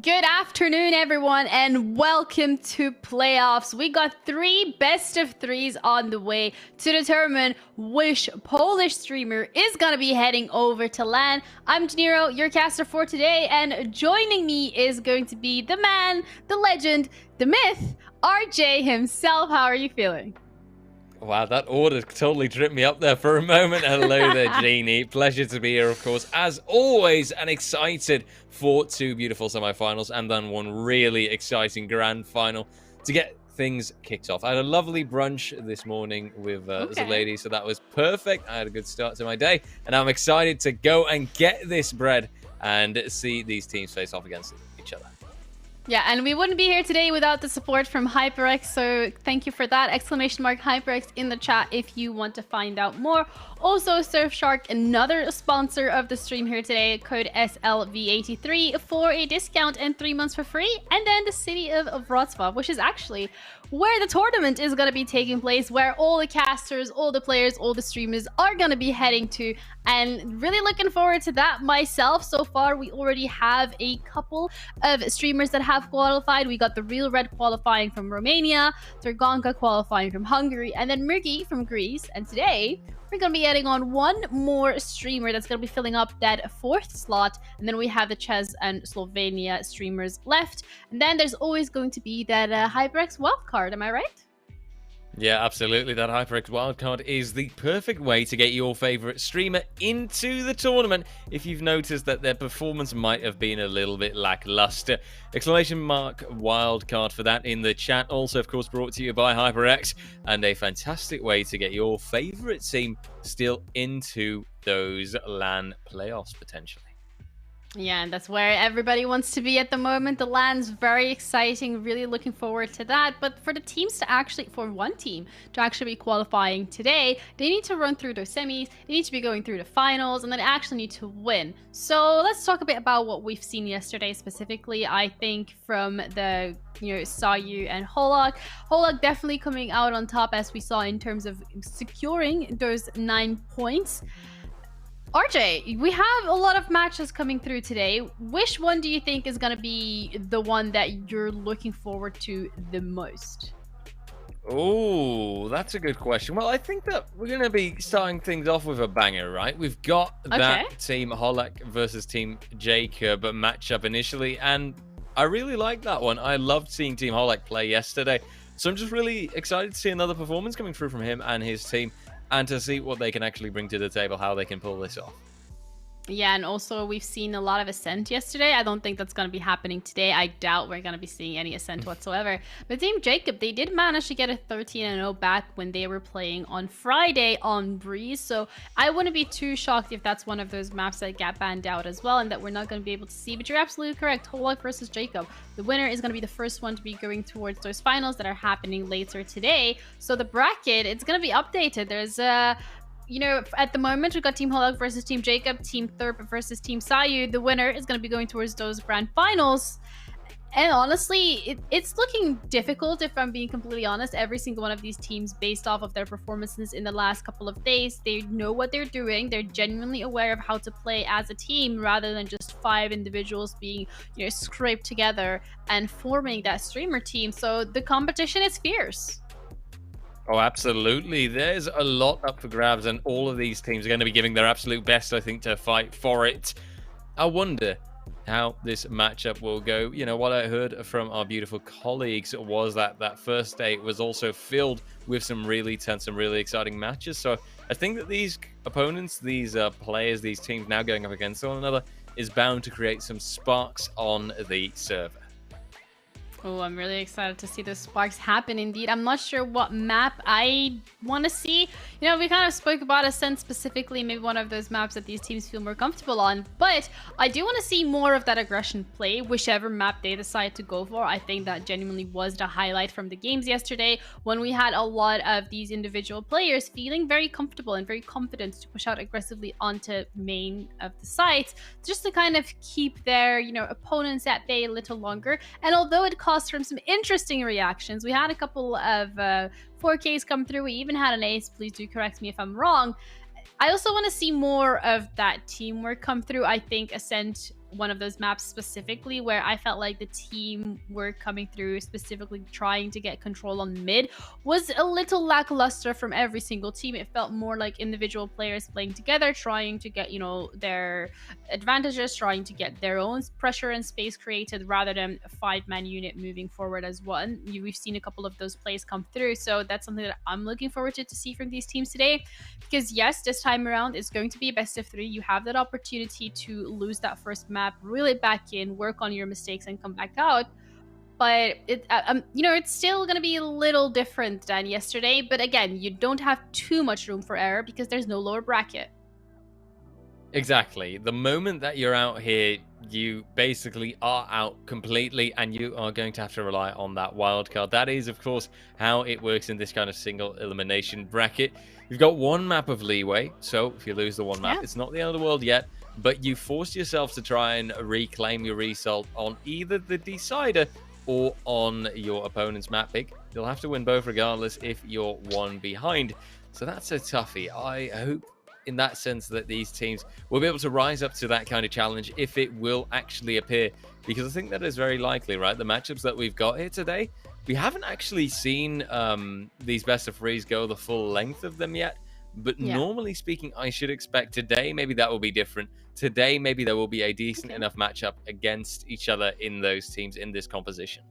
Good afternoon, everyone, and welcome to playoffs. We got 3 best of 3s on the way to determine which Polish streamer is going to be heading over to LAN. I'm Janiro, your caster for today, and joining me is going to be the man, the legend, the myth, RJ himself. How are you feeling? Wow, that order totally tripped me up there for a moment. Hello there, Jeannie. Pleasure to be here, of course, as always, and excited for 2 beautiful semi-finals and then 1 really exciting grand final to get things kicked off. I had a lovely brunch this morning with the lady, so that was perfect. I had a good start to my day, and I'm excited to go and get this bread and see these teams face off against each other. Yeah, and we wouldn't be here today without the support from HyperX, so thank you for that. Exclamation mark HyperX in the chat if you want to find out more. Also, Surfshark, another sponsor of the stream here today, code SLV83 for a discount and 3 months for free. And then the city of Wrocław, which is actually where the tournament is going to be taking place, where all the casters, all the players, all the streamers are going to be heading to, and really looking forward to that myself. So far, we already have a couple of streamers that have qualified. We got the Real Red qualifying from Romania, Dragonka qualifying from Hungary, and then Murgi from Greece. And today, we're going to be adding on 1 more streamer that's going to be filling up that 4th slot. And then we have the Czech&Slovakia streamers left. And then there's always going to be that HyperX wildcard. Am I right? Yeah, absolutely. That HyperX wildcard is the perfect way to get your favorite streamer into the tournament if you've noticed that their performance might have been a little bit lackluster. Exclamation mark wildcard for that in the chat. Also, of course, brought to you by HyperX, and a fantastic way to get your favorite team still into those LAN playoffs potentially. Yeah, and that's where everybody wants to be at the moment. The LAN's very exciting, really looking forward to that. But for the teams to actually, for one team to actually be qualifying today, they need to run through those semis, they need to be going through the finals, and they actually need to win. So let's talk a bit about what we've seen yesterday specifically. I think from the, Sayu and Holak. Holak definitely coming out on top, as we saw, in terms of securing those 9 points. RJ, we have a lot of matches coming through today. Which one do you think is going to be the one that you're looking forward to the most? Oh, that's a good question. Well, I think that we're going to be starting things off with a banger, right? We've got that Team Holak versus Team Jacob matchup initially, and I really like that one. I loved seeing Team Holak play yesterday, so I'm just really excited to see another performance coming through from him and his team, and to see what they can actually bring to the table, how they can pull this off. Yeah, and also we've seen a lot of Ascent yesterday. I don't think that's going to be happening today. I doubt we're going to be seeing any Ascent whatsoever. But Team Jacob, they did manage to get a 13-0 back when they were playing on Friday on Breeze. So I wouldn't be too shocked if that's one of those maps that got banned out as well, and that we're not going to be able to see. But you're absolutely correct. Holak versus Jacob. The winner is going to be the first one to be going towards those finals that are happening later today. So the bracket, it's going to be updated. There's at the moment, we've got Team Holak versus Team Jacob, Team Thurp versus Team Sayu. The winner is going to be going towards those grand finals. And honestly, it's looking difficult, if I'm being completely honest. Every single one of these teams, based off of their performances in the last couple of days, they know what they're doing. They're genuinely aware of how to play as a team, rather than just 5 individuals being, scraped together and forming that streamer team. So the competition is fierce. Oh, absolutely. There's a lot up for grabs, and all of these teams are going to be giving their absolute best, I think, to fight for it. I wonder how this matchup will go. What I heard from our beautiful colleagues was that that first day was also filled with some really tense and really exciting matches. So I think that these opponents, these players, these teams now going up against one another is bound to create some sparks on the server. Oh, I'm really excited to see those sparks happen indeed. I'm not sure what map I want to see. We kind of spoke about Ascent specifically, maybe one of those maps that these teams feel more comfortable on. But I do want to see more of that aggression play, whichever map they decide to go for. I think that genuinely was the highlight from the games yesterday, when we had a lot of these individual players feeling very comfortable and very confident to push out aggressively onto main of the site, just to kind of keep their, opponents at bay a little longer. And although it from some interesting reactions, we had a couple of 4Ks come through. We even had an ace. Please do correct me if I'm wrong. I also want to see more of that teamwork come through. I think Ascent, one of those maps specifically, where I felt like the team were coming through, specifically trying to get control on mid, was a little lackluster from every single team. It felt more like individual players playing together, trying to get, their advantages, trying to get their own pressure and space created, rather than a 5-man unit moving forward as one. We've seen a couple of those plays come through, so that's something that I'm looking forward to see from these teams today. Because yes, this time around it's going to be a best of 3. You have that opportunity to lose that first map, reel it back in, work on your mistakes, and come back out. But it's still going to be a little different than yesterday. But again, you don't have too much room for error because there's no lower bracket. Exactly. The moment that you're out here, you basically are out completely, and you are going to have to rely on that wild card. That is, of course, how it works in this kind of single elimination bracket. You've got one map of leeway, so if you lose the one map, it's not the end of the world yet, but you force yourself to try and reclaim your result on either the decider or on your opponent's map pick. You'll have to win both regardless if you're one behind. So that's a toughie. I hope in that sense that these teams will be able to rise up to that kind of challenge if it will actually appear, because I think that is very likely, right? The matchups that we've got here today, we haven't actually seen these best of 3s go the full length of them yet. But normally speaking, I should expect today maybe that will be different. Today maybe there will be a decent enough matchup against each other in those teams in this composition.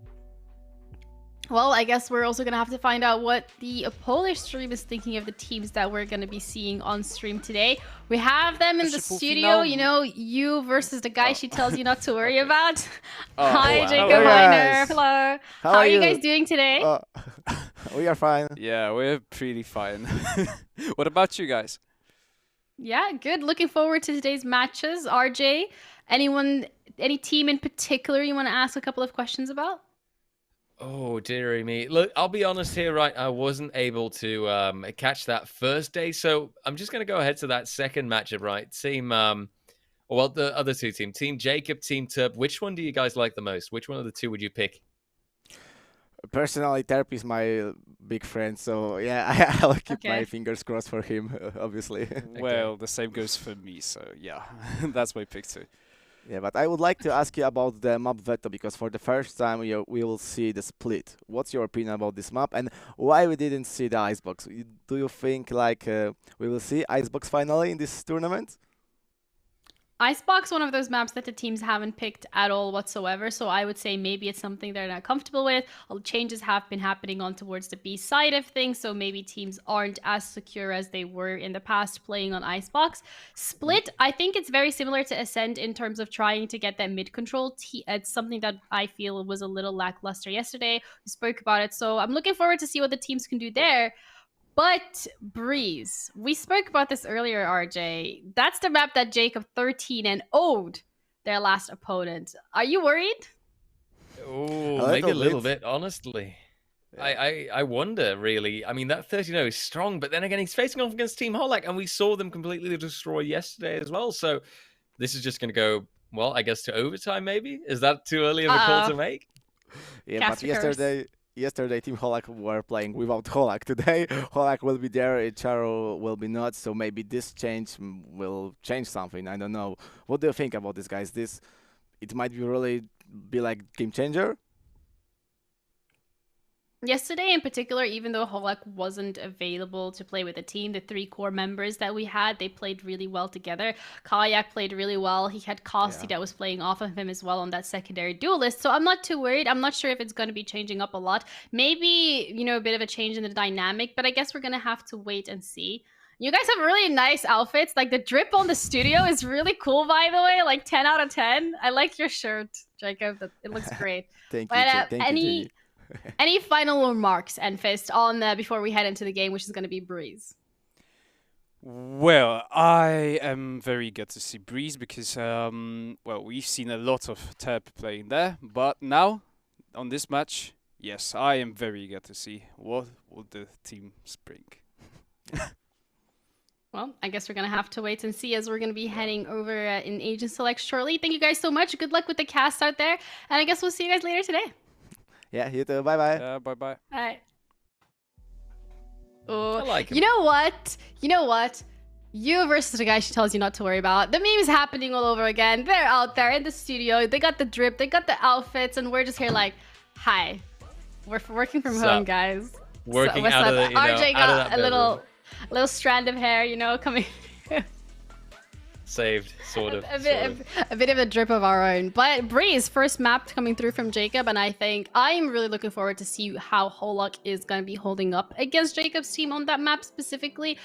Well, I guess we're also going to have to find out what the Polish stream is thinking of the teams that we're going to be seeing on stream today. We have them in the studio, you know, you versus the guy she tells you not to worry about. Hi, Jacob Miner. Hello. How are you guys doing today? We are fine. Yeah, we're pretty fine. What about you guys? Yeah, good. Looking forward to today's matches. RJ, any team in particular you want to ask a couple of questions about? Oh, dearie me. Look, I'll be honest here, right? I wasn't able to catch that first day, so I'm just going to go ahead to that second matchup, right? Team, well, the other two teams. Team Jacob, Team Turb. Which one do you guys like the most? Which one of the two would you pick? Personally, Terp is my big friend, so yeah, I'll keep my fingers crossed for him, obviously. Well, the same goes for me, so yeah, that's my pick too. Yeah, but I would like to ask you about the map veto, because for the first time we will see the split. What's your opinion about this map, and why we didn't see the Icebox? Do you think like we will see Icebox finally in this tournament? Icebox, one of those maps that the teams haven't picked at all whatsoever, so I would say maybe it's something they're not comfortable with. All the changes have been happening on towards the B side of things, so maybe teams aren't as secure as they were in the past playing on Icebox. Split, I think it's very similar to Ascend in terms of trying to get that mid control. It's something that I feel was a little lackluster yesterday. We spoke about it, so I'm looking forward to see what the teams can do there. But Breeze, we spoke about this earlier, RJ. That's the map that Jacob 13 and owed their last opponent. Are you worried? Oh, maybe a little bit, honestly. Yeah. I wonder, really. I mean, that 13-0 is strong, but then again, he's facing off against Team Holak, and we saw them completely destroy yesterday as well. So this is just going to go, well, I guess to overtime, maybe? Is that too early of a call to make? Yeah, but yesterday Team Holak were playing without Holak. Today Holak will be there, Charo will be not, so maybe this change will change something. I don't know. What do you think about this, guys? It might really be like game changer? Yesterday in particular, even though Holak wasn't available to play with the team, the three core members that we had, they played really well together. Kayak played really well. He had Kosti that was playing off of him as well on that secondary duelist. So I'm not too worried. I'm not sure if it's going to be changing up a lot. Maybe, you know, a bit of a change in the dynamic, but I guess we're going to have to wait and see. You guys have really nice outfits. Like the drip on the studio is really cool, by the way. Like 10 out of 10. I like your shirt, Jacob. It looks great. Thank you. Thank you. Any final remarks, Enfist, on before we head into the game, which is going to be Breeze? Well, I am very good to see Breeze because, well, we've seen a lot of Terp playing there, but now, on this match, yes, I am very good to see what will the teams bring. Well, I guess we're going to have to wait and see as we're going to be heading over in Agent Select shortly. Thank you guys so much. Good luck with the cast out there, and I guess we'll see you guys later today. Yeah, you too. Bye-bye. Yeah, bye-bye. All right. Oh, I like him. You know what? You versus the guy she tells you not to worry about. The meme's happening all over again. They're out there in the studio. They got the drip. They got the outfits. And we're just here like, hi. We're working from home, guys. Working out of the, you know, RJ got a little strand of hair, you know, coming... Saved, sort of. A bit of a drip of our own. But Breeze, first map coming through from Jacob, and I think I'm really looking forward to see how Holak is going to be holding up against Jacob's team on that map specifically.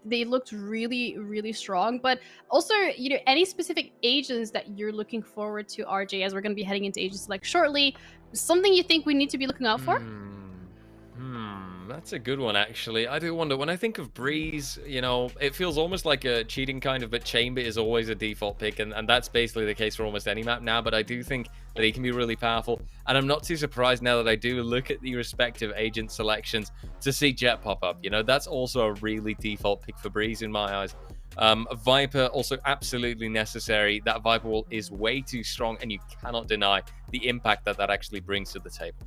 They looked really, really strong. But also, you know, any specific agents that you're looking forward to, RJ, as we're going to be heading into Agent Select shortly, something you think we need to be looking out for? That's a good one, actually. I do wonder, when I think of Breeze, you know, it feels almost like a cheating kind of, but Chamber is always a default pick, and that's basically the case for almost any map now, but I do think that he can be really powerful, and I'm not too surprised now that I do look at the respective agent selections to see Jet pop up. You know, that's also a really default pick for Breeze in my eyes. Viper, also absolutely necessary. That Viper wall is way too strong, and you cannot deny the impact that actually brings to the table.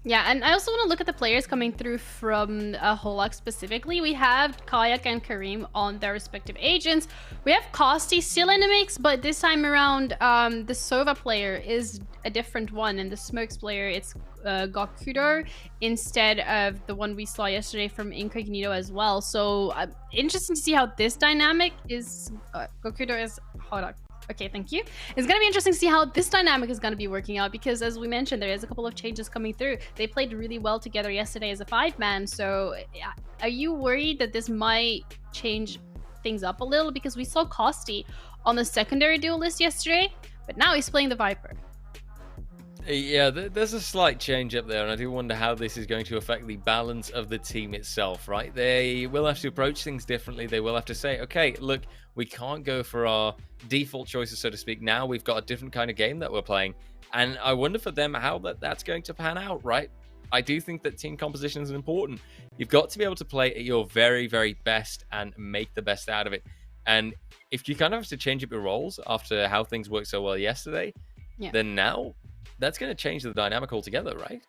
Yeah, and I also want to look at the players coming through from Holak specifically. We have Kayak and Kareem on their respective agents. We have Kosti still in the mix, but this time around, the Sova player is a different one, and the Smokes player, it's Gokudo instead of the one we saw yesterday from Incognito as well. So interesting to see how this dynamic is. Gokudo is... Hold on. Okay, thank you. It's going to be interesting to see how this dynamic is going to be working out because, as we mentioned, there is a couple of changes coming through. They played really well together yesterday as a 5-man. So are you worried that this might change things up a little? Because we saw Kosti on the secondary duel list yesterday, but now he's playing the Viper. Yeah, there's a slight change up there, and I do wonder how this is going to affect the balance of the team itself, right? They will have to approach things differently. They will have to say, okay, look, we can't go for our default choices, so to speak. Now we've got a different kind of game that we're playing, and I wonder for them how that's going to pan out, right? I do think that team composition is important. You've got to be able to play at your very, very best and make the best out of it. And if you kind of have to change up your roles after how things worked so well yesterday, then now that's going to change the dynamic altogether, right?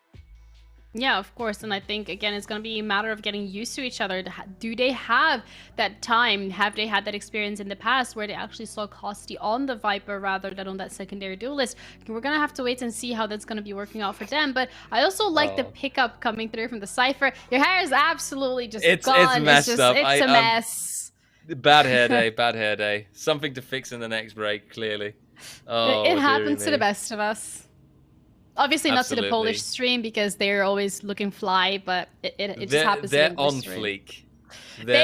Yeah, of course. And I think, again, it's going to be a matter of getting used to each other. Do they have that time? Have they had that experience in the past where they actually saw Kosti on the Viper rather than on that secondary duelist? We're going to have to wait and see how that's going to be working out for them. But I also like the pickup coming through from the Cypher. Your hair is absolutely just gone. It's messed up. It's a mess. Bad hair day, bad hair day. Something to fix in the next break, clearly. Oh, it happens to the best of us. Obviously not to the Polish stream because they're always looking fly, but it just happens to the English on stream. fleek.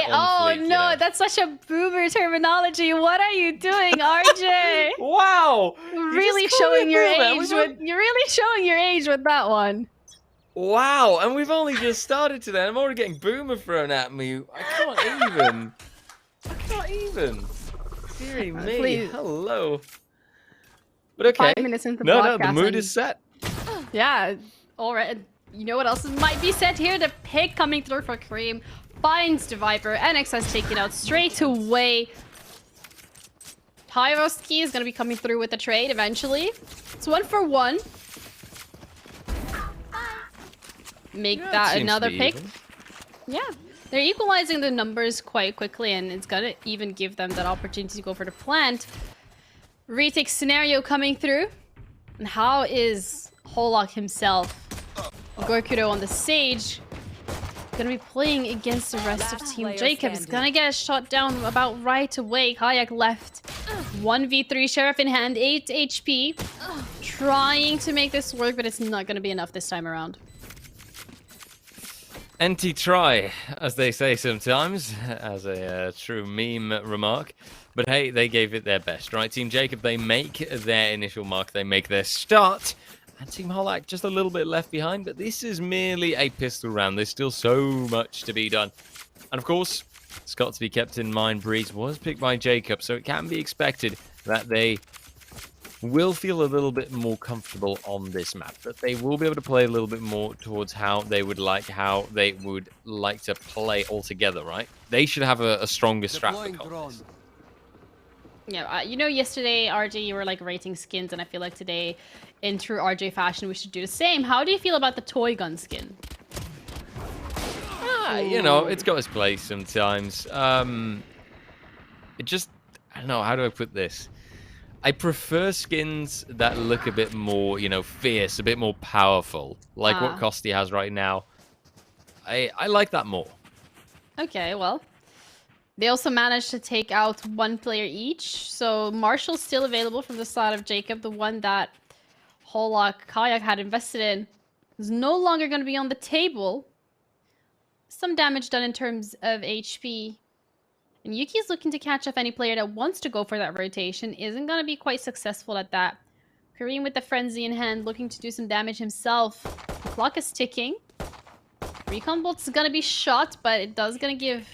Oh no, you know? That's such a boomer terminology. What are you doing, RJ? Wow, really showing your age. You're really showing your age with that one. Wow, and we've only just started today. I'm already getting boomer thrown at me. I can't even. I can't even. Deary me. Please. Hello. But okay. 5 minutes into No, the mood is set. Yeah, all right. You know what else might be set here? The pick coming through for Cream finds the Viper. NXS taken out straight away. Tyroski is going to be coming through with the trade eventually. It's 1 for 1. Make that another pick. Even. Yeah, they're equalizing the numbers quite quickly, and it's going to even give them that opportunity to go for the plant. Retake scenario coming through. And how is Holak himself, Gorkudo on the Sage, gonna be playing against the rest of Team Jacob? It's gonna get shot down about right away. Kayak left. 1v3, Sheriff in hand, 8 HP. Trying to make this work, but it's not gonna be enough this time around. Anti-try, as they say sometimes, as a true meme remark. But hey, they gave it their best, right? Team Jacob, they make their initial mark, they make their start. And Team Holak just a little bit left behind, but this is merely a pistol round. There's still so much to be done. And of course, it's got to be kept in mind, Breeze was picked by Jacob, so it can be expected that they will feel a little bit more comfortable on this map, that they will be able to play a little bit more towards how they would like to play altogether, right? They should have a stronger strat. Yeah, you know, yesterday, RJ, you were like rating skins, and I feel like today, in true RJ fashion, we should do the same. How do you feel about the toy gun skin? You know, it's got its place sometimes. It just, I don't know, how do I put this? I prefer skins that look a bit more, you know, fierce, a bit more powerful, like what Kosti has right now. I like that more. Okay, well. They also managed to take out 1 player each. So Marshall's still available from the side of Jacob. The one that Holak Kayak had invested in is no longer going to be on the table. Some damage done in terms of HP. And Yuki's looking to catch up any player that wants to go for that rotation. Isn't going to be quite successful at that. Kareem with the Frenzy in hand, looking to do some damage himself. The clock is ticking. Recon Bolt's going to be shot, but it does going to give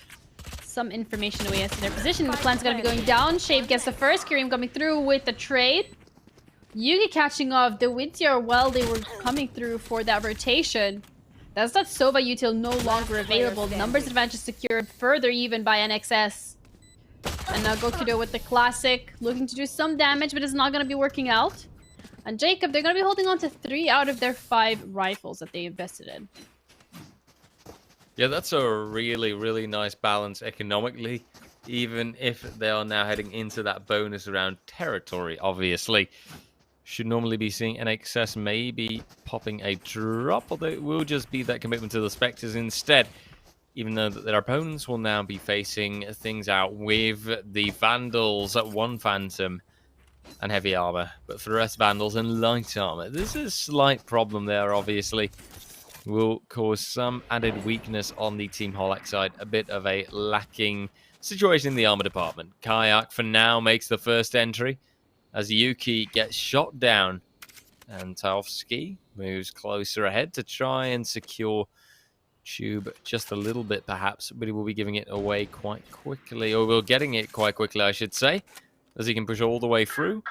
some information away as to their position. The plan's going to be going down. Shape gets the first. Kareem coming through with the trade. Yugi catching off the Wintier while they were coming through for that rotation. That's that Sova util no longer available. Numbers advantage secured further even by NXS. And now Gokudo with the classic, looking to do some damage, but it's not going to be working out. And Jacob, they're going to be holding on to 3 out of their 5 rifles that they invested in. Yeah, that's a really, really nice balance economically, even if they are now heading into that bonus round territory, obviously. Should normally be seeing NXS maybe popping a drop, although it will just be that commitment to the Spectres instead, even though their opponents will now be facing things out with the Vandals at 1 Phantom and heavy armor. But for the rest, Vandals and light armor. There's a slight problem there, obviously. Will cause some added weakness on the Team Holak side. A bit of a lacking situation in the armor department. Kayak, for now, makes the first entry as Yuki gets shot down. And Taofsky moves closer ahead to try and secure Tube just a little bit, perhaps, but he will be giving it away quite quickly, or we're getting it quite quickly, I should say, as he can push all the way through.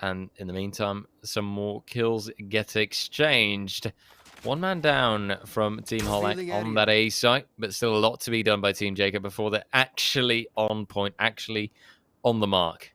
And in the meantime, some more kills get exchanged. One man down from Team Holak on that A site, but still a lot to be done by Team Jacob before they're actually on point, actually on the mark.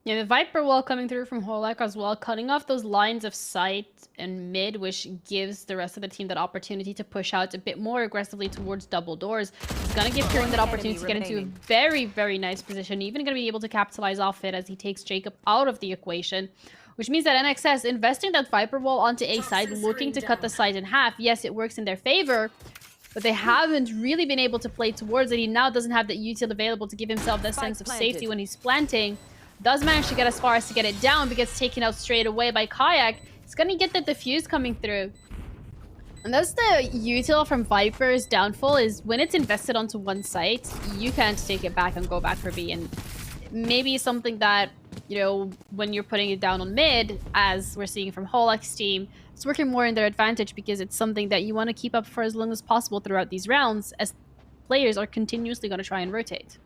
Yeah, the Viper wall coming through from Holak as well, cutting off those lines of sight and mid, which gives the rest of the team that opportunity to push out a bit more aggressively towards double doors. It's going to give Kieran that opportunity to get into a very, very nice position, even going to be able to capitalize off it as he takes Jacob out of the equation, which means that NXS investing that Viper wall onto A side, looking to cut the side in half. Yes, it works in their favor, but they haven't really been able to play towards it. He now doesn't have that util available to give himself that sense of safety when he's planting. Does manage to get as far as to get it down, but gets taken out straight away by Kayak. He's gonna get the defuse coming through. And that's the util from Viper's downfall, is when it's invested onto one site, you can't take it back and go back for B. And maybe something that, you know, when you're putting it down on mid, as we're seeing from Holak's team, it's working more in their advantage because it's something that you want to keep up for as long as possible throughout these rounds, as players are continuously going to try and rotate.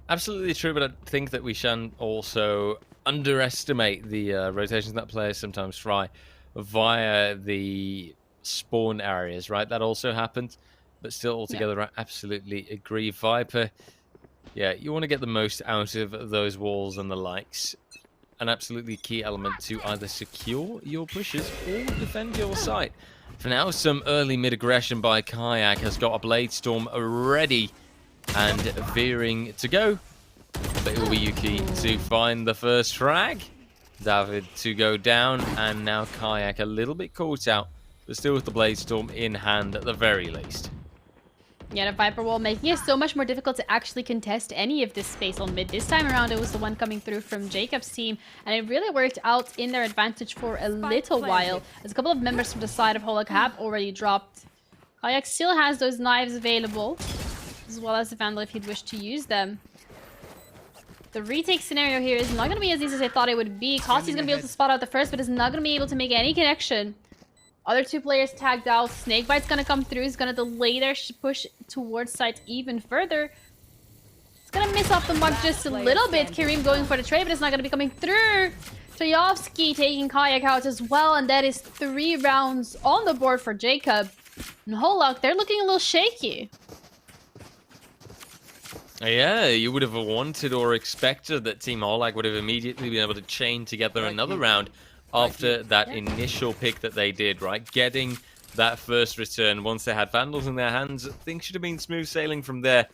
Absolutely true, but I think that we shouldn't also underestimate the rotations that players sometimes try via the spawn areas, right? That also happens, but still altogether, I absolutely agree. Viper, yeah, you want to get the most out of those walls and the likes. An absolutely key element to either secure your pushes or defend your site. For now, some early mid-aggression by Kayak has got a Blade Storm ready and veering to go, but it will be Yuki to find the first frag, David to go down, and now Kayak a little bit caught out, but still with the Blade Storm in hand at the very least. Yeah, the Viper wall making it so much more difficult to actually contest any of this space on mid. This time around, it was the one coming through from Jacob's team, and it really worked out in their advantage for a little while, as a couple of members from the side of Holak have already dropped. Kayak still has those knives available, as well as the Vandal if he'd wish to use them. The retake scenario here is not going to be as easy as I thought it would be. Kosti's going to be able to spot out the first, but is not going to be able to make any connection. Other two players tagged out. Snakebite's going to come through. He's going to delay their push towards site even further. It's going to miss off the mark just a little bit. Kareem going for the trade, but it's not going to be coming through. Trayovsky taking Kayak out as well, and that is 3 rounds on the board for Jacob. And Holak, they're looking a little shaky. Yeah, you would have wanted or expected that Team Holak would have immediately been able to chain together another round after that initial pick that they did, right? Getting that first return once they had Vandals in their hands, things should have been smooth sailing from there,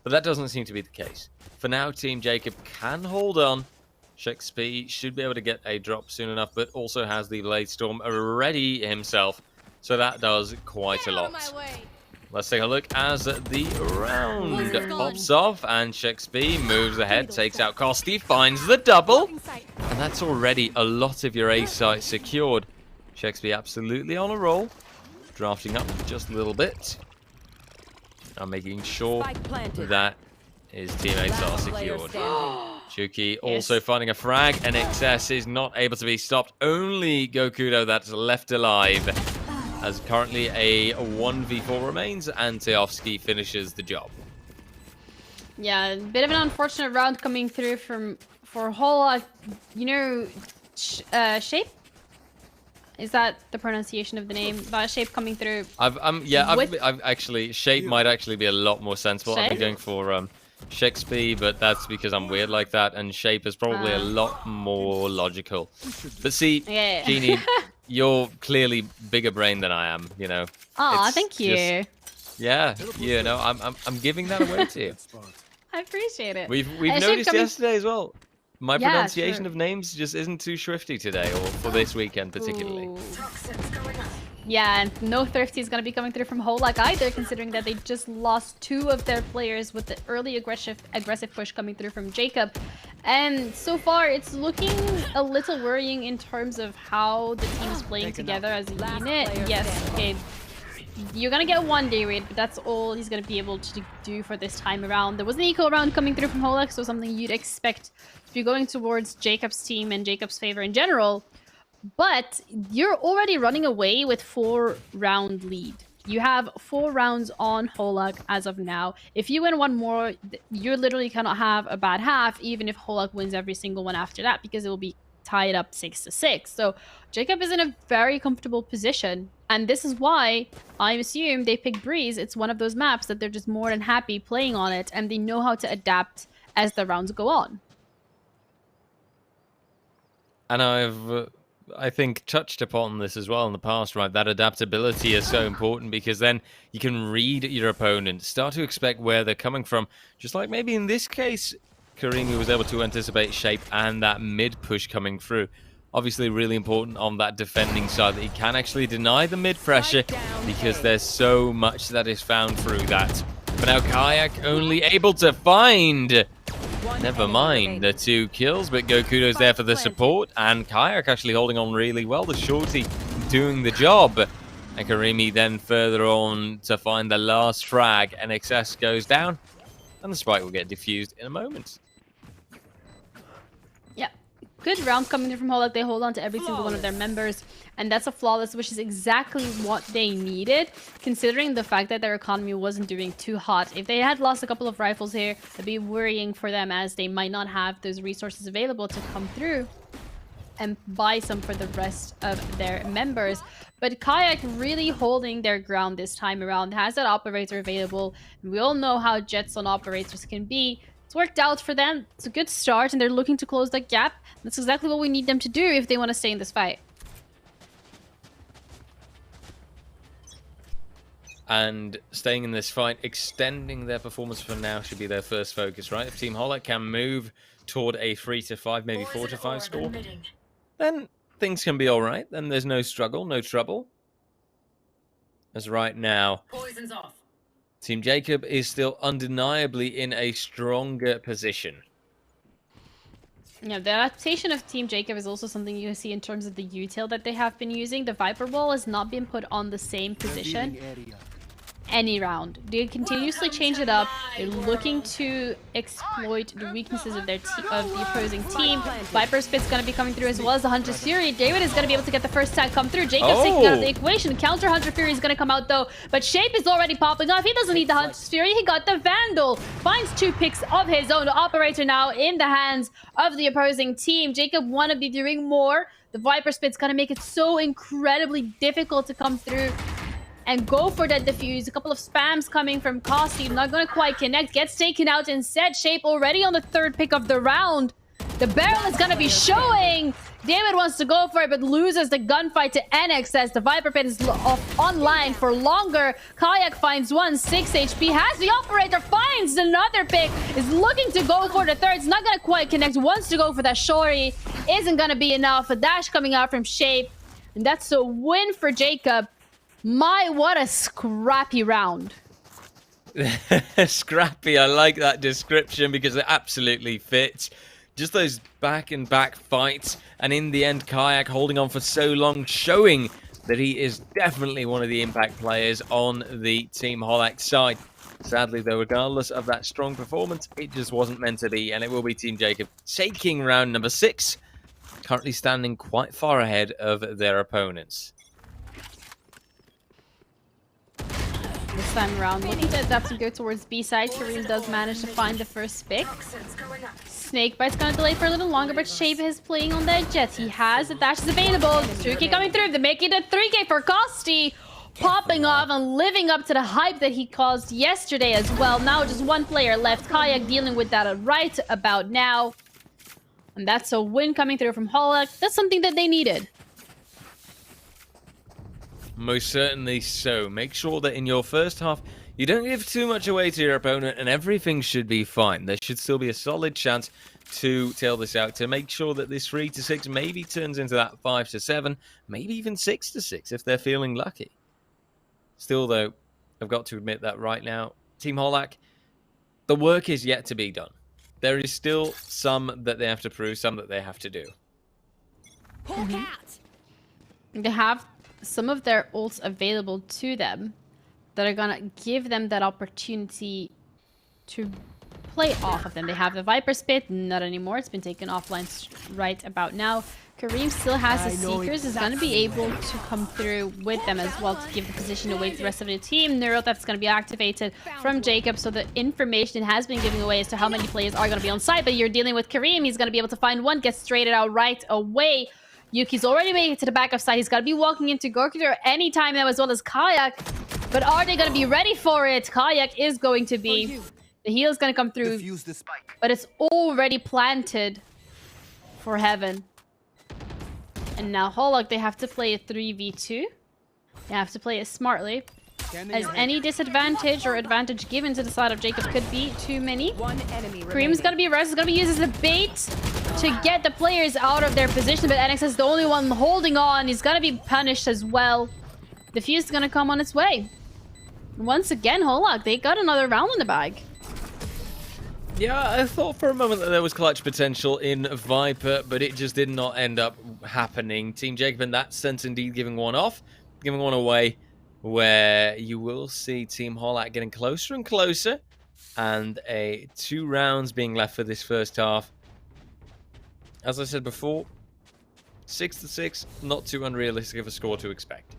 but that doesn't seem to be the case. For now, Team Jacob can hold on. Shakespeare should be able to get a drop soon enough, but also has the Blade Storm ready himself, so that does quite a lot. Let's take a look as the round pops off, and Shakespeare moves ahead, takes out Kosti, finds the double, and that's already a lot of your A site secured. Shakespeare absolutely on a roll, drafting up just a little bit, and making sure that his teammates are secured. Chuki also finding a frag, and NXS is not able to be stopped. Only Gokudo that's left alive, as currently a 1v4 remains, and Teofsky finishes the job. Yeah, a bit of an unfortunate round coming through for Holak. You know, Shape? Is that the pronunciation of the name? That Shape coming through. I've actually, Shape might actually be a lot more sensible. Shape? I've been going for Shakespeare, but that's because I'm weird like that, and Shape is probably a lot more logical. But see, Jeannie, you're clearly bigger brain than I am, you know. Aw, thank you. Yeah, you know, I'm giving that away to you. I appreciate it. We've noticed yesterday as well. My pronunciation of names just isn't too shrifty today, or for this weekend particularly. Yeah, and no Thrifty is going to be coming through from Holak either, considering that they just lost 2 of their players with the early aggressive push coming through from Jacob. And so far, it's looking a little worrying in terms of how the team's playing together as a unit. Yes, okay. You're going to get 1 day raid, but that's all he's going to be able to do for this time around. There was an eco round coming through from Holak, so something you'd expect if you're going towards Jacob's team and Jacob's favor in general. But you're already running away with 4-round lead. You have 4 rounds on Holak as of now. If you win 1 more, you literally cannot have a bad half, even if Holak wins every single one after that, because it will be tied up 6-6. So Jacob is in a very comfortable position. And this is why I assume they pick Breeze. It's one of those maps that they're just more than happy playing on it, and they know how to adapt as the rounds go on. And I think touched upon this as well in the past, right? That adaptability is so important because then you can read your opponent, start to expect where they're coming from. Just like maybe in this case, Karimi was able to anticipate Shape and that mid push coming through. Obviously really important on that defending side that he can actually deny the mid pressure because there's so much that is found through that. But now Kayak only able to find... Never mind the 2 kills, but Gokudo's there for the support, and Kayak actually holding on really well. The shorty doing the job. And Karimi then further on to find the last frag. NXS goes down, and the spike will get diffused in a moment. Yeah, good round coming through from Holak. They hold on to every single one of their members, and that's a flawless, which is exactly what they needed, considering the fact that their economy wasn't doing too hot. If they had lost a couple of rifles here, it'd be worrying for them, as they might not have those resources available to come through and buy some for the rest of their members. But Kayak really holding their ground this time around, has that operator available. And we all know how Jets on operators can be. It's worked out for them. It's a good start, and they're looking to close that gap. That's exactly what we need them to do if they want to stay in this fight. And staying in this fight, extending their performance for now should be their first focus, right? If Team Holak can move toward a 3-5, maybe 4-5 score, then things can be all right. Then there's no struggle, no trouble. As right now, Poison's off. Team Jacob is still undeniably in a stronger position. Yeah, the adaptation of Team Jacob is also something you see in terms of the util that they have been using. The Viper Wall has not been put on the same position any round. They continuously change it up. They're looking to exploit the weaknesses of their of the opposing team. Viper Spit's going to be coming through, as well as the Hunter's Fury. David is going to be able to get the first tag come through. Jacob's taking out of the equation. Counter Hunter Fury is going to come out though, but Shape is already popping off. He doesn't need the Hunter's Fury. He got the Vandal. Finds 2 picks of his own. The operator now in the hands of the opposing team. Jacob want to be doing more. The Viper Spit's going to make it so incredibly difficult to come through and go for that defuse. A couple of spams coming from Kosti. Not going to quite connect. Gets taken out instead. Shape already on the 3rd pick of the round. The barrel is going to be showing. David wants to go for it, but loses the gunfight to NXS. The Viper Pit is online for longer. Kayak finds 1, 6 HP. Has the operator, finds another pick. Is looking to go for the 3rd. It's not going to quite connect. Wants to go for that Shori. Isn't going to be enough. A dash coming out from Shape. And that's a win for Jacob. My, what a scrappy round. Scrappy, I like that description because it absolutely fits. Just those back-and-back fights, and in the end, Kayak holding on for so long, showing that he is definitely one of the impact players on the Team Holak side. Sadly, though, regardless of that strong performance, it just wasn't meant to be, and it will be Team Jacob taking round number 6, currently standing quite far ahead of their opponents. This time around, looking to adapt and go towards B side. Kareem does manage to find the first pick. Snakebite's gonna delay for a little longer, but Shape is playing on that Jet. He has the dashes available. 2K coming through. They're making it 3K for Kosti. Popping off and living up to the hype that he caused yesterday as well. Now just 1 player left. Kayak dealing with that right about now. And that's a win coming through from Holak. That's something that they needed. Most certainly so. Make sure that in your first half, You don't give too much away to your opponent, and everything should be fine. There should still be a solid chance to tail this out, to make sure that this 3-6 maybe turns into that 5-7, maybe even 6-6 if they're feeling lucky. Still, though, I've got to admit that right now, Team Holak, the work is yet to be done. There is still some that they have to prove, some that they have to do. They have some of their ults available to them that are gonna give them that opportunity to play off of them. They have the Viper Spit, not anymore. It's been taken offline right about now. Kareem still has his Seekers, is going to be able to come through with them as well to give the position away to the rest of the team. Neuro, that's going to be activated from Jacob, so the information has been given away as to how many players are going to be on site, but you're dealing with Kareem. He's going to be able to find one, get straighted out right away. Yuki's already made it to the back of site. He's got to be walking into Gorkuder anytime now, as well as Kayak. But are they going to be ready for it? Kayak is going to be. The heal is going to come through, but it's already planted for Heaven. And now Holak, they have to play a 3v2. They have to play it smartly, as any disadvantage or advantage given to the side of Jacob could be too many. Kareem's going to be rushed. It's going to be used as a bait to get the players out of their position, but NX is the only one holding on. He's going to be punished as well. The fuse is going to come on its way. Once again, Holak, they got another round in the bag. Yeah, I thought for a moment that there was clutch potential in Viper, but it just did not end up happening. Team Jacob in that sense indeed giving one off, giving one away, where you will see Team Holak getting closer and closer, and 2 rounds being left for this first half. As I said before, 6-6, not too unrealistic of a score to expect.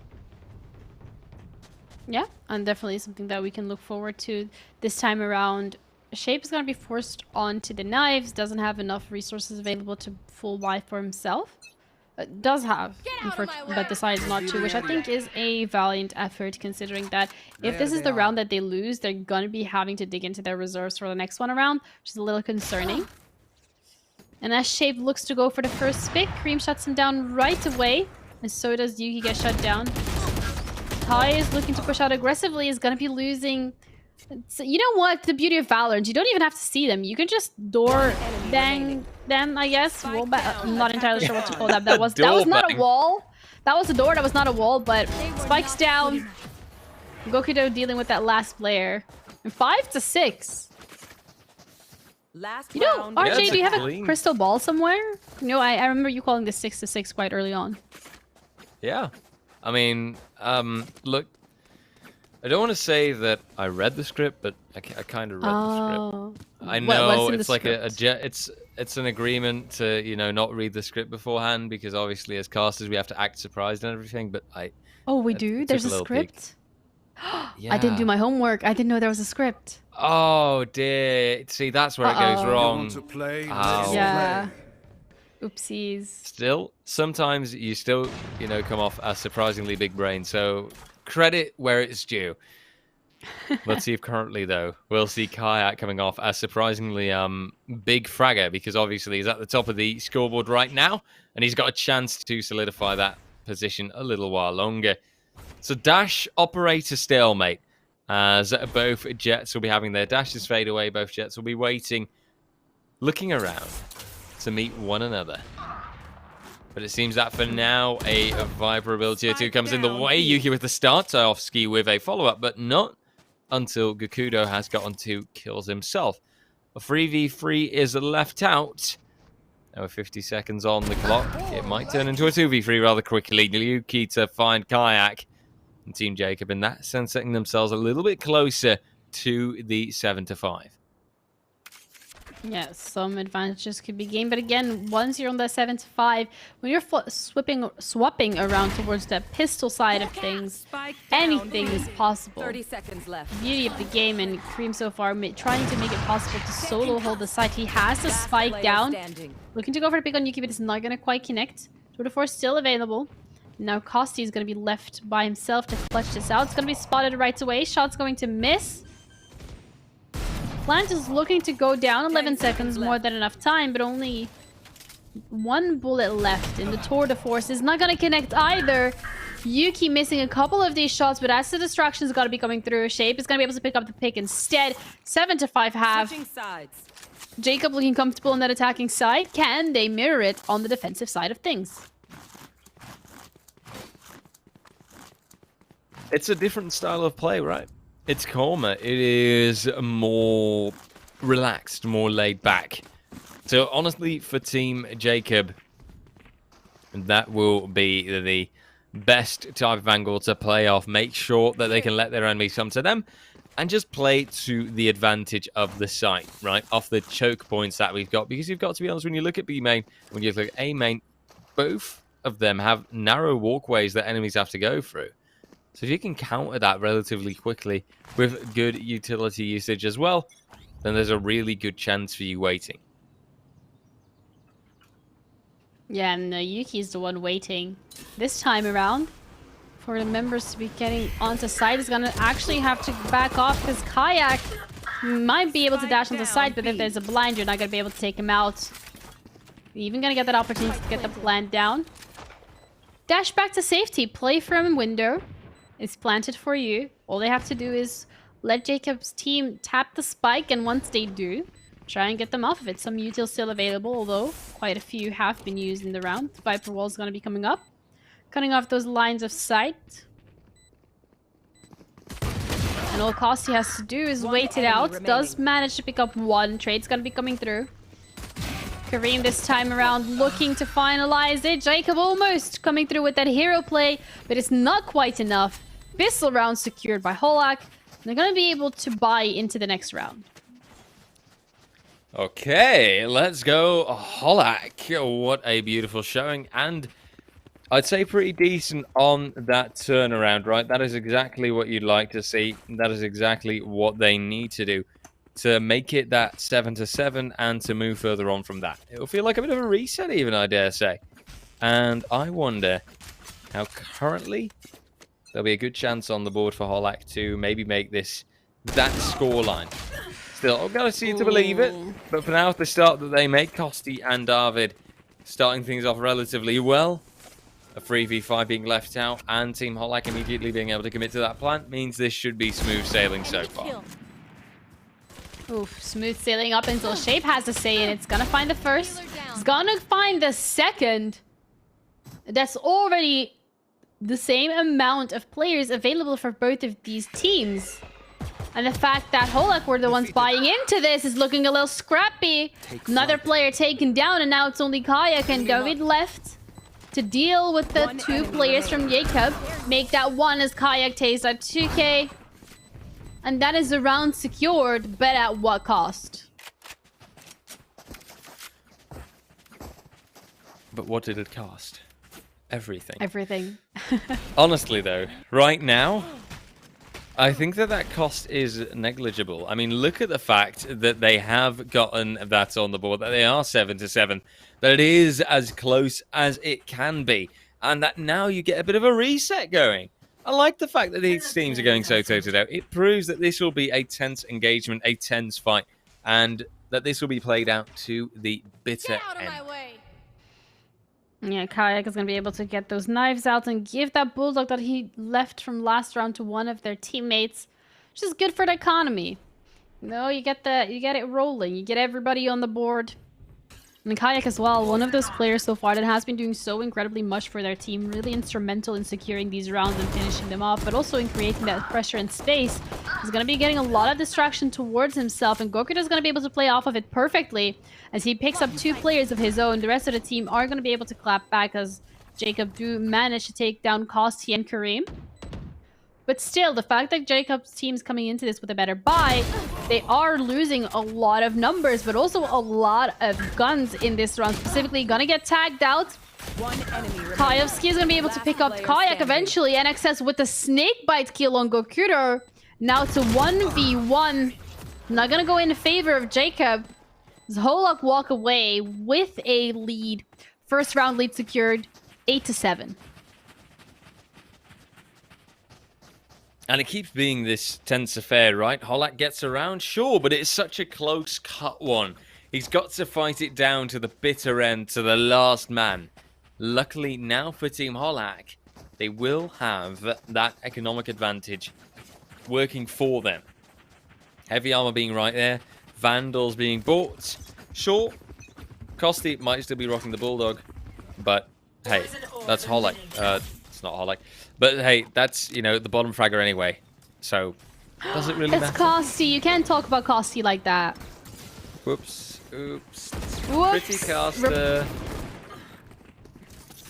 Yeah, and definitely something that we can look forward to this time around. Shape is going to be forced onto the knives, doesn't have enough resources available to full buy for himself. Does have, but decides not to, which I think is a valiant effort, considering that if this is the round that they lose, they're going to be having to dig into their reserves for the next one around, which is a little concerning. And as Shape looks to go for the first pick, Kareem shuts him down right away, and so does Yuki get shut down. Tai is looking to push out aggressively, is going to be losing. So, you know what? The beauty of Valorant, you don't even have to see them. You can just door bang them, I guess. I'm not entirely sure what to call that. That was not a wall. That was a door. That was not a wall. But spikes down. Gokudo dealing with that last player. And 5-6. You know, RJ, do you have a crystal ball somewhere? You know, I remember you calling this 6-6 quite early on. Yeah, I mean, look. I don't want to say that I read the script, but I kind of read the script. I know it's like it's an agreement to, you know, not read the script beforehand, because obviously as casters we have to act surprised and everything. But we do. There's a script. Yeah. I didn't do my homework. I didn't know there was a script. Oh dear. See, that's where it goes wrong. Yeah. Oopsies. Still, sometimes you still, you know, come off as surprisingly big brain. So. Credit where it's due. Let's see if currently, though, we'll see Kayak coming off as surprisingly big fragger, because obviously he's at the top of the scoreboard right now, and he's got a chance to solidify that position a little while longer. So Dash operator stalemate, as both Jets will be having their dashes fade away. Both Jets will be waiting, looking around to meet one another. But it seems that for now, a Viper ability or two comes in the way. Yuki with the start, Taofsky with a follow-up, but not until Gokudo has gotten 2 kills himself. A 3v3 is left out. Now with 50 seconds on the clock, it might turn into a 2v3 rather quickly. Yuki to find Kayak. And Team Jacob in that sense setting themselves a little bit closer to the 7-5. Yeah, some advantages could be gained, but again, once you're on the 7-5, when you're swapping around towards the pistol side of things, anything is possible. 30 seconds left. The beauty of the game, and Kareem so far trying to make it possible to solo hold the site. He has the spike down, looking to go for the pick on Yuki, but it's not going to quite connect. Tour de Force still available. Now Kosti is going to be left by himself to clutch this out. It's going to be spotted right away. Shot's going to miss. Plant is looking to go down. 11 seconds, more than enough time, but only 1 bullet left. And the Tour de Force is not going to connect either. Yuki missing a couple of these shots, but as the distraction's got to be coming through, Shape is going to be able to pick up the pick instead. 7 to 5 half. Jacob looking comfortable on that attacking side. Can they mirror it on the defensive side of things? It's a different style of play, right? It's calmer. It is more relaxed, more laid back. So honestly, for Team Jacob, that will be the best type of angle to play off. Make sure that they can let their enemies come to them and just play to the advantage of the site, right? Off the choke points that we've got. Because you've got to be honest, when you look at B main, when you look at A main, both of them have narrow walkways that enemies have to go through. So if you can counter that relatively quickly with good utility usage as well, then there's a really good chance for you waiting. Yeah, and Yuki's the one waiting this time around for the members to be getting onto site. Is going to actually have to back off because Kayak might be able to dash onto site, but if there's a blind, you're not going to be able to take him out. You're even going to get that opportunity to get the plant down. Dash back to safety. Play from window. It's planted for you. All they have to do is let Jacob's team tap the spike, and once they do, try and get them off of it. Some util still available, although quite a few have been used in the round. Viper wall is going to be coming up. Cutting off those lines of sight. And all Costi has to do is wait it out. Does manage to pick up one. Trade's going to be coming through. Kareem this time around looking to finalize it. Jacob almost coming through with that hero play, but it's not quite enough. Pistol round secured by Holak. They're going to be able to buy into the next round. Okay, let's go Holak. What a beautiful showing, and I'd say pretty decent on that turnaround, right? That is exactly what you'd like to see. That is exactly what they need to do to make it that 7 to 7 and to move further on from that. It'll feel like a bit of a reset even, I dare say. And I wonder how currently there'll be a good chance on the board for Holak to maybe make this that scoreline. Still, I've got to see it to believe it. But for now, the start that they make, Costi and David starting things off relatively well. A 3v5 being left out, and Team Holak immediately being able to commit to that plant means this should be smooth sailing so far. Oof, smooth sailing up until Shape has a say, and it's gonna find the first. It's gonna find the second. That's already the same amount of players available for both of these teams. And the fact that Holak were the ones buying into this is looking a little scrappy. Another player taken down, and now it's only Kayak and David left to deal with the two players from Jacob. Make that one as Kayak takes that 2k. And that is a round secured, but at what cost? But what did it cost? Everything. Everything. Honestly, though, right now, I think that cost is negligible. I mean, look at the fact that they have gotten that on the board, that they are 7 to 7, that it is as close as it can be, and that now you get a bit of a reset going. I like the fact that these teams are going so toe-to-toe. It proves that this will be a tense engagement, a tense fight, and that this will be played out to the bitter end. Yeah, Kayak is going to be able to get those knives out and give that bulldog that he left from last round to one of their teammates, which is good for the economy. You know, you get it rolling. You get everybody on the board. And Kayak as well, one of those players so far that has been doing so incredibly much for their team, really instrumental in securing these rounds and finishing them off, but also in creating that pressure and space. He's going to be getting a lot of distraction towards himself, and Gokuta is going to be able to play off of it perfectly as he picks up two players of his own. The rest of the team are going to be able to clap back as Jacob do manage to take down Costi and Kareem. But still, the fact that Jacob's team's coming into this with a better buy, they are losing a lot of numbers, but also a lot of guns in this round. Specifically, gonna get tagged out. Kayevsky is gonna be able to pick up Kayak eventually. NXS with the snake bite kill on Gokuta. Now to 1v1. Not gonna go in favor of Jacob. Holak walk away with a lead. First round lead secured, 8 to 7. And it keeps being this tense affair, right? Holak gets around, sure, but it's such a close cut one. He's got to fight it down to the bitter end, to the last man. Luckily, now for Team Holak, they will have that economic advantage working for them. Heavy armor being right there. Vandals being bought. Sure, Kosti might still be rocking the Bulldog, but hey, that's Holek. It's not Holek. But hey, that's, you know, the bottom fragger anyway. So, does it really It's matter? Kosti. You can't talk about Kosti like that. Whoops. Oops. Whoops. Pretty caster.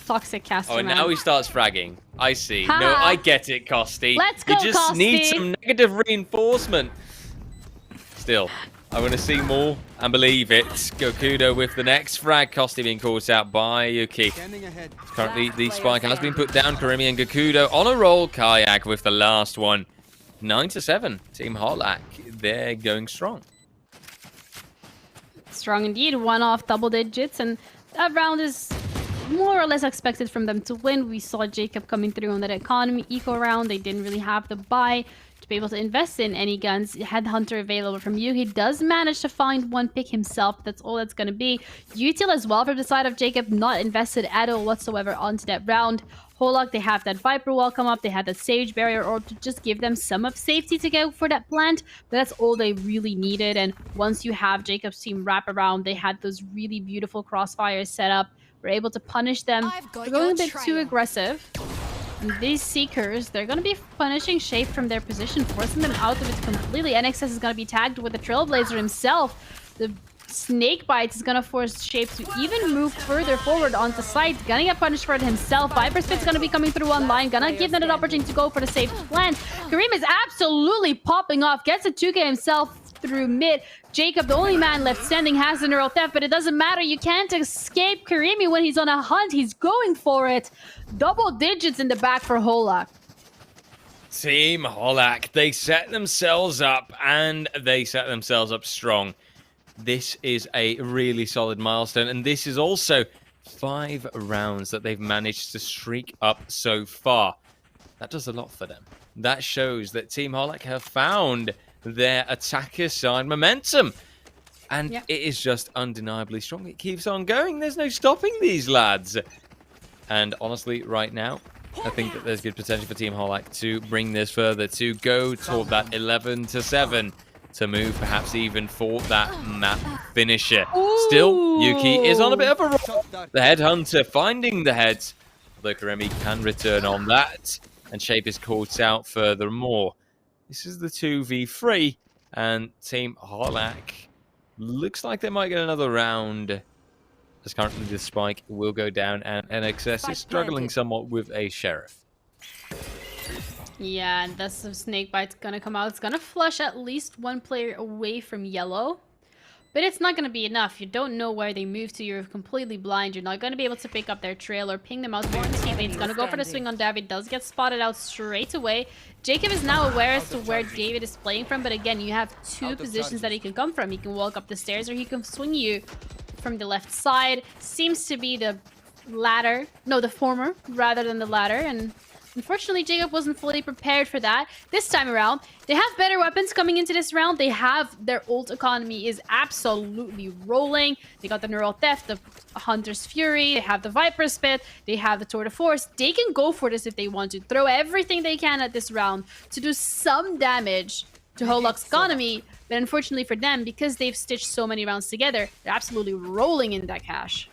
Toxic caster, Oh, man. now he starts fragging. I see. Ha. No, I get it, Kosti. Let's go, You just need Kosti. some negative reinforcement. Still, I want to see more and believe it. Gokudo with the next frag. Kosti being caught out by Yuki. Currently, the spike has been put down. Karimi and Gokudo on a roll. Kayak with the last one. 9-7. Team Holak, they're going strong. Strong indeed. One off double digits. And that round is more or less expected from them to win. We saw Jacob coming through on that economy eco round. They didn't really have the buy to be able to invest in any guns. Headhunter available from Yu. He does manage to find one pick himself. That's all that's going to be. Util as well from the side of Jacob, not invested at all whatsoever onto that round. Holak, they have that Viper wall come up. They had that Sage barrier orb to just give them some of safety to go for that plant. But that's all they really needed. And once you have Jacob's team wrap around, they had those really beautiful crossfires set up. We're able to punish them. They're going a bit too aggressive. And these Seekers, they're going to be punishing Shape from their position, forcing them out of it completely. NXS is going to be tagged with the Trailblazer himself. The Snake Bites is going to force Shape to even move further forward onto site. Gonna get punished for it himself. Viper Spit's going to be coming through online. Gonna give them an opportunity to go for the safe plant. Kareem is absolutely popping off. Gets a 2K himself through mid. Jacob, the only man left standing, has the neural theft, but it doesn't matter. You can't escape Karimi when he's on a hunt. He's going for it. Double digits in the back for Holak. Team Holak, they set themselves up, and they set themselves up strong. This is a really solid milestone, and this is also 5 rounds that they've managed to streak up so far. That does a lot for them. That shows that Team Holak have found their attacker side momentum, and it is just undeniably strong. It keeps on going. There's no stopping these lads. And honestly, right now, I think that there's good potential for Team Holak to bring this further, to go toward that 11-7, to move perhaps even for that map finisher. Still, Yuki is on a bit of a roll. The Headhunter finding the heads. Although Karemi can return on that, and Shape is caught out furthermore. This is the 2v3, and Team Holak looks like they might get another round, as currently the spike will go down, and NXS is struggling somewhat with a Sheriff. Yeah, and that's the Snake Bite's gonna come out. It's gonna flush at least one player away from yellow. But it's not going to be enough. You don't know where they move to. You're completely blind. You're not going to be able to pick up their trail or ping them out to your teammates. Going to go for the swing on David. Does get spotted out straight away. Jacob is now aware as to where David is playing from. But again, you have 2 positions that he can come from. He can walk up the stairs or he can swing you from the left side. Seems to be the latter. No, the former rather than the latter. And unfortunately, Jacob wasn't fully prepared for that. This time around, they have better weapons coming into this round. They have their ult economy is absolutely rolling. They got the Neural Theft, the Hunter's Fury, they have the Viper Spit, they have the Tour de Force. They can go for this if they want to. Throw everything they can at this round to do some damage to Holak's economy. But unfortunately for them, because they've stitched so many rounds together, they're absolutely rolling in that cash.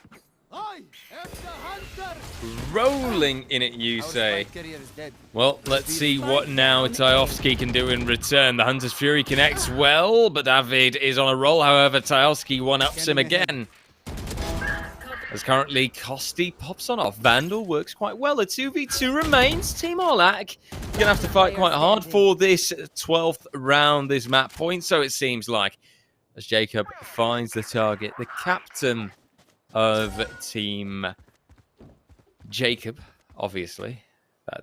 Rolling in it, you say? Well, let's see what now Tajovski can do in return. The Hunter's Fury connects well, but David is on a roll. However, Tajovski one-ups him again. As currently, Kosti pops on off. Vandal works quite well. A 2v2 remains. Team Holak, you're going to have to fight quite hard for this 12th round, this map point, so it seems like. As Jacob finds the target, the captain of Team Jacob, obviously.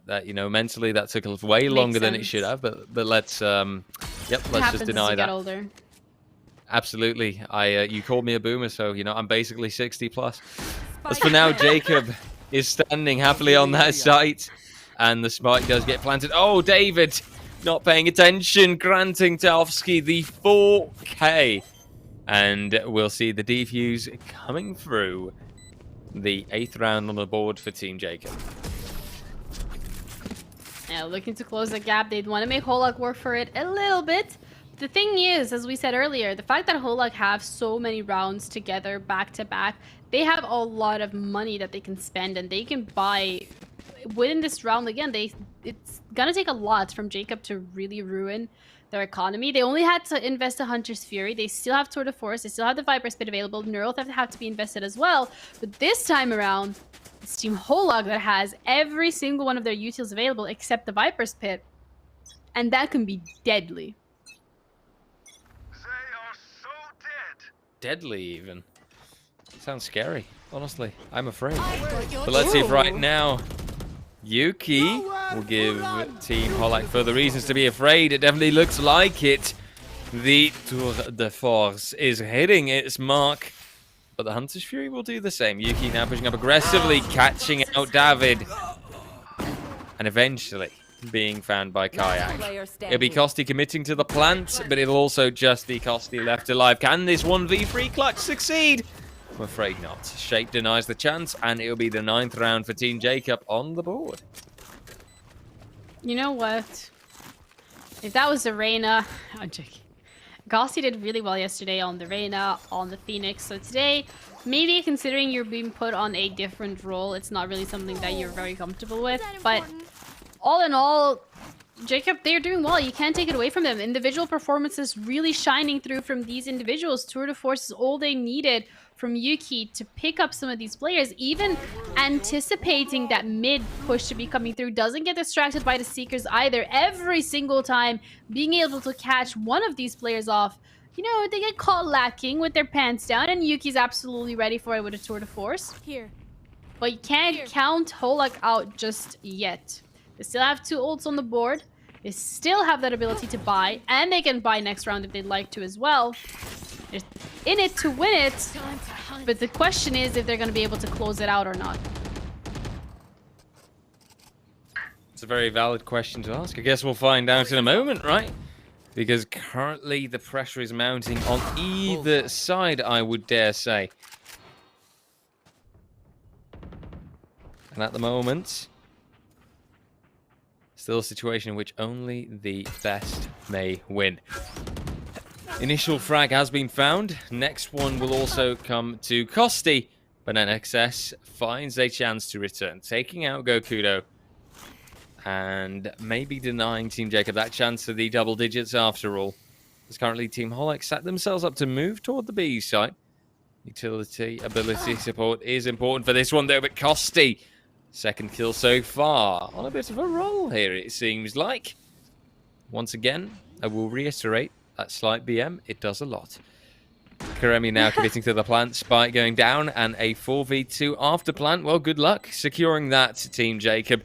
That you know, mentally that took way longer than it should have, but let's let's just deny that. Older. Absolutely. You called me a boomer, so you know I'm basically 60 plus. As for now, Jacob is standing happily on that site, and the spike does get planted. Oh, David not paying attention, granting Tajovski the 4K. And we'll see the defuse coming through. The 8th round on the board for Team Jacob. Yeah, looking to close the gap. They'd want to make Holak work for it a little bit. The thing is, as we said earlier, the fact that Holak have so many rounds together back to back, they have a lot of money that they can spend and they can buy within this round. Again, it's gonna take a lot from Jacob to really ruin their economy. They only had to invest a Hunter's Fury. They still have Tour de Force. They still have the Viper's Pit available. Neural Theft have to be invested as well. But this time around, it's Team Holak that has every single one of their utils available except the Viper's Pit. And that can be deadly. They are so dead. Deadly, even. Sounds scary, honestly. I'm afraid. But let's see if right now Yuki will give Team Holak further reasons to be afraid. It definitely looks like it. The Tour de Force is hitting its mark, but the Hunter's Fury will do the same. Yuki now pushing up aggressively, catching out David, and eventually being found by Kayak. It'll be Kosti committing to the plant, but it'll also just be Kosti left alive. Can this 1v3 clutch succeed? I'm afraid not. Shape denies the chance, and it'll be the 9th round for Team Jacob on the board. You know what? If that was the Reyna... I'm joking. Kosti did really well yesterday on the Reyna, on the Phoenix. So today, maybe considering you're being put on a different role, it's not really something that you're very comfortable with. But all in all, Jacob, they're doing well. You can't take it away from them. Individual performances really shining through from these individuals. Tour de Force is all they needed from Yuki to pick up some of these players. Even anticipating that mid push to be coming through, doesn't get distracted by the Seekers either. Every single time being able to catch one of these players off, you know, they get caught lacking with their pants down, and Yuki's absolutely ready for it with a Tour de Force. Here. But you can't count Holak out just yet. They still have 2 ults on the board. They still have that ability to buy, and they can buy next round if they'd like to as well. They're in it to win it, but the question is if they're going to be able to close it out or not. It's a very valid question to ask. I guess we'll find out in a moment, right? Because currently the pressure is mounting on either side, I would dare say. And at the moment, still a situation in which only the best may win. Initial frag has been found. Next one will also come to Kosti, but NXS finds a chance to return, taking out Gokudo and maybe denying Team Jacob that chance to the double digits after all. As currently Team Holak set themselves up to move toward the B site. Utility ability support is important for this one though, but Kosti, second kill so far, on a bit of a roll here it seems like. Once again, I will reiterate, that slight BM, it does a lot. Karemi now committing to the plant, Spike going down, and a 4v2 after plant. Well, good luck securing that, Team Jacob.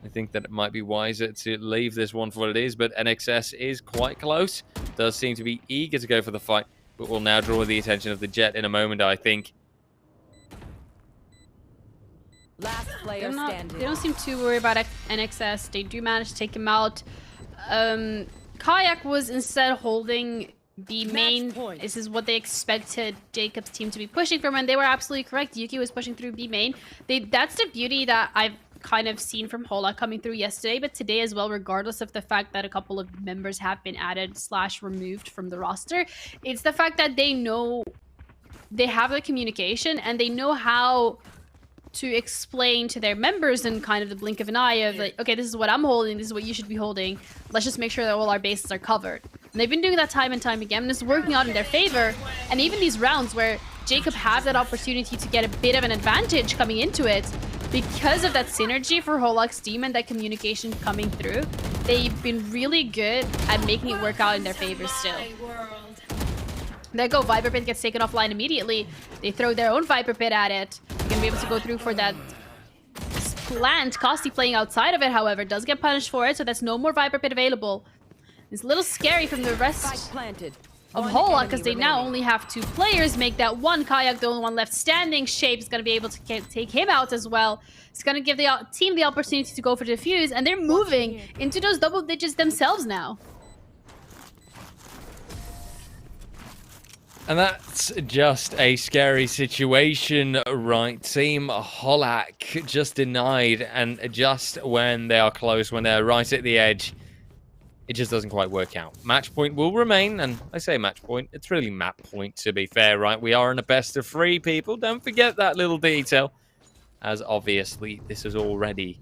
I think that it might be wiser to leave this one for what it is, but NXS is quite close. Does seem to be eager to go for the fight, but will now draw the attention of the Jet in a moment, I think. Last player standing. They don't seem too worried about NXS. They do manage to take him out. Kayak was instead holding B main. This is what they expected Jacob's team to be pushing from, and they were absolutely correct. Yuki was pushing through B main. That's the beauty that I've kind of seen from Holak coming through yesterday, but today as well, regardless of the fact that a couple of members have been added / removed from the roster. It's the fact that they know they have the communication and they know how to explain to their members in kind of the blink of an eye of like, okay, this is what I'm holding, this is what you should be holding. Let's just make sure that all our bases are covered. And they've been doing that time and time again, and it's working out in their favor. And even these rounds where Jacob have that opportunity to get a bit of an advantage coming into it, because of that synergy for Holak's team and that communication coming through, they've been really good at making it work out in their favor still. There go, Viper Pit gets taken offline immediately. They throw their own Viper Pit at it. They're gonna be able to go through for that plant. Kosti playing outside of it, however, does get punished for it, so that's no more Viper Pit available. It's a little scary from the rest of Holak, because they now only have 2 players make that one. Kayak, the only one left standing. Shape's gonna be able to take him out as well. It's gonna give the team the opportunity to go for defuse, and they're moving into those double digits themselves now. And that's just a scary situation, right? Team Holak just denied, and just when they are close, when they're right at the edge, it just doesn't quite work out. Match point will remain, and I say match point, it's really map point to be fair, right? We are in a best of 3, people. Don't forget that little detail, as obviously this is already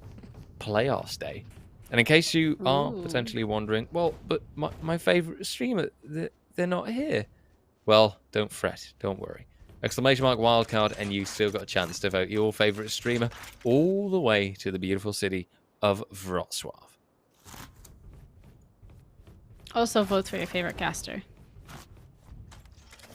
playoffs day. And in case you are potentially wondering, well, but my favorite streamer, they're not here. Well, don't fret, don't worry. Exclamation mark wildcard, and you still got a chance to vote your favorite streamer all the way to the beautiful city of Wrocław. Also vote for your favorite caster.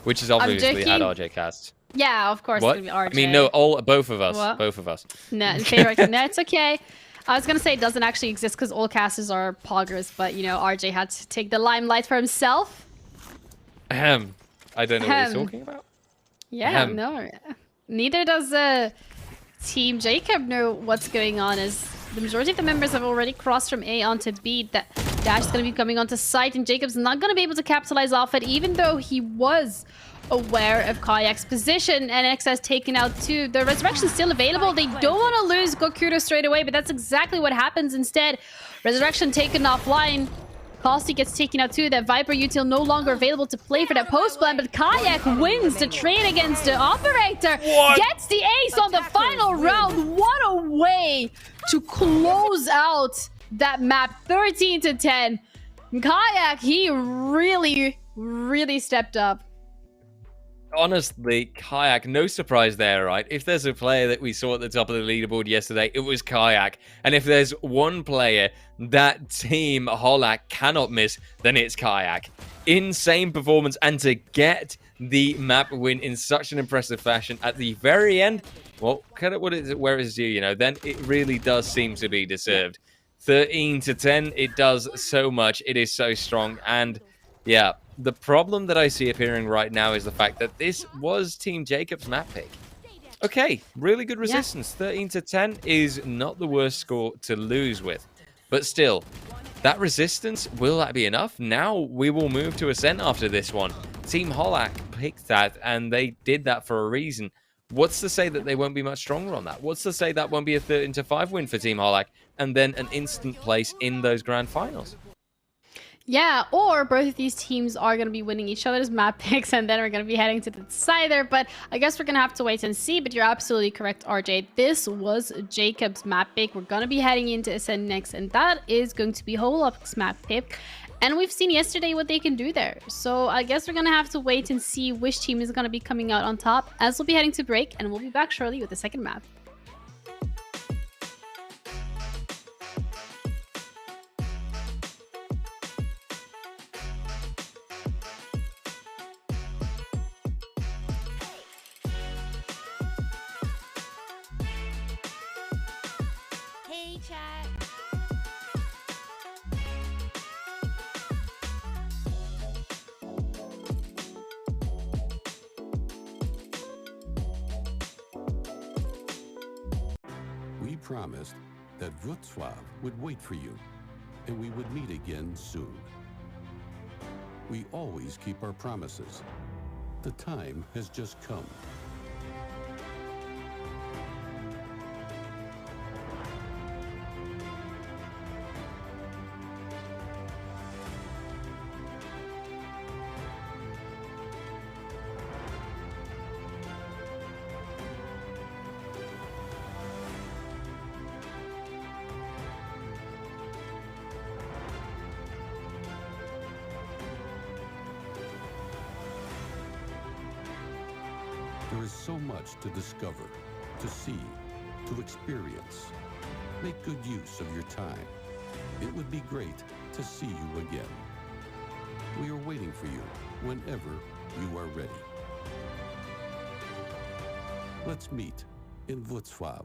Which is obviously at RJ Casts. Yeah, of course What? it's gonna be RJ. I mean, no, both of us. What? Both of us. No, favorite. No, it's okay. I was gonna say it doesn't actually exist because all casters are poggers, but you know, RJ had to take the limelight for himself. Ahem. I don't know what he's talking about. Yeah, no. Neither does Team Jacob know what's going on, as the majority of the members have already crossed from A onto B. That Dash is going to be coming onto site, and Jacob's not going to be able to capitalize off it, even though he was aware of Kayak's position. And XS taken out too. The Resurrection's still available. They don't want to lose Gokudo straight away, but that's exactly what happens instead. Resurrection taken offline. Costi gets taken out too. That Viper util no longer available to play for that post plan, but Kayak wins the trade against the operator. Gets the ace on the final round. What a way to close out that map. 13-10. Kayak, he really stepped up. Honestly, Kayak, no surprise there, right? If there's a player that we saw at the top of the leaderboard yesterday, it was Kayak. And if there's one player that Team Holak cannot miss, then it's Kayak. Insane performance, and to get the map win in such an impressive fashion at the very end, well, credit where it is due, you know, then it really does seem to be deserved. 13-10, it does so much, it is so strong, and yeah, the problem that I see appearing right now is the fact that this was Team Jacob's map pick. Okay, really good resistance. 13-10 is not the worst score to lose with. But still, that resistance, will that be enough? Now we will move to Ascent after this one. Team Holak picked that, and they did that for a reason. What's to say that they won't be much stronger on that? What's to say that won't be a 13-5 win for Team Holak, and then an instant place in those grand finals? Yeah, or both of these teams are going to be winning each other's map picks, and then we're going to be heading to the decider. But I guess we're going to have to wait and see. But you're absolutely correct, RJ. This was Jacob's map pick. We're going to be heading into Ascend next, and that is going to be Holak's map pick. And we've seen yesterday what they can do there. So I guess we're going to have to wait and see which team is going to be coming out on top, as we'll be heading to break, and we'll be back shortly with the second map. We promised that Wrocław would wait for you, and we would meet again soon. We always keep our promises. The time has just come. There is so much to discover, to see, to experience. Make good use of your time. It would be great to see you again. We are waiting for you whenever you are ready. Let's meet in Wrocław.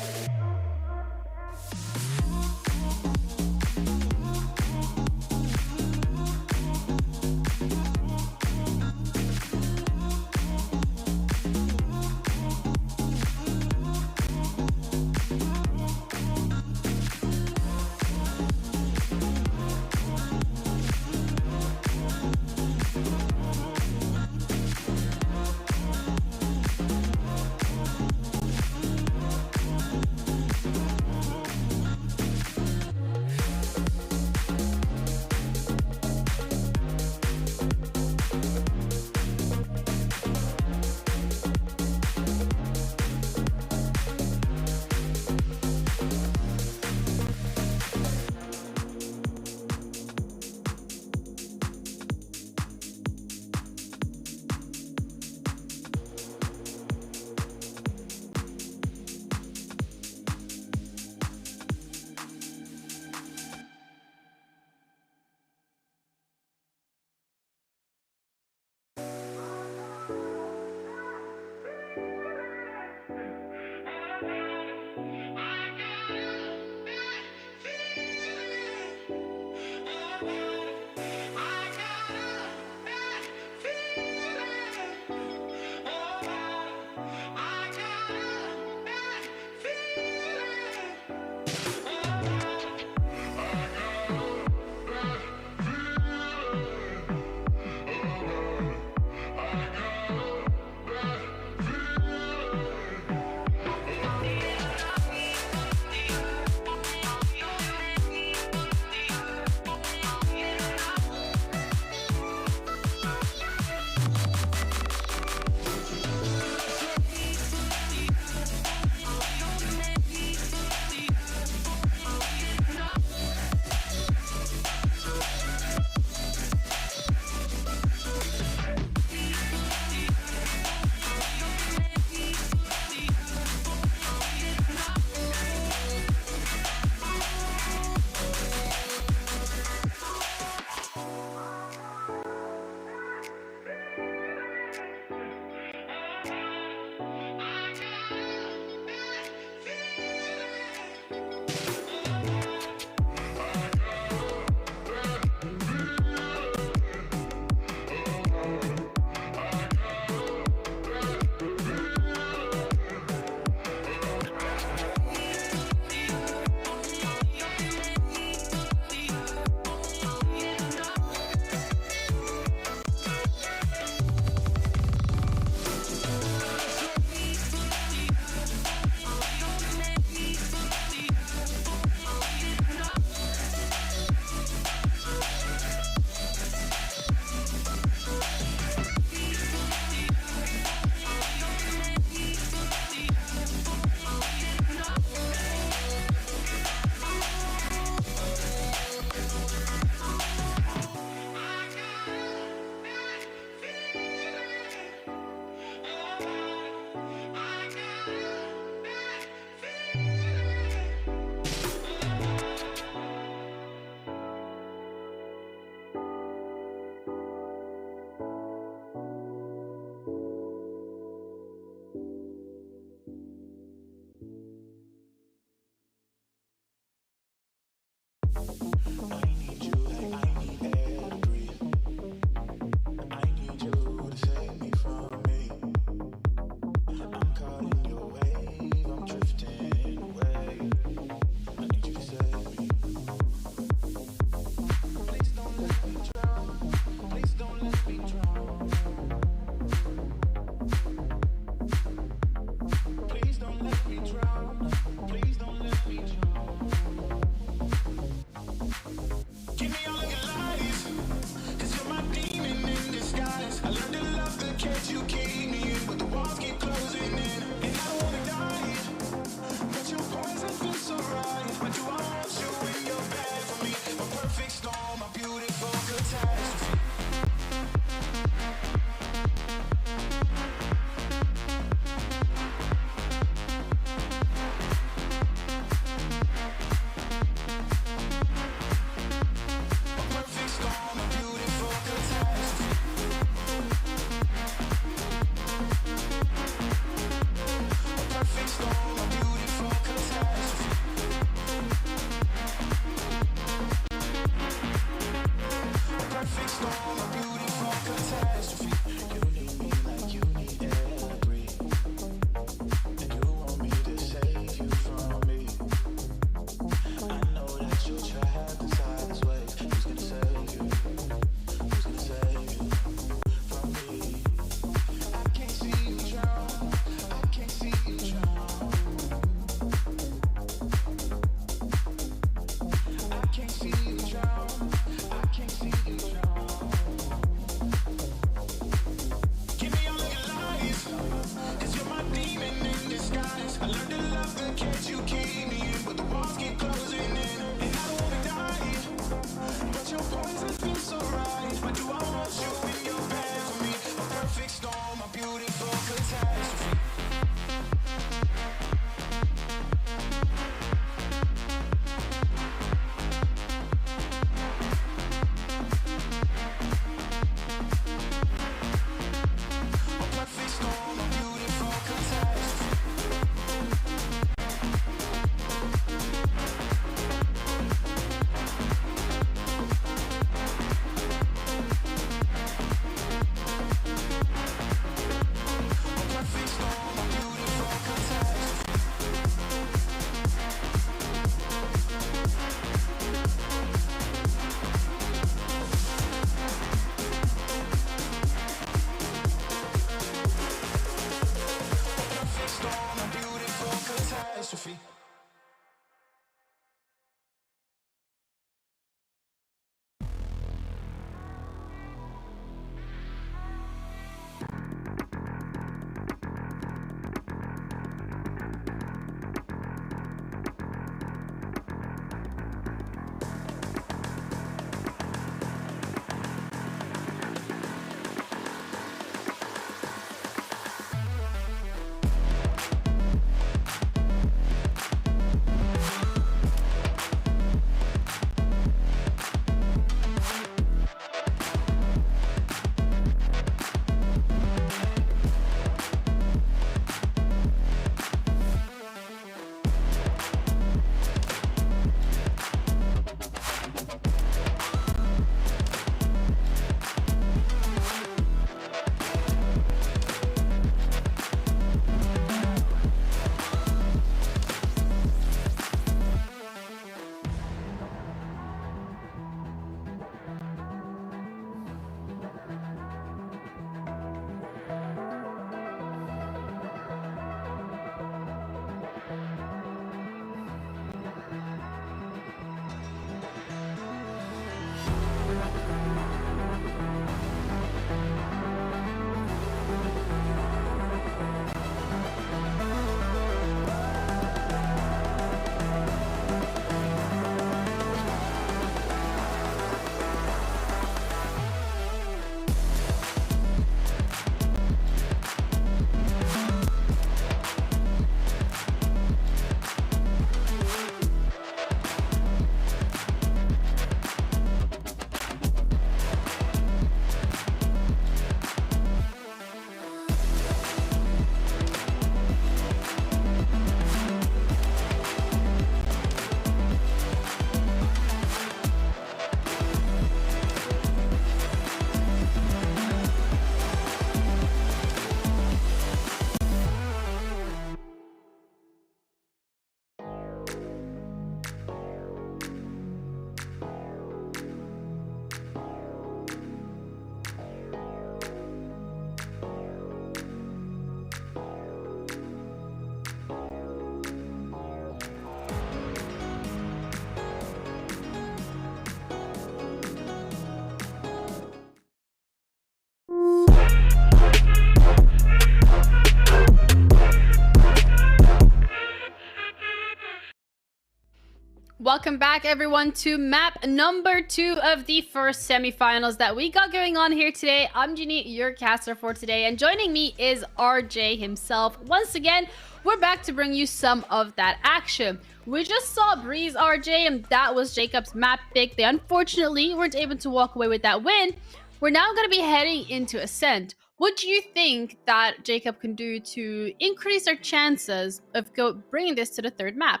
welcome back everyone to map number 2 of the first semifinals that we got going on here today. I'm Ginny, your caster for today, and joining me is RJ himself. Once again, we're back to bring you some of that action. We just saw Breeze RJ, and that was Jacob's map pick. They unfortunately weren't able to walk away with that win. We're now going to be heading into Ascent. What do you think that Jacob can do to increase our chances of bringing this to the 3rd map?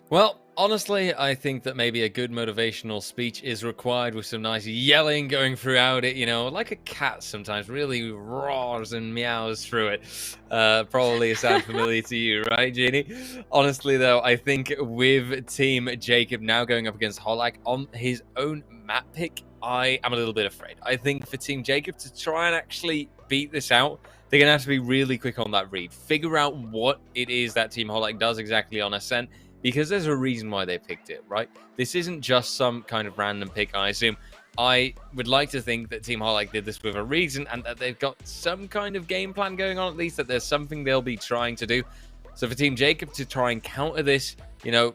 Well, honestly, I think that maybe a good motivational speech is required with some nice yelling going throughout it, you know, like a cat sometimes really roars and meows through it. Probably a sound familiar to you, right, Jeannie? Honestly, though, I think with Team Jacob now going up against Holak on his own map pick, I am a little bit afraid. I think for Team Jacob to try and actually beat this out, they're going to have to be really quick on that read. Figure out what it is that Team Holak does exactly on Ascent, because there's a reason why they picked it, right? This isn't just some kind of random pick, I assume. I would like to think that Team Holak did this with a reason and that they've got some kind of game plan going on, at least that there's something they'll be trying to do. So for Team Jacob to try and counter this, you know,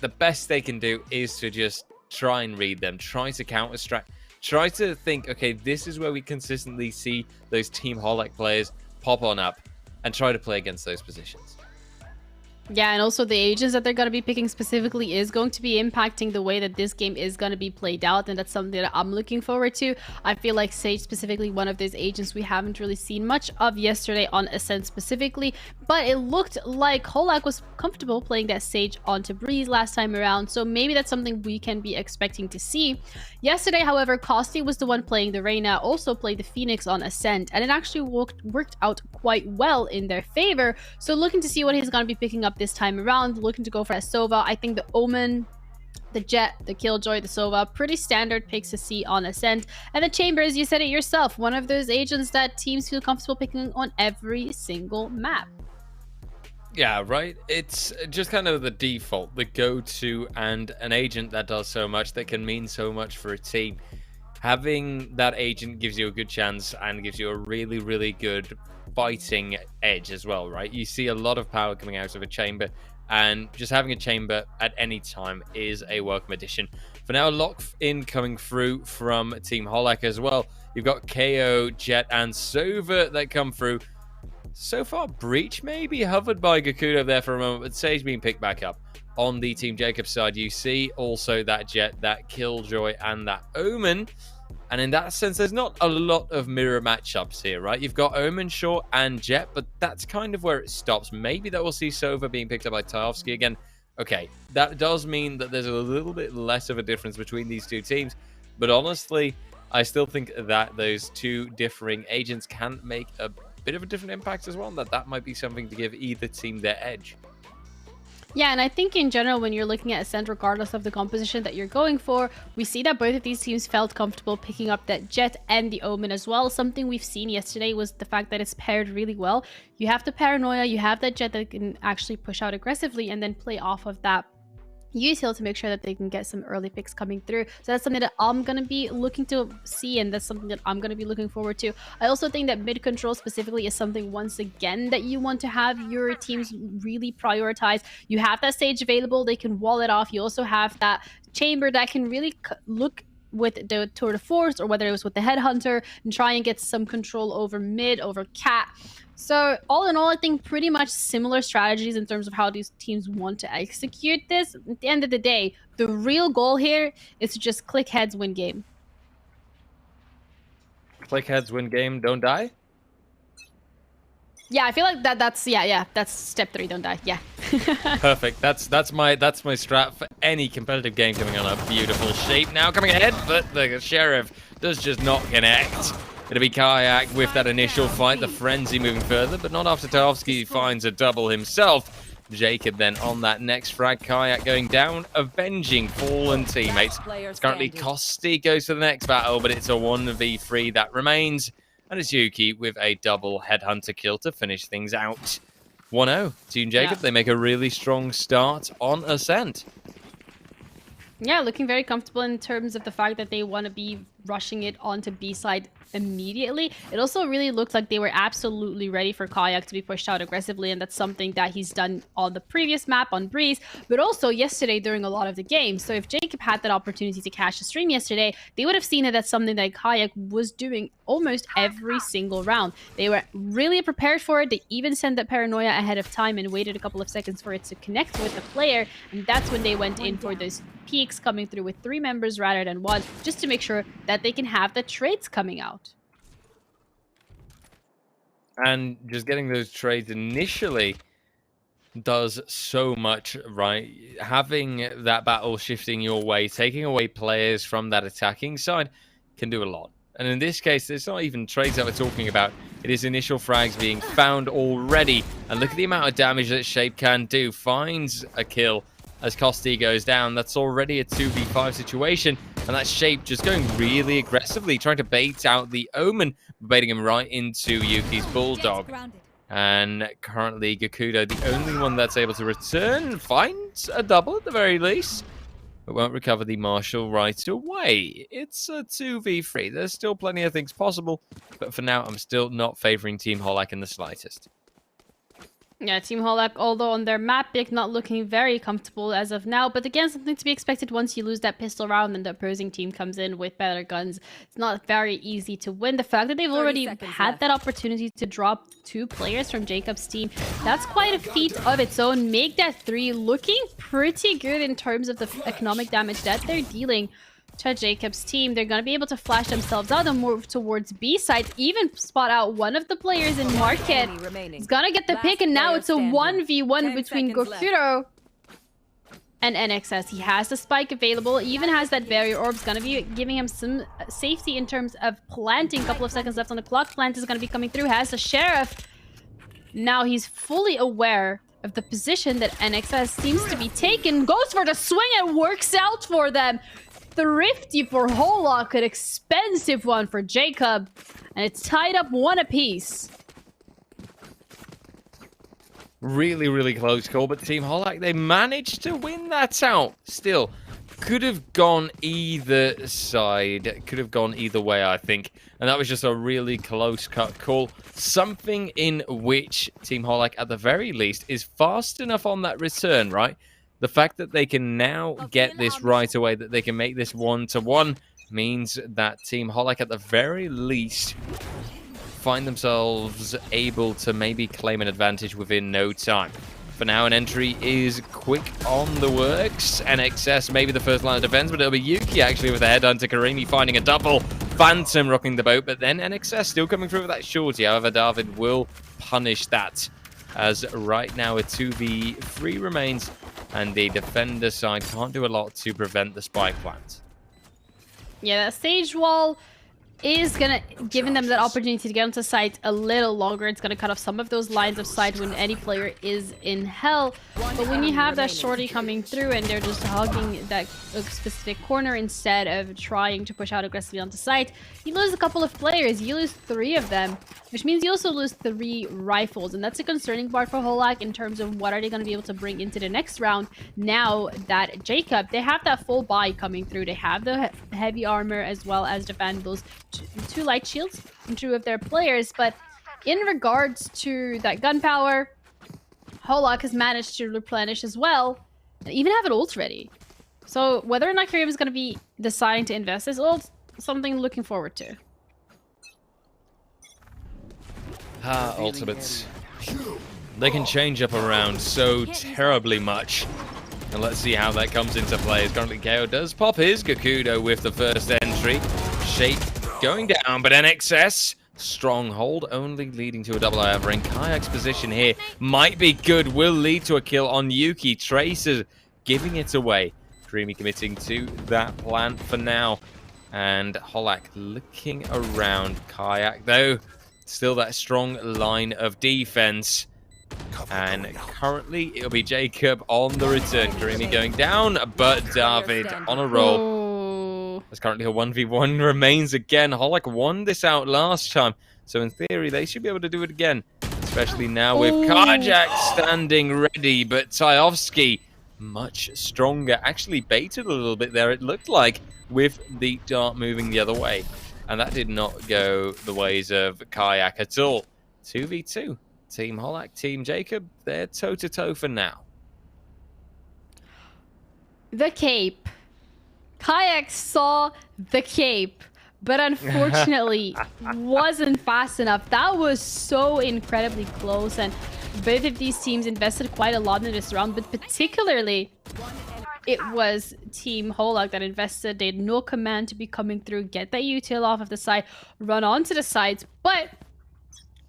the best they can do is to just try and read them, try to counter-strat, try to think, okay, this is where we consistently see those Team Holak players pop on up and try to play against those positions. Yeah, and also the agents that they're going to be picking specifically is going to be impacting the way that this game is going to be played out, and that's something that I'm looking forward to. I feel like Sage specifically, one of those agents we haven't really seen much of yesterday on Ascent specifically, but it looked like Holak was comfortable playing that Sage onto Breeze last time around, so maybe that's something we can be expecting to see. Yesterday, however, Kosti was the one playing the Reyna, also played the Phoenix on Ascent, and it actually worked out quite well in their favor, so looking to see what he's going to be picking up this time around, looking to go for a Sova. I think the Omen, the Jet, the Killjoy, the Sova, pretty standard picks to see on Ascent. And the Chambers, you said it yourself, one of those agents that teams feel comfortable picking on every single map. Yeah, right. It's just kind of the default, the go-to, and an agent that does so much, that can mean so much for a team. Having that agent gives you a good chance and gives you a really, really good fighting edge as well, right? You see a lot of power coming out of a chamber, and just having a chamber at any time is a welcome addition. For now, lock-in coming through from Team Holak as well. You've got KO, Jet, and Sova that come through. So far, Breach maybe hovered by Gakudo there for a moment, but Sage being picked back up. On the Team Jacob side, you see also that Jet, that Killjoy, and that Omen. And in that sense, there's not a lot of mirror matchups here, right? You've got Omen, Shaw, and Jet, but that's kind of where it stops. Maybe that we'll see Sova being picked up by Tajovsky again. Okay, that does mean that there's a little bit less of a difference between these two teams. But honestly, I still think that those two differing agents can make a bit of a different impact as well, and that might be something to give either team their edge. Yeah, and I think in general, when you're looking at Ascent, regardless of the composition that you're going for, we see that both of these teams felt comfortable picking up that Jet and the Omen as well. Something we've seen yesterday was the fact that it's paired really well. You have the Paranoia, you have that Jet that can actually push out aggressively and then play off of that use heal to make sure that they can get some early picks coming through. So that's something that I'm going to be looking to see, and that's something that I'm going to be looking forward to. I also think that mid control specifically is something, once again, that you want to have your teams really prioritize. You have that Sage available, they can wall it off. You also have that Chamber that can really look with the Tour de Force, or whether it was with the Headhunter, and try and get some control over mid, over Cat. So all in all, I think pretty much similar strategies in terms of how these teams want to execute this. At the end of the day, the real goal here is to just click heads, win game. Click heads, win game, don't die? Yeah, I feel like that's step 3, don't die. Yeah. Perfect. That's my strat for any competitive game coming on a beautiful shape. Now coming ahead, but the Sheriff does just not connect. It'll be Kayak with that initial fight, the frenzy moving further, but not after Tajovsky finds a double himself. Jacob then on that next frag, Kayak going down, avenging fallen teammates. It's currently Kosti goes to the next battle, but it's a 1v3 that remains. And it's Yuki with a double Headhunter kill to finish things out. 1-0. Team Jacob, they make a really strong start on Ascent. Yeah, looking very comfortable in terms of the fact that they want to be rushing it onto B side immediately. It also really looked like they were absolutely ready for Kayak to be pushed out aggressively, and that's something that he's done on the previous map on Breeze, but also yesterday during a lot of the games. So if Jacob had that opportunity to catch the stream yesterday, they would have seen that that's something that Kayak was doing almost every single round. They were really prepared for it. They even sent that paranoia ahead of time and waited a couple of seconds for it to connect with the player, and that's when they went in for those peaks, coming through with 3 members rather than 1, just to make sure that they can have the trades coming out. And just getting those trades initially does so much, right? Having that battle shifting your way, taking away players from that attacking side can do a lot. And in this case, it's not even trades that we're talking about. It is initial frags being found already. And look at the amount of damage that Shape can do. Finds a kill as Kosti goes down. That's already a 2v5 situation. And that Shape just going really aggressively, trying to bait out the Omen, baiting him right into Yuki's Bulldog. And currently, Gakudo, the only one that's able to return, finds a double at the very least, but won't recover the Marshal right away. It's a 2v3. There's still plenty of things possible, but for now, I'm still not favoring Team Holak in the slightest. Yeah, Team Holak, although on their map pick, not looking very comfortable as of now. But again, something to be expected once you lose that pistol round and the opposing team comes in with better guns. It's not very easy to win. The fact that they've already had that opportunity to drop 2 players from Jacob's team, that's quite a feat of its own. Make that 3 looking pretty good in terms of the economic damage that they're dealing to Jacob's team. They're going to be able to flash themselves out and move towards B side, even spot out one of the players in market. He's going to get the pick, and now it's a 1v1 between Gokuro and NXS. He has the spike available, even has that barrier orbs, going to be giving him some safety in terms of planting. A couple of seconds left on the clock. Plant is going to be coming through, has the Sheriff. Now he's fully aware of the position that NXS seems to be taking. Goes for the swing, and works out for them. Thrifty for Holak, an expensive one for Jacob, and it's tied up 1 apiece. Really, really close call, but Team Holak, they managed to win that out. Still, could have gone either side, could have gone either way, I think. And that was just a really close cut call. Something in which Team Holak, at the very least, is fast enough on that return, right? The fact that they can now get this right away, that they can make this 1-to-1, means that Team Holak, at the very least, find themselves able to maybe claim an advantage within no time. For now, an entry is quick on the works. NXS, maybe the first line of defense, but it'll be Yuki actually with a head onto Karimi, finding a double. Phantom rocking the boat, but then NXS still coming through with that shorty. However, David will punish that, as right now a 2v3 remains. And the defender side can't do a lot to prevent the spike plant. Yeah, that stage wall is gonna giving them that opportunity to get onto site a little longer. It's gonna cut off some of those lines of sight when any player is in hell. But when you have that shorty coming through and they're just hugging that specific corner instead of trying to push out aggressively onto site, you lose a couple of players. You lose 3 of them, which means you also lose 3 rifles, and that's a concerning part for Holak in terms of what are they going to be able to bring into the next round. Now that Jacob, they have that full buy coming through. They have the heavy armor as well as the vandals, 2 light shields from 2 of their players. But in regards to that gunpowder, Holak has managed to replenish as well, and even have an ult ready. So whether or not Karim is going to be deciding to invest his ult, something looking forward to. Ultimates. They can change up around so terribly much. And let's see how that comes into play. As currently KO does pop his Gakudo with the first entry. Shape going down, but NXS stronghold only leading to a double. However, in Kayak's position here might be good, will lead to a kill on Yuki. Tracer giving it away. Dreamy committing to that plan for now. And Holak looking around. Kayak, though, still that strong line of defense. And currently, it'll be Jacob on the return. Karimi going down, but David on a roll. As currently a 1v1 remains again. Holak won this out last time. So in theory, they should be able to do it again. Especially now with Karjak standing ready. But Tyovsky much stronger. Actually baited a little bit there, it looked like, with the dart moving the other way. And that did not go the ways of Kayak at all. 2v2. Team Holak, Team Jacob, they're toe-to-toe for now. The cape. Kayak saw the cape, but unfortunately wasn't fast enough. That was so incredibly close, and both of these teams invested quite a lot in this round, but particularly it was Team Holak that invested. They had no command to be coming through, get that util off of the side, run onto the sides, but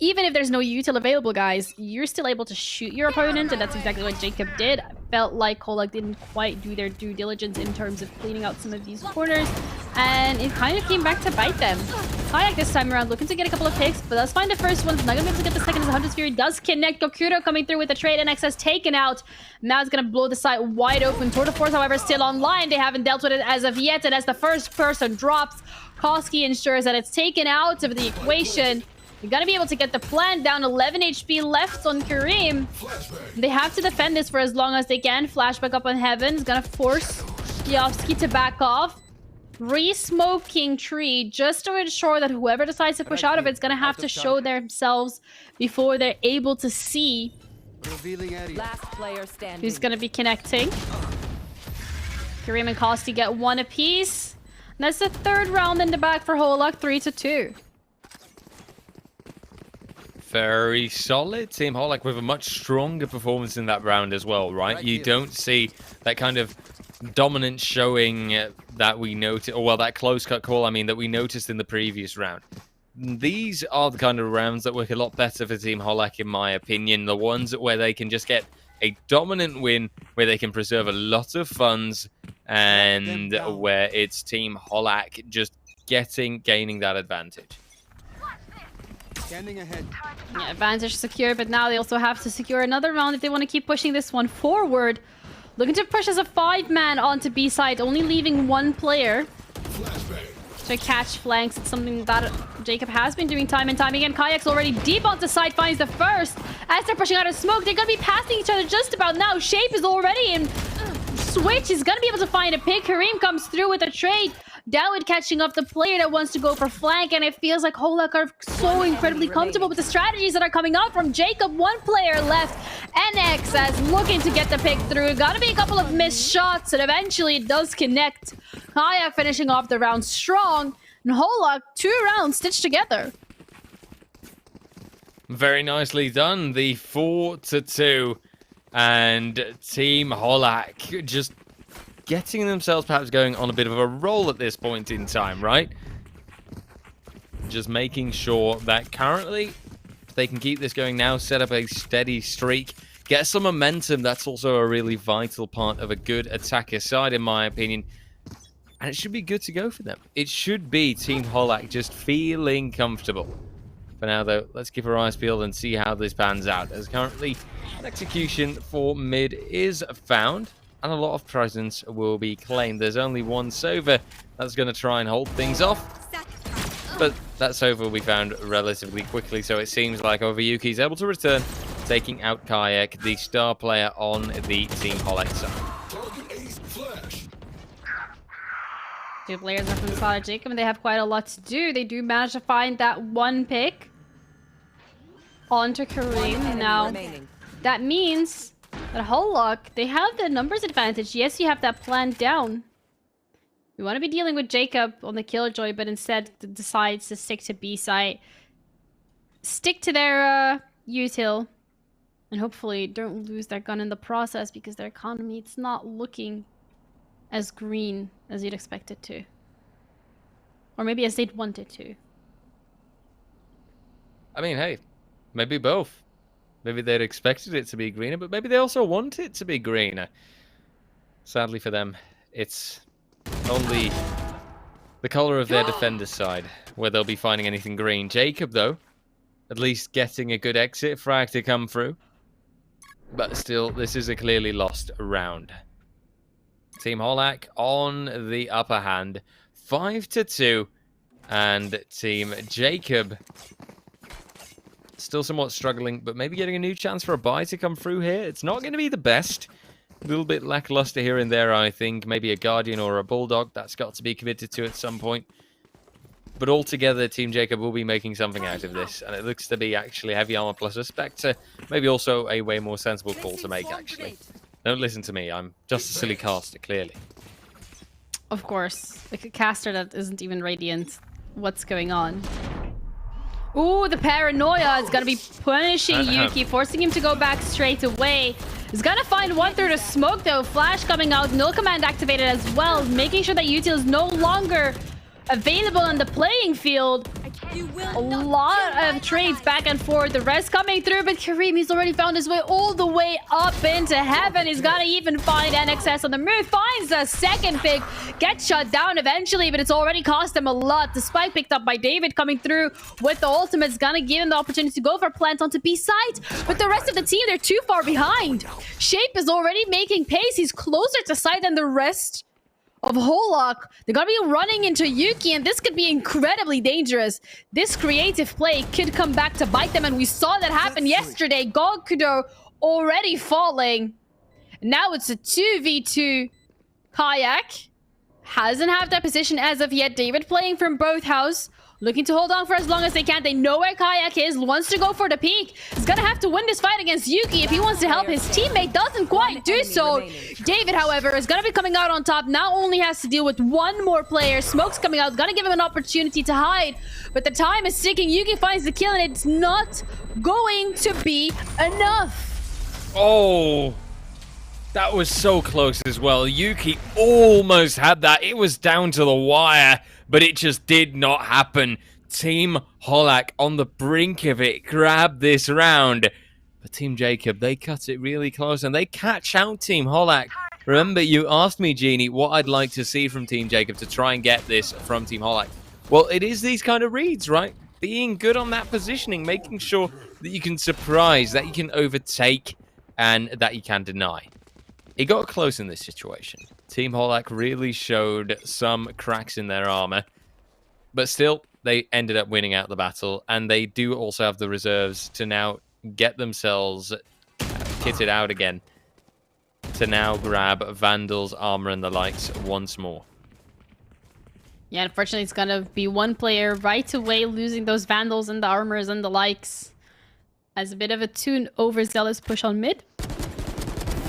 even if there's no util available, guys, you're still able to shoot your opponent, and that's exactly what Jacob did. I felt like Holak didn't quite do their due diligence in terms of cleaning out some of these corners, and it kind of came back to bite them. Kayak this time around looking to get a couple of picks, but let's find the first one. Not gonna be able to get the second as the Hunter's Fury does connect. Gokuro coming through with the trade, and XS taken out. Now it's gonna blow the site wide open. Tour de Force, however, still online. They haven't dealt with it as of yet, and as the first person drops, Koski ensures that it's taken out of the equation. You're gonna be able to get the plant down. 11 HP left on Kareem. They have to defend this for as long as they can. Flashback up on Heaven is gonna force Yovsky to back off. Re-smoking tree just to ensure that whoever decides to push out of it's gonna have to show themselves before they're able to see Last player standing. who's gonna be connecting. Kareem and Kosti get one apiece. And that's the third round in the back for Holak, 3-2. Very solid. Team Holak with a much stronger performance in that round as well, right? You don't see that kind of dominant showing that we noticed, or well, that close cut call, I mean, that we noticed in the previous round. These are the kind of rounds that work a lot better for Team Holak, in my opinion. The ones where they can just get a dominant win, where they can preserve a lot of funds, and where it's Team Holak just gaining that advantage. Ahead. Yeah, advantage secure, but now they also have to secure another round if they want to keep pushing this one forward. Looking to push as a 5-man onto B side, only leaving one player to catch flanks. It's something that Jacob has been doing time and time again. Kayak's already deep onto side, finds the first. As they're pushing out of smoke, they're going to be passing each other just about now. Shape is already in. Switch is going to be able to find a pick. Kareem comes through with a trade. Dawid catching up the player that wants to go for flank, and it feels like Holak are so incredibly comfortable with the strategies that are coming out from Jacob. One player left, NX as looking to get the pick through. Gotta be a couple of missed shots, and eventually it does connect. Kayak finishing off the round strong, and Holak 2 rounds stitched together. Very nicely done. The 4-2, and Team Holak just getting themselves perhaps going on a bit of a roll at this point in time, right? Just making sure that currently they can keep this going now, set up a steady streak, get some momentum. That's also a really vital part of a good attacker side, in my opinion. And it should be good to go for them. It should be Team Holak just feeling comfortable. For now, though, let's keep our eyes peeled and see how this pans out, as currently an execution for mid is found, and a lot of presence will be claimed. There's only one Sova that's going to try and hold things off, but that Sova will be found relatively quickly, so it seems like Overyuki is able to return, taking out Kayak, the star player on the Team Holak side. 2 players are from the side of Jacob, and they have quite a lot to do. They do manage to find that one pick onto Kareem. Now, that means that Holak, they have the numbers advantage. Yes, you have that plan down. We want to be dealing with Jacob on the Killjoy, but instead decides to stick to B site. Stick to their util, and hopefully don't lose their gun in the process, because their economy, it's not looking as green as you'd expect it to. Or maybe as they'd want it to. I mean, hey, maybe both. Maybe they'd expected it to be greener, but maybe they also want it to be greener. Sadly for them, it's only the color of their defender's side where they'll be finding anything green. Jacob, though, at least getting a good exit frag to come through. But still, this is a clearly lost round. Team Holak on the upper hand, 5-2, and Team Jacob still somewhat struggling, but maybe getting a new chance for a buy to come through here. It's not going to be the best, A little bit lackluster here and there, I think. Maybe a Guardian or a Bulldog. That's got to be committed to at some point. But altogether, Team Jacob will be making something out of this. And it looks to be actually heavy armor plus a Spectre. Maybe also a way more sensible call to make, actually. Don't listen to me. I'm just a silly caster, clearly. Of course. Like a caster that isn't even Radiant. What's going on? Ooh, the paranoia is going to be punishing Yuki, forcing him to go back straight away. He's going to find one through the smoke, though. Flash coming out, null command activated as well, making sure that Util is no longer available on the playing field. A lot of trades back and forth. The rest coming through, but Kareem, he's already found his way all the way up into heaven. He's got to even find NXS on the move. Finds a second pick. Gets shut down eventually, but it's already cost him a lot. The spike picked up by David coming through with the ultimate is going to give him the opportunity to go for plant onto B side. But the rest of the team, they're too far behind. Shape is already making pace. He's closer to side than the rest of Holak. They're gonna be running into Yuki, and this could be incredibly dangerous. This creative play could come back to bite them, and we saw that happen yesterday. Gogkudo already falling. Now it's a 2v2. Kayak hasn't had that position as of yet. David playing from both house, looking to hold on for as long as they can. They know where Kayak is, wants to go for the peak. He's gonna have to win this fight against Yuki if he wants to help his teammate. Doesn't quite do so. David, however, is gonna be coming out on top. Now only has to deal with one more player. Smoke's coming out, gonna give him an opportunity to hide. But the time is ticking. Yuki finds the kill, and it's not going to be enough. Oh, that was so close as well. Yuki almost had that. It was down to the wire, but it just did not happen. Team Holak on the brink of it grabbed this round. But Team Jacob, they cut it really close, and they catch out Team Holak. Remember, you asked me, Genie, what I'd like to see from Team Jacob to try and get this from Team Holak. Well, it is these kind of reads, right? Being good on that positioning, making sure that you can surprise, that you can overtake, and that you can deny. It got close in this situation. Team Holak really showed some cracks in their armor, but still, they ended up winning out the battle, and they do also have the reserves to now get themselves kitted out again to now grab Vandal's armor and the likes once more. Yeah, unfortunately, it's gonna be one player right away losing those Vandals and the armors and the likes. As a bit of a too overzealous push on mid.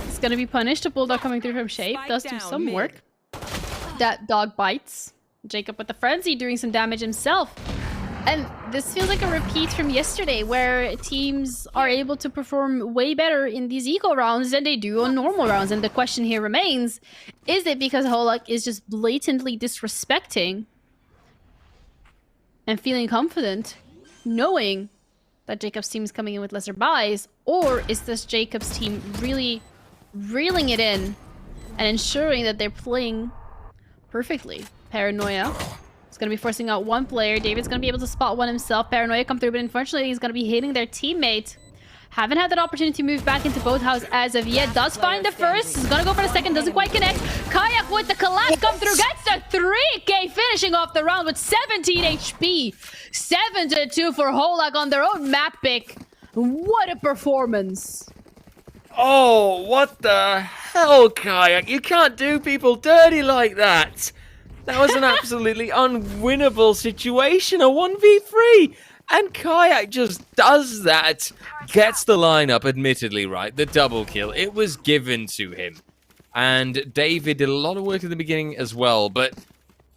It's gonna be punished. A Bulldog coming through from Shape does do some work. That dog bites. Jacob with the frenzy doing some damage himself. And this feels like a repeat from yesterday, where teams are able to perform way better in these eco rounds than they do on normal rounds. And the question here remains, is it because Holak is just blatantly disrespecting and feeling confident, knowing that Jacob's team is coming in with lesser buys? Or is this Jacob's team really reeling it in and ensuring that they're playing perfectly? Paranoia. It's going to be forcing out one player. David's going to be able to spot one himself. Paranoia come through, but unfortunately, he's going to be hitting their teammate. Haven't had that opportunity to move back into both house as of yet. Does find the first. He's going to go for the second. Doesn't quite connect. Kayak with the collapse come through. Gets the 3K, finishing off the round with 17 HP. 7-2 for Holak on their own map pick. What a performance. Oh, what the hell, Kayak? You can't do people dirty like that. That was an absolutely unwinnable situation, a 1v3. And Kayak just does that. Gets the lineup, admittedly, right? The double kill. It was given to him. And David did a lot of work in the beginning as well. But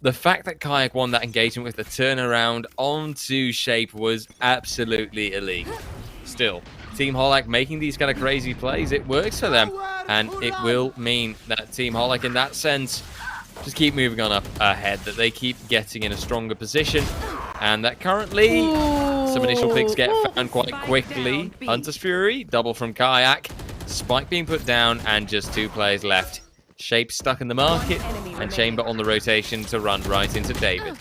the fact that Kayak won that engagement with the turnaround onto Shape was absolutely elite. Still, Team Holak making these kind of crazy plays, it works for them. And it will mean that Team Holak, in that sense, just keep moving on up ahead, that they keep getting in a stronger position, and that currently some initial picks get found quite quickly. Hunter's Fury, double from Kayak, Spike being put down, and just 2 players left. Shape stuck in the market, and Chamber on the rotation to run right into David.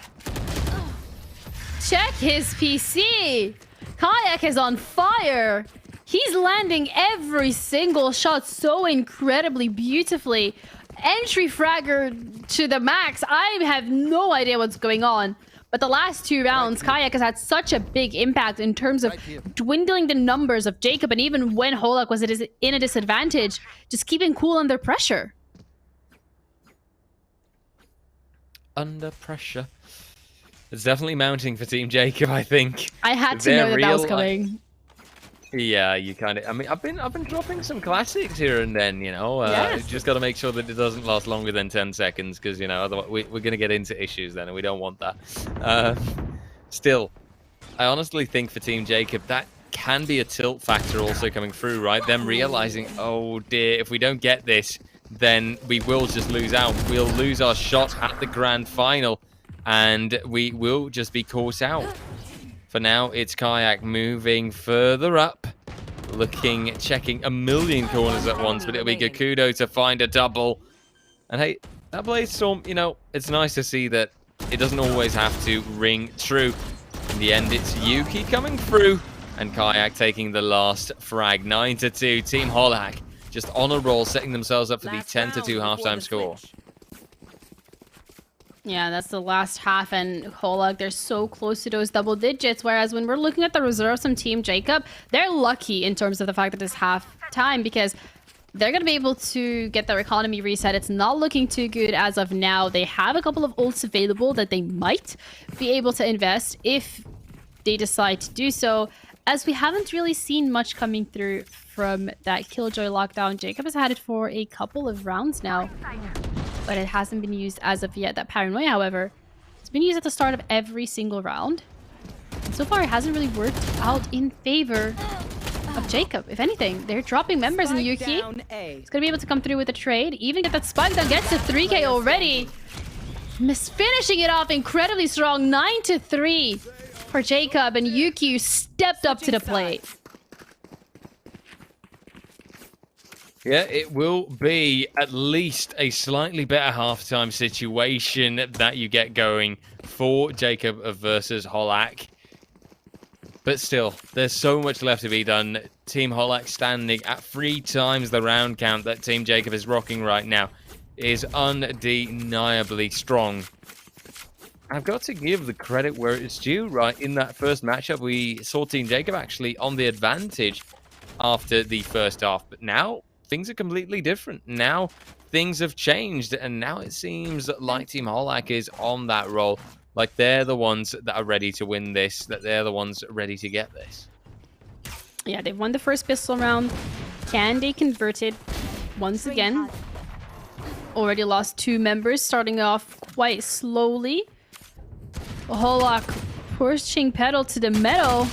Check his PC. Kayak is on fire. He's landing every single shot so incredibly beautifully. Entry fragger to the max. I have no idea what's going on. But the last 2 rounds, Kayak has had such a big impact in terms of dwindling the numbers of Jacob, and even when Holak was in a disadvantage, just keeping cool under pressure. Under pressure. It's definitely mounting for Team Jacob, I think. I had to know that that was coming. Yeah, you kind of. I mean, I've been dropping some classics here and then, you know. Yes. Just got to make sure that it doesn't last longer than 10 seconds, because you know, otherwise we're gonna get into issues then, and we don't want that. Still, I honestly think for Team Jacob that can be a tilt factor also coming through, right? Them realizing, oh dear, if we don't get this, then we will just lose out. We'll lose our shot at the grand final, and we will just be caught out. For now, it's Kayak moving further up, checking a million corners at once, but it'll be Gakudo to find a double. And hey, that Blaze Storm, you know, it's nice to see that it doesn't always have to ring true. In the end, it's Yuki coming through, and Kayak taking the last frag. 9-2, Team Holak just on a roll, setting themselves up for the 10-2 halftime score. Yeah, that's the last half, and Holak, they're so close to those double digits, whereas when we're looking at the reserves from Team Jacob, they're lucky in terms of the fact that it's half time, because they're going to be able to get their economy reset. It's not looking too good as of now. They have a couple of ults available that they might be able to invest if they decide to do so, as we haven't really seen much coming through from that Killjoy lockdown. Jacob has had it for a couple of rounds now, but it hasn't been used as of yet. That Paranoia, however, has been used at the start of every single round. And so far, it hasn't really worked out in favor of Jacob. If anything, they're dropping members in Yuki. He's going to be able to come through with a trade, even get that spike that gets to 3k already. Finishing it off incredibly strong, 9-3 for Jacob, and Yuki stepped up to the plate. Yeah, it will be at least a slightly better halftime situation that you get going for Jacob versus Holak. But still, there's so much left to be done. Team Holak standing at 3 times the round count that Team Jacob is rocking right now is undeniably strong. I've got to give the credit where it's due, right? In that first matchup, we saw Team Jacob actually on the advantage after the first half. But now, things are completely different. Now, things have changed. And now it seems like Team Holak is on that roll. Like, they're the ones that are ready to win this. That they're the ones ready to get this. Yeah, they've won the first pistol round. Can they convert it once again? Already lost 2 members, starting off quite slowly. Holak pushing pedal to the metal.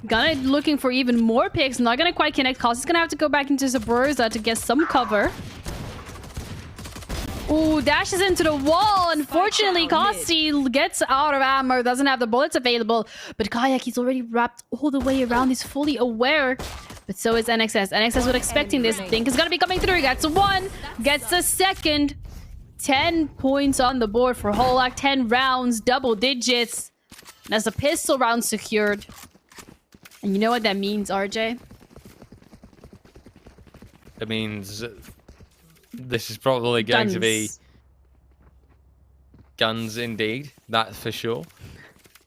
Gonna looking for even more picks. Not gonna quite connect. Cause is gonna have to go back into Zaburza to get some cover. Ooh, dashes into the wall. Unfortunately, Kosti gets out of ammo. Doesn't have the bullets available. But Kayak, he's already wrapped all the way around. He's fully aware. But so is NXS. NXS was expecting this. Think is gonna be coming through. Gets 1. Gets a second. 10 points on the board for Holak. 10 rounds, double digits. And that's a pistol round secured. And you know what that means, RJ? It means this is probably going to be guns indeed, that's for sure.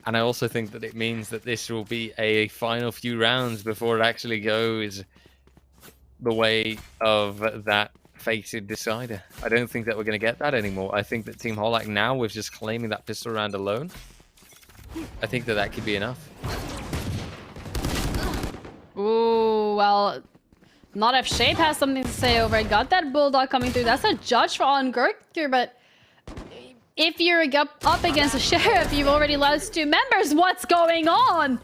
And I also think that it means that this will be a final few rounds before it actually goes the way of that fated decider. I don't think that we're going to get that anymore. I think that Team Holak now, with just claiming that pistol round alone, I think that that could be enough. Ooh, well, not if Shape has something to say over it. Got that Bulldog coming through. That's a judge on Gurkir, but if you're up against a Sheriff, you've already lost 2 members. What's going on?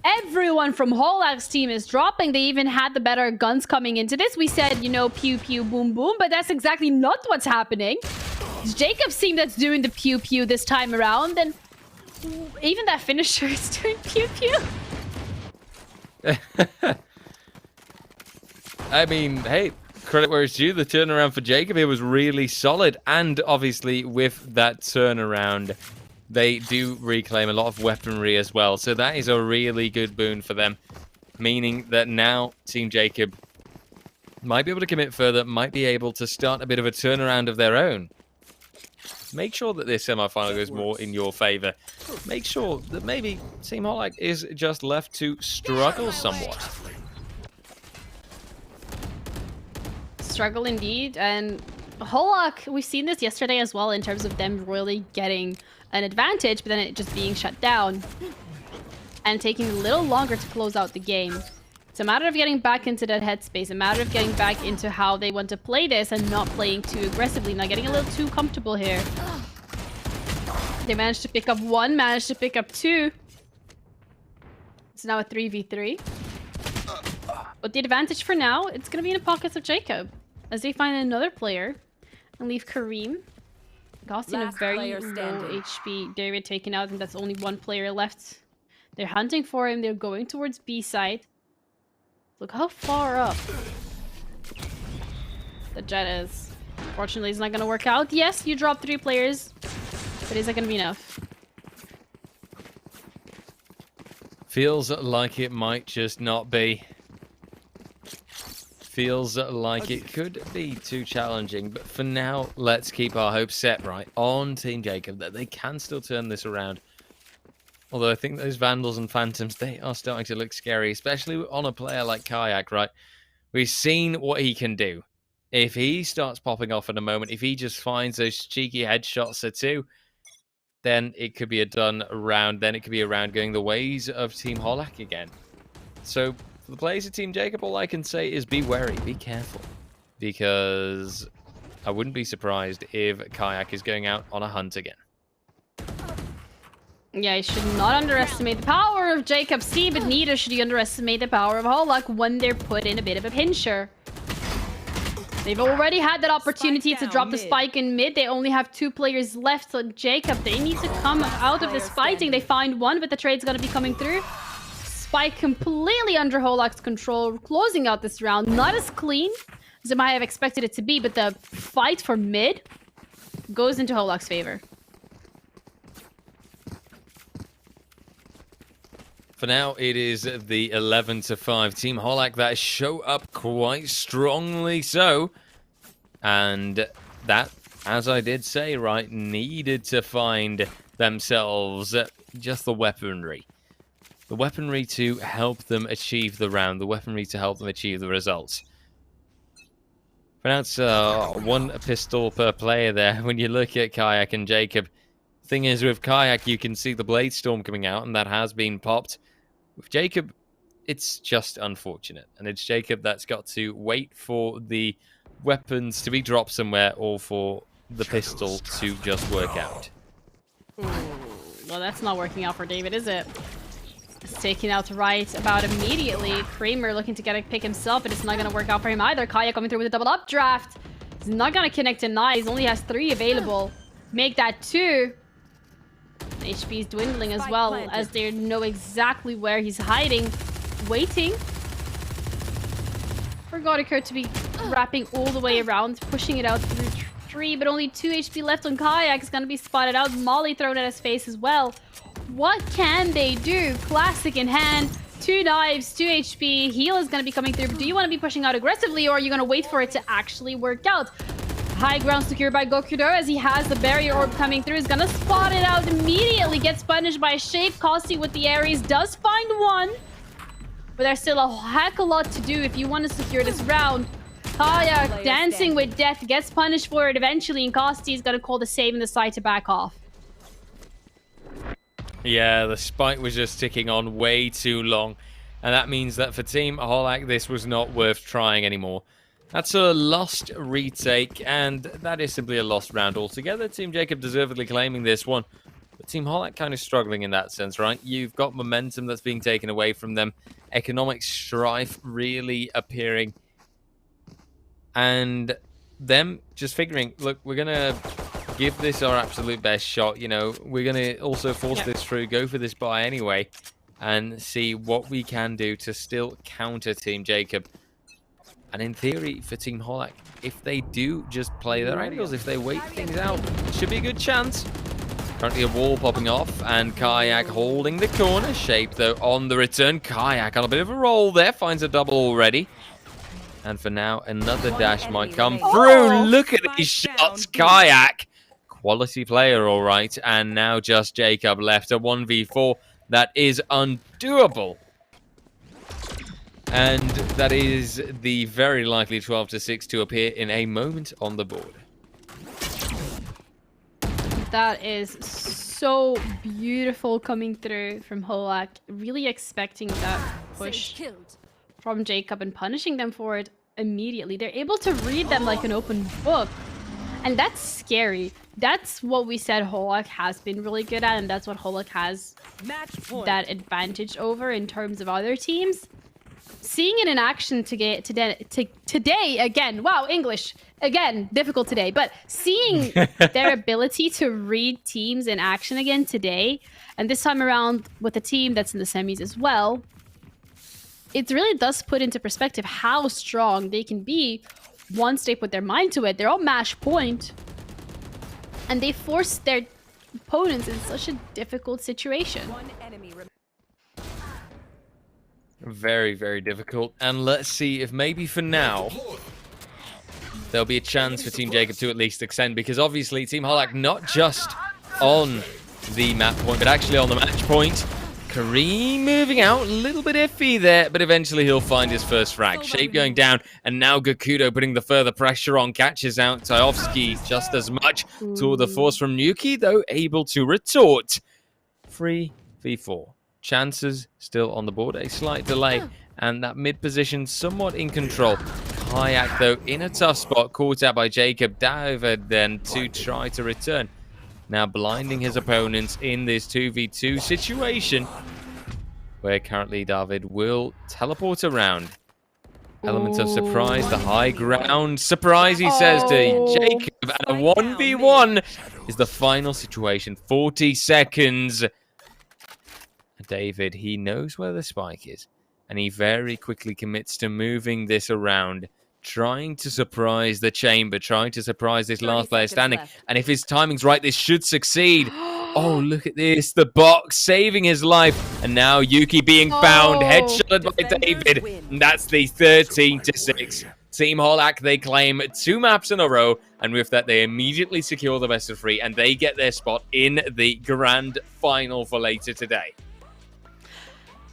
Everyone from Holak's team is dropping. They even had the better guns coming into this. We said, you know, pew pew boom boom, but that's exactly not what's happening. It's Jacob's team that's doing the pew pew this time around, and even that finisher is doing pew pew. I mean, hey, credit where it's due. The turnaround for Jacob here was really solid. And obviously, with that turnaround, they do reclaim a lot of weaponry as well. So that is a really good boon for them. Meaning that now Team Jacob might be able to commit further, might be able to start a bit of a turnaround of their own. make sure that this semi-final goes more in your favor. Make sure that maybe Team Holak is just left to struggle somewhat. Struggle indeed, and Holak, we've seen this yesterday as well in terms of them really getting an advantage, but then it just being shut down and taking a little longer to close out the game. It's a matter of getting back into that headspace, a matter of getting back into how they want to play this and not playing too aggressively, not getting a little too comfortable here. They managed to pick up one, managed to pick up two. It's now a 3v3. But the advantage for now, it's going to be in the pockets of Jacob as they find another player and leave Kareem. Costing a very low HP. David taken out, and that's only one player left. They're hunting for him. They're going towards B side. Look how far up the Jet is. Unfortunately, it's not going to work out. Yes, you dropped 3 players, but is that going to be enough? Feels like it might just not be. Feels like it could be too challenging, but for now, let's keep our hopes set right on Team Jacob that they can still turn this around. Although I think those Vandals and Phantoms, they are starting to look scary, especially on a player like Kayak, right? We've seen what he can do. If he starts popping off in a moment, if he just finds those cheeky headshots or two, then it could be a done round. Then it could be a round going the ways of Team Holak again. So for the players of Team Jacob, all I can say is be wary, be careful. Because I wouldn't be surprised if Kayak is going out on a hunt again. Yeah, you should not underestimate the power of Jacob C, but neither should you underestimate the power of Holak when they're put in a bit of a pincher. They've already had that opportunity to drop the spike in mid. They only have 2 players left, so Jacob, they need to come out of this fighting. They find one, but the trade's gonna be coming through. Spike completely under Holak's control, closing out this round. Not as clean as I might have expected it to be, but the fight for mid goes into Holak's favor. For now, it is the 11-5 Team Holak that show up quite strongly so. And that, as I did say, right, needed to find themselves just the weaponry. The weaponry to help them achieve the round. The weaponry to help them achieve the results. For now, it's 1 pistol per player there when you look at Kayak and Jacob. Thing is, with Kayak, you can see the Blade Storm coming out, and that has been popped. With Jacob, it's just unfortunate. And it's Jacob that's got to wait for the weapons to be dropped somewhere or for the pistol to just work out. Well, that's not working out for David, is it? It's taken out right about immediately. Kramer looking to get a pick himself, but it's not going to work out for him either. Kaya coming through with a double updraft. He's not going to connect tonight. He only has 3 available. Make that 2. HP is dwindling as well, as they know exactly where he's hiding, waiting for Godiker to be wrapping all the way around, pushing it out through 3, but only 2 HP left on Kayak. Is going to be spotted out. Molly thrown at his face as well. What can they do? Classic in hand, 2 knives, 2 HP. Heal is going to be coming through. But do you want to be pushing out aggressively, or are you going to wait for it to actually work out? High ground secured by Gokudo as he has the barrier orb coming through. He's gonna spot it out immediately. Gets punished by Shape. Kosti with the Ares does find one. But there's still a heck a lot to do if you want to secure this round. Kayak dancing with death gets punished for it eventually, and Kosti is gonna call the save in the side to back off. Yeah, the spike was just ticking on way too long. And that means that for Team Holak, this was not worth trying anymore. That's a lost retake, and that is simply a lost round altogether. Team Jacob deservedly claiming this one. But Team Holak kind of struggling in that sense, right? You've got momentum that's being taken away from them. Economic strife really appearing. And them just figuring, look, we're going to give this our absolute best shot. You know, we're going to also force this through, go for this buy anyway, and see what we can do to still counter Team Jacob. And in theory, for Team Holak, if they do just play their angles, if they wait things out, it should be a good chance. Currently a wall popping off, and Kayak holding the corner. Shape, though, on the return. Kayak on a bit of a roll there, finds a double already. And for now, another dash might come through. Look at these shots. Kayak quality player, all right. And now just Jacob left. A 1v4 that is undoable. And that is the very likely 12-6 to appear in a moment on the board. That is so beautiful coming through from Holak. Really expecting that push from Jacob and punishing them for it immediately. They're able to read them like an open book. And that's scary. That's what we said Holak has been really good at, and that's what Holak has that advantage over in terms of other teams. Seeing it in action today again, wow, English, again, difficult today, but seeing their ability to read teams in action again today, and this time around with a team that's in the semis as well, it really does put into perspective how strong they can be once they put their mind to it. They're on match point, and they force their opponents in such a difficult situation. Very, very difficult. And let's see if maybe for now there'll be a chance for Team Jacob to at least extend, because obviously Team Holak not just on the map point, but actually on the match point. Kareem moving out, a little bit iffy there, but eventually he'll find his first frag. Shape going down, and now Gakudo putting the further pressure on, catches out Tajovsky just as much. Tour de force from Nuki, though, able to retort. 3v4. Chances still on the board, a slight delay, and that mid position somewhat in control. Kayak, though, in a tough spot, caught out by Jacob. David then to try to return. Now blinding his opponents in this 2v2 situation, where currently David will teleport around. Element of surprise, the high ground. Surprise, he says to Jacob, and a 1v1 is the final situation. 40 seconds. David, he knows where the spike is, and he very quickly commits to moving this around, trying to surprise the chamber, trying to surprise this last player standing. And if his timing's right, this should succeed. Oh, look at this. The box saving his life. And now Yuki being found, headshotted by David. And that's the 13-6. Team Holak, they claim 2 maps in a row. And with that, they immediately secure the best of 3. And they get their spot in the grand final for later today.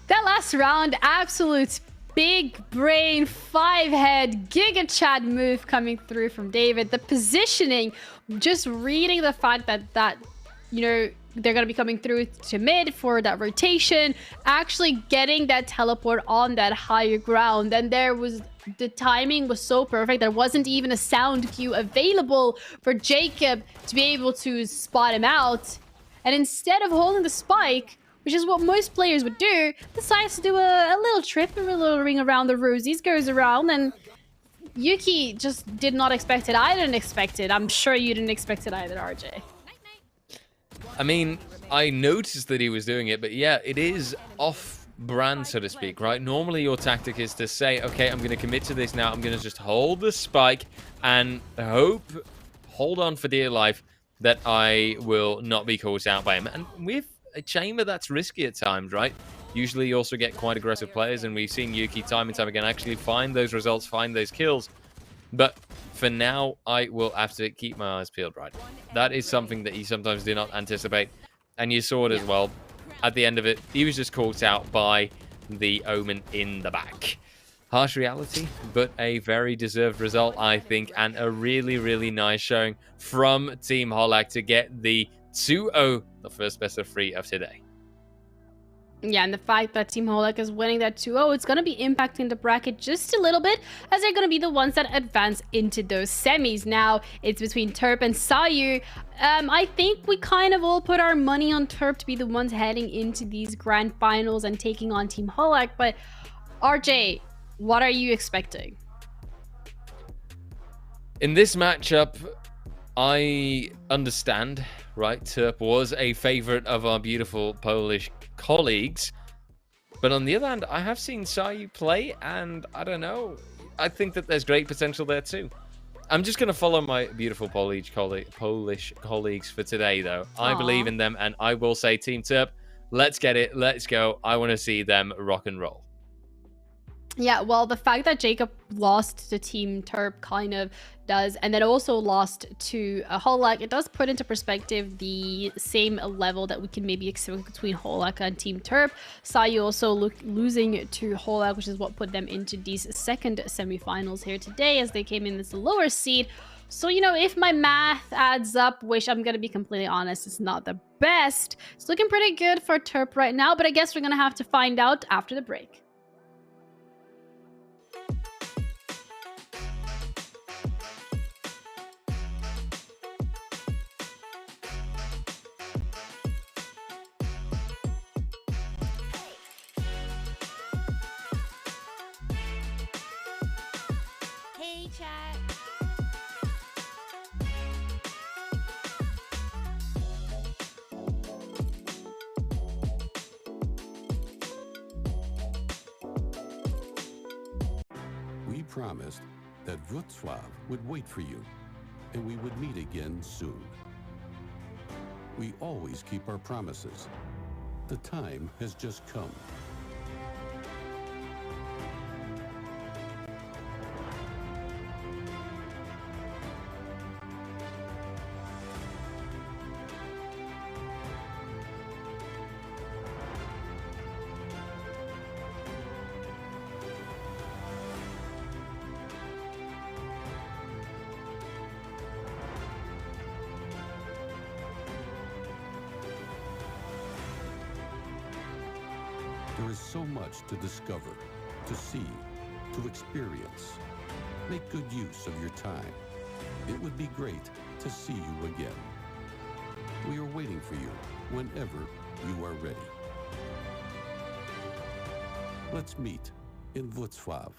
That last round, absolute big brain, 5-head, Giga Chad move coming through from David. The positioning, just reading the fact that you know, they're going to be coming through to mid for that rotation, actually getting that teleport on that higher ground. And the timing was so perfect. There wasn't even a sound cue available for Jacob to be able to spot him out. And instead of holding the spike, which is what most players would do, decides to do a little trip, a little ring around the rosies, goes around, and Yuki just did not expect it. I didn't expect it. I'm sure you didn't expect it either, RJ. I mean, I noticed that he was doing it, but yeah, it is off-brand, so to speak, right? Normally your tactic is to say, okay, I'm going to commit to this now. I'm going to just hold the spike and hold on for dear life that I will not be caught out by him. And with a chamber, that's risky at times, right? Usually you also get quite aggressive players, and we've seen Yuki time and time again actually find those results, find those kills. But for now, I will have to keep my eyes peeled, right? That is something that he sometimes did not anticipate. And you saw it as well. At the end of it, he was just caught out by the Omen in the back. Harsh reality, but a very deserved result, I think, and a really, really nice showing from Team Holak to get the 2-0, the first best of 3 of today. Yeah, and the fact that Team Holak is winning that 2-0, it's going to be impacting the bracket just a little bit, as they're going to be the ones that advance into those semis. Now, it's between Terp and Sayu. I think we kind of all put our money on Terp to be the ones heading into these grand finals and taking on Team Holak, but RJ, what are you expecting? In this matchup, I understand, right? Terp was a favorite of our beautiful Polish colleagues. But on the other hand, I have seen Sayu play, and I don't know. I think that there's great potential there too. I'm just going to follow my beautiful Polish colleagues for today, though. I believe in them, and I will say Team Terp, let's get it. Let's go. I want to see them rock and roll. Yeah, well, the fact that Jacob lost to Team Terp kind of does, and then also lost to Holak, it does put into perspective the same level that we can maybe expect between Holak and Team Terp. Sayu also losing to Holak, which is what put them into these second semifinals here today, as they came in as the lower seed. So, you know, if my math adds up, which I'm going to be completely honest, it's not the best, it's looking pretty good for Terp right now, but I guess we're going to have to find out after the break. Hey, chat. We promised that Wrocław would wait for you, and we would meet again soon. We always keep our promises. The time has just come. There is so much to discover, to see, to experience. Make good use of your time. It would be great to see you again. We are waiting for you whenever you are ready. Let's meet in Wrocław.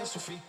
catastrophe.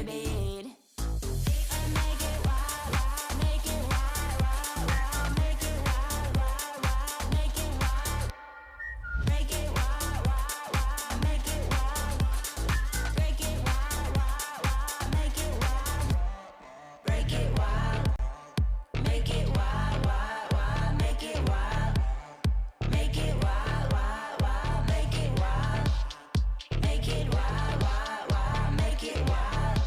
the beat. And make it wild, wild, make it wild, wild, wild, make it wild, wild, wild, make it wild. Make it wild, wild, wild, make it wild. Break it wild, wild, wild, make it wild. Break it wild. Make it wild, wild, wild, make it wild. Make it wild, wild, wild, make it wild. Make it wild, wild, wild, make it wild.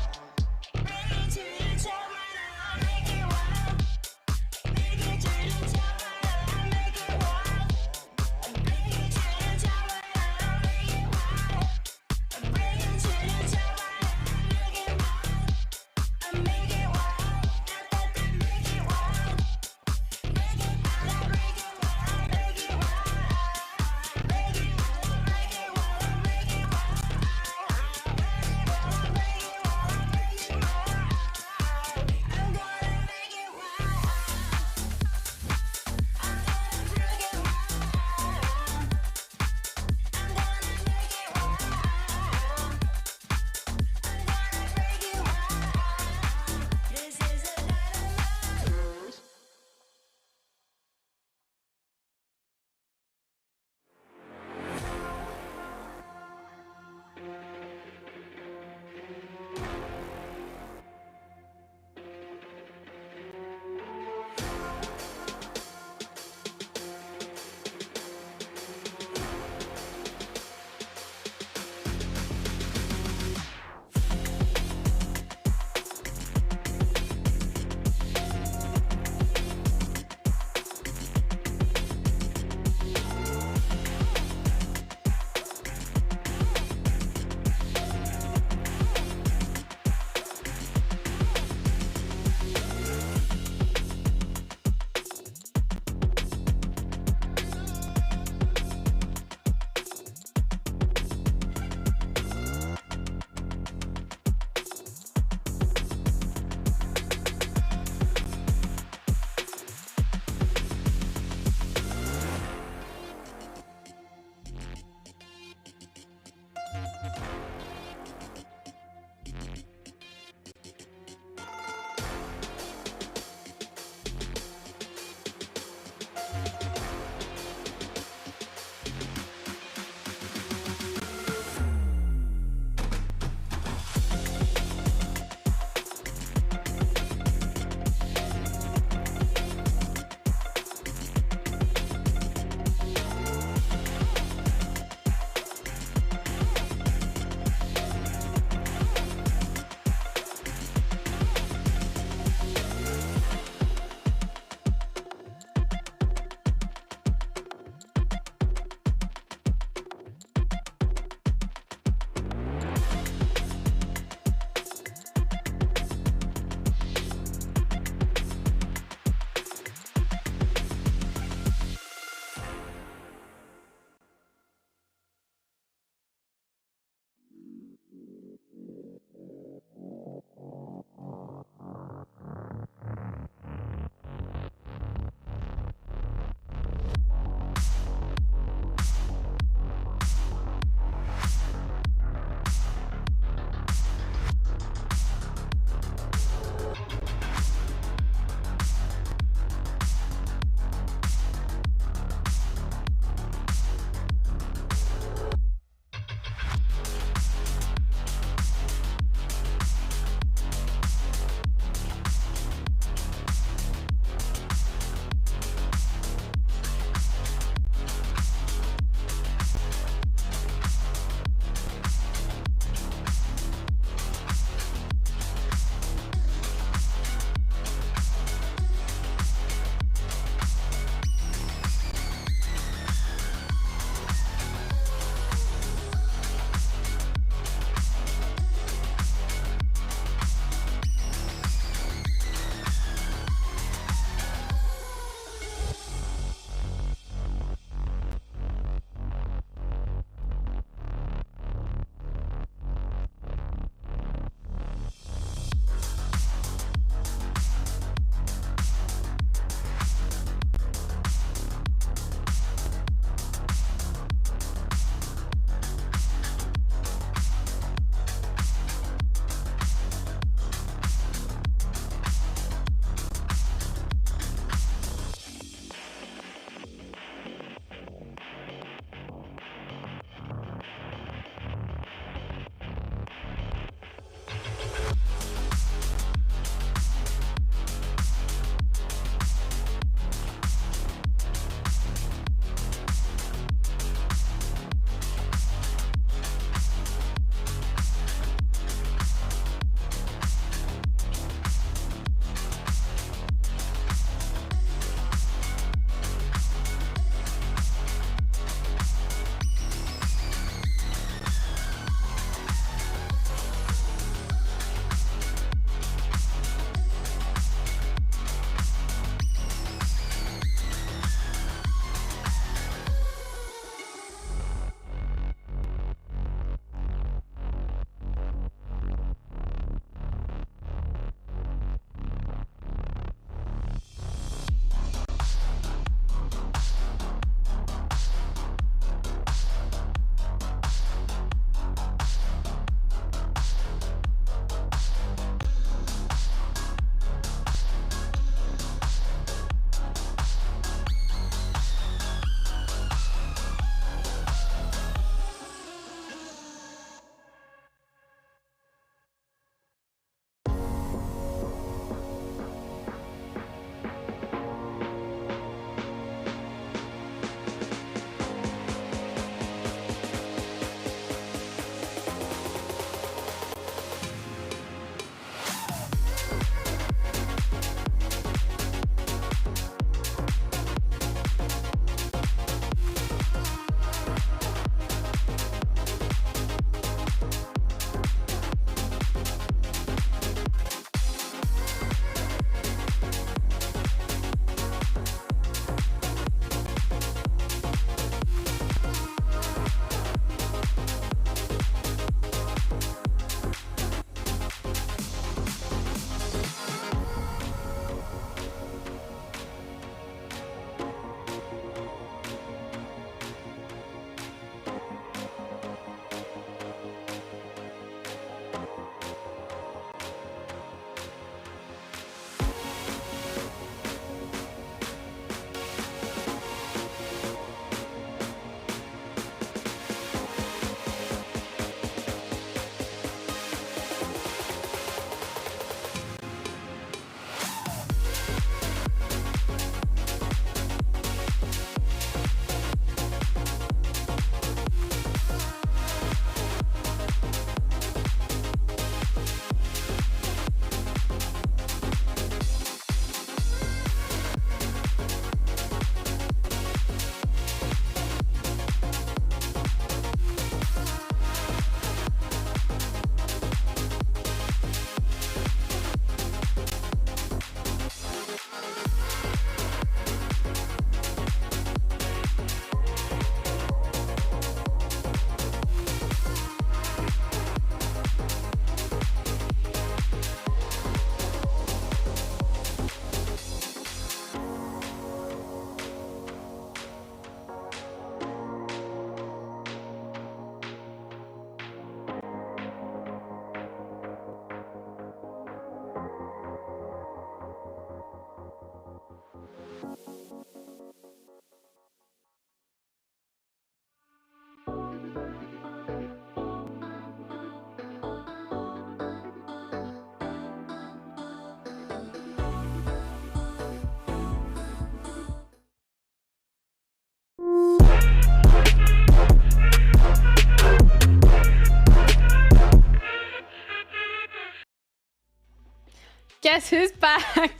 guess who's back?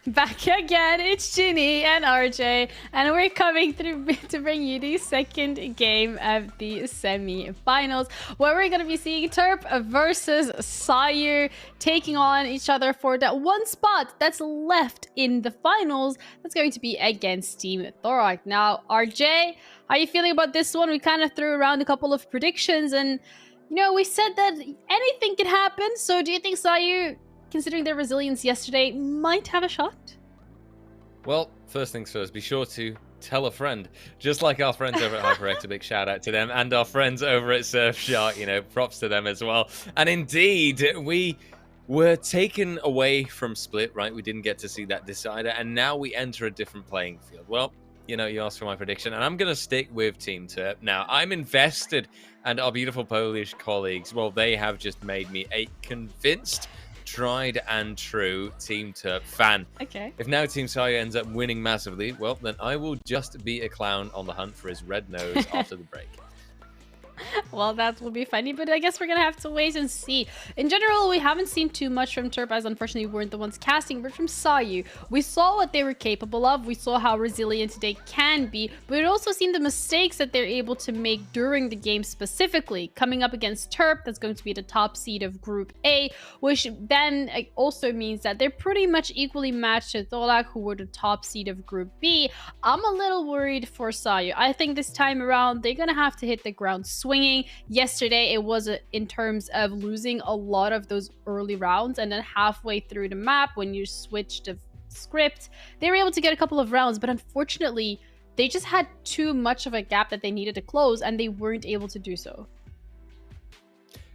Back again, it's Ginny and RJ, and we're coming through to bring you the second game of the semi-finals, where we're going to be seeing Terp versus Sayu taking on each other for that one spot that's left in the finals. That's going to be against Team Thorak. Now, RJ, how are you feeling about this one? We kind of threw around a couple of predictions, and you know, we said that anything can happen. So do you think Sayu, considering their resilience yesterday, might have a shot? Well, first things first, be sure to tell a friend. Just like our friends over at HyperX, a big shout out to them, and our friends over at Surfshark, you know, props to them as well. And indeed, we were taken away from Split, right? We didn't get to see that decider, and now we enter a different playing field. Well, you know, you asked for my prediction, and I'm going to stick with Team Terp. Now, I'm invested, and our beautiful Polish colleagues, well, they have just made me a convinced, tried and true Team Terp fan. Okay. If now Team Sayu ends up winning massively, well, then I will just be a clown on the hunt for his red nose after the break. Well, that will be funny, but I guess we're gonna have to wait and see. In general, we haven't seen too much from Terp, as unfortunately we weren't the ones casting, but from Sayu, we saw what they were capable of, we saw how resilient they can be, but we've also seen the mistakes that they're able to make during the game specifically. Coming up against Terp, that's going to be the top seed of Group A, which then also means that they're pretty much equally matched to Thorak, who were the top seed of Group B. I'm a little worried for Sayu. I think this time around, they're gonna have to hit the ground swinging. Yesterday, it was in terms of losing a lot of those early rounds, and then halfway through the map, when you switched the script, they were able to get a couple of rounds, but unfortunately, they just had too much of a gap that they needed to close, and they weren't able to do so.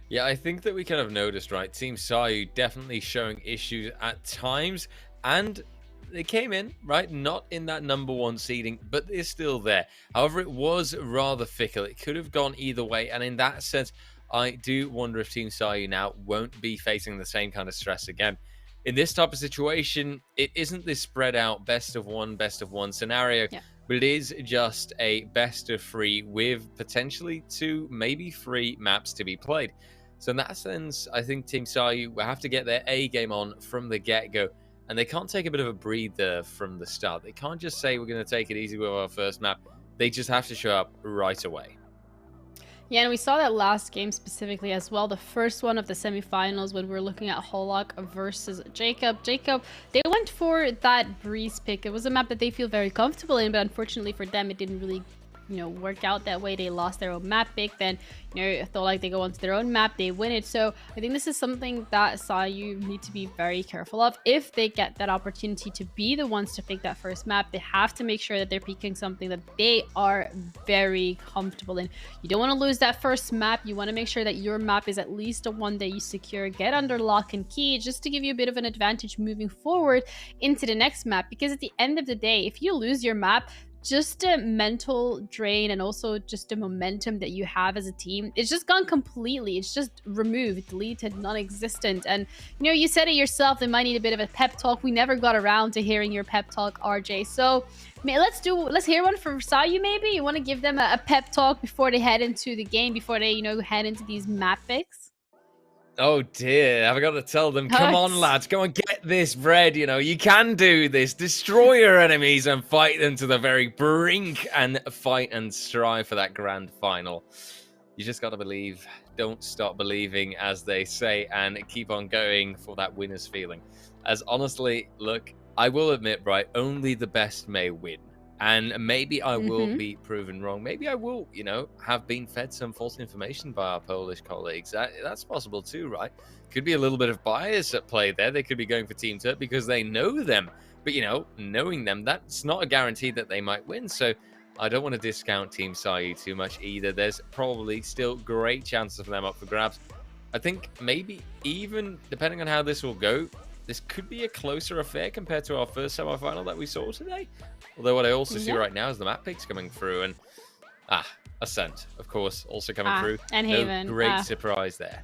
Yeah, I think that we kind of noticed, right? Team Sayu definitely showing issues at times, and they came in, right? Not in that #1 seeding, but they're still there. However, it was rather fickle. It could have gone either way, and in that sense, I do wonder if Team Sayu now won't be facing the same kind of stress again. In this type of situation, it isn't this spread out best of one scenario, but it is just a best of 3 with potentially 2, maybe 3 maps to be played. So in that sense, I think Team Sayu will have to get their A game on from the get-go. And they can't take a bit of a breather from the start. They can't just say we're going to take it easy with our first map. They just have to show up right away. Yeah, and we saw that last game specifically as well. The first one of the semifinals when we were looking at Holak versus Jacob. They went for that breeze pick. It was a map that they feel very comfortable in, but unfortunately for them, it didn't really, you know, work out that way. They lost their own map pick. Then, you know, I thought like they go onto their own map, they win it. So I think this is something that Sayu need to be very careful of. If they get that opportunity to be the ones to pick that first map, they have to make sure that they're picking something that they are very comfortable in. You don't want to lose that first map. You want to make sure that your map is at least the one that you secure, get under lock and key, just to give you a bit of an advantage moving forward into the next map. Because at the end of the day, if you lose your map, just a mental drain and also just the momentum that you have as a team, it's just gone completely. It's just removed, deleted, non-existent. And you know, you said it yourself, they might need a bit of a pep talk. We never got around to hearing your pep talk, RJ. So let's hear one from Sayu. Maybe you want to give them a pep talk before they head into the game, before they, you know, head into these map picks. Oh dear, have I got to tell them, come on lads, go and get this bread, you know, you can do this, destroy your enemies and fight them to the very brink and fight and strive for that grand final. You just got to believe, don't stop believing, as they say, and keep on going for that winner's feeling. As honestly, look, I will admit, right, only the best may win. And maybe I will be proven wrong. Maybe I will, you know, have been fed some false information by our Polish colleagues. That's possible too, right? Could be a little bit of bias at play there. They could be going for Team Terp because they know them. But, you know, knowing them, that's not a guarantee that they might win. So I don't want to discount Team Sayu too much either. There's probably still great chances for them up for grabs. I think maybe even, depending on how this will go, this could be a closer affair compared to our first semi-final that we saw today. Although what I also see right now is the map picks coming through, and Ascent, of course, also coming through. And Haven. No great surprise there.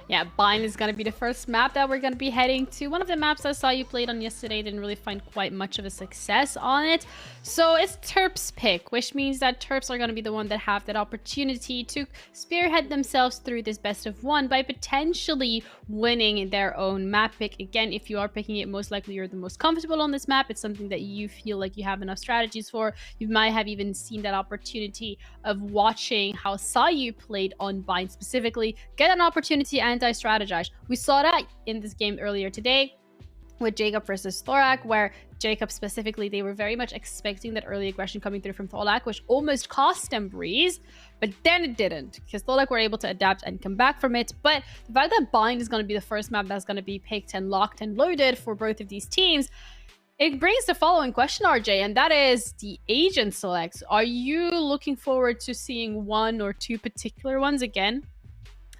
Yeah, Bind is going to be the first map that we're going to be heading to. One of the maps I saw you played on yesterday, didn't really find quite much of a success on it. So it's Terp's pick, which means that Terps are going to be the one that have that opportunity to spearhead themselves through this best of one by potentially winning their own map pick. Again, if you are picking it, most likely you're the most comfortable on this map. It's something that you feel like you have enough strategies for. You might have even seen that opportunity of watching how Sayu played on Bind specifically, get an opportunity anti-strategize. We saw that in this game earlier today with Jacob versus Thorak, where Jacob specifically, they were very much expecting that early aggression coming through from Thorak, which almost cost them Breeze, but then it didn't, because Thorak were able to adapt and come back from it. But the fact that Bind is going to be the first map that's going to be picked and locked and loaded for both of these teams, it brings the following question, RJ, and that is the agent selects. Are you looking forward to seeing one or two particular ones again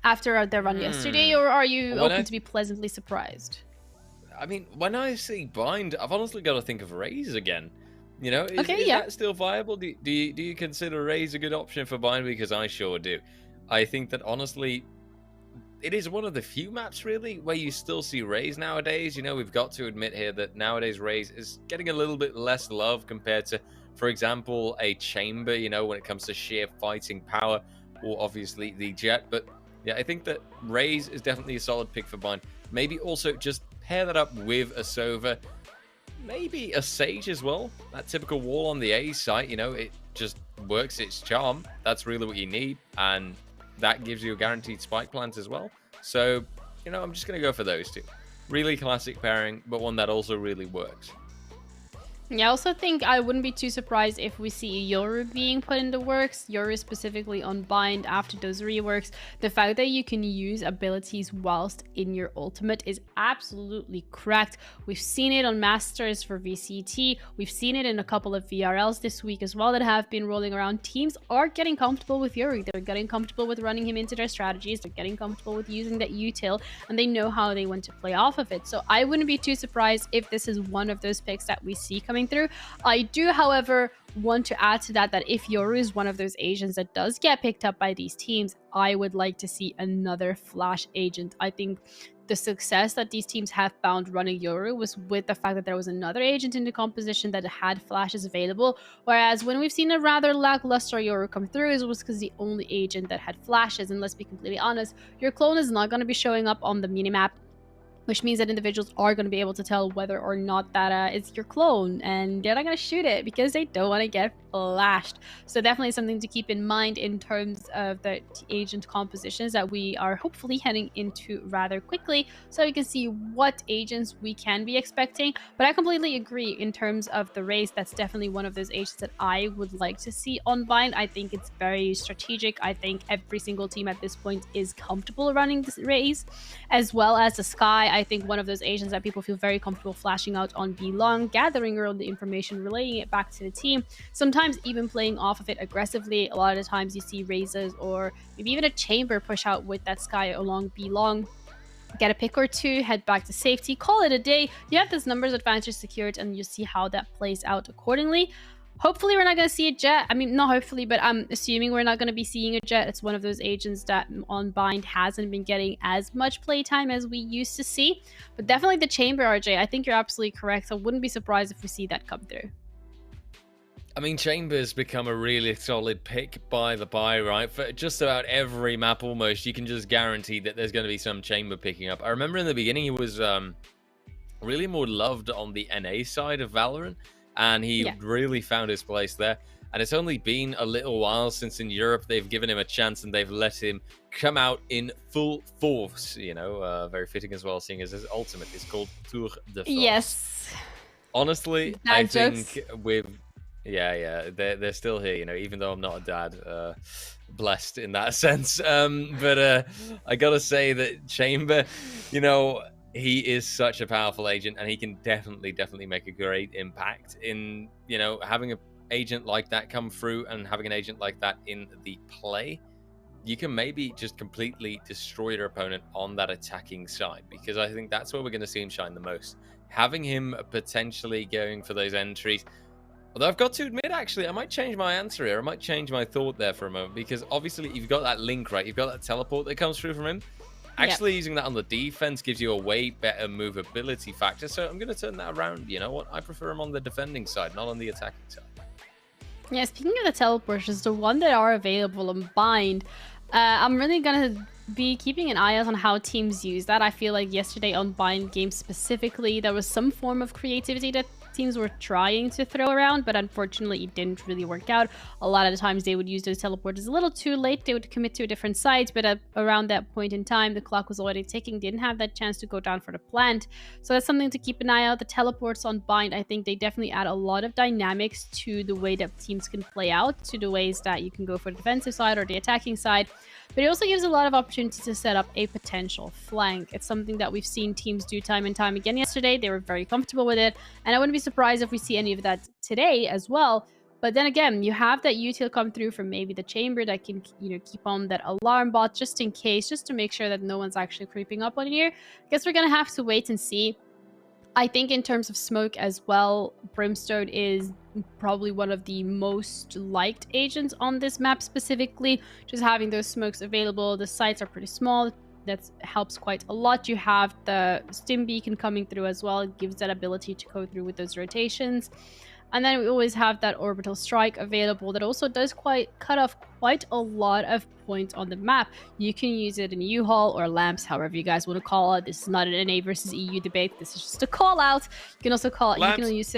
after their run yesterday, or are you open to be pleasantly surprised? I mean, when I see Bind, I've honestly got to think of Raze again. You know, is yeah. that still viable? Do you consider Raze a good option for Bind? Because I sure do. I think that honestly, it is one of the few maps really where you still see Raze nowadays. You know, we've got to admit here that nowadays Raze is getting a little bit less love compared to, for example, a Chamber, you know, when it comes to sheer fighting power, or obviously the Jet. But yeah, I think that Raze is definitely a solid pick for Bind. Maybe also just pair that up with a Sova, maybe a Sage as well. That typical wall on the A site, you know, it just works its charm. That's really what you need, and that gives you a guaranteed spike plant as well. So, you know, I'm just going to go for those two. Really classic pairing, but one that also really works. Yeah, I also think I wouldn't be too surprised if we see Yoru being put in the works. Yoru specifically on Bind after those reworks. The fact that you can use abilities whilst in your ultimate is absolutely correct. We've seen it on Masters for VCT. We've seen it in a couple of VRLs this week as well that have been rolling around. Teams are getting comfortable with Yoru. They're getting comfortable with running him into their strategies. They're getting comfortable with using that util, and they know how they want to play off of it. So I wouldn't be too surprised if this is one of those picks that we see coming through. I do, however, want to add to that if Yoru is one of those agents that does get picked up by these teams, I would like to see another flash agent. I think the success that these teams have found running Yoru was with the fact that there was another agent in the composition that had flashes available, whereas when we've seen a rather lackluster Yoru come through, it was because the only agent that had flashes. And let's be completely honest, your clone is not going to be showing up on the minimap, which means that individuals are going to be able to tell whether or not that it's your clone, and they're not going to shoot it because they don't want to get flashed. So definitely something to keep in mind in terms of the agent compositions that we are hopefully heading into rather quickly, so we can see what agents we can be expecting. But I completely agree in terms of the race. That's definitely one of those agents that I would like to see on Bind. I think it's very strategic. I think every single team at this point is comfortable running this race, as well as the Sky. I think one of those agents that people feel very comfortable flashing out on B long, gathering around the information, relaying it back to the team, sometimes even playing off of it aggressively. A lot of the times you see Razors or maybe even a Chamber push out with that Sky along B long, get a pick or two, head back to safety, call it a day. You have this numbers advantage secured, and you see how that plays out accordingly. Hopefully we're not going to see a Jet. I mean, not hopefully, but I'm assuming we're not going to be seeing a Jet. It's one of those agents that on Bind hasn't been getting as much playtime as we used to see. But definitely the Chamber, RJ. I think you're absolutely correct. I wouldn't be surprised if we see that come through. I mean, Chamber's become a really solid pick by the buy, right? For just about every map almost, you can just guarantee that there's going to be some Chamber picking up. I remember in the beginning he was really more loved on the NA side of Valorant, and he really found his place there. And it's only been a little while since in Europe they've given him a chance and they've let him come out in full force, you know, very fitting as well, seeing as his ultimate is called Tour de Force. Yes. Honestly, Dad I jokes. think with... Yeah, they're still here, you know, even though I'm not a dad, blessed in that sense. But I gotta say that Chamber, you know, he is such a powerful agent, and he can definitely make a great impact in, you know, having an agent like that come through and having an agent like that in the play. You can maybe just completely destroy your opponent on that attacking side, because I think that's where we're going to see him shine the most. Having him potentially going for those entries. Although I've got to admit, actually, I might change my answer here. I might change my thought there for a moment, because obviously you've got that link, right? You've got that teleport that comes through from him. Actually using that on the defense gives you a way better movability factor. So I'm going to turn that around. You know what? I prefer him on the defending side, not on the attacking side. Yeah, speaking of the teleporters, the one that are available on Bind, I'm really gonna be keeping an eye out on how teams use that. I feel like yesterday on Bind games specifically, there was some form of creativity that teams were trying to throw around, but unfortunately it didn't really work out. A lot of the times they would use those teleporters a little too late. They would commit to a different site, but around that point in time, the clock was already ticking, didn't have that chance to go down for the plant. So that's something to keep an eye out. The teleports on Bind, I think they definitely add a lot of dynamics to the way that teams can play out, to the ways that you can go for the defensive side or the attacking side. But it also gives a lot of opportunity to set up a potential flank. It's something that we've seen teams do time and time again yesterday. They were very comfortable with it. And I wouldn't be surprised if we see any of that today as well. But then again, you have that util come through from maybe the chamber that can, keep on that alarm bot just in case, just to make sure that no one's actually creeping up on here. I guess we're going to have to wait and see. I think in terms of smoke as well, Brimstone is probably one of the most liked agents on this map specifically. Just having those smokes available. The sites are pretty small. That helps quite a lot. You have the stim beacon coming through as well. It gives that ability to go through with those rotations. And then we always have that orbital strike available that also does cut off quite a lot of points on the map. You can use it in U-Haul or lamps, however you guys want to call it. This is not an NA versus EU debate. This is just a call out. You can also call it. Lamps.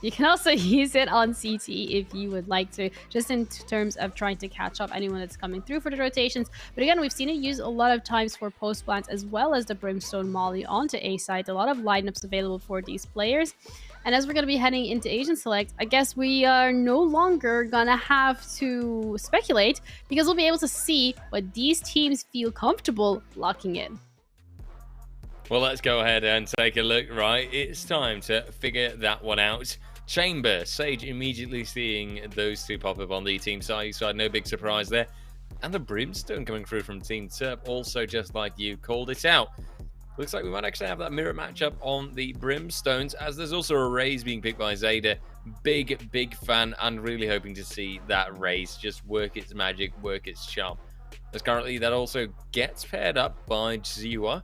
You can also use it on CT if you would like to, just in terms of trying to catch up anyone that's coming through for the rotations. But again, we've seen it used a lot of times for post plants as well as the Brimstone Molly onto A side. A lot of lineups available for these players. And as we're going to be heading into Asian Select, I guess we are no longer going to have to speculate because we'll be able to see what these teams feel comfortable locking in. Well, let's go ahead and take a look. Right, it's time to figure that one out. Chamber, Sage immediately seeing those two pop up on the team side, no big surprise there. And the Brimstone coming through from Team Terp, also just like you called it out. Looks like we might actually have that mirror matchup on the Brimstones, as there's also a Raze being picked by Zayda. Big fan, and really hoping to see that Raze just work its magic, work its charm. As currently that also gets paired up by Ziwa.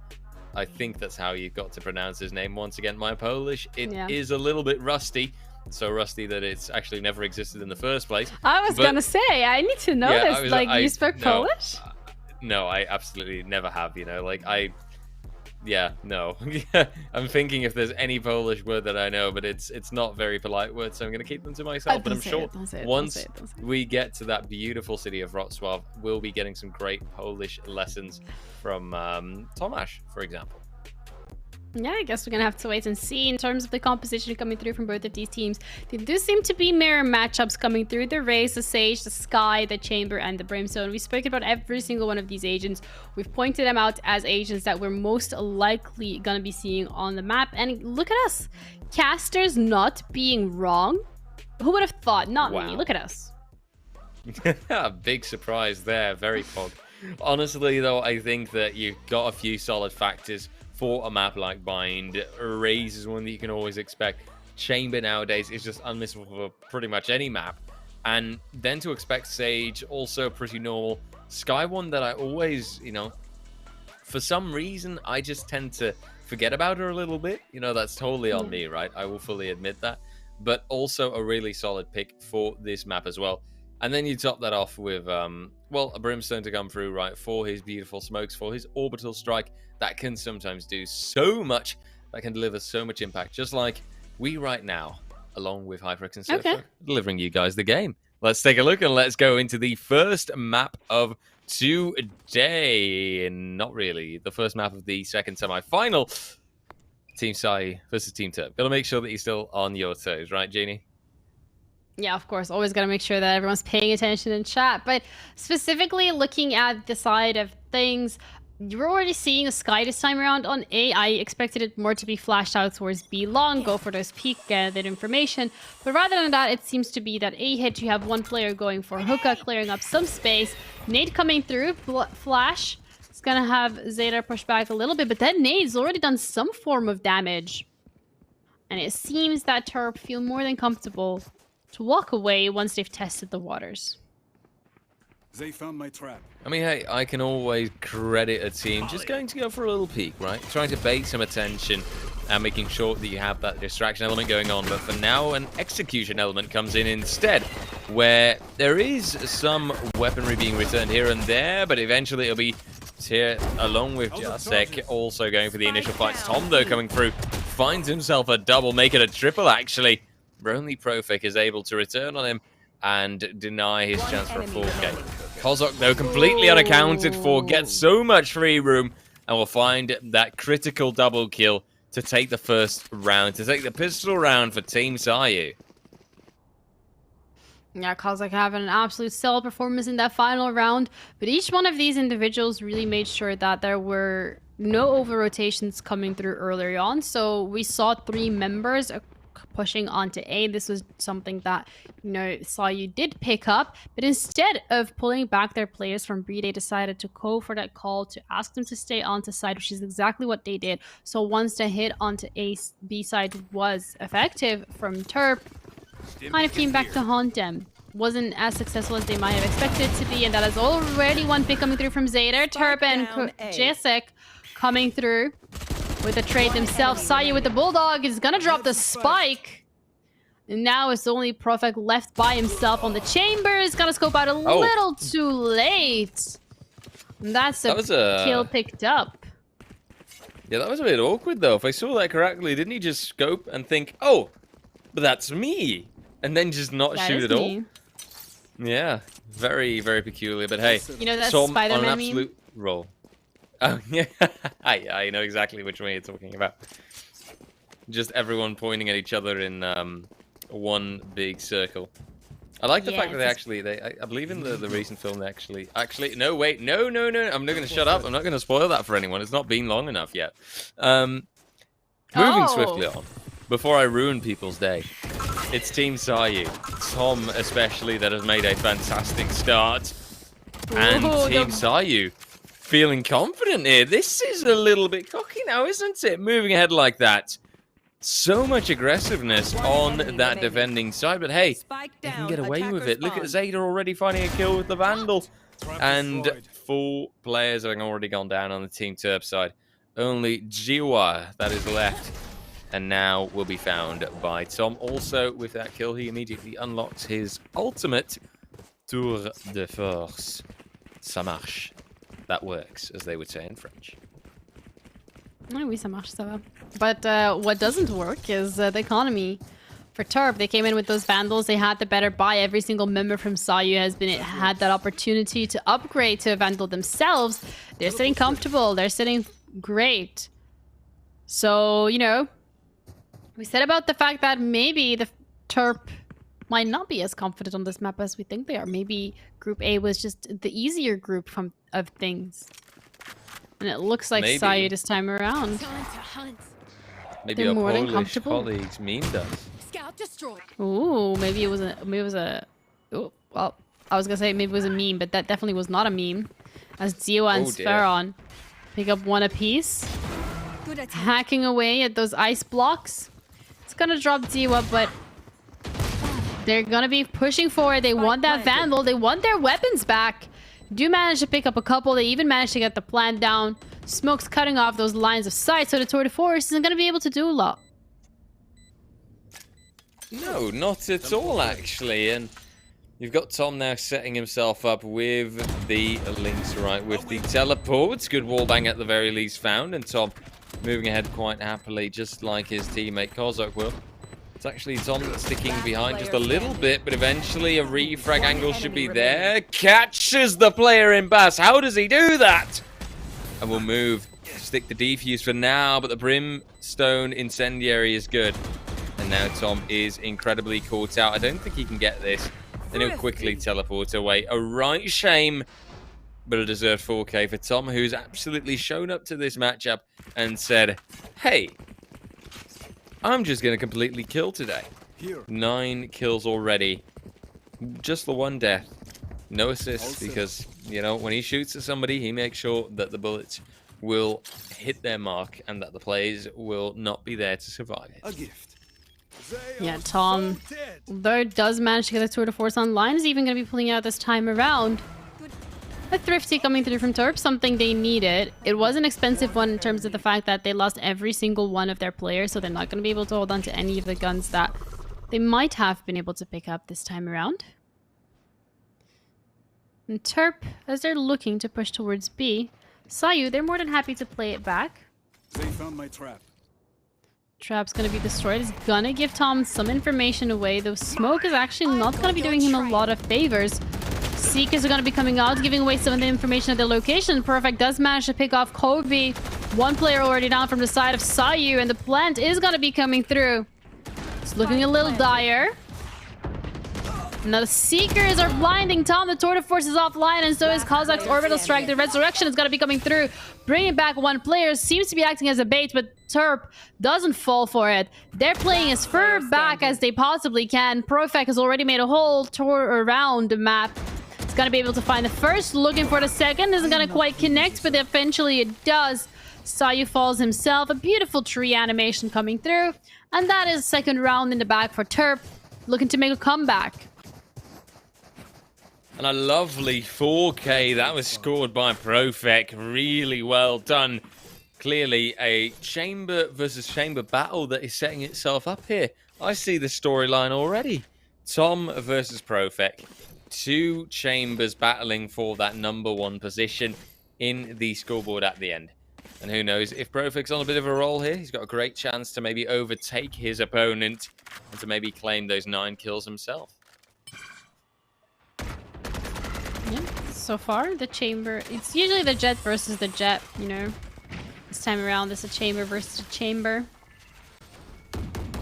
I think that's how you've got to pronounce his name. Once again, my Polish, it is a little bit rusty. So rusty that it's actually never existed in the first place. I was going to say, I need to know this. You spoke Polish? No, I absolutely never have, no. I'm thinking if there's any Polish word that I know, but it's not very polite word, so I'm going to keep them to myself. But I'm sure once we get to that beautiful city of Wrocław, we'll be getting some great Polish lessons from Tomasz, for example. Yeah, I guess we're going to have to wait and see. In terms of the composition coming through from both of these teams, there do seem to be mirror matchups coming through. The Raze, the Sage, the Sky, the Chamber, and the Brimstone. We spoke about every single one of these agents. We've pointed them out as agents that we're most likely going to be seeing on the map. And look at us. Casters not being wrong. Who would have thought? Not me. Look at us. Big surprise there. Very pog. Honestly, though, I think that you've got a few solid factors for a map like Bind. Raze is one that you can always expect. Chamber nowadays is just unmissable for pretty much any map. And then to expect Sage, also pretty normal. Sky one that I always, for some reason, I just tend to forget about her a little bit. That's totally on me, right? I will fully admit that. But also a really solid pick for this map as well. And then you top that off with, a Brimstone to come through, right, for his beautiful smokes, for his orbital strike. That can sometimes do so much, that can deliver so much impact, just like we right now, along with HyperX and Surfer, delivering you guys the game. Let's take a look and let's go into the first map of today. Not really, the first map of the second semi-final. Team Sai versus Team Terp. Gotta make sure that you're still on your toes, right, Jeannie? Yeah, of course. Always got to make sure that everyone's paying attention in chat. But specifically looking at the side of things, you're already seeing a Sky this time around on A. I expected it more to be flashed out towards B long, go for those peek, get that information. But rather than that, it seems to be that A hit, you have one player going for hookah, clearing up some space. Nade coming through, flash. It's going to have Zeta push back a little bit, but then Nade's already done some form of damage. And it seems that Terp feel more than comfortable to walk away once they've tested the waters. They found my trap. I mean, hey, I can always credit a team just going to go for a little peek, right? Trying to bait some attention and making sure that you have that distraction element going on. But for now, an execution element comes in instead, where there is some weaponry being returned here and there, but eventually it'll be here along with Jacek also going for the initial fights. Tom, though, coming through, finds himself a double, make it a triple, actually. But only Profik is able to return on him and deny his chance for a 4K. Kozok, though, completely unaccounted for, gets so much free room, and will find that critical double kill to take the first round, to take the pistol round for Team Sayu. Yeah, Kozak having an absolute stellar performance in that final round, but each one of these individuals really made sure that there were no over-rotations coming through earlier on, so we saw 3 members pushing onto A. This was something that, you know, Sayu did pick up, but instead of pulling back their players from B, they decided to go for that call to ask them to stay onto side, which is exactly what they did. So once the hit onto B side was effective from Terp, kind of came back to haunt them. Wasn't as successful as they might have expected it to be, and that is already one pick coming through from Zader. Terp and Jacek coming through with the trade themselves. Sayu with the Bulldog is gonna drop the spike. And now it's only Profik left by himself on the chamber. Is gonna scope out a little too late. And that's a kill picked up. Yeah, that was a bit awkward, though. If I saw that correctly, didn't he just scope and think, oh, but that's me? And then just not shoot at all? Yeah, very, very peculiar. But hey, you know that Tom on an Spider-Man absolute roll. Oh, yeah. I know exactly which one you're talking about. Just everyone pointing at each other in one big circle. I like the fact that I believe in the recent film they actually, no, wait, no, I'm not going to shut up. I'm not going to spoil that for anyone. It's not been long enough yet. Moving swiftly on, before I ruin people's day. It's Team Sayu, Tom especially, that has made a fantastic start. And Team Sayu feeling confident here. This is a little bit cocky now, isn't it? Moving ahead like that. So much aggressiveness on that defending side, but hey, they can get away with it. Look at Zader already finding a kill with the Vandal. And 4 players having already gone down on the Team Terp side. Only Jiwa that is left. And now will be found by Tom. Also, with that kill, he immediately unlocks his ultimate Tour de Force. Ça marche. That works, as they would say in French. Oui, ça marche, ça va. But what doesn't work is the economy. For Terp, they came in with those Vandals. They had the better buy. Every single member from Sayu had that opportunity to upgrade to a Vandal themselves. They're sitting comfortable. They're sitting great. So, you know, we said about the fact that maybe the Terp might not be as confident on this map as we think they are. Maybe Group A was just the easier group of things. And it looks like Sayu this time around. Maybe our Polish colleagues memed us. Scout destroyed. Ooh, maybe it was a oh, well, I was gonna say maybe it was a meme, but that definitely was not a meme. As Zio and Sferon pick up one apiece. Hacking away at those ice blocks. It's gonna drop Zio, but they're gonna be pushing forward. They want that Vandal. They want their weapons back. Do manage to pick up a couple. They even managed to get the plant down. Smoke's cutting off those lines of sight, so the Tour de Force isn't going to be able to do a lot. No, not at all, actually. And you've got Tom now setting himself up with the links, right, with the teleports. Good wallbang at the very least found. And Tom moving ahead quite happily, just like his teammate Kozok will. It's actually Tom sticking behind just a little bit, but eventually a refrag angle should be there. Catches the player in Bass. How does he do that? And we'll move. Stick the defuse for now, but the Brimstone Incendiary is good. And now Tom is incredibly caught out. I don't think he can get this. Then he'll quickly teleport away. A right shame, but a deserved 4K for Tom, who's absolutely shown up to this matchup and said, hey, I'm just going to completely kill today. 9 kills already. Just the 1 death. No assists because, you know, when he shoots at somebody, he makes sure that the bullets will hit their mark and that the players will not be there to survive it. A gift. Yeah, Tom, though does manage to get the Tour de Force online, is even going to be pulling out this time around. A thrifty coming through from Torp, something they needed. It was an expensive one in terms of the fact that they lost every single one of their players, so they're not going to be able to hold on to any of the guns that they might have been able to pick up this time around. And Terp, as they're looking to push towards B, Sayu, they're more than happy to play it back. They found my trap. Trap's gonna be destroyed. It's gonna give Tom some information away, though smoke is actually not gonna be doing him a lot of favors. Seekers are gonna be coming out, giving away some of the information at their location. Perfect does manage to pick off Kobe. One player already down from the side of Sayu, and the plant is gonna be coming through. It's looking a little dire. Now the Seekers are blinding Tom. The Tour de Force is offline, and so is Kozak's Orbital Strike. The Resurrection is going to be coming through, bringing back one player. Seems to be acting as a bait, but Terp doesn't fall for it. They're playing as far back as they possibly can. Profec has already made a whole tour around the map. It's going to be able to find the first, looking for the second. Isn't going to quite connect, but eventually it does. Sayu falls himself. A beautiful tree animation coming through. And that is second round in the bag for Terp, looking to make a comeback. And a lovely 4K that was scored by Profec. Really well done. Clearly a chamber versus chamber battle that is setting itself up here. I see the storyline already. Tom versus Profec. Two chambers battling for that #1 position in the scoreboard at the end. And who knows, if Profec's on a bit of a roll here, he's got a great chance to maybe overtake his opponent and to maybe claim those 9 kills himself. Yeah, so far, the chamber... It's usually the jet versus the jet, you know. This time around, it's a chamber versus a chamber.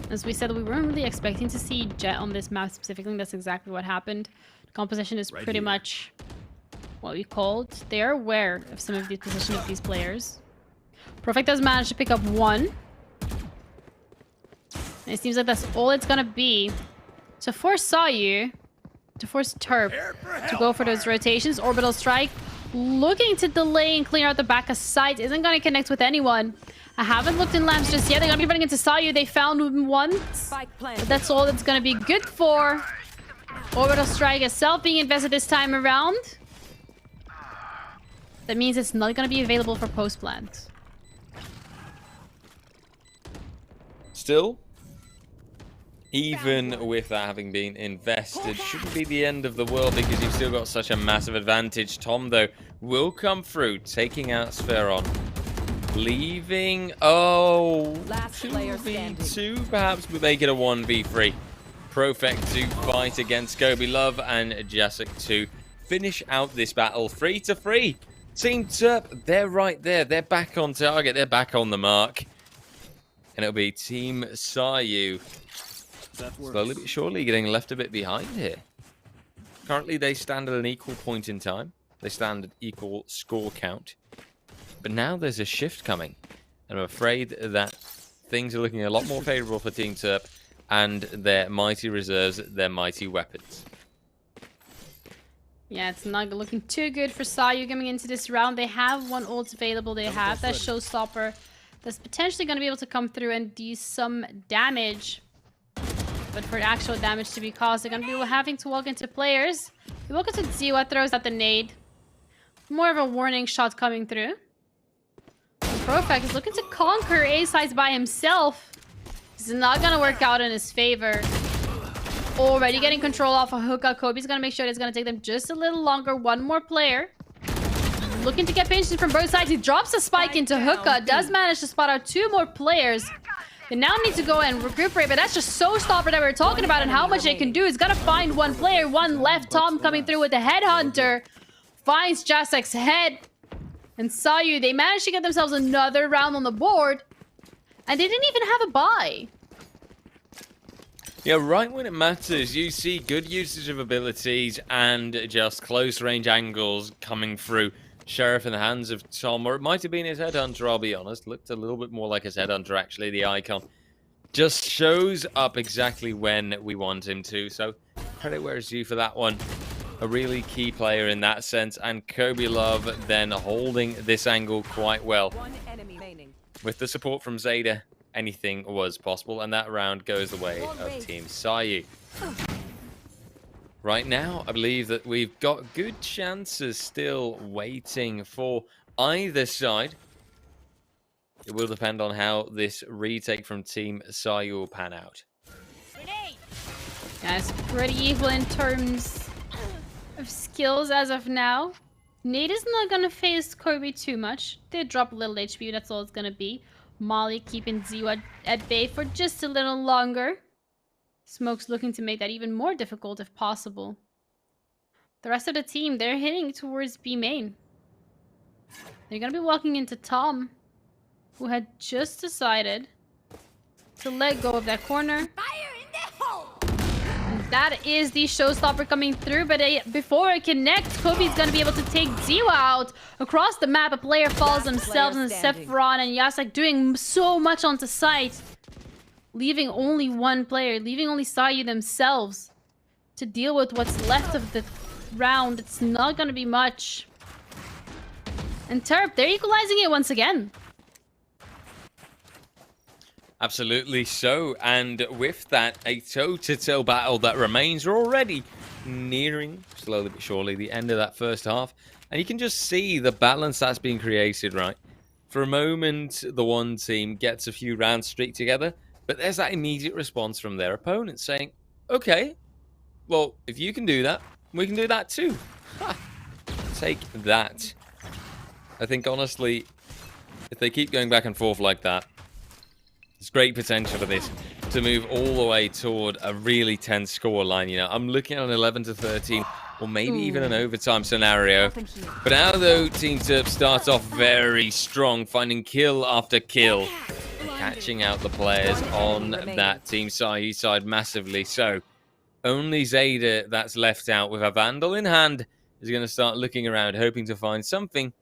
As we said, we weren't really expecting to see jet on this map specifically. That's exactly what happened. The composition is pretty much what we called. They are aware of some of the position of these players. Perfect does manage to pick up one. And it seems like that's all it's gonna be. To force Sayu... to force Terp to go for those rotations. Orbital Strike looking to delay and clear out the back of sight. Isn't going to connect with anyone. I haven't looked in lamps just yet. They're going to be running into Sayu. They found him once. But that's all it's going to be good for. Orbital Strike itself being invested this time around. That means it's not going to be available for post-plant. Still, even with that having been invested, shouldn't be the end of the world because you've still got such a massive advantage. Tom, though, will come through, taking out Sferon. Leaving... Oh... 2v2, perhaps, but make it a 1v3. Profec to fight against Kobe Love and Jacek to finish out this battle 3-3. Team Terp, they're right there. They're back on target. They're back on the mark. And it'll be Team Sayu slowly but surely getting left a bit behind here. Currently, they stand at an equal point in time. They stand at equal score count. But now there's a shift coming. And I'm afraid that things are looking a lot more favorable for Team Terp and their mighty reserves, their mighty weapons. Yeah, it's not looking too good for Sayu coming into this round. They have one ult available. They have that showstopper that's potentially going to be able to come through and do some damage. But for actual damage to be caused, they're going to be having to walk into players. They walk into Ziwa, throws out the nade. More of a warning shot coming through. And Profec is looking to conquer A-sides by himself. This is not going to work out in his favor. Already getting control off of Hookah. Kobe's going to make sure it's going to take them just a little longer. One more player. Looking to get pinched from both sides. He drops a spike into Hookah. Does manage to spot out 2 more players. They now need to go and recuperate, but that's just so stopper that we were talking about and how much they can do. He's got to find one player, one left. Tom coming through with the headhunter. Finds Jacek's head. And Sayu, they managed to get themselves another round on the board. And they didn't even have a buy. Yeah, right when it matters, you see good usage of abilities and just close range angles coming through. Sheriff in the hands of Tom, or it might have been his headhunter, I'll be honest. Looked a little bit more like his headhunter, actually, the icon. Just shows up exactly when we want him to, so credit where it's due for that one. A really key player in that sense, and Kobe Love then holding this angle quite well. With the support from Zeta, anything was possible, and that round goes the way of Team Sayu. right now, I believe that we've got good chances still waiting for either side. It will depend on how this retake from Team Sayu will pan out. Yeah, it's pretty equal in terms of skills as of now. Nate is not gonna phase Kobe too much. They drop a little HP, that's all it's gonna be. Molly keeping Ziwa at bay for just a little longer. Smoke's looking to make that even more difficult if possible. The rest of the team, they're hitting towards B main. They're gonna be walking into Tom, who had just decided to let go of that corner. And that is the showstopper coming through, but before it connects, Kobe's gonna be able to take Ziwa out. Across the map, a player falls themselves, and Sephiron and Yasak doing so much onto site. Leaving only one player, leaving only Sayu themselves to deal with what's left of the round. It's not gonna be much. And Terp, they're equalizing it once again. Absolutely so, and with that, a toe-to-toe battle that remains. We're already nearing, slowly but surely, the end of that first half, and you can just see the balance that's being created, right? For a moment, the one team gets a few rounds streaked together, but there's that immediate response from their opponent saying, okay, well, if you can do that, we can do that too. Ha! Take that. I think, honestly, if they keep going back and forth like that, there's great potential for this to move all the way toward a really tense score line. You know, I'm looking at an 11-13 or maybe even an overtime scenario. But now, though, Team Terp starts off very strong, finding kill after kill, catching out the players on that Team Sayu side massively. So only Zeta that's left out with a Vandal in hand is going to start looking around, hoping to find something.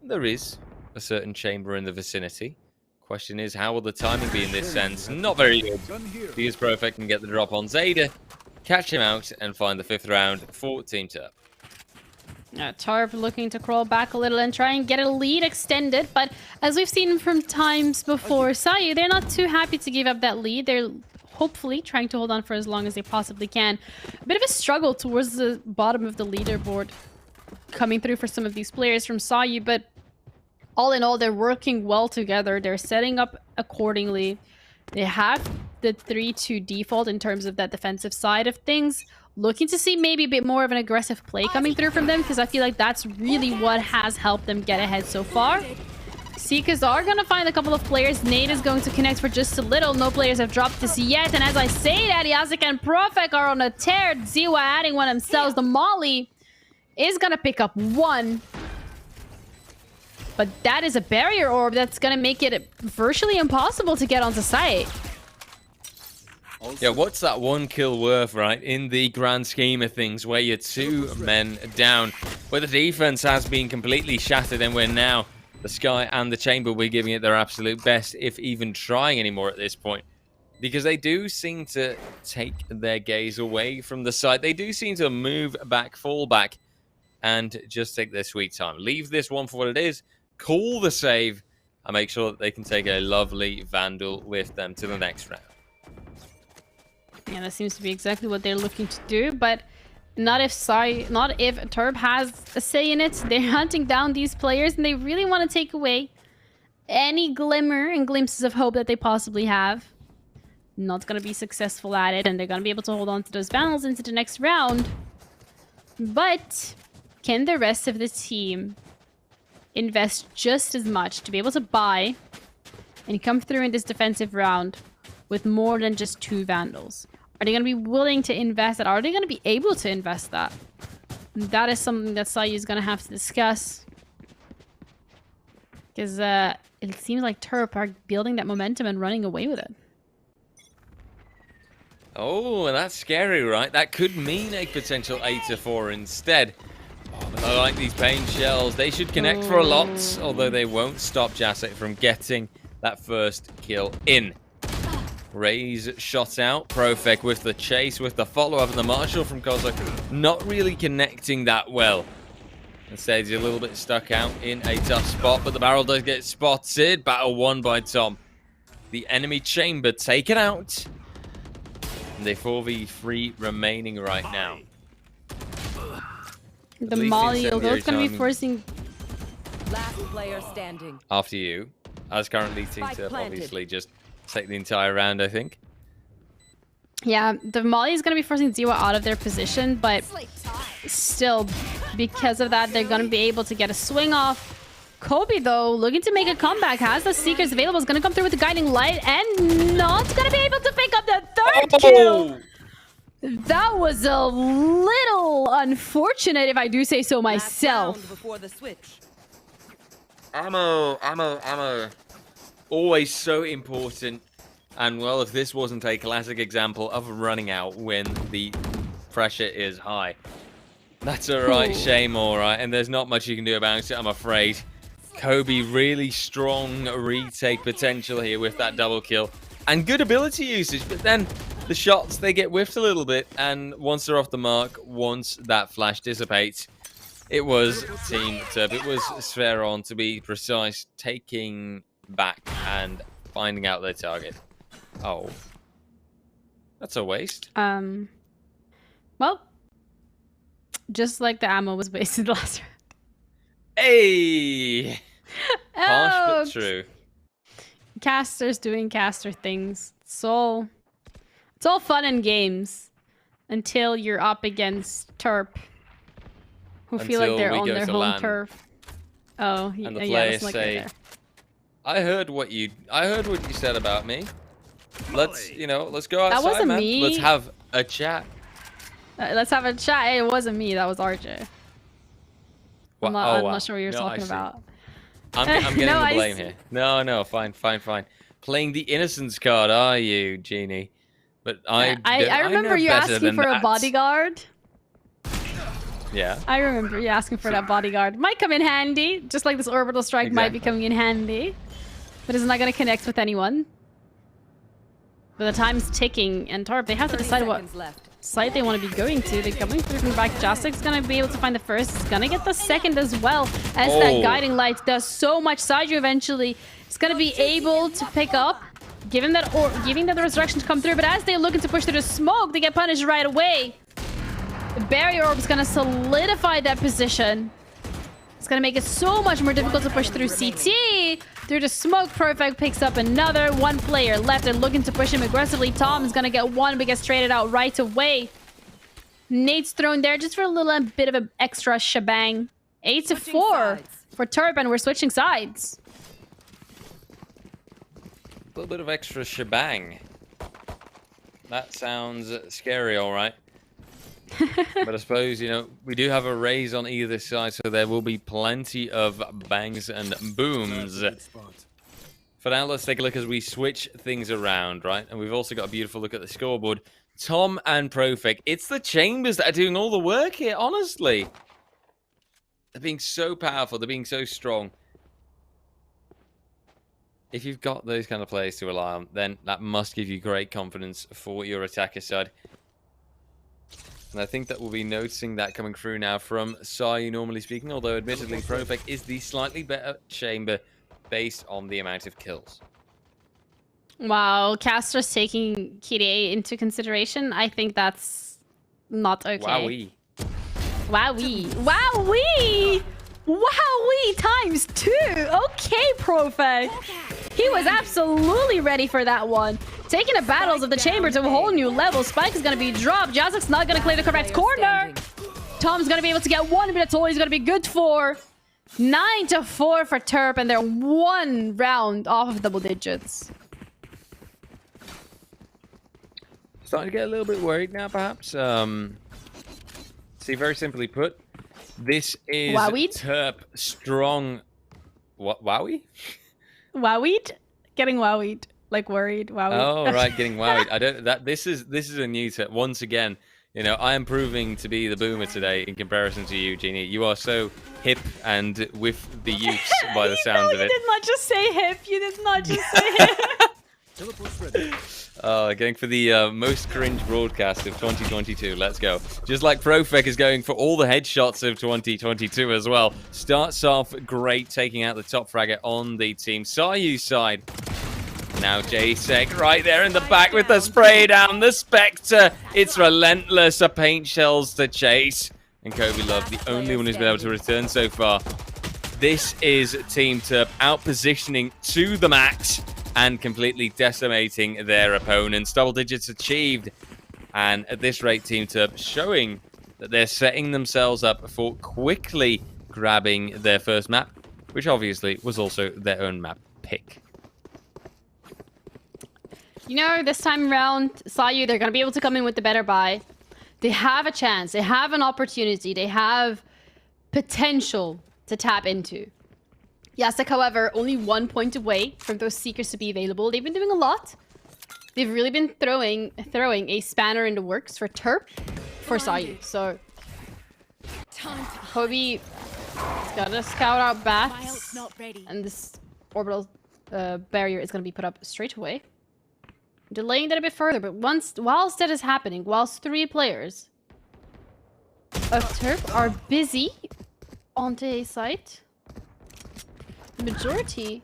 There is a certain chamber in the vicinity. Question is, how will the timing be in this sense? Not very good. Because Profect can get the drop on Zeta, catch him out, and find the 5th round for Team Terp. Tarp looking to crawl back a little and try and get a lead extended, but as we've seen from times before, Sayu, they're not too happy to give up that lead. They're hopefully trying to hold on for as long as they possibly can. A bit of a struggle towards the bottom of the leaderboard coming through for some of these players from Sayu, but all in all, they're working well together. They're setting up accordingly. They have the 3-2 default in terms of that defensive side of things. Looking to see maybe a bit more of an aggressive play coming through from them, because I feel like that's really what has helped them get ahead so far. Seekers are going to find a couple of players. Nate is going to connect for just a little. No players have dropped this yet. And as I say that, Yazik and Profek are on a tear. Ziwa adding one themselves. The Molly is going to pick up one. But that is a barrier orb that's going to make it virtually impossible to get onto site. Yeah, what's that one kill worth, right? In the grand scheme of things, where you're 2 men down, where the defense has been completely shattered, and where now the Sky and the Chamber will be giving it their absolute best, if even trying anymore at this point. Because they do seem to take their gaze away from the site. They do seem to move back, fall back, and just take their sweet time. Leave this one for what it is. Call the save and make sure that they can take a lovely Vandal with them to the next round. Yeah, that seems to be exactly what they're looking to do, but not if Turb has a say in it. They're hunting down these players, and they really want to take away any glimmer and glimpses of hope that they possibly have. Not going to be successful at it, and they're going to be able to hold on to those Vandals into the next round. But can the rest of the team invest just as much to be able to buy and come through in this defensive round with more than just 2 Vandals? Are they going to be willing to invest that? Are they going to be able to invest that? That is something that Sayu is going to have to discuss. Because it seems like Terp are building that momentum and running away with it. Oh, and that's scary, right? That could mean a potential 8-4 instead. Oh, but I like these pain shells. They should connect for a lot, although they won't stop Jacek from getting that first kill in. Ray's shot out. Profek with the chase, with the follow-up, and the Marshall from Kozak not really connecting that well. Instead, he's a little bit stuck out in a tough spot, but the barrel does get spotted. Battle won by Tom. The enemy chamber taken out. And they 4v3 remaining right now. The least in Molly, although secondary it's going to be time- forcing... Last player standing. After you, as currently Team Spike Turp planted. obviously just take the entire round, I think. Yeah, the Molly is going to be forcing Ziwa out of their position, but still, because of that, they're going to be able to get a swing off. Kobe, though, looking to make a comeback, has the Seekers available, is going to come through with the Guiding Light, and not going to be able to pick up the third kill. That was a little unfortunate, if I do say so Last myself. round before the switch. Ammo. Always so important. And well, if this wasn't a classic example of running out when the pressure is high. That's a right Ooh. shame, alright. And there's not much you can do about it, I'm afraid. Kobe, really strong retake potential here with that double kill. And good ability usage, but then the shots, they get whiffed a little bit. And once they're off the mark, once that flash dissipates, it was Team Turp. It was Sferon, to be precise, taking back and finding out their target. Oh. That's a waste. Well, just like the ammo was wasted last round. Hey! Harsh Oh, but true. Casters doing caster things. It's all fun and games until you're up against Turp, who feel like Until they're we on go their to home LAN. turf. Oh, And the yeah, players that's like say, right I heard what you said about me. Let's go outside, That wasn't man. me. Let's have a chat. there. Let's have a chat. Hey, it wasn't me. That was RJ. Wha- I'm oh, wow. not sure what you're No, I talking see. about. I'm getting No, the I blame see. here. No, fine. Playing the innocence card, are you, Genie? But I remember know you better asking than for a that. bodyguard. Yeah. I remember you asking for that bodyguard. Might come in handy, just like this orbital strike might be Exactly. coming in handy. But it's not going to connect with anyone. But the time's ticking, and Torp, they have to 30 decide what seconds left. side they want to be going to. They're coming through from the back. Jasic's going to be able to find the first. He's going to get the second as well, as that Oh. guiding light does so much. Saju eventually is going to be able to pick up, giving that the resurrection to come through. But as they're looking to push through the smoke, they get punished right away. The barrier orb is going to solidify that position. It's going to make it so much more difficult to push through CT. Through the smoke, Perfect picks up another. One player left. They're looking to push him aggressively. Tom is going to get one, but gets traded out right away. Nate's thrown there just for a little bit of an extra shebang. 8 to 4 sides. for Turp, and we're switching sides. A little bit of extra shebang. That sounds scary, all right. But I suppose, we do have a raise on either side, so there will be plenty of bangs and booms. For now, let's take a look as we switch things around, right? And we've also got a beautiful look at the scoreboard. Tom and Profek. It's the Chambers that are doing all the work here, honestly. They're being so powerful. They're being so strong. If you've got those kind of players to rely on, then that must give you great confidence for your attacker side. And I think that we'll be noticing that coming through now from Sayu, normally speaking, although admittedly Profek is the slightly better chamber based on the amount of kills. Wow, Castra's taking Kyrie into consideration. I think that's not okay. Wowee. Wowee. Wowee! Wowee times 2! Okay, Profek. He was absolutely ready for that one. Taking the battles of the chamber to a whole new level. Spike is going to be dropped. Jazik's not going to clear the correct corner. Tom's going to be able to get one, but that's all he's going to be good for. 9 to 4 for Turp, and they're one round off of double digits. Starting to get a little bit worried now, perhaps. See, very simply put, this is Wowied? Turp strong. What? Wowie? Wowied? Getting wowied. Like worried. Wowied. Oh, right, getting wowied. I don't. This is a new Turp. Once again, I am proving to be the boomer today in comparison to you, Genie. You are so hip and with the youths by the sounds of You it. did not just say hip. You did not just say hip. Going for the most cringe broadcast of 2022. Let's go. Just like Profek is going for all the headshots of 2022 as well. Starts off great, taking out the top fragger on the team Sayu's side. now J-Sec right there in the back with the spray down. The Spectre, it's relentless. A paint shells to chase. And Kobe Love, the only one who's been able to return so far. This is Team Turp outpositioning to the max and completely decimating their opponents. Double digits achieved. And at this rate, Team Turp showing that they're setting themselves up for quickly grabbing their first map, which obviously was also their own map pick. You know, this time around, Sayu, they're going to be able to come in with the better buy. They have a chance. They have an opportunity. They have potential to tap into. Yasek, however, only 1 point away from those Seekers to be available. They've been doing a lot. They've really been throwing a spanner in the works for Turp, for Sayu. So, Kobe has got to scout out bats. And this orbital barrier is going to be put up straight away. Delaying that a bit further, but whilst that is happening, whilst 3 players of Turp are busy onto A site, the majority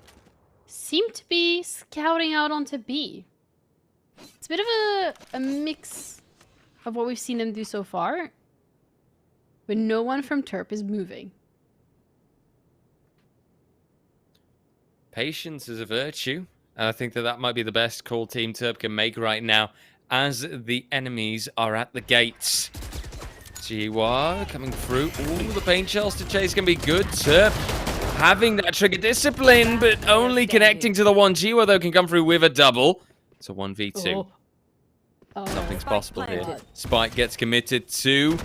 seem to be scouting out onto B. It's a bit of a mix of what we've seen them do so far, but no one from Turp is moving. Patience is a virtue. I think that might be the best call Team Turp can make right now as the enemies are at the gates. Jiwa coming through. Ooh, the paint shells to chase can be good. Turp having that trigger discipline, but only connecting to the one. Jiwa, though, can come through with a double. It's a 1v2. Something's possible here. Spike gets committed to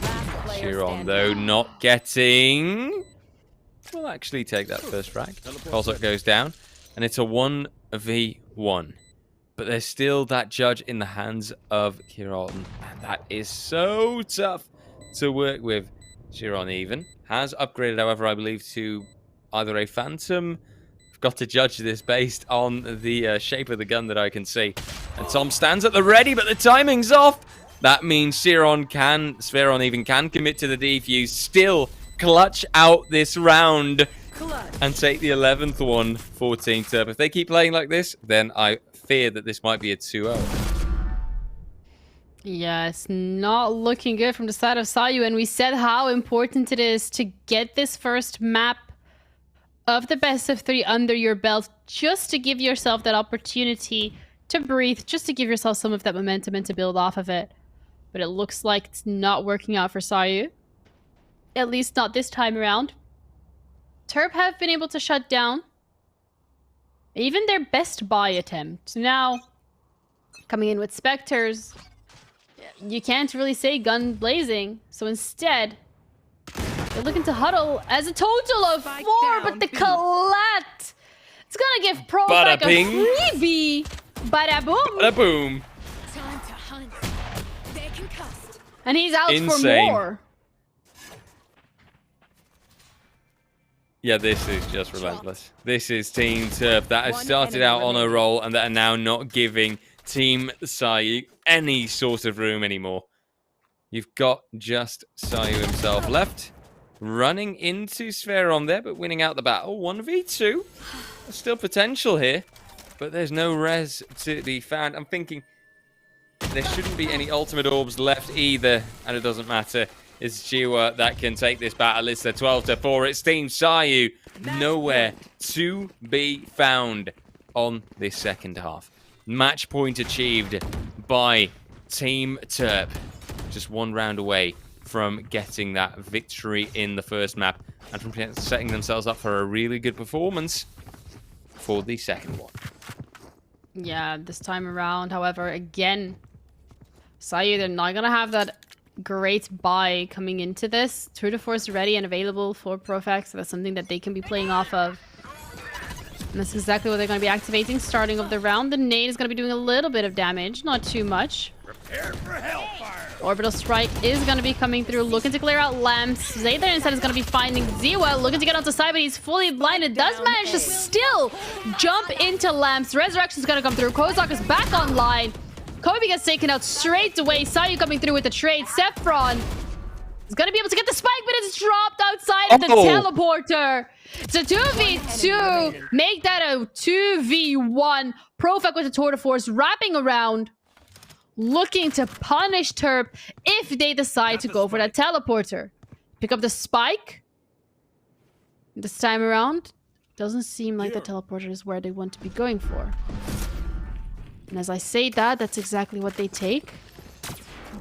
Chiron, though, not getting... We'll actually take that first frag. Kozak goes down, and it's a 1v1. But there's still that judge in the hands of Chiron, and that is so tough to work with. Chiron even has upgraded, however, I believe, to either a Phantom. I've got to judge this based on the shape of the gun that I can see. And Tom stands at the ready, but the timing's off. That means Spheron even can commit to the defuse, still clutch out this round and take the 11th one for Team Turp. If they keep playing like this, then I fear that this might be a 2-0. Yeah, it's not looking good from the side of Sayu, and we said how important it is to get this first map of the best of 3 under your belt, just to give yourself that opportunity to breathe, just to give yourself some of that momentum and to build off of it. But it looks like it's not working out for Sayu. At least not this time around. Turp have been able to shut down even their best buy attempt. Now, coming in with Spectres, you can't really say gun blazing. So instead, they're looking to huddle as a total of 4, but the collat, it's gonna give Profac a freebie. Bada boom. Bada boom. Time to hunt. They're concussed. And he's out Insane. for more. Yeah, this is just relentless. This is Team Turp that has started out on a roll and that are now not giving Team Sayu any sort of room anymore. You've got just Sayu himself left, running into Spheron there, but winning out the battle. 1v2. There's still potential here, but there's no res to be found. I'm thinking there shouldn't be any ultimate orbs left either, and it doesn't matter. It's Jiwa that can take this battle. It's a 12-4. It's Team Sayu. Nowhere to be found on this second half. Match point achieved by Team Turp. Just 1 round away from getting that victory in the first map and from setting themselves up for a really good performance for the second one. Yeah, this time around, however, again, Sayu, they're not going to have that great buy coming into this. Tour de Force ready and available for Profac, so that's something that they can be playing off of. And that's exactly what they're going to be activating starting of the round. The nade is going to be doing a little bit of damage, not too much. Prepare for hellfire. Orbital Strike is going to be coming through, looking to clear out lamps. Zayther instead is going to be finding Ziwa, looking to get onto side, but he's fully blinded. Does manage to still jump into lamps. Resurrection is going to come through. Kozak is back online. Kobe gets taken out straight away. Sayu coming through with the trade. Saffron He's gonna be able to get the spike, but it's dropped outside of the teleporter. It's a 2v2. Make that a 2v1. Profak with the tour de force wrapping around, looking to punish Terp if they decide to go for that teleporter. Pick up the spike. This time around, doesn't seem like the teleporter is where they want to be going for. And as I say that, that's exactly what they take.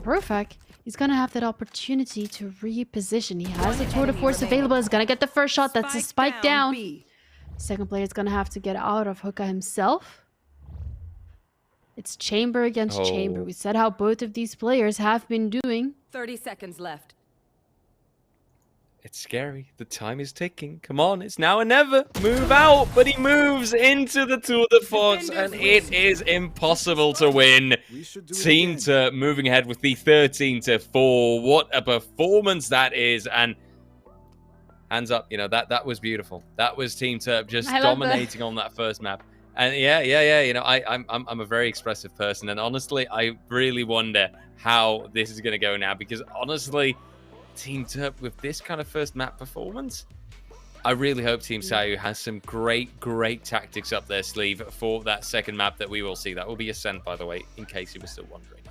Profak, he's gonna have that opportunity to reposition. He has the tour de force available. He's gonna get the first shot. That's a spike down. Second player is gonna have to get out of hookah himself. It's chamber against chamber. We said how both of these players have been doing. 30 seconds left. It's scary. The time is ticking. Come on, it's now or never. Move out, but he moves into the Tour de Force, and it is impossible to win. Team Terp moving ahead with the 13-4. What a performance that is, and hands up, you know, that was beautiful. That was Team Terp just dominating on that first map. And yeah, you know, I'm a very expressive person, and honestly, I really wonder how this is going to go now, because honestly, Team Terp with this kind of first map performance, I really hope Team Sayu has some great tactics up their sleeve for that second map that we will see. That will be Ascent, by the way, in case you were still wondering.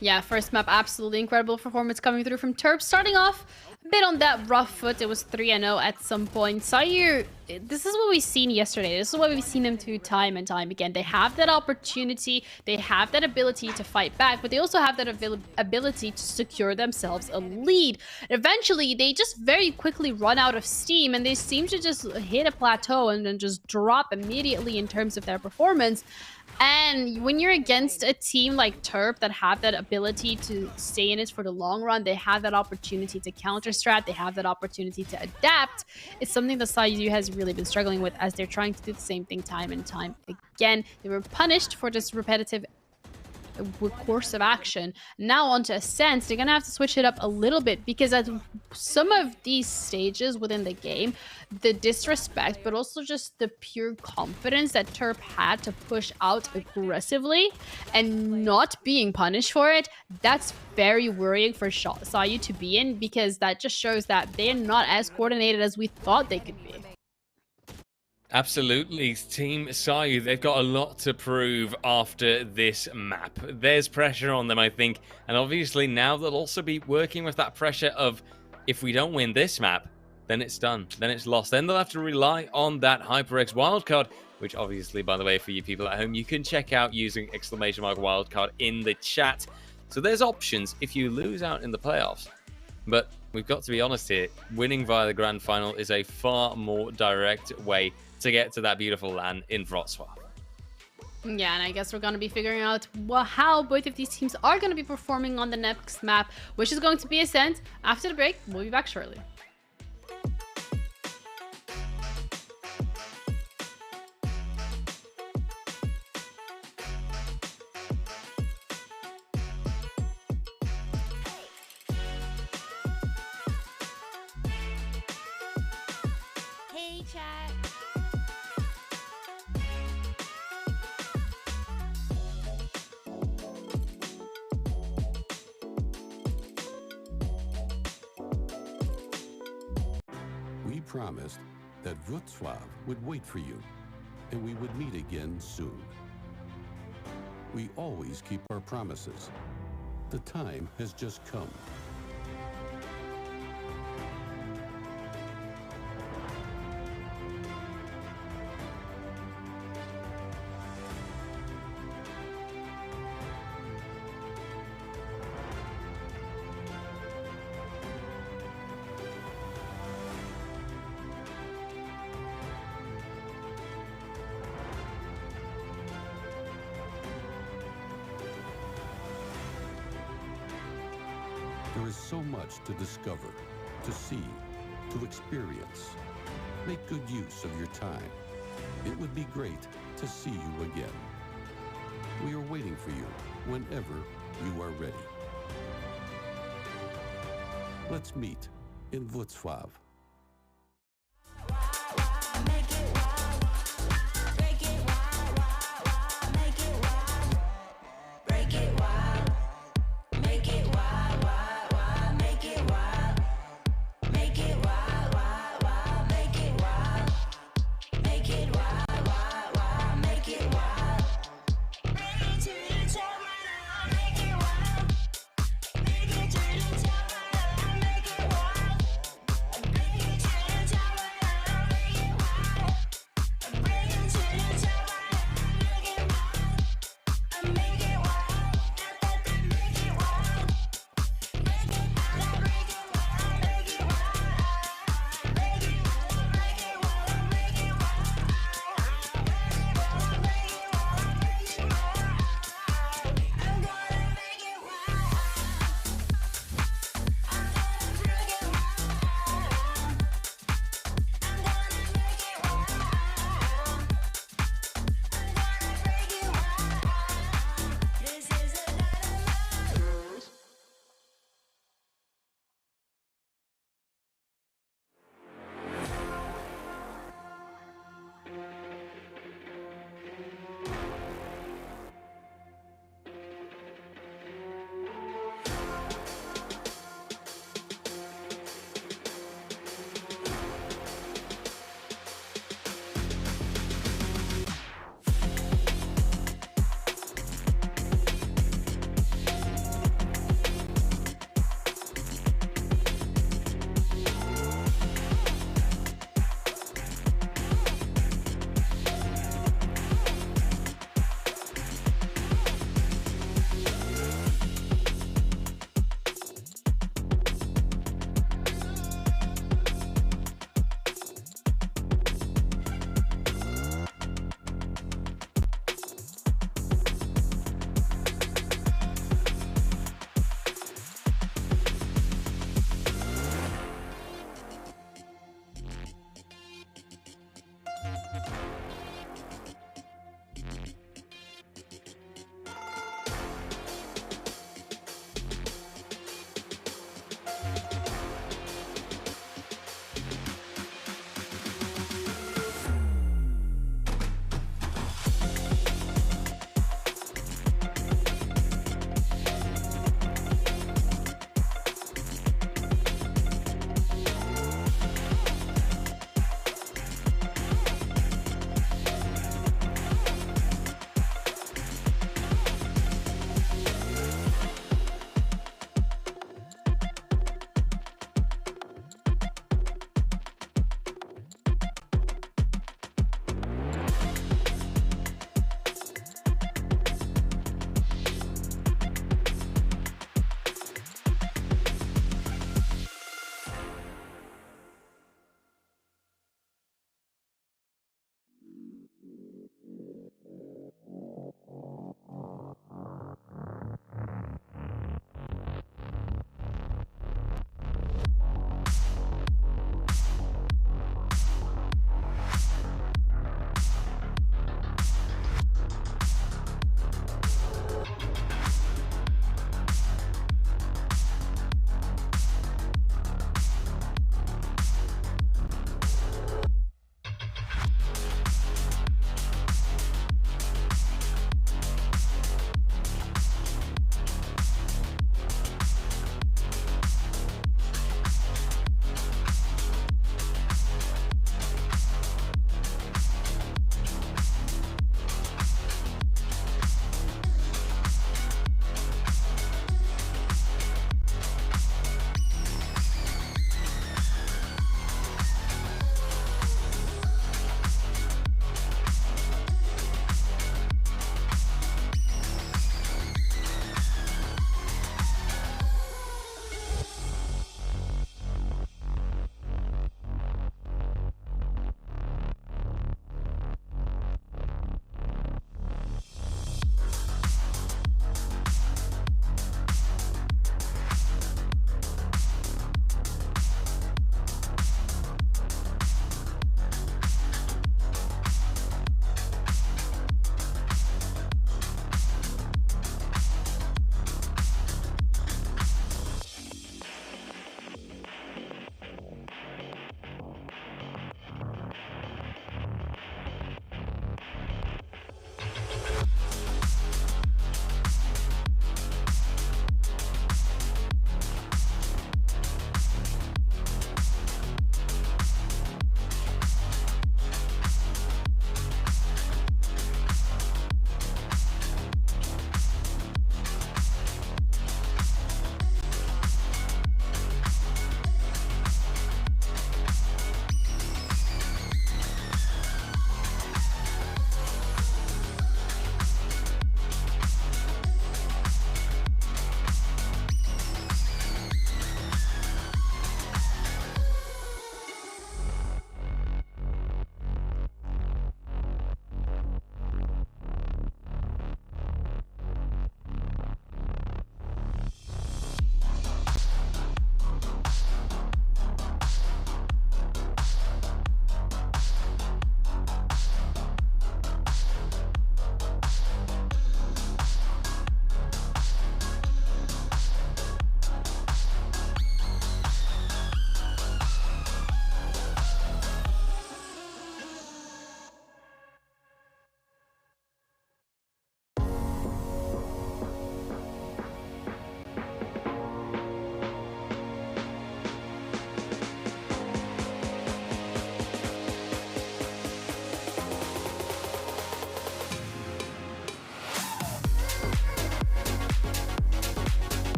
Yeah, first map, absolutely incredible performance coming through from Terp. Starting off a bit on that rough foot. It was 3-0 at some point. Sayu, this is what we've seen yesterday. This is what we've seen them do time and time again. They have that opportunity. They have that ability to fight back, but they also have that ability to secure themselves a lead. Eventually, they just very quickly run out of steam, and they seem to just hit a plateau and then just drop immediately in terms of their performance. And when you're against a team like Terp that have that ability to stay in it for the long run, they have that opportunity to counter strat, they have that opportunity to adapt. It's something that Sayu has really been struggling with, as they're trying to do the same thing time and time again. They were punished for this repetitive course of action. Now onto Ascent, they're gonna have to switch it up a little bit, because at some of these stages within the game, the disrespect, but also just the pure confidence that Terp had to push out aggressively and not being punished for it, that's very worrying for Sayu to be in, because that just shows that they're not as coordinated as we thought they could be. Absolutely. Team Sayu, they've got a lot to prove after this map. There's pressure on them, I think, and obviously now they'll also be working with that pressure of, if we don't win this map, then it's done, then it's lost. Then they'll have to rely on that HyperX wildcard, which obviously, by the way, for you people at home, you can check out using !wildcard in the chat. So there's options if you lose out in the playoffs. But we've got to be honest here, winning via the grand final is a far more direct way to get to that beautiful land in Wrocław. Yeah, and I guess we're going to be figuring out how both of these teams are going to be performing on the next map, which is going to be Ascent. After the break, we'll be back shortly. Hey, chat. We promised that Wrocław would wait for you, and we would meet again soon. We always keep our promises. The time has just come. There is so much to discover, to see, to experience. Make good use of your time. It would be great to see you again. We are waiting for you whenever you are ready. Let's meet in Wrocław. Break it wild, make it wild, wild, wild, make it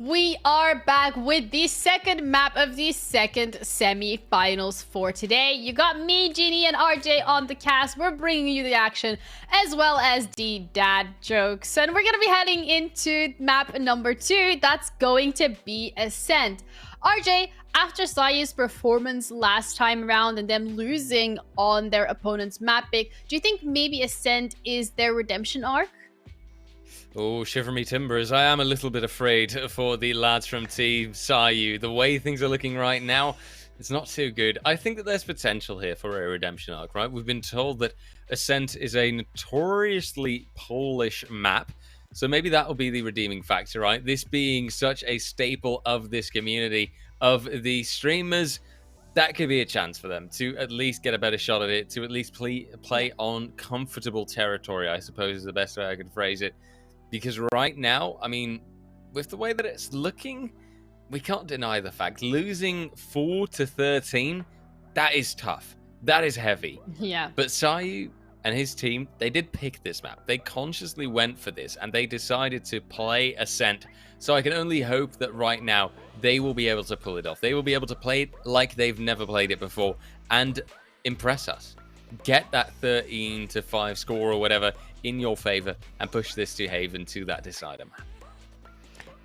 We are back with the second map of the second semi-finals for today. You got me, Jeannie, and RJ on the cast. We're bringing you the action as well as the dad jokes. And we're going to be heading into map number 2. That's going to be Ascent. RJ, after Sayu's performance last time around and them losing on their opponent's map pick, do you think maybe Ascent is their redemption arc? Oh, shiver me timbers. I am a little bit afraid for the lads from Team Sayu. The way things are looking right now, it's not too good. I think that there's potential here for a redemption arc, right? We've been told that Ascent is a notoriously Polish map, so maybe that will be the redeeming factor, right? This being such a staple of this community, of the streamers, that could be a chance for them to at least get a better shot at it, to at least play on comfortable territory, I suppose is the best way I could phrase it. Because right now, I mean, with the way that it's looking, we can't deny the fact. Losing 4-13, that is tough. That is heavy. Yeah. But Sayu and his team, they did pick this map. They consciously went for this, and they decided to play Ascent. So I can only hope that right now, they will be able to pull it off. They will be able to play it like they've never played it before and impress us. Get that 13-5 score or whatever in your favor and push this to Haven to that decider map.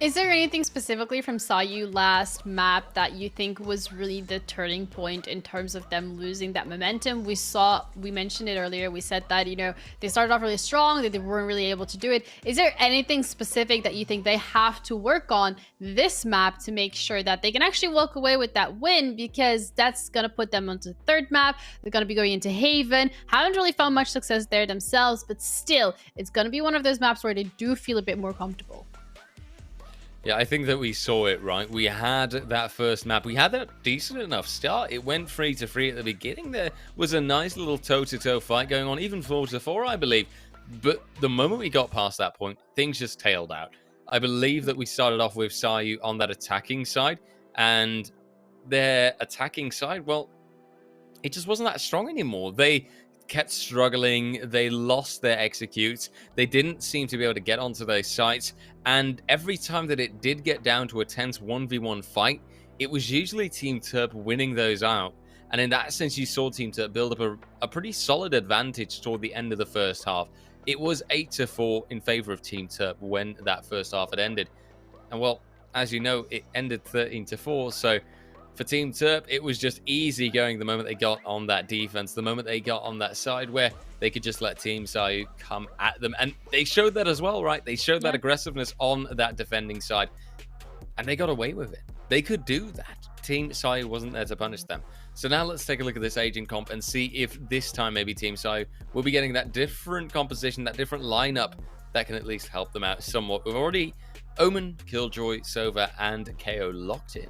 Is there anything specifically from Sayu last map that you think was really the turning point in terms of them losing that momentum? We mentioned it earlier. We said that, you know, they started off really strong, that they weren't really able to do it. Is there anything specific that you think they have to work on this map to make sure that they can actually walk away with that win? Because that's going to put them onto the third map. They're going to be going into Haven. Haven't really found much success there themselves, but still, it's going to be one of those maps where they do feel a bit more comfortable. Yeah, I think that we saw it, right? We had that first map. We had that decent enough start. It went 3-3 at the beginning. There was a nice little toe-to-toe fight going on, even 4-4, I believe. But the moment we got past that point, things just tailed out. I believe that we started off with Sayu on that attacking side, and their attacking side, well, it just wasn't that strong anymore. They kept struggling. They lost their executes. They didn't seem to be able to get onto those sites. And every time that it did get down to a tense 1v1 fight, it was usually Team Terp winning those out. And in that sense, you saw Team Terp build up a pretty solid advantage toward the end of the first half. It was 8-4 in favor of Team Terp when that first half had ended. And well, as you know, it ended 13-4. So for Team Terp, it was just easy going the moment they got on that defense, the moment they got on that side where they could just let Team Sayu come at them. And they showed that as well, right? They showed that aggressiveness on that defending side, and they got away with it. They could do that. Team Sayu wasn't there to punish them. So now let's take a look at this agent comp and see if this time maybe Team Sayu will be getting that different composition, that different lineup that can at least help them out somewhat. We've already Omen, Killjoy, Sova, and KO locked in.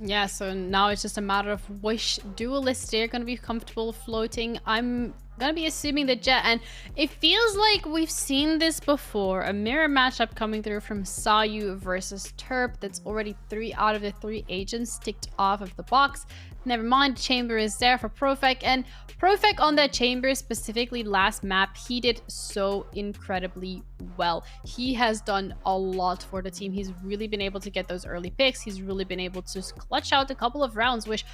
Yeah, so now it's just a matter of which duelist they're going to be comfortable floating. I'm going to be assuming the Jet, and it feels like we've seen this before. A mirror matchup coming through from Sayu versus Terp. That's already 3 out of the 3 agents ticked off of the box. Never mind, Chamber is there for Profek, and Profek on that Chamber, specifically last map, he did so incredibly well. He has done a lot for the team. He's really been able to get those early picks. He's really been able to clutch out a couple of rounds, which,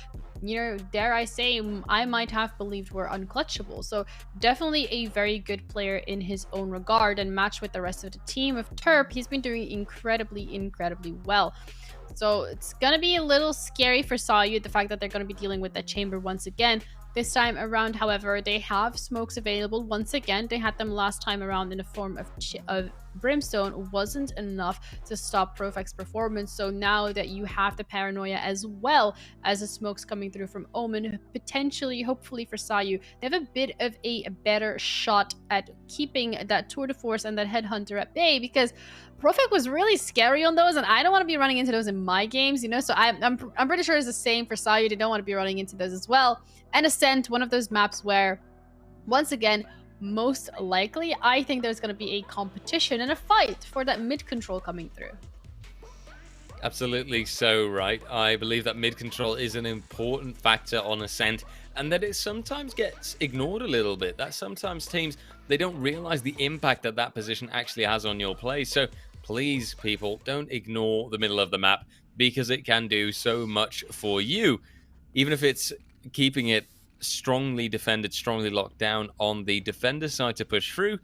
you know, dare I say, I might have believed were unclutchable. So definitely a very good player in his own regard, and matched with the rest of the team of Terp, he's been doing incredibly well. So it's gonna be a little scary for Sayu, the fact that they're gonna be dealing with that Chamber once again. This time around, however, they have smokes available. Once again, they had them last time around in the form of Brimstone. Wasn't enough to stop Profek's performance. So now that you have the paranoia as well as the smokes coming through from Omen, potentially, hopefully for Sayu, they have a bit of a better shot at keeping that Tour de Force and that Headhunter at bay, because Profek was really scary on those, and I don't want to be running into those in my games, you know, so I'm pretty sure it's the same for Sayu. They don't want to be running into those as well. And Ascent, one of those maps where, once again, most likely, I think there's going to be a competition and a fight for that mid control coming through. Absolutely so, right? I believe that mid control is an important factor on Ascent, and that it sometimes gets ignored a little bit. That sometimes teams, they don't realize the impact that that position actually has on your play. So please, people, don't ignore the middle of the map because it can do so much for you. Even if it's keeping it strongly defended, strongly locked down on the defender side to push through,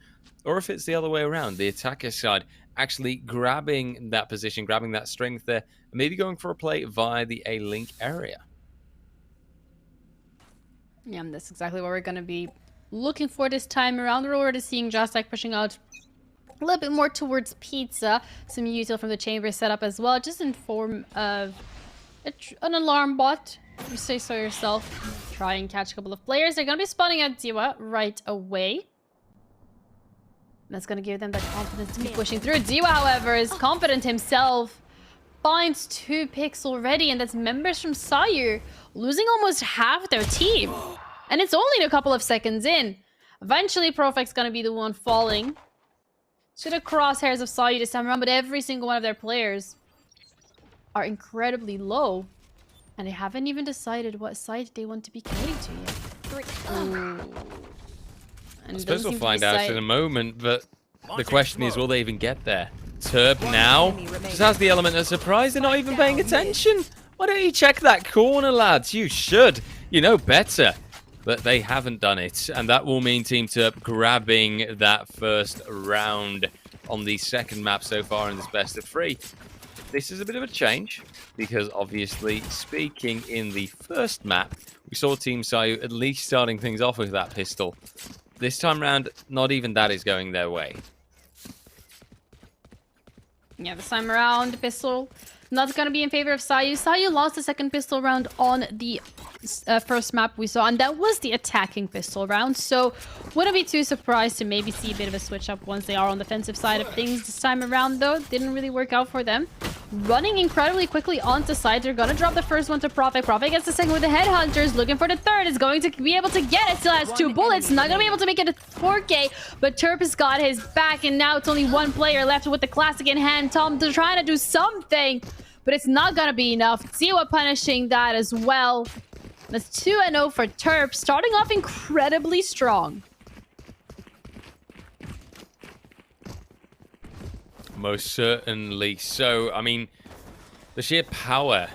or if it's the other way around, the attacker side actually grabbing that position, grabbing that strength there, and maybe going for a play via the A-link area. Yeah, and that's exactly what we're going to be looking for this time around. We're already seeing Jastek pushing out a little bit more towards pizza. Some util from the chamber setup as well, just in form of an alarm bot. You say so yourself. Try and catch a couple of players. They're going to be spawning at Diwa right away. That's going to give them that confidence to be pushing through. Diwa, however, is confident himself. Finds 2 picks already, and that's members from Sayu losing almost half their team. And it's only a couple of seconds in. Eventually, Profect's going to be the one falling to the crosshairs of Sayu this time around, but every single one of their players are incredibly low. And they haven't even decided what side they want to be carried to yet. Ooh. I suppose we'll find out in a moment, but the question is, will they even get there? Turp now just has the element of surprise. They're not even paying attention. Why don't you check that corner, lads? You should. You know better. But they haven't done it, and that will mean Team Turp grabbing that first round on the second map so far in this best of 3. This is a bit of a change, because obviously, speaking in the first map, we saw Team Sayu at least starting things off with that pistol. This time round, not even that is going their way. Yeah, this time around, pistol not going to be in favor of Sayu. Sayu lost the second pistol round on the first map we saw, and that was the attacking pistol round. So wouldn't be too surprised to maybe see a bit of a switch up once they are on the defensive side of things. This time around, though, didn't really work out for them. Running incredibly quickly onto side. They're going to drop the first one to Profit. Profit gets the second with the Headhunters, looking for the third. Is going to be able to get it. Still has 2 bullets. Not going to be able to make it a 4K, but Turp has got his back, and now it's only 1 player left with the classic in hand. Tom, they're trying to do something, but it's not going to be enough. Ziwa punishing that as well. That's 2-0 for Turp, starting off incredibly strong. Most certainly so. I mean, the sheer power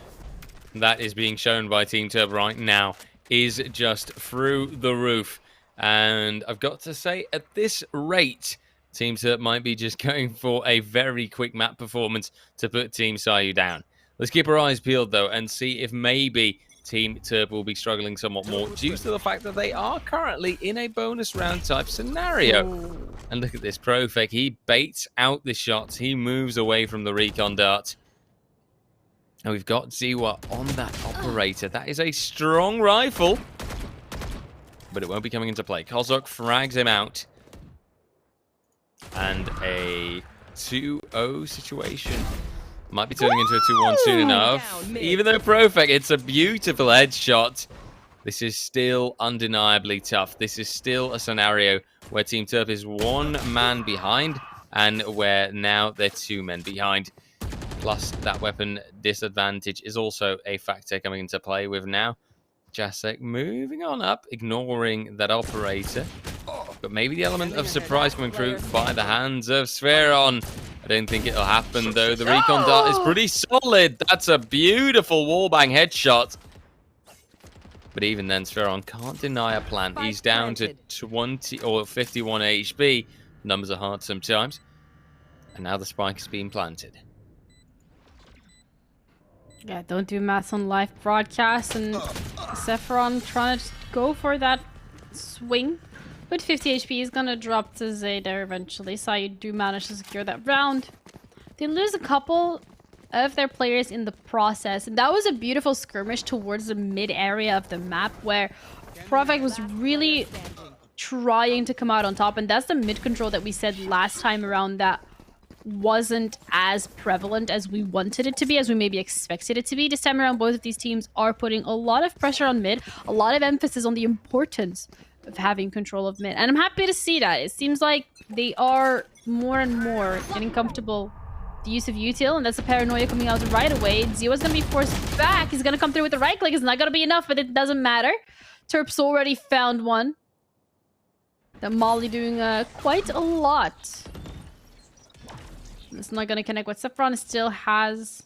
that is being shown by Team Turp right now is just through the roof. And I've got to say, at this rate, Team Turp might be just going for a very quick map performance to put Team Sayu down. Let's keep our eyes peeled, though, and see if maybe Team Turp will be struggling somewhat more due to the fact that they are currently in a bonus round type scenario. Ooh. And look at this Profec. He baits out the shots. He moves away from the recon dart. And we've got Ziwa on that operator. That is a strong rifle, but it won't be coming into play. Kozok frags him out. And a 2-0 situation. Might be turning into a 2-1 soon enough. Even though Profec, it's a beautiful headshot. This is still undeniably tough. This is still a scenario where Team Turp is 1 man behind, and where now they're 2 men behind. Plus, that weapon disadvantage is also a factor coming into play with now. Jasek moving on up, ignoring that operator. But maybe the element of surprise coming through by the hands of Spheron. I don't think it'll happen, though. The recon dart is pretty solid. That's a beautiful wallbang headshot. But even then, Spheron can't deny a plant. He's down to 20 or 51 HP. Numbers are hard sometimes. And now the spike is being planted. Yeah, don't do maths on live broadcast. And Sephiron trying to go for that swing. But 50 HP is going to drop to Zayder eventually. Sayu do manage to secure that round. They lose a couple of their players in the process. And that was a beautiful skirmish towards the mid area of the map where Profec was really trying to come out on top. And that's the mid control that we said last time around that wasn't as prevalent as we wanted it to be, as we maybe expected it to be. This time around, both of these teams are putting a lot of pressure on mid, a lot of emphasis on the importance of having control of mid. And I'm happy to see that. It seems like they are more and more getting comfortable with the use of util, and that's the paranoia coming out right away. Ziwa's going to be forced back. He's going to come through with the right click. It's not going to be enough, but it doesn't matter. Turp's already found one. The Molly doing quite a lot. It's not going to connect with Saffron. Still has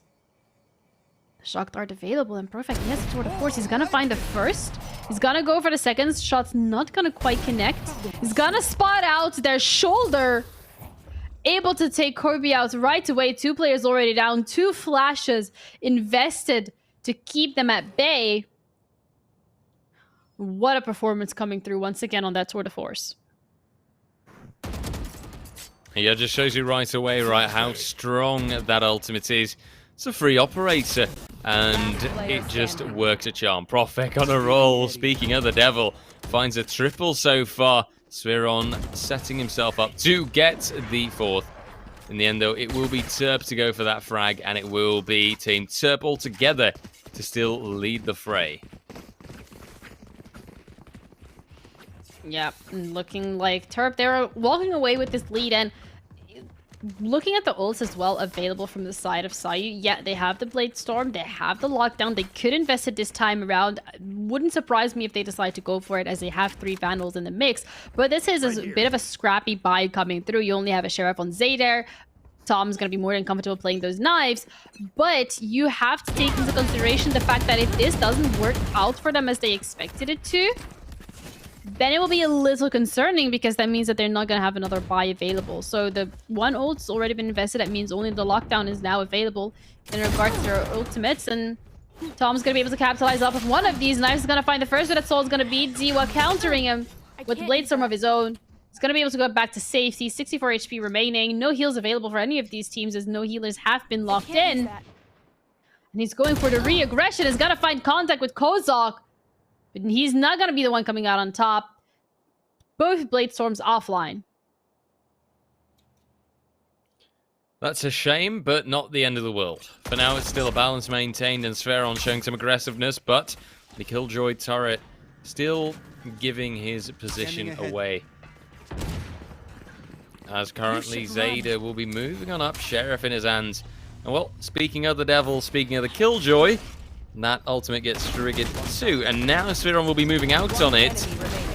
Shock Dart available and perfect. He has a Tour de Force. He's going to find the first. He's going to go for the second. Shot's not going to quite connect. He's going to spot out their shoulder. Able to take Corby out right away. 2 players already down. 2 flashes invested to keep them at bay. What a performance coming through once again on that Tour de Force. Yeah, just shows you right away, right, how strong that ultimate is. It's a free operator, and it just works a charm. Profek on a roll. Speaking of the devil, finds a triple so far. Sviron setting himself up to get the 4th. In the end, though, it will be Terp to go for that frag, and it will be Team Terp all together to still lead the fray. Yeah, looking like Terp, they're walking away with this lead, and looking at the ults as well available from the side of Sayu, yeah, they have the Blade Storm, they have the lockdown, they could invest it this time around. Wouldn't surprise me if they decide to go for it, as they have 3 Vandals in the mix. But this is a bit of a scrappy buy coming through. You only have a Sheriff on Zayder. Tom's going to be more than comfortable playing those knives, but you have to take into consideration the fact that if this doesn't work out for them as they expected it to, then it will be a little concerning, because that means that they're not going to have another buy available. So the 1 ult's already been invested. That means only the lockdown is now available in regards to their ultimates. And Tom's going to be able to capitalize off of one of these knives. He's going to find the first, but that's all. Is going to beat Ziwa, countering him with Blade Storm of his own. He's going to be able to go back to safety. 64 HP remaining. No heals available for any of these teams, as no healers have been locked in. And he's going for the re-aggression. He's got to find contact with Kozak. But he's not going to be the one coming out on top. Both Blade Storms offline. That's a shame, but not the end of the world. For now, it's still a balance maintained, and Sferon showing some aggressiveness, but the Killjoy turret still giving his position away. As currently, Zayder will be moving on up, Sheriff in his hands. And well, speaking of the devil, speaking of the Killjoy, that ultimate gets triggered too, and now Sviron will be moving out on it.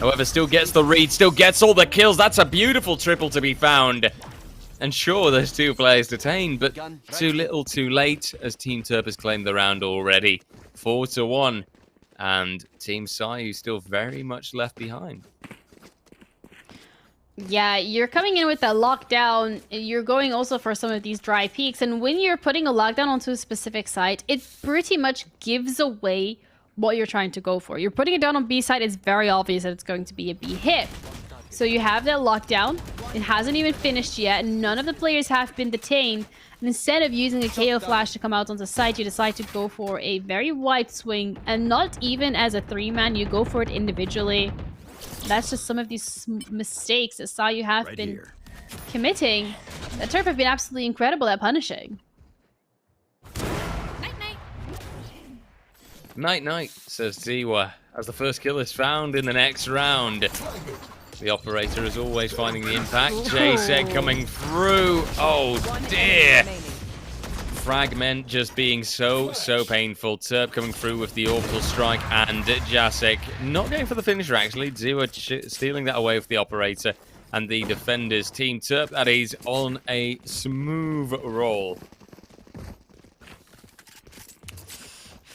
However, still gets the read, still gets all the kills. That's a beautiful triple to be found. And sure, there's 2 players detained, but too little too late, as Team Terp has claimed the round already. 4-1, and Team Sayu still very much left behind. Yeah, you're coming in with a lockdown. You're going also for some of these dry peaks. And when you're putting a lockdown onto a specific site, it pretty much gives away what you're trying to go for. You're putting it down on B side, it's very obvious that it's going to be a B hit. So you have that lockdown. It hasn't even finished yet. None of the players have been detained. And instead of using a KO flash to come out onto site, you decide to go for a very wide swing. And not even as a 3-man, you go for it individually. That's just some of these mistakes that Sayu have been committing that Terp have been absolutely incredible at punishing. Night, says Ziwa, as the first kill is found in the next round. The operator is always finding the impact. J-Seg coming through. Oh dear. Fragment just being so painful. Terp coming through with the orbital strike, and Jacek not going for the finisher actually. Ziwa stealing that away with the operator, and the defenders. Team Terp, that is, on a smooth roll.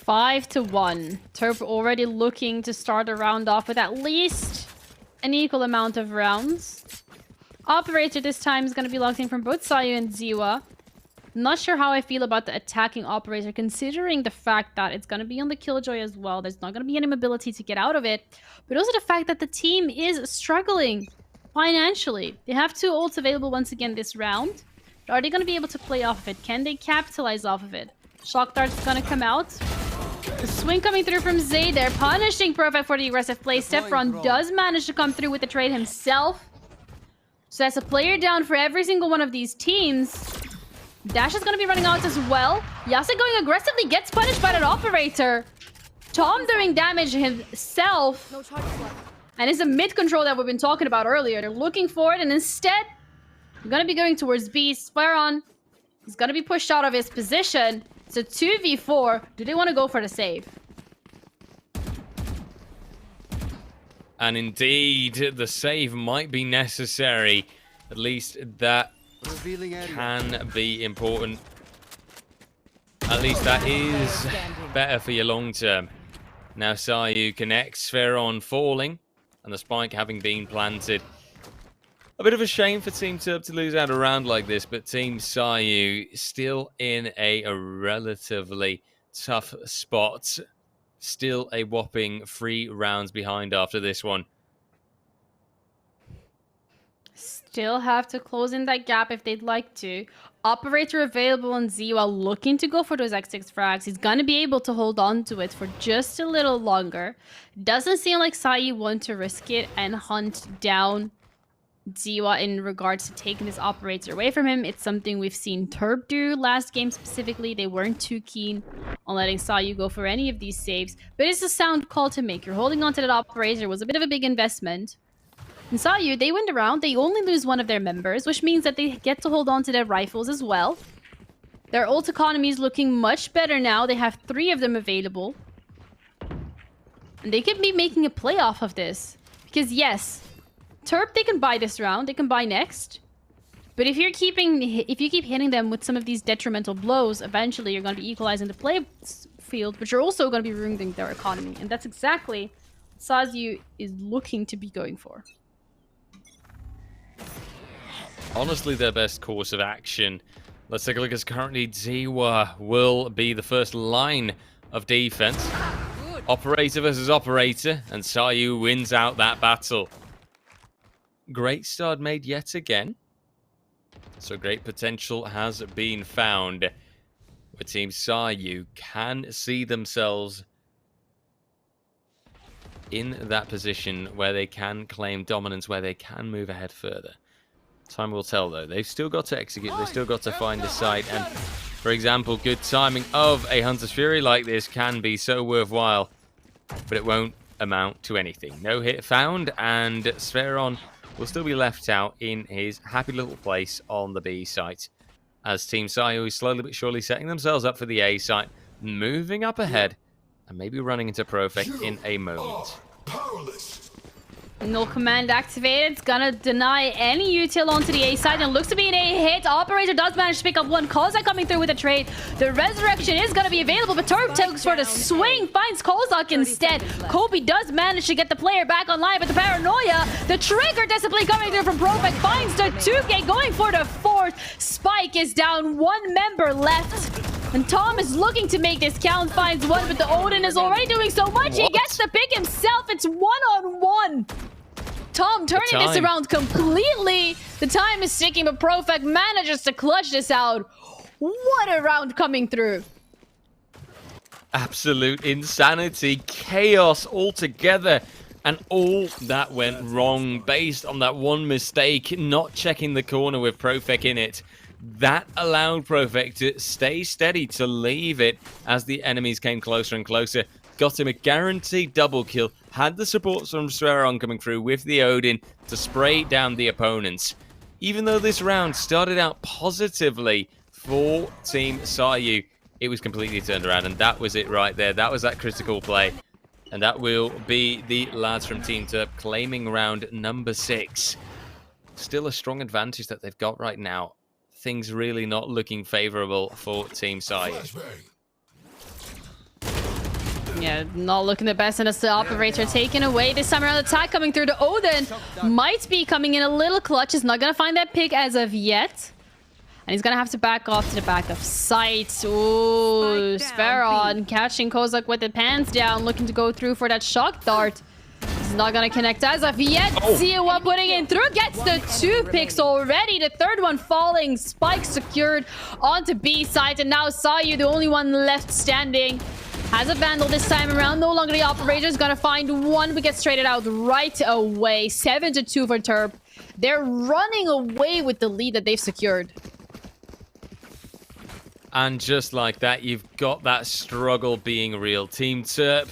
5-1. Terp already looking to start a round off with at least an equal amount of rounds. Operator this time is going to be locked in from both Sayu and Ziwa. Not sure how I feel about the attacking operator, considering the fact that it's going to be on the Killjoy as well. There's not going to be any mobility to get out of it. But also the fact that the team is struggling financially. They have 2 ults available once again this round. But are they going to be able to play off of it? Can they capitalize off of it? Shock Dart's going to come out. The swing coming through from Zayder, punishing Perfect for the aggressive play. Saffron does manage to come through with the trade himself. So that's a player down for every single one of these teams. Dash is going to be running out as well. Yasek going aggressively, gets punished by that operator. Tom doing damage himself. And it's a mid control that we've been talking about earlier. They're looking for it, and instead, they're going to be going towards B. Swearon is going to be pushed out of his position. It's a 2v4. Do they want to go for the save? And indeed, the save might be necessary. At least that can be important. At least that is better for your long term. Now Sayu connects, Feron falling, and the spike having been planted. A bit of a shame for Team Turp to lose out a round like this, but Team Sayu still in a relatively tough spot. Still a whopping 3 rounds behind after this one. Still have to close in that gap if they'd like to. Operator available on Ziwa looking to go for those X6 frags. He's going to be able to hold on to it for just a little longer. Doesn't seem like Sayu want to risk it and hunt down Ziwa in regards to taking this operator away from him. It's something we've seen Turb do last game specifically. They weren't too keen on letting Sayu go for any of these saves. But it's a sound call to make. You're holding on to that operator. It was a bit of a big investment. And Sayu, they win the round. They only lose one of their members, which means that they get to hold on to their rifles as well. Their ult economy is looking much better now. They have 3 of them available. And they could be making a play off of this. Because yes, Turp, they can buy this round. They can buy next. But if you keep hitting them with some of these detrimental blows, eventually you're going to be equalizing the play field, but you're also going to be ruining their economy. And that's exactly what Sayu is looking to be going for. Honestly, their best course of action. Let's take a look, as currently Ziwa will be the first line of defense. Operator versus operator, and Sayu wins out that battle. Great start made yet again. So great potential has been found. Where Team Sayu can see themselves in that position where they can claim dominance, where they can move ahead further. Time will tell, though. They've still got to execute. They've still got to find the site. And, for example, good timing of a Hunter's Fury like this can be so worthwhile. But it won't amount to anything. No hit found, and Sferon will still be left out in his happy little place on the B site. As Team Sayu is slowly but surely setting themselves up for the A site, moving up ahead, and maybe running into Profect in a moment. No command activated. It's gonna deny any util onto the A side, and looks to be an A hit. Operator does manage to pick up one. Kozak coming through with a trade. The resurrection is gonna be available, but Turb takes for the swing, finds Kozak instead. Kobe does manage to get the player back online, but the paranoia, the trigger discipline coming through from Profect, finds the 2K, going for the 4th. Spike is down, 1 member left. And Tom is looking to make this count, finds 1, but the Odin is already doing so much. He gets the pick himself. It's 1-on-1. Tom turning this around completely. The time is ticking, but Profect manages to clutch this out. What a round coming through. Absolute insanity. Chaos altogether. And all that went wrong based on that one mistake, not checking the corner with Profect in it. That allowed Profect to stay steady, to leave it as the enemies came closer and closer. Got him a guaranteed double kill. Had the supports from Sveron coming through with the Odin to spray down the opponents. Even though this round started out positively for Team Sayu, it was completely turned around, and that was it right there. That was that critical play. And that will be the lads from Team Turp claiming round number 6. Still a strong advantage that they've got right now. Things really not looking favorable for Team Sayu. Yeah, not looking the best, and it's the operator taken away. This time around, attack coming through to Odin. Might be coming in a little clutch. Is not going to find that pick as of yet. And he's going to have to back off to the back of sight. Ooh, Sferon catching Kozak with the pants down, looking to go through for that shock dart. He's not going to connect as of yet. Ziwa putting in through, gets the 2 picks already. The 3rd one falling. Spike secured onto B side, and now Sayu, the only one left standing. Has a Vandal this time around. No longer the operator is going to find 1. We get traded out right away. 7-2 for Turp. They're running away with the lead that they've secured. And just like that, you've got that struggle being real. Team Turp,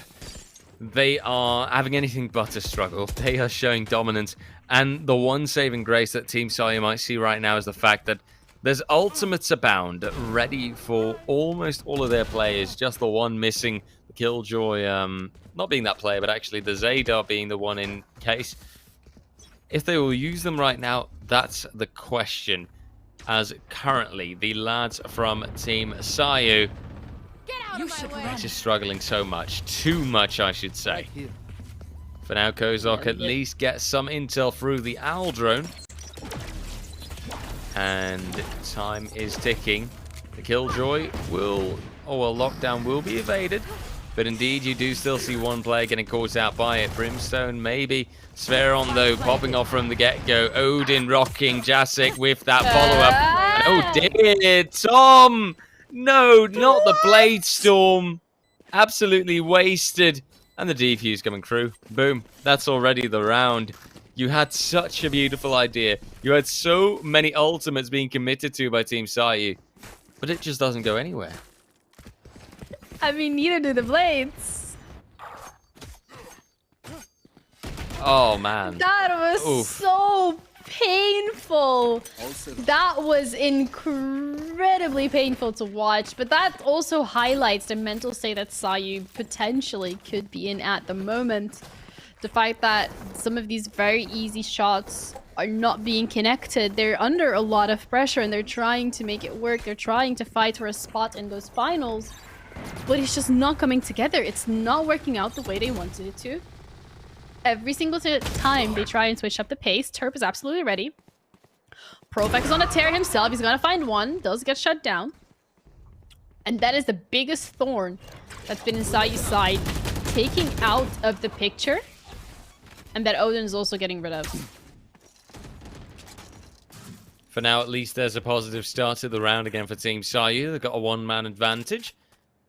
they are having anything but a struggle. They are showing dominance. And the one saving grace that Team Sayu might see right now is the fact that there's ultimates abound, ready for almost all of their players. Just the one missing, the Killjoy, not being that player, but actually the Zadar being the one in case. If they will use them right now, that's the question. as currently the lads from Team Sayu Get out of my way. are just struggling so much. Too much, I should say. For now, Kozak at least gets some intel through the Owl drone. And time is ticking. The Killjoy will... Oh, well, lockdown will be evaded. But indeed, you do still see one player getting caught out by it. Brimstone, maybe. Spheron, though, popping off from the get-go. Odin rocking Jacek with that follow-up. And, oh, dear, Tom! No, not the Blade Storm. Absolutely wasted. And the defuse coming through. Boom. That's already the round. You had such a beautiful idea. You had so many ultimates being committed to by Team Sayu. But it just doesn't go anywhere. I mean, neither do the Blades. Oh, man. That was Oof. so painful. That was incredibly painful to watch. But that also highlights the mental state that Sayu potentially could be in at the moment. The fact that some of these very easy shots are not being connected. They're under a lot of pressure and they're trying to make it work. They're trying to fight for a spot in those finals. But it's just not coming together. It's not working out the way they wanted it to. Every single time they try and switch up the pace, Terp is absolutely ready. Profek is on a tear himself. He's gonna find one. Does get shut down. And that is the biggest thorn that's been inside your side. Taking out of the picture. And that Odin is also getting rid of. For now, at least there's a positive start to the round again for Team Sayu. They've got a one-man advantage.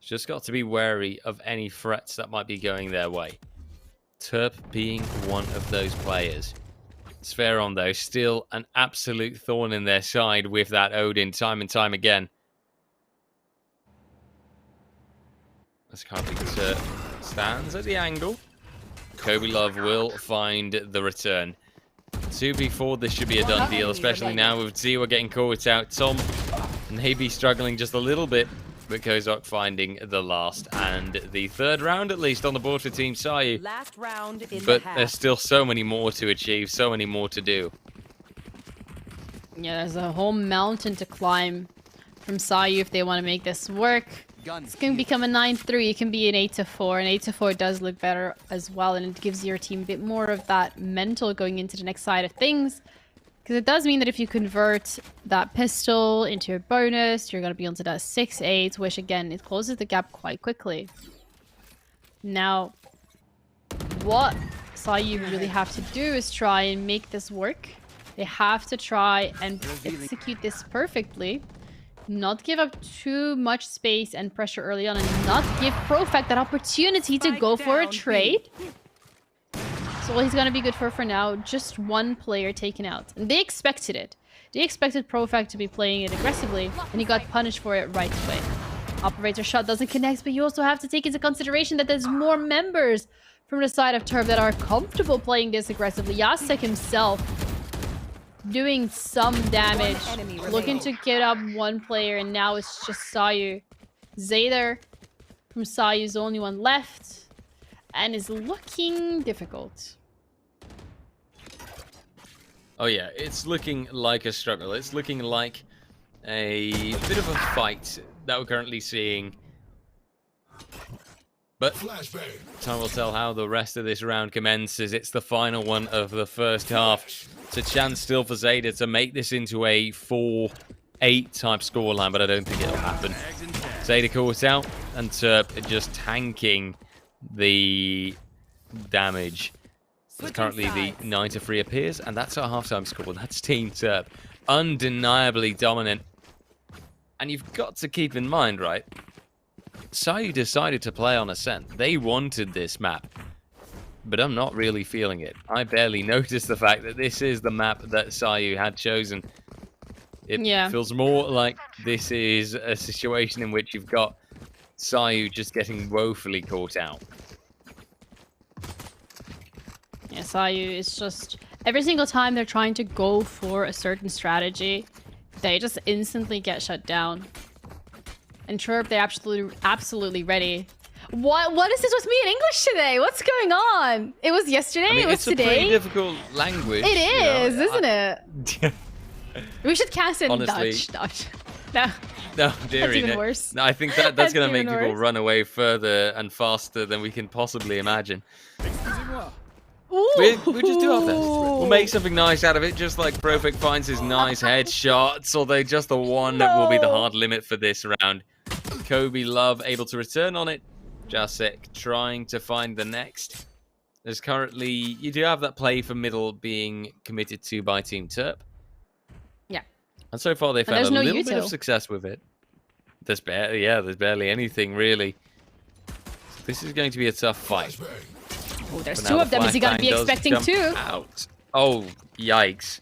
Just got to be wary of any threats that might be going their way. Terp being one of those players. Spheron, though, still an absolute thorn in their side with that Odin time and time again. As currently Terp stands at the angle. Kobe Love will find the return. 2v4, this should be a done deal, especially now with Ziwa getting caught out. Tom maybe struggling just a little bit, but Kozak finding the last and the third round, at least, on the board for Team Sayu. Last round in But the half. there's still so many more to achieve, so many more to do. Yeah, there's a whole mountain to climb from Sayu if they want to make this work. It's going to become a 9-3. It can be an 8-4. An 8-4 does look better as well, and it gives your team a bit more of that mental going into the next side of things. Because it does mean that if you convert that pistol into a bonus, you're going to be onto that 6-8, which again, it closes the gap quite quickly. Now, what Sayu really have to do is try and make this work. They have to try and execute this perfectly. Not give up too much space and pressure early on, and not give Profek that opportunity to go for a trade. So all he's gonna be good for now, just one player taken out. And they expected it. They expected Profek to be playing it aggressively, and he got punished for it right away. Operator shot doesn't connect, but you also have to take into consideration that there's more members from the side of Turf that are comfortable playing this aggressively. Jacek himself doing some damage, looking to get up one player, and now it's just Sayu. Zayder from Sayu is the only one left, and is looking difficult. Oh yeah, it's looking like a struggle. It's looking like a bit of a fight that we're currently seeing. But time will tell how the rest of this round commences. It's the final one of the first half. It's a chance still for Zayder to make this into a 4-8 type scoreline, but I don't think it'll happen. Zayder caught out, and Terp just tanking the damage. As currently the 9-3 appears, and that's our halftime score. That's Team Terp. Undeniably dominant. And you've got to keep in mind, right? Sayu decided to play on Ascent. They wanted this map. But I'm not really feeling it. I barely noticed the fact that this is the map that Sayu had chosen. It feels more like this is a situation in which you've got Sayu just getting woefully caught out. Yeah, Sayu is just... Every single time they're trying to go for a certain strategy, they just instantly get shut down. And Chirp, they're absolutely ready. What is this with me in English today? What's going on? It was yesterday, I mean, it was it's today. a pretty difficult language. It is, isn't it? We should cast it in Honestly. Dutch. No. No, dearie. even no. worse. No, I think that's That's going to make even people worse. run away further and faster than we can possibly imagine. Ooh. We just do our best. We'll make something nice out of it, just like Profik finds his nice headshots, although just the one that will be the No. hard limit for this round. Kobe Love able to return on it. Jacek trying to find the next. There's currently, you do have that play for middle being committed to by Team Terp. Yeah. And so far they've And had there's a no little bit of util. success with it. There's barely anything really. So this is going to be a tough fight. Oh, there's But two now of the them. Is he gonna flashbang be does expecting jump two? Out. Oh, yikes.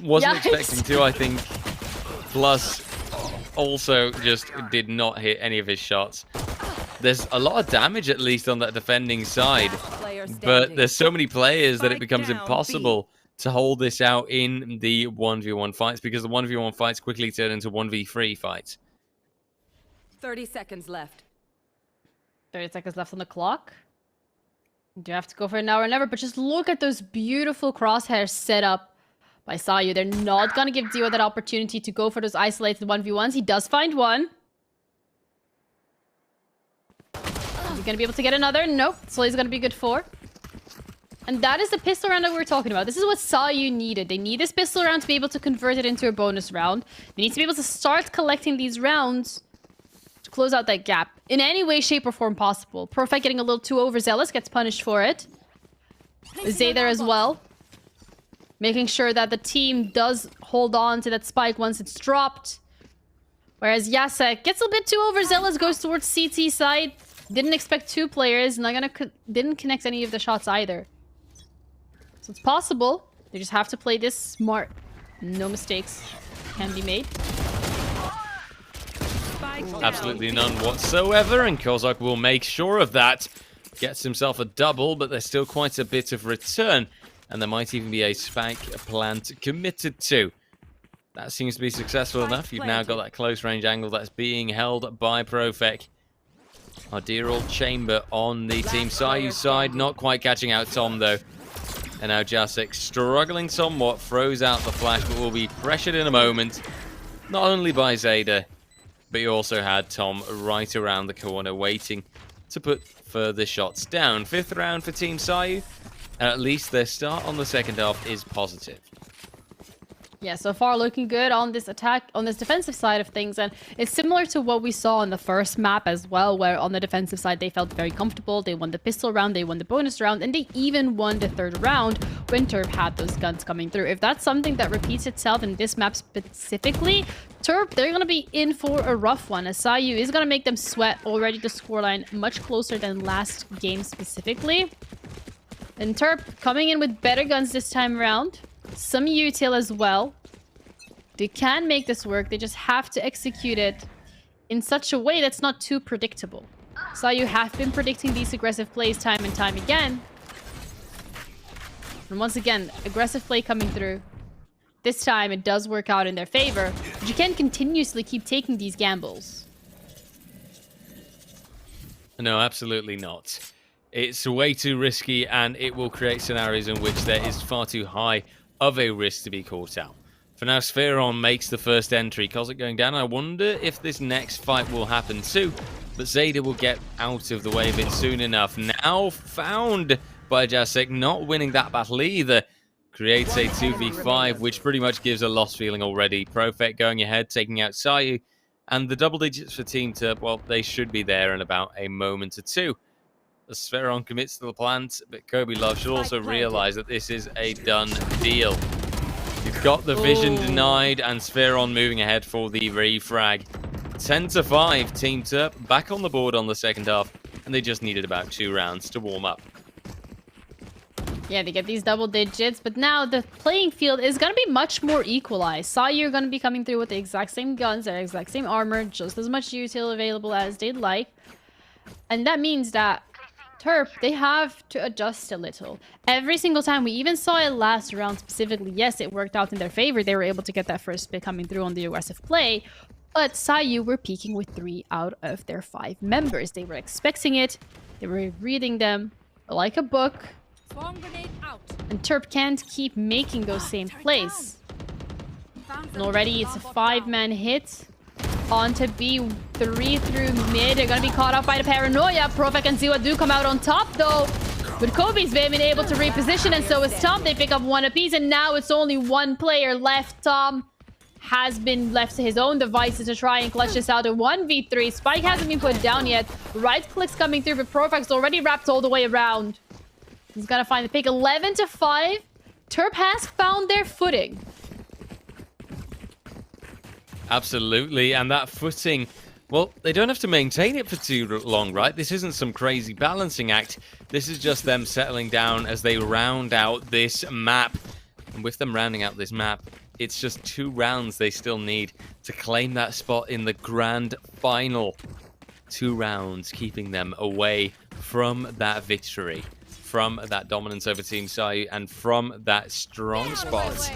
Wasn't Yikes. expecting to, I think. Plus, also just did not hit any of his shots. There's a lot of damage, at least, on that defending side. But there's so many players that it becomes impossible to hold this out in the 1v1 fights, because the 1v1 fights quickly turn into 1v3 fights. 30 seconds left. 30 seconds left on the clock. Do have to go for an hour and never, but just look at those beautiful crosshairs set up by Sayu. They're not gonna give Dio that opportunity to go for those isolated 1v1s. He does find one. Is he gonna be able to get another? Nope. So he's gonna be good for. And that is the pistol round that we were talking about. This is what Sayu needed. They need this pistol round to be able to convert it into a bonus round. They need to be able to start collecting these rounds to close out that gap in any way, shape, or form possible. Profik getting a little too overzealous, gets punished for it. Zay there as well. Making sure that the team does hold on to that spike once it's dropped. Whereas Jacek gets a bit too overzealous, goes towards CT side. Didn't expect two players, didn't connect any of the shots either. So it's possible. They just have to play this smart. No mistakes can be made. Absolutely none whatsoever, and Kozak will make sure of that. Gets himself a double, but there's still quite a bit of return, and there might even be a spike plant committed to. That seems to be successful enough. You've now got that close range angle that's being held by Profik. Our dear old Chamber on the Team Sayu side, not quite catching out Tom though. And now Jacek struggling somewhat, throws out the flash, but will be pressured in a moment. Not only by Zeta, but you also had Tom right around the corner waiting to put further shots down. 5th round for Team Sayu, and at least their start on the second half is positive. Yeah, so far looking good on this attack, on this defensive side of things. And it's similar to what we saw on the first map as well, where on the defensive side, they felt very comfortable. They won the pistol round, they won the bonus round, and they even won the 3rd round when Terp had those guns coming through. If that's something that repeats itself in this map specifically, Terp, they're going to be in for a rough one. As Sayu is going to make them sweat. Already the scoreline much closer than last game specifically. And Terp coming in with better guns this time around. Some util as well. They can make this work. They just have to execute it in such a way that's not too predictable. Sayu have been predicting these aggressive plays time and time again. And once again, aggressive play coming through. This time it does work out in their favor. But you can't continuously keep taking these gambles. No, absolutely not. It's way too risky, and it will create scenarios in which there is far too high of a risk to be caught out. For now, Spheron makes the first entry. Kozak going down. I wonder if this next fight will happen too. But Zeta will get out of the way of it soon enough. Now found by Jacek, not winning that battle either. Creates a 2v5, which pretty much gives a lost feeling already. Profik going ahead, taking out Sayu. And the double digits for Team Terp, well, they should be there in about a moment or two. The Spheron commits to the plant, but Kobe Love should also realize that this is a done deal. He's got the vision denied, and Spheron moving ahead for the refrag. 10-5, Team Terp back on the board on the second half, and they just needed about 2 rounds to warm up. Yeah, they get these double digits, but now the playing field is going to be much more equalized. Sayu are going to be coming through with the exact same guns, their exact same armor, just as much util available as they'd like. And that means that Terp, they have to adjust a little. Every single time, we even saw it last round specifically. Yes, it worked out in their favor. They were able to get that first pick coming through on the aggressive play. But Sayu were peaking with 3 out of their 5 members. They were expecting it. They were reading them like a book. Swarm grenade out. And Terp can't keep making those same plays. And already it's a 5-man hit. On to B, 3 through mid. They're going to be caught off by the paranoia. Profek and Ziwa do come out on top, though. But Kobe's been able to reposition, and so is Tom. They pick up 1 apiece, and now it's only 1 player left. Tom has been left to his own devices to try and clutch this out. A 1v3. Spike hasn't been put down yet. Right click's coming through, but Profek's already wrapped all the way around. He's got to find the pick. 11-5. Terp has found their footing. Absolutely, and that footing, well, they don't have to maintain it for too long, right? This isn't some crazy balancing act. This is just them settling down as they round out this map. And with them rounding out this map, it's just 2 rounds they still need to claim that spot in the grand final. 2 rounds keeping them away from that victory, from that dominance over Team Sayu, and from that strong spot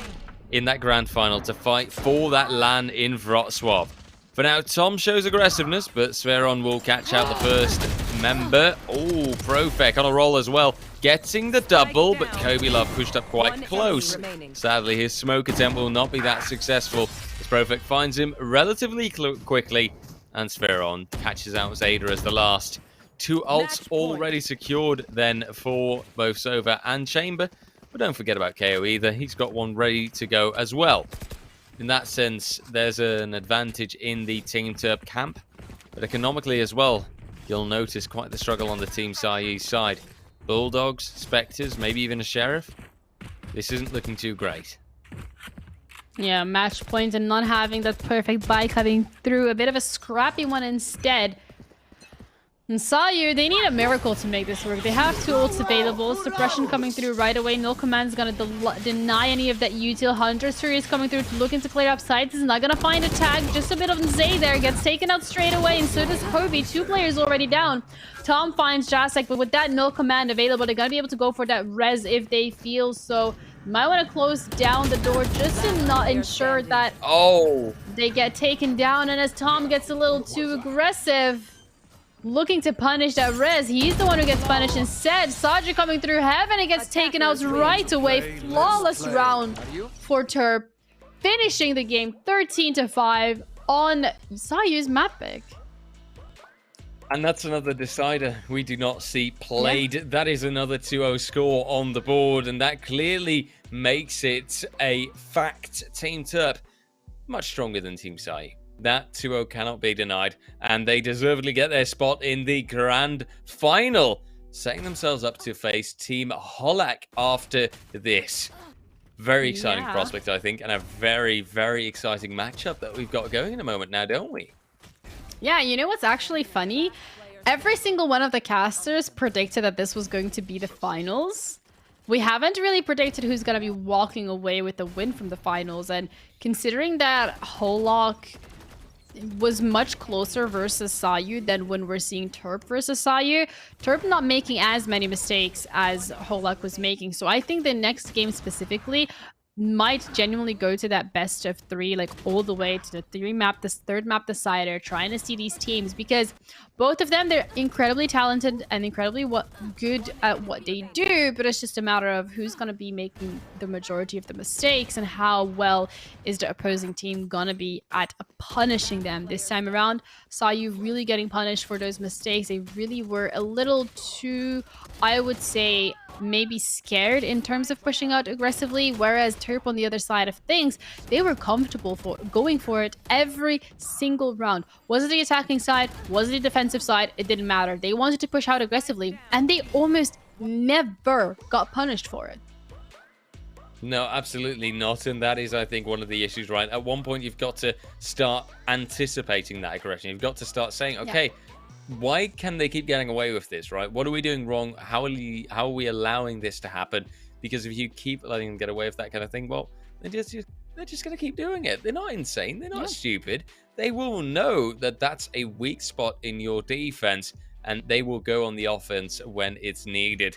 in that grand final to fight for that LAN in Wrocław. For now, Tom shows aggressiveness, but Sveron will catch out the first member. Oh, Profek on a roll as well, getting the double, but Kobe Love pushed up quite close. Sadly, his smoke attempt will not be that successful, as Profek finds him relatively quickly, and Sveron catches out Zeta as the last. 2 ults already secured then for both Sova and Chamber. But don't forget about KO either. He's got 1 ready to go as well. In that sense, there's an advantage in the Team Terp camp. But economically as well, you'll notice quite the struggle on the Team Sayu side. Bulldogs, Spectres, maybe even a Sheriff. This isn't looking too great. Yeah, match point and not having that perfect buy coming through. A bit of a scrappy one instead. And Sayu, they need a miracle to make this work. They have 2 ults available. Suppression coming through right away. No Command's going to deny any of that util. Hunter Series coming through, looking to clear up sides. Is not going to find a tag. Just a bit of Zay there. Gets taken out straight away. And so does Kobe. 2 players already down. Tom finds Jasek, but with that no Command available, they're going to be able to go for that res if they feel so. Might want to close down the door just to not ensure that they get taken down. And as Tom gets a little too aggressive, looking to punish that res, he's the one who gets punished instead. Saja coming through heaven and gets taken out right away. Flawless round for Terp, finishing the game 13-5 on Sayu's map pick. And that's another decider we do not see played. Yeah. That is another 2-0 score on the board, and that clearly makes it a fact. Team Terp much stronger than Team Sayu. That 2-0 cannot be denied, and they deservedly get their spot in the grand final, setting themselves up to face Team Holak after this. Very exciting prospect, I think, and a very, very exciting matchup that we've got going in a moment now, don't we? Yeah, you know what's actually funny? Every single one of the casters predicted that this was going to be the finals. We haven't really predicted who's going to be walking away with the win from the finals, and considering that Holak was much closer versus Sayu than when we're seeing Terp versus Sayu. Terp not making as many mistakes as Holak was making. So I think the next game specifically might genuinely go to that best of 3, like all the way to the 3rd map decider, trying to see these teams, because both of them, they're incredibly talented and incredibly good at what they do, but it's just a matter of who's going to be making the majority of the mistakes and how well is the opposing team gonna be at punishing them this time around. Sayu really getting punished for those mistakes. They really were a little too, I would say, maybe scared in terms of pushing out aggressively, whereas Terp on the other side of things, they were comfortable for going for it every single round. Was it the attacking side? Was it the defensive side? It didn't matter. They wanted to push out aggressively, and they almost never got punished for it. No, absolutely not. And that is, I think, one of the issues, right? At one point, you've got to start anticipating that aggression. You've got to start saying, okay, why can they keep getting away with this, right? What are we doing wrong? How are we allowing this to happen? Because if you keep letting them get away with that kind of thing, well, they're just going to keep doing it. They're not insane. They're not stupid. They will know that that's a weak spot in your defense, and they will go on the offense when it's needed.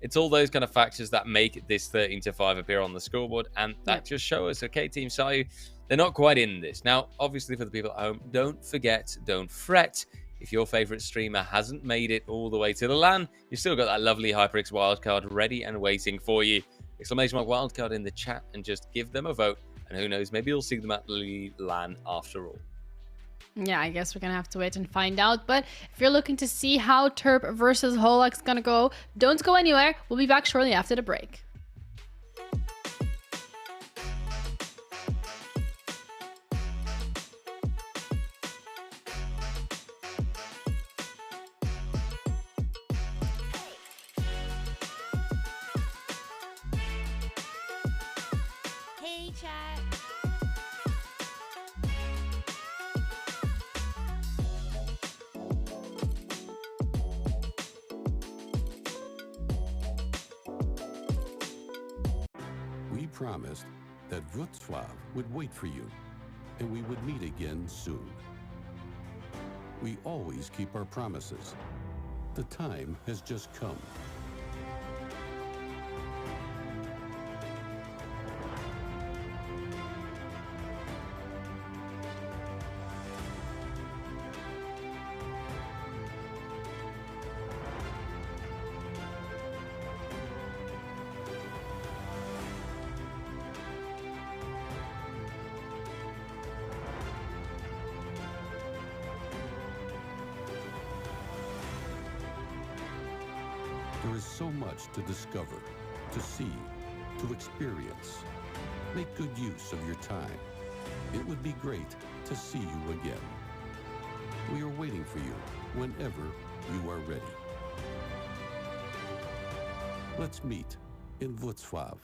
It's all those kind of factors that make this 13-5 appear on the scoreboard, and that just show us, okay, Team Sayu, they're not quite in this. Now, obviously, for the people at home, don't forget, don't fret. If your favorite streamer hasn't made it all the way to the LAN, you've still got that lovely HyperX wildcard ready and waiting for you. Exclamation mark wildcard in the chat and just give them a vote And who knows, maybe you'll see them at the LAN after all. Yeah, I guess we're gonna have to wait and find out. But if you're looking to see how Terp versus Holak's gonna go, don't go anywhere. We'll be back shortly after the break. Hey, chat. We promised that Wrocław would wait for you, and we would meet again soon. We always keep our promises. The time has just come. There is so much to discover, to see, to experience. Make good use of your time. It would be great to see you again. We are waiting for you whenever you are ready. Let's meet in Wrocław.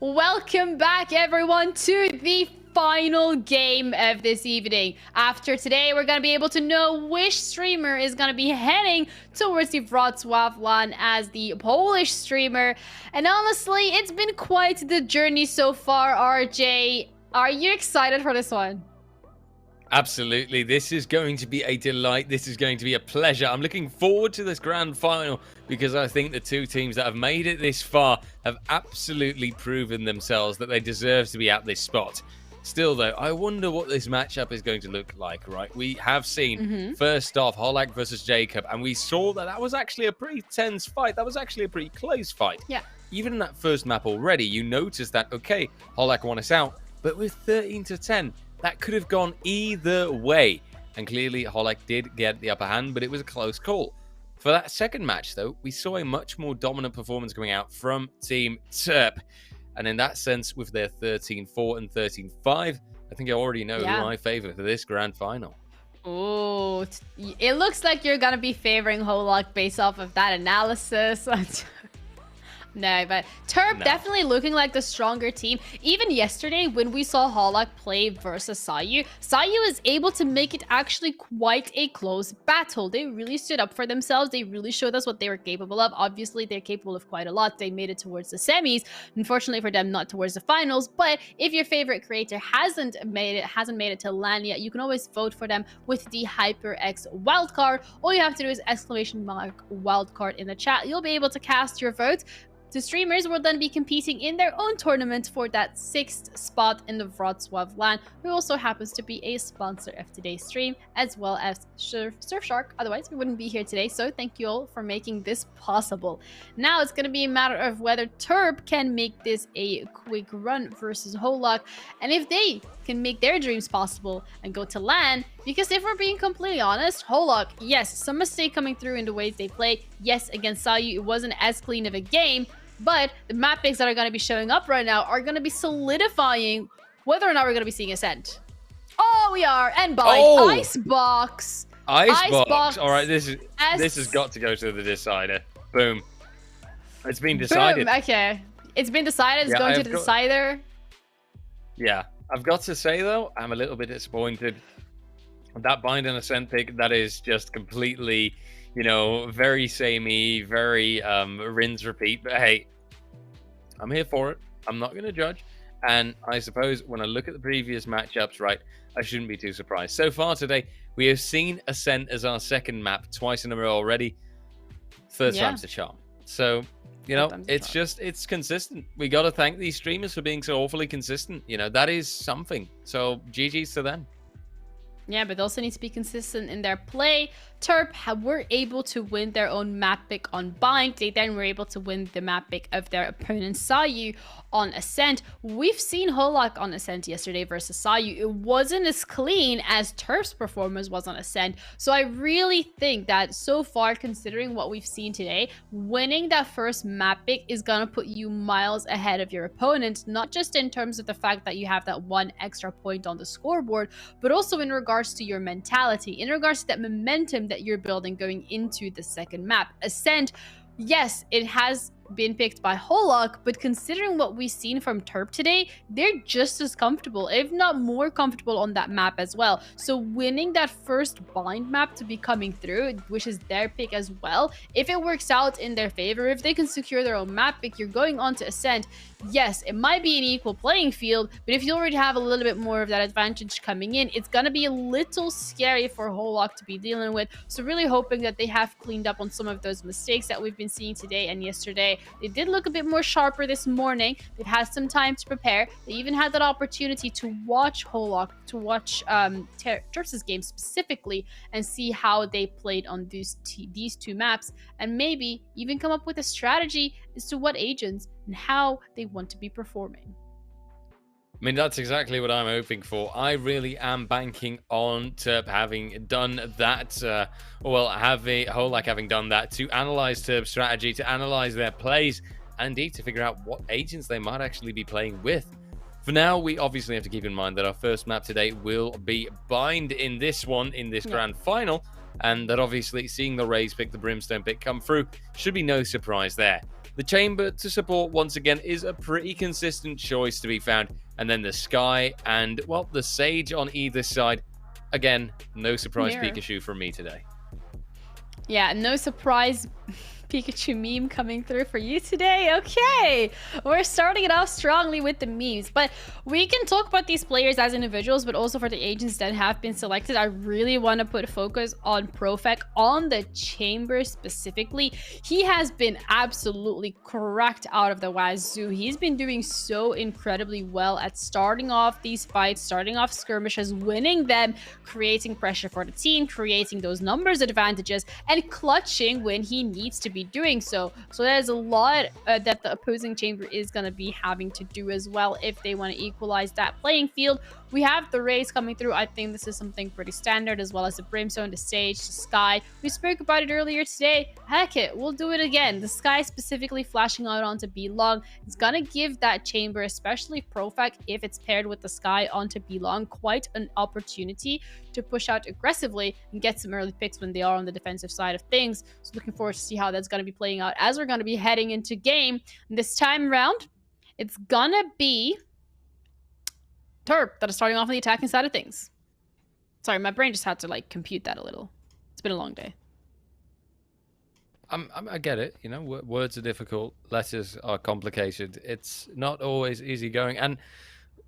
Welcome back, everyone, to the final game of this evening. After today, we're going to be able to know which streamer is going to be heading towards the Wrocław LAN as the Polish streamer. And honestly, it's been quite the journey so far, RJ. Are you excited for this one? Absolutely. This is going to be a delight. This is going to be a pleasure. I'm looking forward to this grand final because I think the two teams that have made it this far have absolutely proven themselves that they deserve to be at this spot. Still, though, I wonder what this matchup is going to look like, right? We have seen, first off, Holak versus Jacob, and we saw that that was actually a pretty tense fight. That was actually a pretty close fight. Yeah. Even in that first map already, you noticed that, okay, Holak won us out, but with 13-10, that could have gone either way. And clearly, Holak did get the upper hand, but it was a close call. For that second match, though, we saw a much more dominant performance coming out from Team Terp. And in that sense, with their 13-4 and 13-5, I think I already know who I favor for this grand final. Oh, it looks like you're going to be favoring Holak based off of that analysis. No, but Terp definitely looking like the stronger team. Even yesterday, when we saw Holak play versus Sayu, Sayu is able to make it actually quite a close battle. They really stood up for themselves. They really showed us what they were capable of. Obviously, they're capable of quite a lot. They made it towards the semis. Unfortunately for them, not towards the finals. But if your favorite creator hasn't made it to LAN yet, you can always vote for them with the HyperX wildcard. All you have to do is !wildcard in the chat. You'll be able to cast your vote. The streamers will then be competing in their own tournament for that 6th spot in the Wrocław LAN, who also happens to be a sponsor of today's stream, as well as Surfshark. Otherwise, we wouldn't be here today, so thank you all for making this possible. Now it's going to be a matter of whether Terp can make this a quick run versus Holak, and if they can make their dreams possible and go to LAN, because if we're being completely honest, Holak, yes, some mistake coming through in the ways they play. Yes, against Sayu, it wasn't as clean of a game, but the map picks that are going to be showing up right now are going to be solidifying whether or not we're going to be seeing Ascent. Oh, we are. And by Icebox. Icebox. All right, this has got to go to the decider. Boom. It's been decided. Boom. Okay. It's been decided. It's going to the decider. Yeah. I've got to say, though, I'm a little bit disappointed. That Bind and Ascent pick, that is just completely, you know, very samey, very rinse repeat. But hey, I'm here for it. I'm not going to judge. And I suppose when I look at the previous matchups, right, I shouldn't be too surprised. So far today, we have seen Ascent as our second map twice in a row already. Third time's the charm. So, you know, it's consistent. We got to thank these streamers for being so awfully consistent. You know, that is something. So GG's to them. Yeah, but they also need to be consistent in their play. Terp were able to win their own map pick on Bind. They then were able to win the map pick of their opponent Sayu on Ascent. We've seen Holak on Ascent yesterday versus Sayu. It wasn't as clean as Terp's performance was on Ascent. So I really think that so far, considering what we've seen today, winning that first map pick is going to put you miles ahead of your opponent, not just in terms of the fact that you have that one extra point on the scoreboard, but also in regards to your mentality, in regards to that momentum that you're building going into the second map. Ascent, yes, it has been picked by Holak, but considering what we've seen from Terp today, they're just as comfortable, if not more comfortable on that map as well. So winning that first Bind map to be coming through, which is their pick as well, if it works out in their favor, if they can secure their own map pick, you're going on to Ascent. Yes, it might be an equal playing field, but if you already have a little bit more of that advantage coming in, it's gonna be a little scary for Holak to be dealing with. So really hoping that they have cleaned up on some of those mistakes that we've been seeing today and yesterday. They did look a bit more sharper this morning. They've had some time to prepare. They even had that opportunity to watch Holak, to watch Terps' game specifically, and see how they played on these two maps, and maybe even come up with a strategy as to what agents and how they want to be performing. I mean, that's exactly what I'm hoping for. I really am banking on Terp having done that, Holak having done that, to analyze Terp's strategy, to analyze their plays, and indeed to figure out what agents they might actually be playing with. For now, we obviously have to keep in mind that our first map today will be Bind in this one, in this grand final, and that obviously seeing the Raze pick, the Brimstone pick come through should be no surprise there. The Chamber to support once again is a pretty consistent choice to be found, and then the Sky and, well, the Sage on either side. Again, no surprise Pikachu from me today. Yeah, no surprise Pikachu meme coming through for you today. Okay, we're starting it off strongly with the memes, but we can talk about these players as individuals, but also for the agents that have been selected. I really want to put focus on Profek, on the chamber specifically. He has been absolutely cracked out of the wazoo. He's been doing so incredibly well at starting off these fights, starting off skirmishes, winning them, creating pressure for the team, creating those numbers advantages, and clutching when he needs to be doing so. So there's a lot that the opposing chamber is going to be having to do as well if they want to equalize that playing field. We have the Rays coming through. I think this is something pretty standard, as well as the Brimstone, the Sage, the Sky. We spoke about it earlier today. Heck it, we'll do it again. The Sky specifically flashing out onto B-Long. It's going to give that chamber, especially Profek, if it's paired with the Sky onto B-Long, quite an opportunity to push out aggressively and get some early picks when they are on the defensive side of things. So looking forward to see how that's going to be playing out as we're going to be heading into game. And this time around, it's going to be Terp that is starting off on the attacking side of things. Sorry, my brain just had to like compute that a little. It's been a long day. I get it. You know, words are difficult, letters are complicated. It's not always easy going. And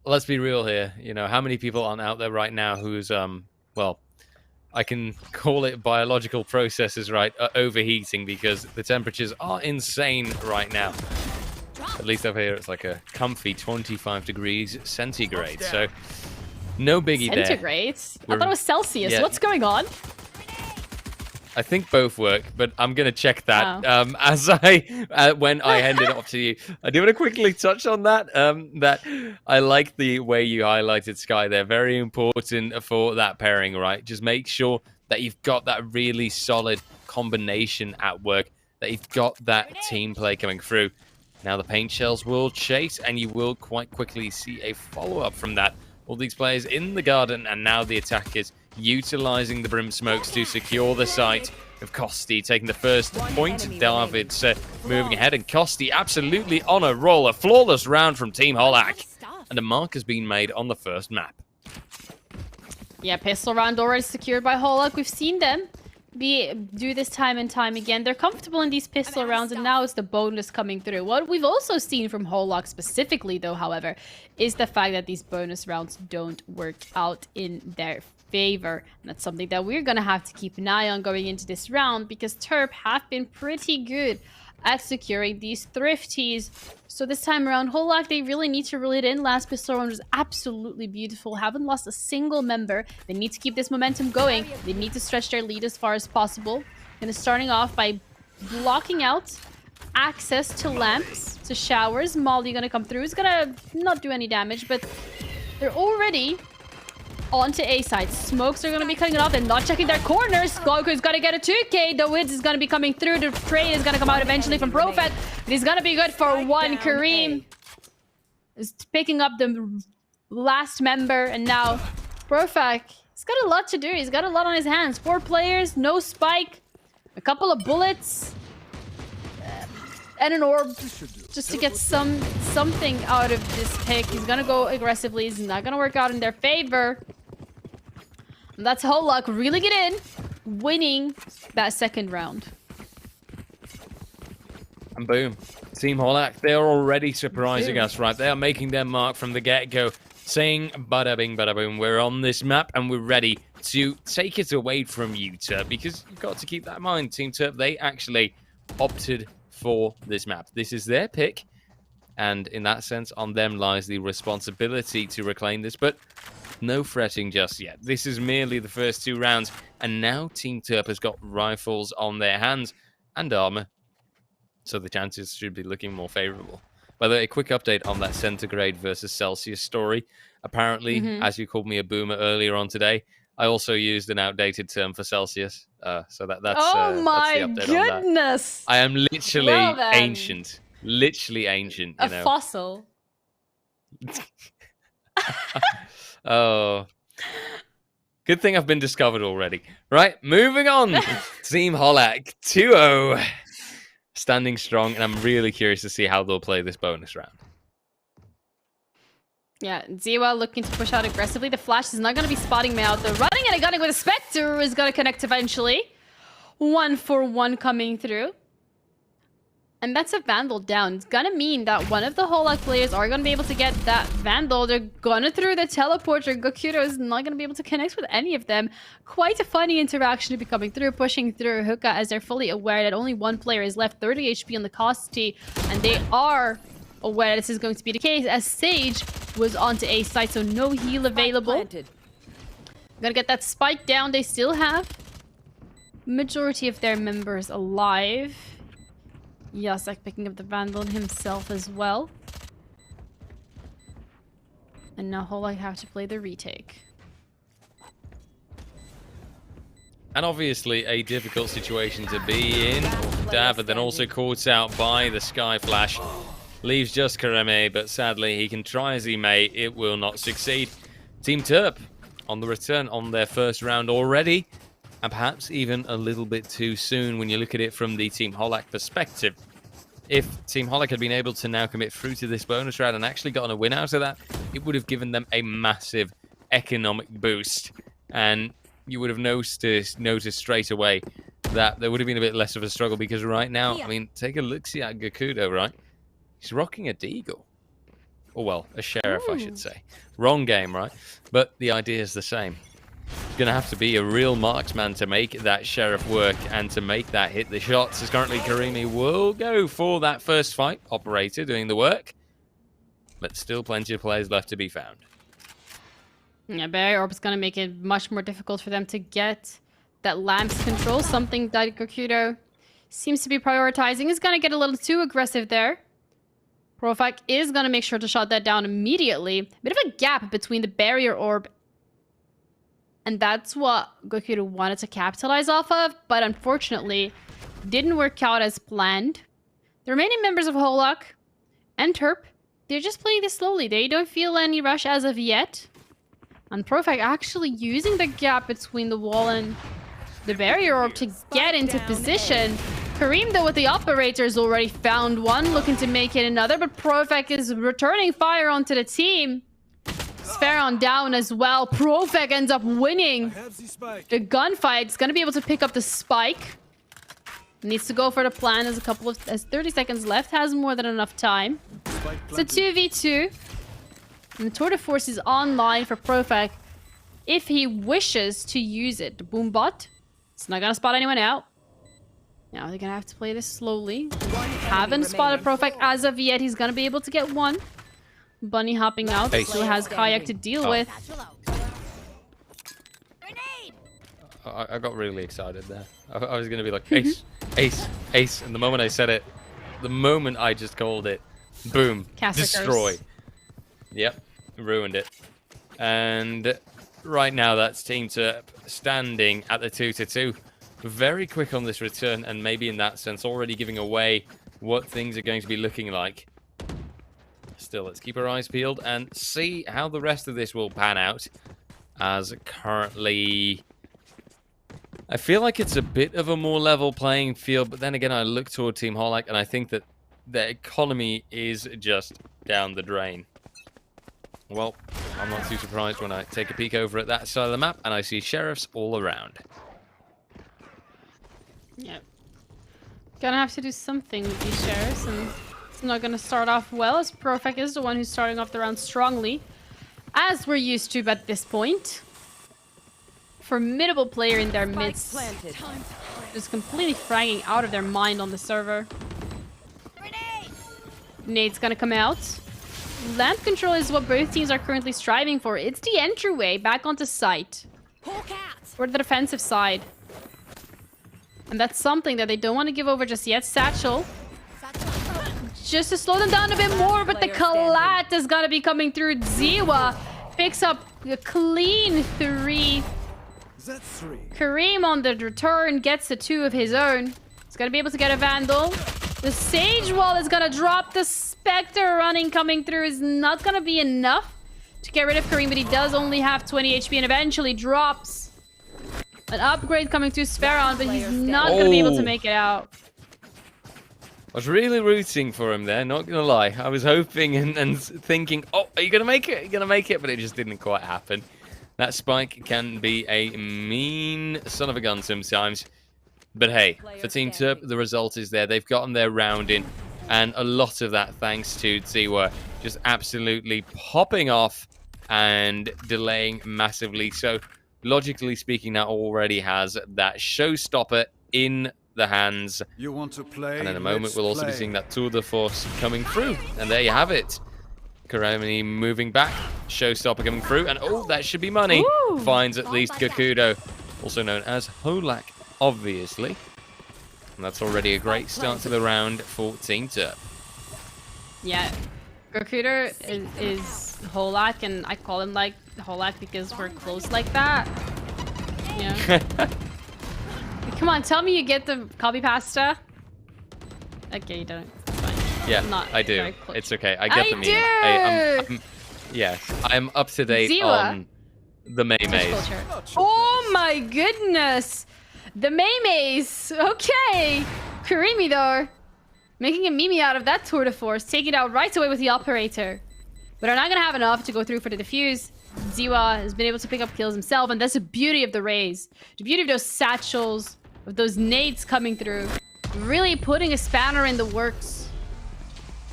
let's be real here. You know, how many people aren't out there right now who's well, I can call it biological processes, right, are overheating because the temperatures are insane right now. At least over here, it's like a comfy 25 degrees centigrade. So, no biggie there. Centigrade? I thought it was Celsius. Yeah. What's going on? I think both work, but I'm going to check that when I hand it off to you. I do want to quickly touch on that. That I like the way you highlighted Sky there. Very important for that pairing, right? Just make sure that you've got that really solid combination at work, that you've got that team play coming through. Now the paint shells will chase, and you will quite quickly see a follow-up from that. All these players in the garden, and now the attackers utilizing the brim smokes to secure the site. Of Kosti taking the first point. David's moving ahead, and Kosti absolutely on a roll. A flawless round from Team Holak. And a mark has been made on the first map. Yeah, pistol round already secured by Holak. We've seen them do this time and time again. They're comfortable in these pistol rounds, and now it's the bonus coming through. What we've also seen from Holak specifically, though, however, is the fact that these bonus rounds don't work out in their favor. And that's something that we're going to have to keep an eye on going into this round, because Terp have been pretty good at securing these thrifties. So this time around, Holak, they really need to reel it in. Last pistol round was absolutely beautiful. Haven't lost a single member. They need to keep this momentum going. They need to stretch their lead as far as possible. And starting off by blocking out access to lamps, to showers. Molly gonna come through. It's gonna not do any damage, but they're already onto A side. Smokes are going to be cutting it off. They're not checking their corners. Goku's got to get a 2K. The Wiz is going to be coming through. The trade is going to come out eventually from Profet. He's going to be good for one. Kareem is picking up the last member. And now Profet, he's got a lot to do. He's got a lot on his hands. 4 players, no spike, a couple of bullets, and an orb just to get something out of this pick. He's going to go aggressively. It's not going to work out in their favor. And that's Holak reeling it in, winning that second round. And boom. Team Holak, they're already surprising us, right? They are making their mark from the get-go, saying bada bing, bada boom, we're on this map and we're ready to take it away from you, Terp, because you've got to keep that in mind. Team Terp, they actually opted for this map. This is their pick, and in that sense, on them lies the responsibility to reclaim this, but no fretting just yet. This is merely the first 2 rounds, and now Team Terp has got rifles on their hands and armor, so the chances should be looking more favorable. By the way, a quick update on that centigrade versus Celsius story. Apparently, as you called me a boomer earlier on today, I also used an outdated term for Celsius. So that's oh my that's the update goodness! on that. I am literally ancient. Literally ancient, you know. A fossil. Oh. Good thing I've been discovered already. Right, moving on. Team Holak, 2-0. Standing strong, and I'm really curious to see how they'll play this bonus round. Yeah, Ziwa looking to push out aggressively. The flash is not going to be spotting me out. The running and a gunning with a Spectre is going to connect eventually. 1-for-1 coming through. And that's a Vandal down. It's gonna mean that one of the Holak players are gonna be able to get that Vandal. They're gonna throw the teleporter. Gokudo is not gonna be able to connect with any of them. Quite a funny interaction to be coming through, pushing through Hookah as they're fully aware that only one player is left, 30 HP on the cost T, and they are aware this is going to be the case as Sage was onto A side, so no heal available. Gonna get that spike down. They still have majority of their members alive. Yasek picking up the Vandal himself as well. And now Holak have to play the retake. And obviously a difficult situation to be in. Dab, but then also caught out by the Sky Flash. Leaves just Kareme, but sadly he can try as he may. It will not succeed. Team Terp on the return on their first round already. And perhaps even a little bit too soon when you look at it from the Team Holak perspective. If Team Holak had been able to now commit through to this bonus round and actually gotten a win out of that, it would have given them a massive economic boost. And you would have noticed straight away that there would have been a bit less of a struggle, because right now, I mean, take a look-see at Gokudo, right? He's rocking a Deagle. Or, well, a Sheriff, I should say. Wrong game, right? But the idea is the same. He's going to have to be a real marksman to make that Sheriff work and to make that hit the shots. As currently Karimi will go for that first fight. Operator doing the work. But still plenty of players left to be found. Yeah, Barrier Orb is going to make it much more difficult for them to get that Lamp's control. Something that Gokudo seems to be prioritizing. Is going to get a little too aggressive there. Profak is going to make sure to shut that down immediately. Bit of a gap between the Barrier Orb, and that's what Gokudo wanted to capitalize off of, but unfortunately didn't work out as planned. The remaining members of Holak and Terp, they're just playing this slowly. They don't feel any rush as of yet. And Profak actually using the gap between the wall and the Barrier Orb to get into position. Kareem, though, with the operators already found one, looking to make it another, but Profak is returning fire onto the team. Sferon down as well. Profak ends up winning the gunfight. It's going to be able to pick up the spike. Needs to go for the plan. There's 30 seconds left. Has more than enough time. It's a 2v2. And the Tour de Force is online for Profak if he wishes to use it. The Boombot. It's not going to spot anyone out. Now they're going to have to play this slowly. Haven't spotted Profak as of yet. He's going to be able to get one. Bunny hopping out. Still has Kayak to deal with. I got really excited there. I was going to be like, ace, ace, ace. And the moment I said it, the moment I just called it, boom, destroy. Yep, ruined it. And right now that's Team Terp standing at the 2-2. Very quick on this return, and maybe in that sense already giving away what things are going to be looking like. Still, let's keep our eyes peeled and see how the rest of this will pan out. As currently, I feel like it's a bit of a more level playing field, but then again, I look toward Team Holak and I think that the economy is just down the drain. Well, I'm not too surprised when I take a peek over at that side of the map and I see sheriffs all around. Yep. Gonna have to do something with these sheriffs, and it's not gonna start off well, as Profak is the one who's starting off the round strongly, as we're used to at this point. Formidable player in their midst. Just completely fragging out of their mind on the server. Nade's gonna come out. Lamp control is what both teams are currently striving for. It's the entryway back onto site. For the defensive side. And that's something that they don't want to give over just yet. Satchel. Just to slow them down a bit more, but the collat has got to be coming through. Ziwa picks up a clean 3. Kareem on the return gets the 2 of his own. He's going to be able to get a Vandal. The Sage Wall is going to drop. The Spectre running coming through is not going to be enough to get rid of Kareem, but he does only have 20 HP and eventually drops. An upgrade coming through Sferon, but he's not going to be able to make it out. I was really rooting for him there, not going to lie. I was hoping and thinking, oh, are you going to make it? Are you going to make it? But it just didn't quite happen. That spike can be a mean son of a gun sometimes. But hey, for Team Turp, the result is there. They've gotten their round in, and a lot of that thanks to Ziwa just absolutely popping off and delaying massively. So, logically speaking, that already has that showstopper in the hands. You want to play? And in a moment, Let's we'll also be play. seeing that tour de force coming through. And there you have it. Karami moving back, showstopper coming through, and oh, that should be money. Ooh. Finds at least Gakudo, also known as Holak, obviously. And that's already a great start to the round for Team Turp. Yeah, Gakudo is Holak, and I call him like Holak because we're close like that. Yeah. Come on, tell me you get the copy pasta. Okay, you don't. It's fine. Yeah, Not I do. very close. It's okay. I get the meme. Yes, I'm up to date Ziwa. on the Twitch Maymays. culture. Oh my goodness! The Maymays! Okay! Karimi though, making a meme out of that tour de force, taking it out right away with the operator. But are not gonna have enough to go through for the defuse. Ziwa has been able to pick up kills himself, and that's the beauty of the Rays. The beauty of those satchels, of those nades coming through. Really putting a spanner in the works.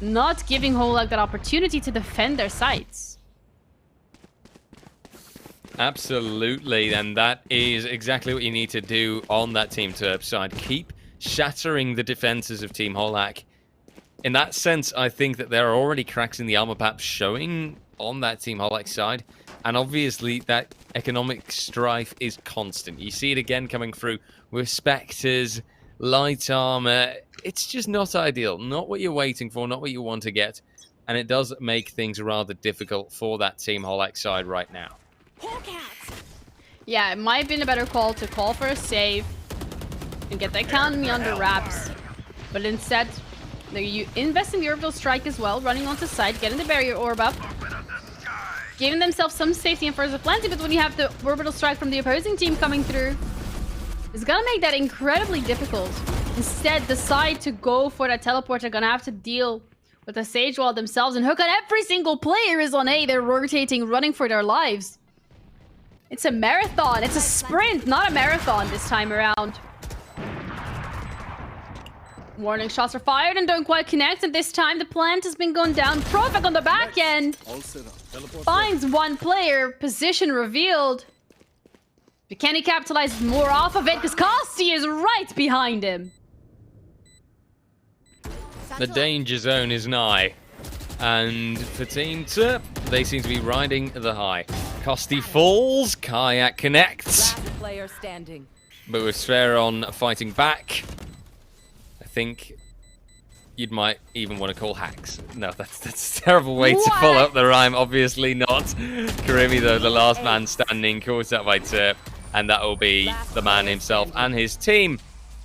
Not giving Holak that opportunity to defend their sites. Absolutely, and that is exactly what you need to do on that Team Turp side. Keep shattering the defenses of Team Holak. In that sense, I think that there are already cracks in the armor map showing on that Team Holak side, and obviously that economic strife is constant. You see it again coming through with Spectres, light armor. It's just not ideal, not what you're waiting for, not what you want to get, and it does make things rather difficult for that Team Holak side right now. Yeah, it might have been a better call to call for a save and get the economy under wraps. But instead, you invest in the orbital strike as well, running onto site, getting the barrier orb up, giving themselves some safety and first of plenty. But when you have the orbital strike from the opposing team coming through, it's gonna make that incredibly difficult. Instead, decide to go for that teleport. They're gonna have to deal with the Sage Wall themselves, and Hook on every single player is on A. They're rotating, running for their lives. It's a marathon. It's a sprint, not a marathon this time around. Warning shots are fired and don't quite connect, and this time the plant has been gone down. Profik on the back end finds one player, position revealed. But can he capitalize more off of it? Because Kosti is right behind him. The danger zone is nigh. And for Team Turp, they seem to be riding the high. Kosti falls, Kayak connects. Last player standing. But with Sferon fighting back, I think you might even want to call hacks. No, that's a terrible way to follow up the rhyme. Obviously not. Karimi, though, the last man standing, caught up by Turp. And that will be the man himself and his team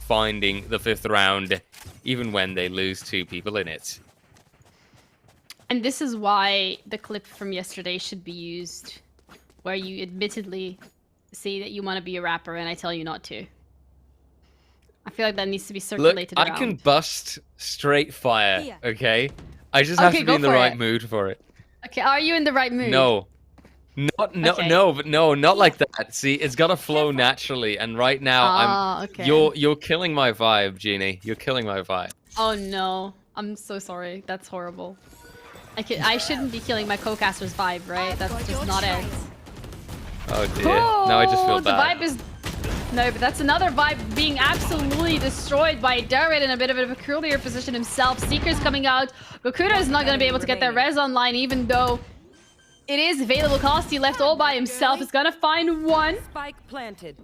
finding the 5th round, even when they lose 2 people in it. And this is why the clip from yesterday should be used, where you admittedly say that you want to be a rapper and I tell you not to. I feel like that needs to be circulated Look, around. I can bust straight fire, okay? I just have to be in the right mood for it. Okay, are you in the right mood? No, Okay. not like that. See, it's gotta flow naturally, and right now Okay. you're killing my vibe, Genie. You're killing my vibe. Oh no, I'm so sorry. That's horrible. I shouldn't be killing my co-caster's vibe, right? That's just not it. Oh dear. Now I just feel The bad. vibe is... No, but that's another vibe being absolutely destroyed by Darrett in a bit of a peculiar position himself. Seeker's coming out. Gakudo is not going to be able to get that res online, even though it is available. Kosti left all by himself. Is going to find one. Spike planted.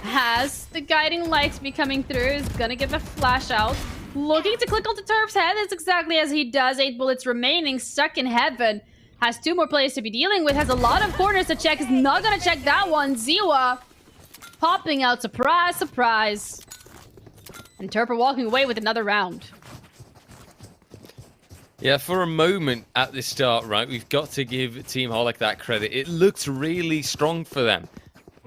Has the guiding lights be coming through. Is going to give a flash out. Looking to click onto Turp's head. That's exactly as he does. 8 bullets remaining. Stuck in heaven. Has 2 more players to be dealing with. Has a lot of corners to check. Is not going to check that one. Ziwa popping out. Surprise, surprise. And Turp are walking away with another round. Yeah, for a moment at the start, right, we've got to give Team Holak that credit. It looked really strong for them.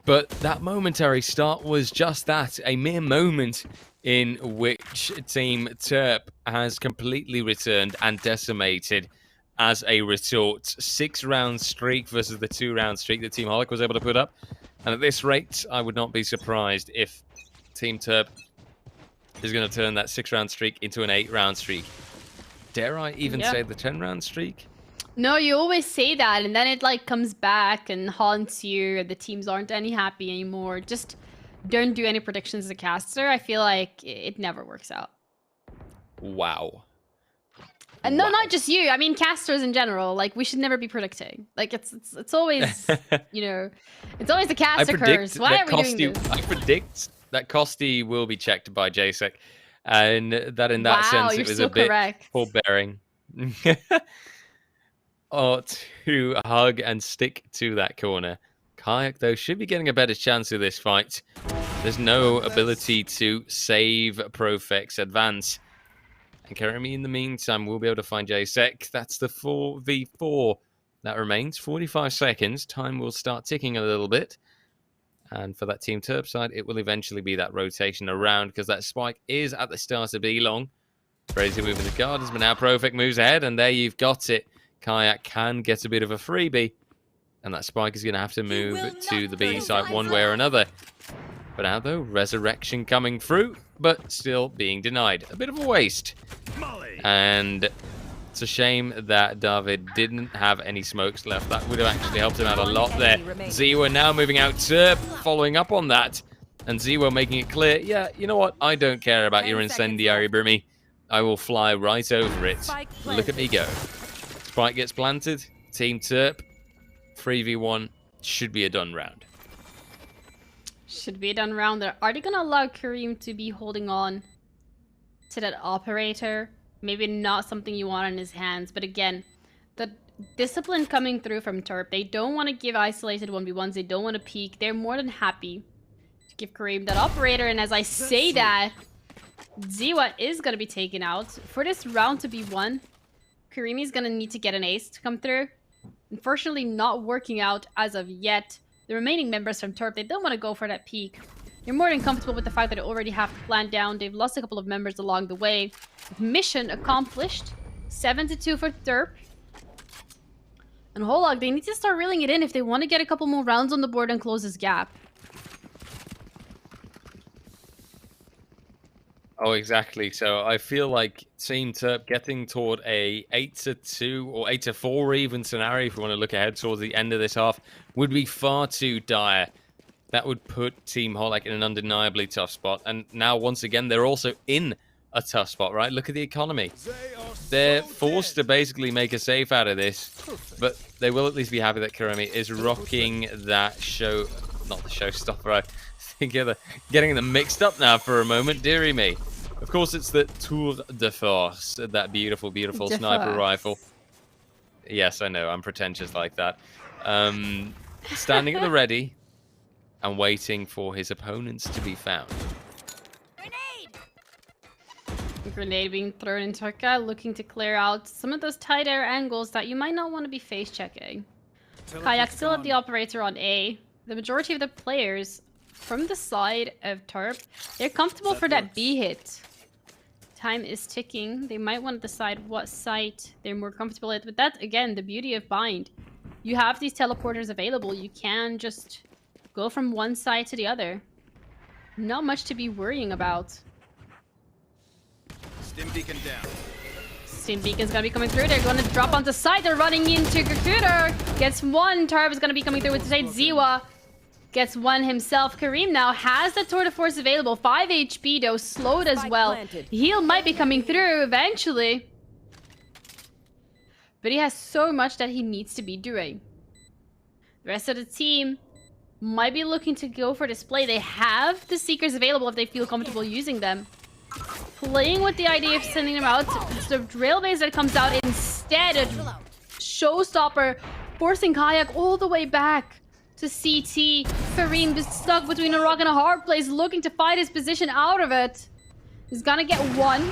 But that momentary start was just that, a mere moment in which Team Turp has completely returned and decimated as a resort. 6-round streak versus the 2-round streak that Team Holak was able to put up. And at this rate, I would not be surprised if Team Turp is going to turn that 6-round streak into an 8-round streak. Dare I even say the 10-round streak? No, you always say that, and then it like comes back and haunts you, and the teams aren't any happy anymore. Just don't do any predictions as a caster. I feel like it never works out. Wow. And no, not just you. I mean, casters in general. Like, we should never be predicting. Like, it's always, you know, it's always the caster curse. Why are we doing this? I predict that Kosti will be checked by JSEC, and that in that sense it was a bit forbearing. To hug and stick to that corner. Kayak, though, should be getting a better chance of this fight. There's no ability to save Profex advance. And Karimi, in the meantime, will be able to find JSEC. That's the 4v4 that remains. 45 seconds. Time will start ticking a little bit. And for that Team Turp side, it will eventually be that rotation around, because that spike is at the start of B long. Crazy moving the gardens, but now Profex moves ahead, and there you've got it. Kayak can get a bit of a freebie, and that spike is going to have to move to the B side one way or another. But now, though, Resurrection coming through, but still being denied. A bit of a waste. And it's a shame that David didn't have any smokes left. That would have actually helped him out a lot there. Ziwa now moving out, Turp, following up on that. And Ziwa making it clear, yeah, you know what? I don't care about your incendiary, Brimmy. I will fly right over it. Look at me go. Spike gets planted. Team Turp, 3v1, should be a done round. Should be a done round there. Are they going to allow Kareem to be holding on to that operator? Maybe not something you want in his hands, but again, the discipline coming through from Turp. They don't want to give isolated 1v1s. They don't want to peek. They're more than happy to give Kareem that operator. And as I say that, Ziwa is going to be taken out. For this round to be won, Karimi's going to need to get an ace to come through. Unfortunately, not working out as of yet. The remaining members from Turp, they don't want to go for that peak. They're more than comfortable with the fact that they already have the plan down. They've lost a couple of members along the way. Mission accomplished. 7-2 for Turp. And Holog, they need to start reeling it in if they want to get a couple more rounds on the board and close this gap. Oh, exactly. So I feel like Team Turp getting toward a 8-2 or 8-4 even scenario, if you want to look ahead towards the end of this half, would be far too dire. That would put Team Holak in an undeniably tough spot. And now, once again, they're also in a tough spot, right? Look at the economy. They're forced to basically make a safe out of this, but they will at least be happy that Karemi is rocking that show... Not the showstopper, I think they're getting them mixed up now for a moment, dearie me. Of course, it's the Tour de Force, that beautiful, beautiful sniper rifle. Yes, I know, I'm pretentious like that. Standing at the ready and waiting for his opponents to be found. Grenade being thrown in Turka, looking to clear out some of those tight air angles that you might not want to be face checking. Kayak still at the operator on A. The majority of the players from the side of Turp, they're comfortable for that B hit. Time is ticking. They might want to decide what site they're more comfortable at. But that's, again, the beauty of Bind. You have these teleporters available. You can just go from one side to the other. Not much to be worrying about. Stim beacon down. Stim beacon's gonna be coming through. They're gonna drop onto side. They're running into Recruiter. Gets one. Tarv is gonna be coming through with the side. Ziwa gets one himself. Kareem now has the Tour de Force available. 5 HP though, slowed as well. Heal might be coming through eventually. But he has so much that he needs to be doing. The rest of the team might be looking to go for display. They have the Seekers available if they feel comfortable using them. Playing with the idea of sending them out. It's the Railways that comes out instead. A showstopper forcing Kayak all the way back to CT. Kareem just stuck between a rock and a hard place, looking to fight his position out of it. He's gonna get one.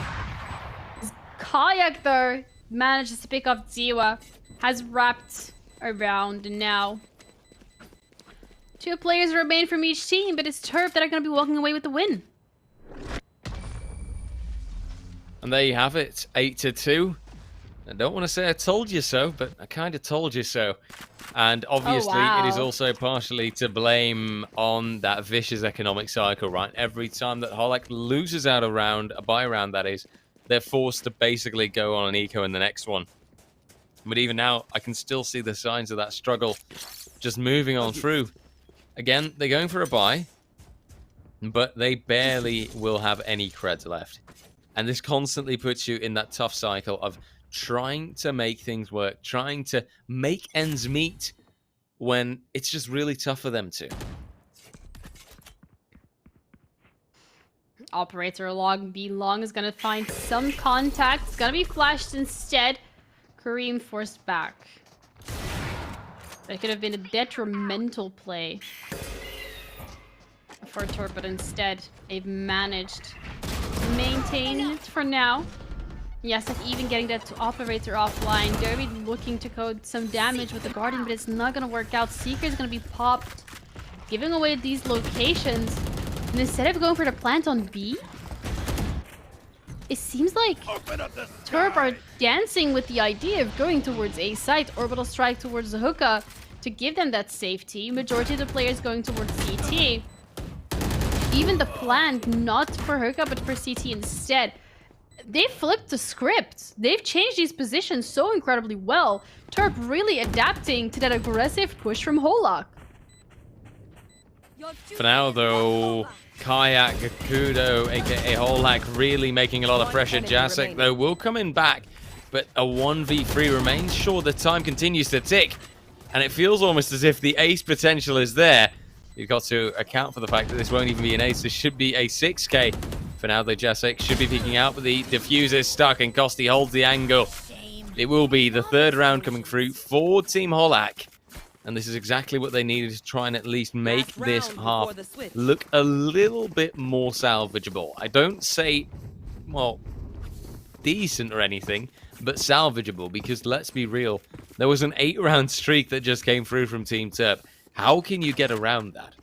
Kayak though manages to pick up Ziwa. Has wrapped around now. 2 players remain from each team, but it's Turf that are going to be walking away with the win. And there you have it, 8-2. I don't want to say I told you so, but I kind of told you so. And obviously, it is wow. also partially to blame on that vicious economic cycle, right? Every time that Holak loses out a round, a buy round that is, they're forced to basically go on an eco in the next one. But even now, I can still see the signs of that struggle just moving on through. Again, they're going for a buy, but they barely will have any creds left. And this constantly puts you in that tough cycle of trying to make things work, trying to make ends meet when it's just really tough for them to. Operator log B long is gonna find some contact. It's gonna be flashed instead. Kareem forced back. That could have been a detrimental play for Torp, but instead they've managed to maintain it for now. Yes, like even getting that operator offline. Derby looking to code some damage with the Guardian, but it's not gonna work out. Seeker is gonna be popped, giving away these locations. And instead of going for the plant on B, it seems like Turp are dancing with the idea of going towards A site, orbital strike towards the hookah to give them that safety. Majority of the players going towards CT. Even the plant, not for hookah, but for CT instead. They flipped the script. They've changed these positions so incredibly well. Turp really adapting to that aggressive push from Holak. For now, though, Kayak, Gakudo, aka Holak, really making a lot of pressure. Jacek, though, will come in back, but a 1v3 remains. Sure, the time continues to tick, and it feels almost as if the ace potential is there. You've got to account for the fact that this won't even be an ace. This should be a 6k. For now, the Jacek should be peeking out, but the diffuser is stuck, and Kosti holds the angle. It will be the third round coming through for Team Holak. And this is exactly what they needed to try and at least make this half look a little bit more salvageable. I don't say, well, decent or anything, but salvageable, because let's be real, there was an 8-round streak that just came through from Team Turp. How can you get around that?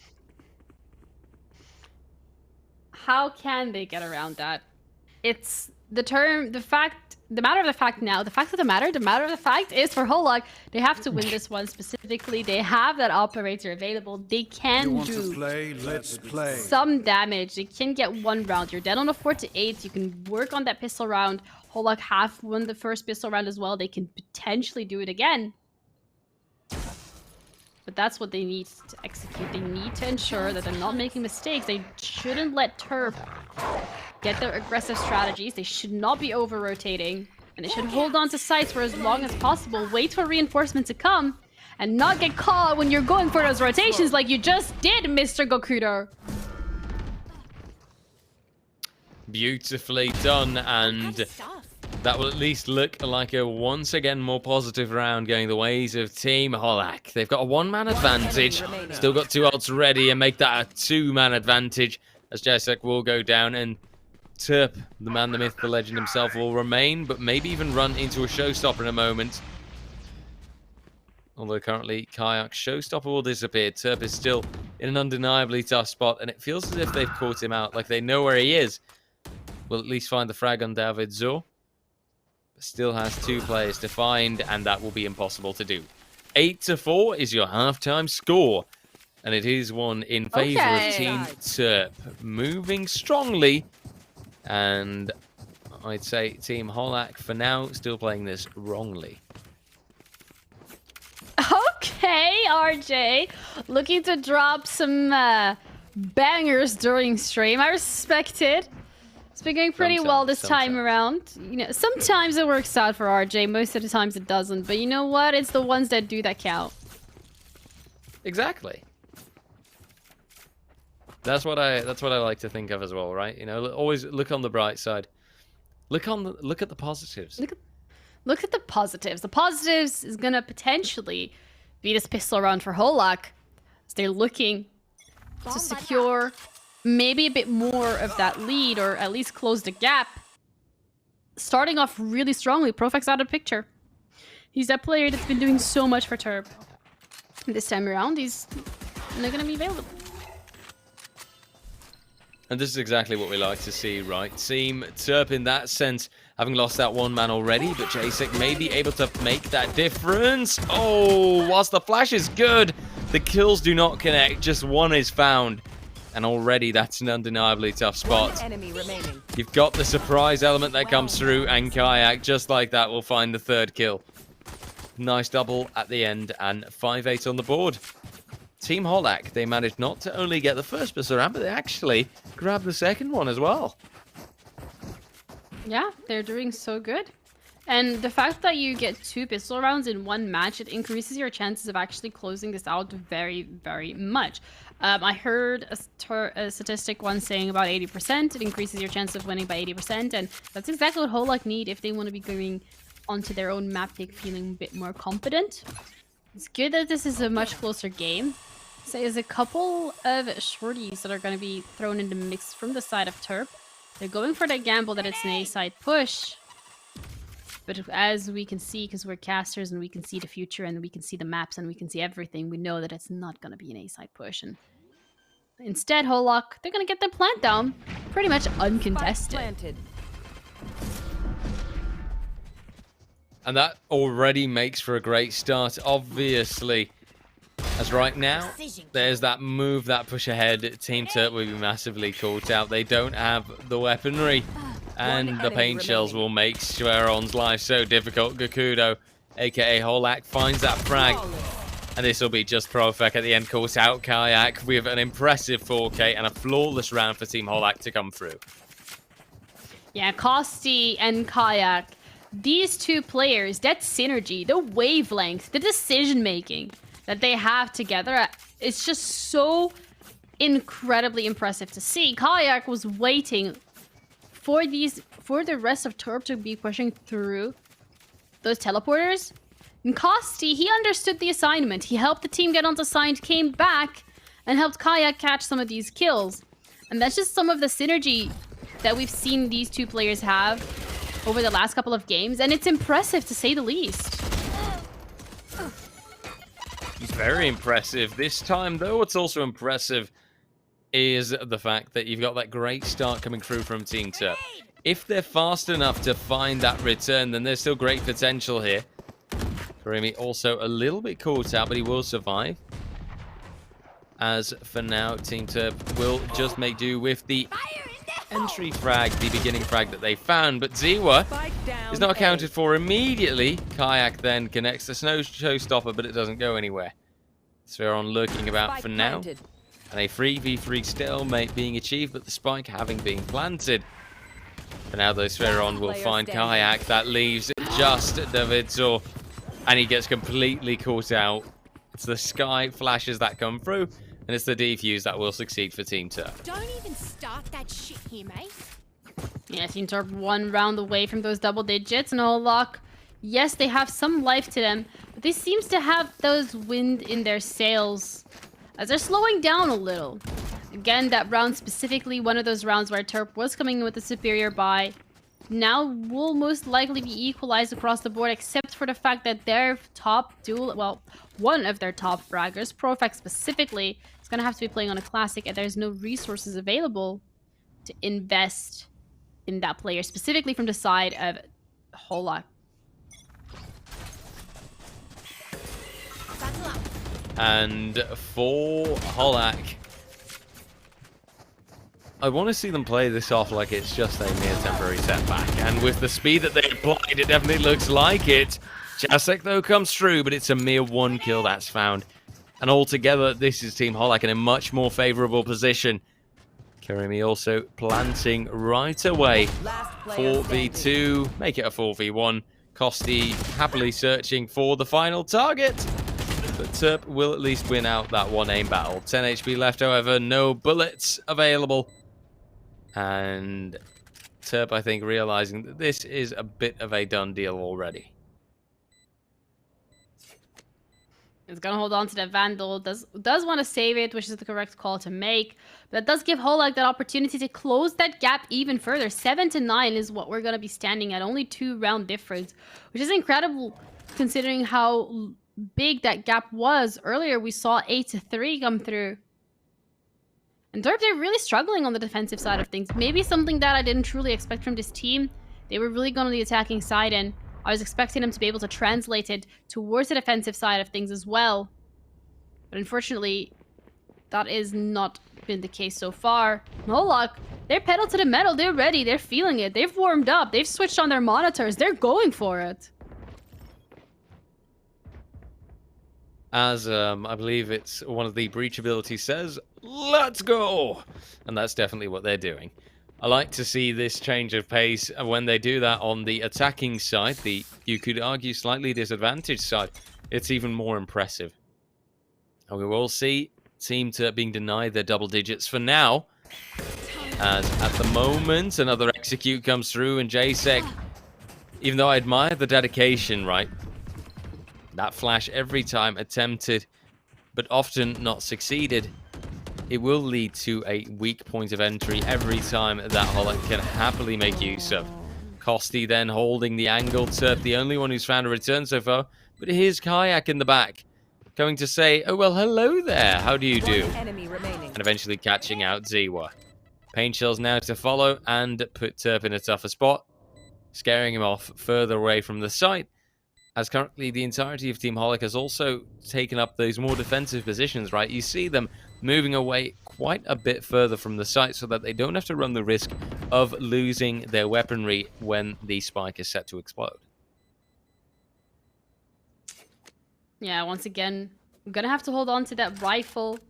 How can they get around that? It's the term, the fact, the matter of the fact now, the fact of the matter of the fact is for Holak, they have to win this one specifically. They have that operator available. They can do Let's play. some damage. They can get one round. You're dead on a 4 to 8. You can work on that pistol round. Holak have won the first pistol round as well. They can potentially do it again. But that's what they need to execute. They need to ensure that they're not making mistakes. They shouldn't let Turp get their aggressive strategies. They should not be over-rotating. And they should hold on to sites for as long as possible. Wait for reinforcement to come. And not get caught when you're going for those rotations like you just did, Mr. Gokudo. Beautifully done, and that will at least look like a once again more positive round going the ways of Team Holak. They've got a 1-man advantage, still got 2 ults ready and make that a 2-man advantage as Jacek will go down, and Turp, the man, the myth, the legend himself, will remain, but maybe even run into a showstopper in a moment. Although currently Kayak's showstopper will disappear. Turp is still in an undeniably tough spot, and it feels as if they've caught him out, like they know where he is. Will at least find the frag on David Zor. Still has 2 players to find, and that will be impossible to do. 8-4 is your halftime score, and it is one in favor of Team Turp. Moving strongly, and I'd say Team Holak for now still playing this wrongly. Okay, RJ. Looking to drop some bangers during stream. I respect it. It's been going pretty well this time around. You know, sometimes it works out for RJ. Most of the times it doesn't. But you know what? It's the ones that do that count. Exactly. That's what I like to think of as well, right? You know, always look on the bright side. Look at the positives. Look at the positives. The positives is gonna potentially be this pistol round for Holak. As they're looking to secure maybe a bit more of that lead, or at least close the gap. Starting off really strongly. Profex out of picture. He's that player that's been doing so much for Turp. This time around, he's not gonna be available. And this is exactly what we like to see, right? Team Turp in that sense having lost that one man already, but Jacek may be able to make that difference. Oh, whilst the flash is good, the kills do not connect. Just one is found. And already that's an undeniably tough spot. Enemy remaining. You've got the surprise element that comes through, and Kayak, just like that, will find the third kill. Nice double at the end, and 5-8 on the board. Team Holak, they managed not to only get the first pistol round, but they actually grabbed the second one as well. Yeah, they're doing so good. And the fact that you get 2 pistol rounds in one match, it increases your chances of actually closing this out very, very much. I heard a statistic once saying about 80%. It increases your chance of winning by 80%, and that's exactly what Holak need if they want to be going onto their own map pick feeling a bit more confident. It's good that this is a much closer game. So there's a couple of shorties that are going to be thrown in the mix from the side of Terp. They're going for that gamble that it's an A-side push. But as we can see, because we're casters and we can see the future and we can see the maps and we can see everything, we know that it's not going to be an A-side push. And instead, Holak, they're going to get their plant down pretty much uncontested. Planted. And that already makes for a great start, obviously. As right now, there's that move, that push ahead. Team Turk will be massively caught out. They don't have the weaponry. And the pain shells will make Sveron's life so difficult. Gakudo, aka Holak, finds that frag. And this will be just perfect at the end. Caught out Kayak with an impressive 4K and a flawless round for Team Holak to come through. Yeah, Kosti and Kayak. These two players, that synergy, the wavelength, the decision making that they have together, it's just so incredibly impressive to see. Kayak was waiting for the rest of Terp to be pushing through those teleporters. And Kosti, he understood the assignment. He helped the team get onto side, came back, and helped Kayak catch some of these kills. And that's just some of the synergy that we've seen these two players have over the last couple of games, and it's impressive to say the least. He's very impressive. This time, though, what's also impressive is the fact that you've got that great start coming through from Team Turp. If they're fast enough to find that return, then there's still great potential here. Karimi also a little bit caught out, but he will survive. As for now, Team Turp will just make do with the entry frag, the beginning frag that they found, but Ziwa is not accounted for immediately. Kayak then connects the snow showstopper, but it doesn't go anywhere. Sveron lurking about for now. And a 3v3 stalemate being achieved, but the spike having been planted. For now, though, Sveron will find Kayak. That leaves just Davidzor, and he gets completely caught out. It's the sky flashes that come through, and it's the defuse that will succeed for Team Turp. Don't even start that shit here, mate. Yeah, Team Turp 1 round away from those double digits, and Holak, yes, they have some life to them, but they seems to have those wind in their sails as they're slowing down a little. Again, that round specifically, one of those rounds where Turp was coming in with a superior buy, now will most likely be equalized across the board, except for the fact that their top duel, well, one of their top fraggers, Profex specifically, is going to have to be playing on a classic, and there's no resources available to invest in that player, specifically from the side of Holak. And for Holak, I want to see them play this off like it's just a mere temporary setback. And with the speed that they applied, it definitely looks like it. Jacek, though, comes through, but it's a mere 1 kill that's found. And altogether, this is Team Holak in a much more favorable position. Karimi also planting right away. 4v2, make it a 4v1. Kosti happily searching for the final target. But Turp will at least win out that one aim battle. 10 HP left, however, no bullets available. And Turp, I think, realizing that this is a bit of a done deal already. It's gonna hold on to that Vandal. Does want to save it, which is the correct call to make. But that does give Holak that opportunity to close that gap even further. 7-9 is what we're gonna be standing at. Only 2 round difference, which is incredible considering how big that gap was. Earlier we saw 8-3 come through. And Turp, they're really struggling on the defensive side of things. Maybe something that I didn't truly expect from this team. They were really going on the attacking side, and I was expecting them to be able to translate it towards the defensive side of things as well. But unfortunately, that has not been the case so far. Holak, they're pedal to the metal. They're ready. They're feeling it. They've warmed up. They've switched on their monitors. They're going for it. As I believe it's one of the breach abilities says, let's go! And that's definitely what they're doing. I like to see this change of pace when they do that on the attacking side, the, you could argue, slightly disadvantaged side. It's even more impressive. And we will see Team Turp being denied their double digits for now. As at the moment, another execute comes through, and JSEC, even though I admire the dedication, right? That flash every time attempted, but often not succeeded. It will lead to a weak point of entry every time that Holland can happily make use of. Kosti then holding the angle. Turp, the only one who's found a return so far, but here's Kayak in the back. Going to say, oh well, hello there, how do you do? And eventually catching out Ziwa. Pain Shells now to follow and put Turp in a tougher spot, scaring him off further away from the site. As currently the entirety of Team Holic has also taken up those more defensive positions, right? You see them moving away quite a bit further from the site so that they don't have to run the risk of losing their weaponry when the spike is set to explode. Yeah, once again, I'm gonna have to hold on to that rifle.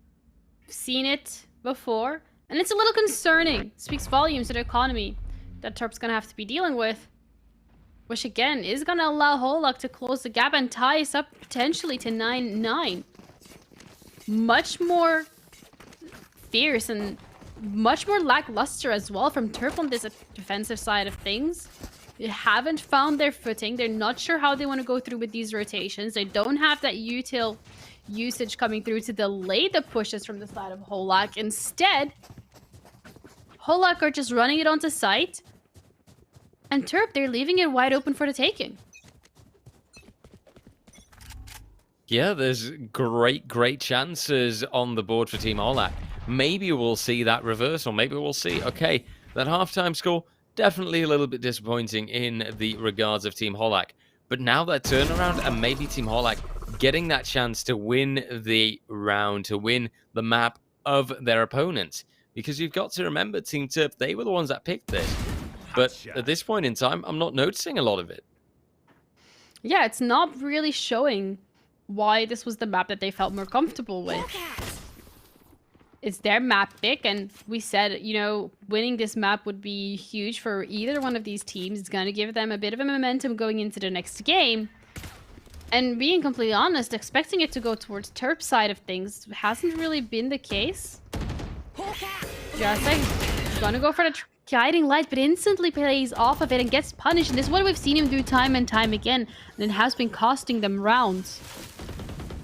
I've seen it before, and it's a little concerning. It speaks volumes to the economy that Turp's gonna have to be dealing with. Which again is gonna allow Holak to close the gap and tie us up potentially to 9-9. Much more fierce and much more lackluster as well from Turp on this defensive side of things. They haven't found their footing. They're not sure how they want to go through with these rotations. They don't have that util usage coming through to delay the pushes from the side of Holak. Instead, Holak are just running it onto site. And Turp, they're leaving it wide open for the taking. Yeah, there's great chances on the board for Team Holak. Maybe we'll see that reversal. Maybe we'll see, okay, that halftime score, definitely a little bit disappointing in the regards of Team Holak. But now that turnaround and maybe Team Holak getting that chance to win the round, to win the map of their opponents. Because you've got to remember, Team Turp, they were the ones that picked this. But at this point in time, I'm not noticing a lot of it. Yeah, it's not really showing why this was the map that they felt more comfortable with. It's their map pick, and we said, you know, winning this map would be huge for either one of these teams. It's going to give them a bit of a momentum going into the next game. And being completely honest, expecting it to go towards Turp's side of things hasn't really been the case. Jacek gonna go for the guiding light, but instantly plays off of it and gets punished. And this is what we've seen him do time and time again, and it has been costing them rounds.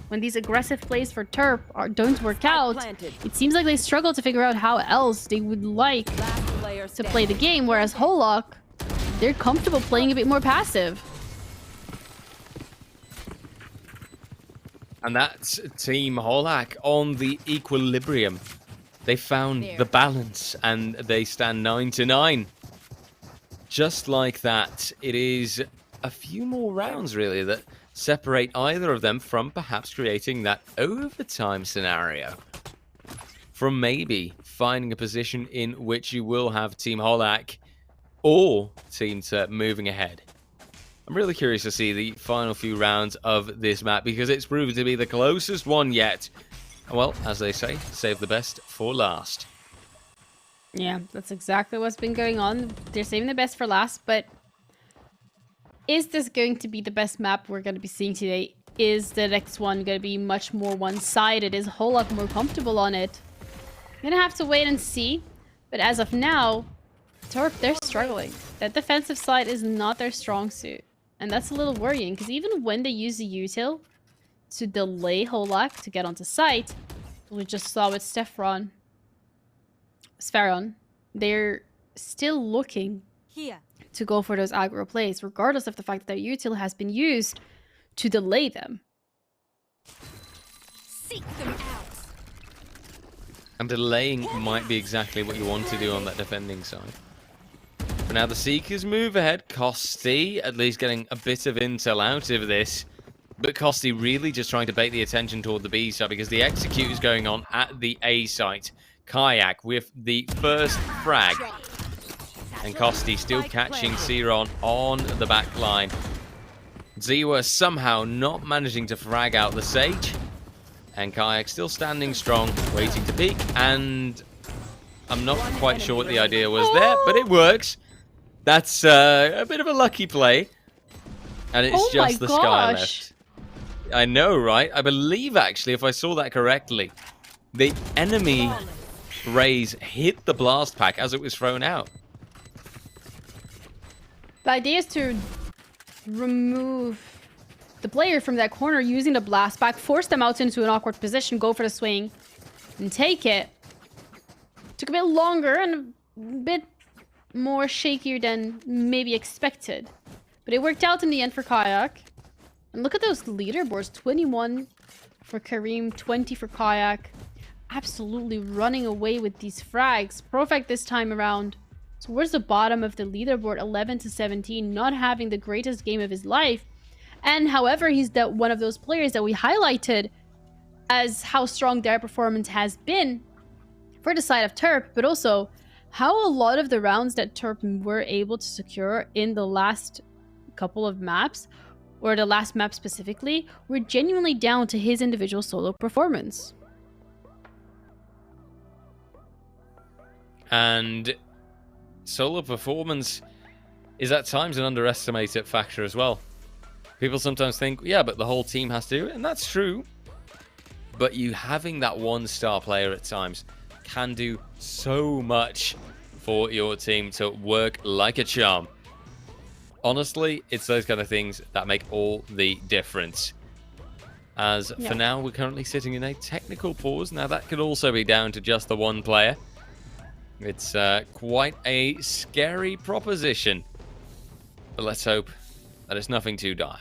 When these aggressive plays for Turp don't work out, it seems like they struggle to figure out how else they would like to play the game, whereas Holak, they're comfortable playing a bit more passive. And that's Team Holak on the equilibrium. They found the balance, and they stand 9-9. Just like that, it is a few more rounds, really, that separate either of them from perhaps creating that overtime scenario. From maybe finding a position in which you will have Team Holak or Team Turp moving ahead. I'm really curious to see the final few rounds of this map, because it's proven to be the closest one yet. Well, as they say, save the best for last. Yeah, that's exactly what's been going on. They're saving the best for last, but is this going to be the best map we're going to be seeing today? Is the next one going to be much more one-sided? Is Holak more comfortable on it? I'm going to have to wait and see. But as of now, Turp, they're struggling. That defensive side is not their strong suit. And that's a little worrying, because even when they use the util to delay Holak to get onto site, we just saw with Sferon, they're still looking to go for those aggro plays, regardless of the fact that their util has been used to delay them. Seek them out. And delaying might be exactly what you want to do on that defending side. But now the Seekers move ahead. Kosti at least getting a bit of intel out of this. But Kosti really just trying to bait the attention toward the B side because the execute is going on at the A site. Kayak with the first frag. And Kosti still catching Siron on the back line. Ziwa somehow not managing to frag out the Sage. And Kayak still standing strong, waiting to peek. And I'm not quite sure what the idea was there, but it works. That's a bit of a lucky play. And it's just the Sky left. I know, right? I believe, actually, if I saw that correctly, the enemy raise hit the blast pack as it was thrown out. The idea is to remove the player from that corner using the blast pack, force them out into an awkward position, go for the swing, and take it. Took a bit longer and a bit more shakier than maybe expected. But it worked out in the end for Kayak. And look at those leaderboards. 21 for Kareem, 20 for Kayak. Absolutely running away with these frags. Perfect this time around. Towards the bottom of the leaderboard, 11 to 17. Not having the greatest game of his life. And however, he's one of those players that we highlighted as how strong their performance has been for the side of Terp. But also how a lot of the rounds that Terp were able to secure in the last couple of maps, or the last map specifically, were genuinely down to his individual solo performance. And solo performance is at times an underestimated factor as well. People sometimes think, yeah, but the whole team has to do it, and that's true. But you having that one-star player at times can do so much for your team to work like a charm. Honestly, it's those kind of things that make all the difference. As for now, we're currently sitting in a technical pause. Now, that could also be down to just the one player. It's quite a scary proposition. But let's hope that it's nothing too dire.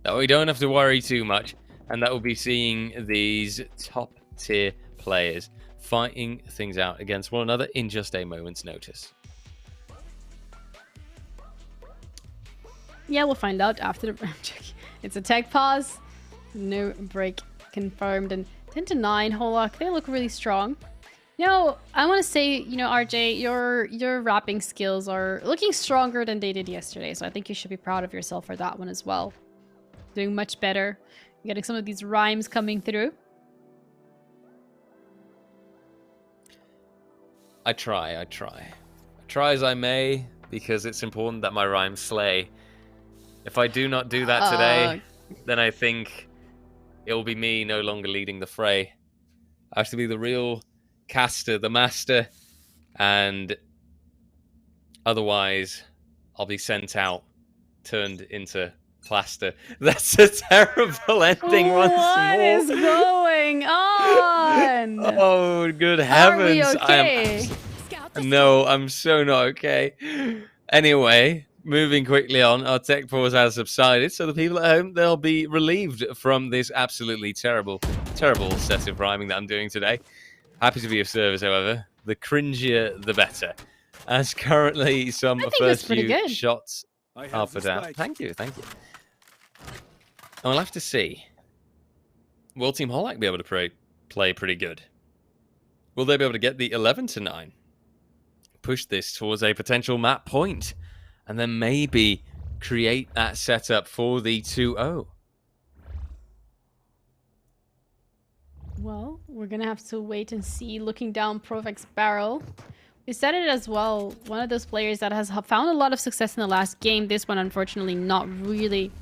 That we don't have to worry too much. And that we'll be seeing these top-tier players fighting things out against one another in just a moment's notice. Yeah, we'll find out after the round check. It's a tech pause. No break confirmed. And 10 to 9, Holak, they look really strong. You know, I want to say, you know, RJ, your rapping skills are looking stronger than they did yesterday. So I think you should be proud of yourself for that one as well. Doing much better. Getting some of these rhymes coming through. I try as I may, because it's important that my rhymes slay. If I do not do that today, then I think it will be me no longer leading the fray. I have to be the real caster, the master, and otherwise I'll be sent out, turned into plaster. That's a terrible ending once more. What is going on? Oh, good heavens. Are we okay? No, I'm so not okay. Anyway, moving quickly on, our tech pause has subsided, so the people at home, they'll be relieved from this absolutely terrible set of rhyming that I'm doing today. Happy to be of service, however. The cringier, the better. As currently some first few shots are put out. Thank you. And we'll have to see. Will Team Holak be able to play pretty good? Will they be able to get the 11 to 9? Push this towards a potential map point, and then maybe create that setup for the 2-0. Well, we're gonna have to wait and see. Looking down Profec's barrel, we said it as well. One of those players that has found a lot of success in the last game. This one, unfortunately, not really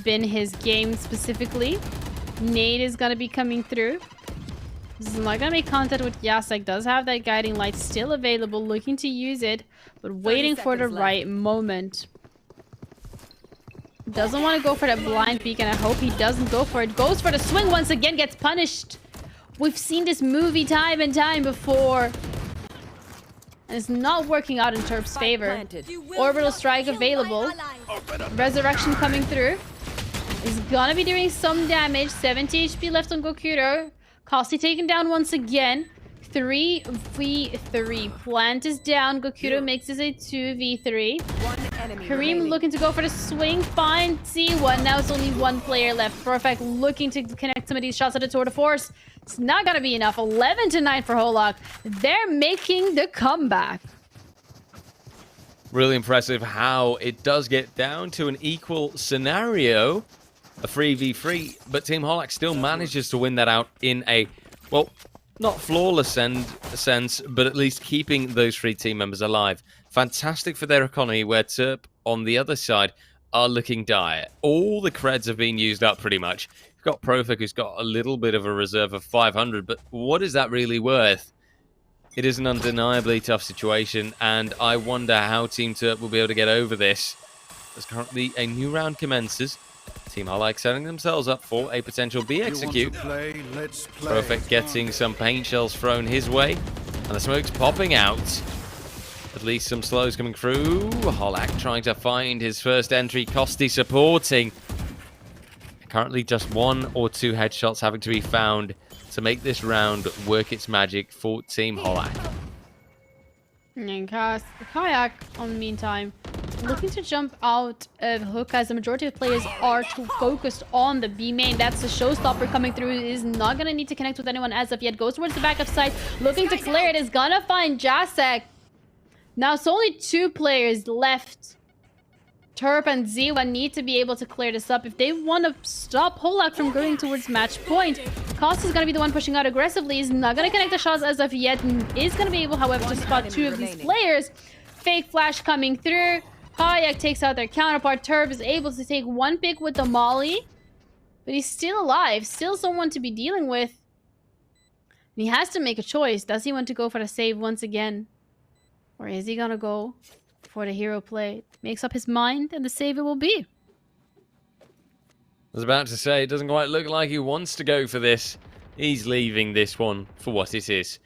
been his game specifically. Nade is gonna be coming through. This is not gonna make contact with Yasek. Does have that guiding light still available, looking to use it, but waiting for the right moment. Doesn't want to go for that blind peek, and I hope he doesn't go for it. Goes for the swing once again, gets punished. We've seen this movie time and time before. And it's not working out in Terp's favor. Orbital strike available. Resurrection coming through. Is gonna be doing some damage. 70 HP left on Gokuro. Kosti taken down once again. 3v3. Plant is down. Gokudo makes this a 2v3. Kareem looking to go for the swing. Find C1. Now it's only one player left. Perfect looking to connect some of these shots at the tour de force. It's not going to be enough. 11-9 for Holak. They're making the comeback. Really impressive how it does get down to an equal scenario, a 3v3, but Team Holak still manages to win that out in a, well, not flawless sense, but at least keeping those 3 team members alive. Fantastic for their economy, where Terp on the other side are looking dire. All the creds have been used up pretty much. You've got Profik, who's got a little bit of a reserve of 500, but what is that really worth? It is an undeniably tough situation, and I wonder how Team Terp will be able to get over this. As currently a new round commences, Team Holak setting themselves up for a potential B execute. Profik getting some paint shells thrown his way, and the smoke's popping out. At least some slows coming through. Holak trying to find his first entry. Kosti supporting. Currently just 1 or 2 headshots having to be found to make this round work its magic for Team Holak. And Kayak, on the meantime, looking to jump out of Hook, as the majority of players are too focused on the B main. That's the showstopper coming through. Is not going to need to connect with anyone as of yet. Goes towards the back of site, looking to clear it. Is going to find Jacek. Now it's only 2 players left. Terp and Z1 need to be able to clear this up if they want to stop Holak from going towards match point. Cost is going to be the one pushing out aggressively. He's not going to connect the shots as of yet. Is going to be able, however, to spot 2 of these players. Fake flash coming through. Kayak takes out their counterpart. Terp is able to take 1 pick with the molly. But he's still alive. Still someone to be dealing with. And he has to make a choice. Does he want to go for the save once again? Or is he going to go for the hero play? Makes up his mind, and the save it will be. I was about to say, it doesn't quite look like he wants to go for this. He's leaving this one for what it is.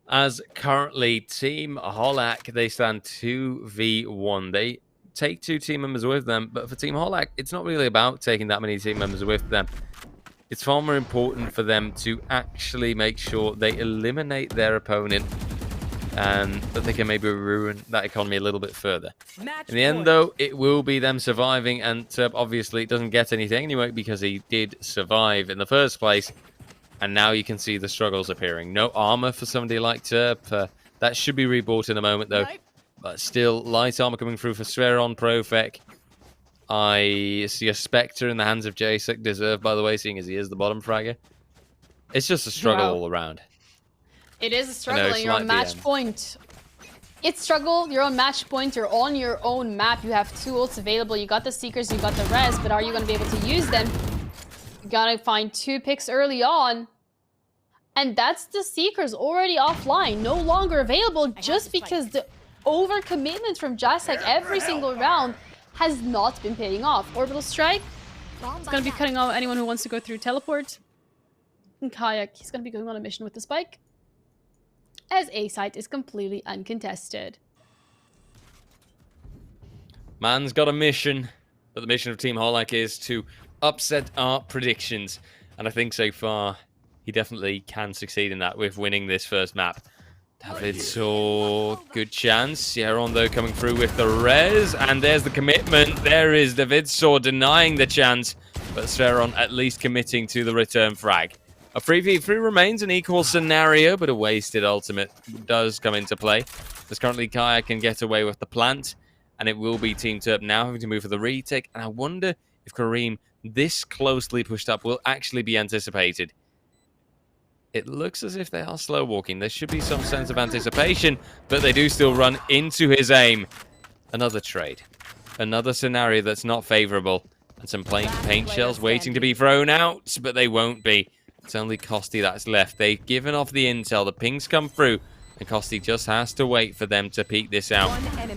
As currently, Team Holak, they stand 2v1. They take 2 team members with them, but for Team Holak, it's not really about taking that many team members with them. It's far more important for them to actually make sure they eliminate their opponent, and that they can maybe ruin that economy a little bit further. In the end, though, it will be them surviving, and Terp obviously doesn't get anything anyway because he did survive in the first place, and now you can see the struggles appearing. No armor for somebody like Terp. That should be rebought in a moment, though. But still, light armor coming through for Sveron, Profek. I see a Spectre in the hands of Jacek, deserved, by the way, seeing as he is the bottom fragger. It's just a struggle all around. It is a struggle, and you're on match point. It's struggle, you're on match point, you're on your own map, you have 2 ults available, you got the Seekers, you got the Res, but are you going to be able to use them? You gotta find 2 picks early on. And that's the Seekers already offline, no longer available, just because the overcommitment from Jacek every single round has not been paying off. Orbital Strike, it's going to be cutting off anyone who wants to go through teleport. And Kayak, he's going to be going on a mission with the Spike, as A site is completely uncontested. Man's got a mission, but the mission of Team Holak is to upset our predictions. And I think so far, he definitely can succeed in that with winning this first map. David saw good chance. Sierron, though, coming through with the res. And there's the commitment. There is David Saw denying the chance. But Sierron at least committing to the return frag. A 3v3 remains an equal scenario, but a wasted ultimate does come into play. As currently Kaya can get away with the plant. And it will be Team Terp now having to move for the retake. And I wonder if Kareem, this closely pushed up, will actually be anticipated. It looks as if they are slow walking. There should be some sense of anticipation, but they do still run into his aim. Another trade. Another scenario that's not favorable. And some paint shells waiting to be thrown out, but they won't be. It's only Kosti that's left. They've given off the intel. The pings come through, and Kosti just has to wait for them to peek this out.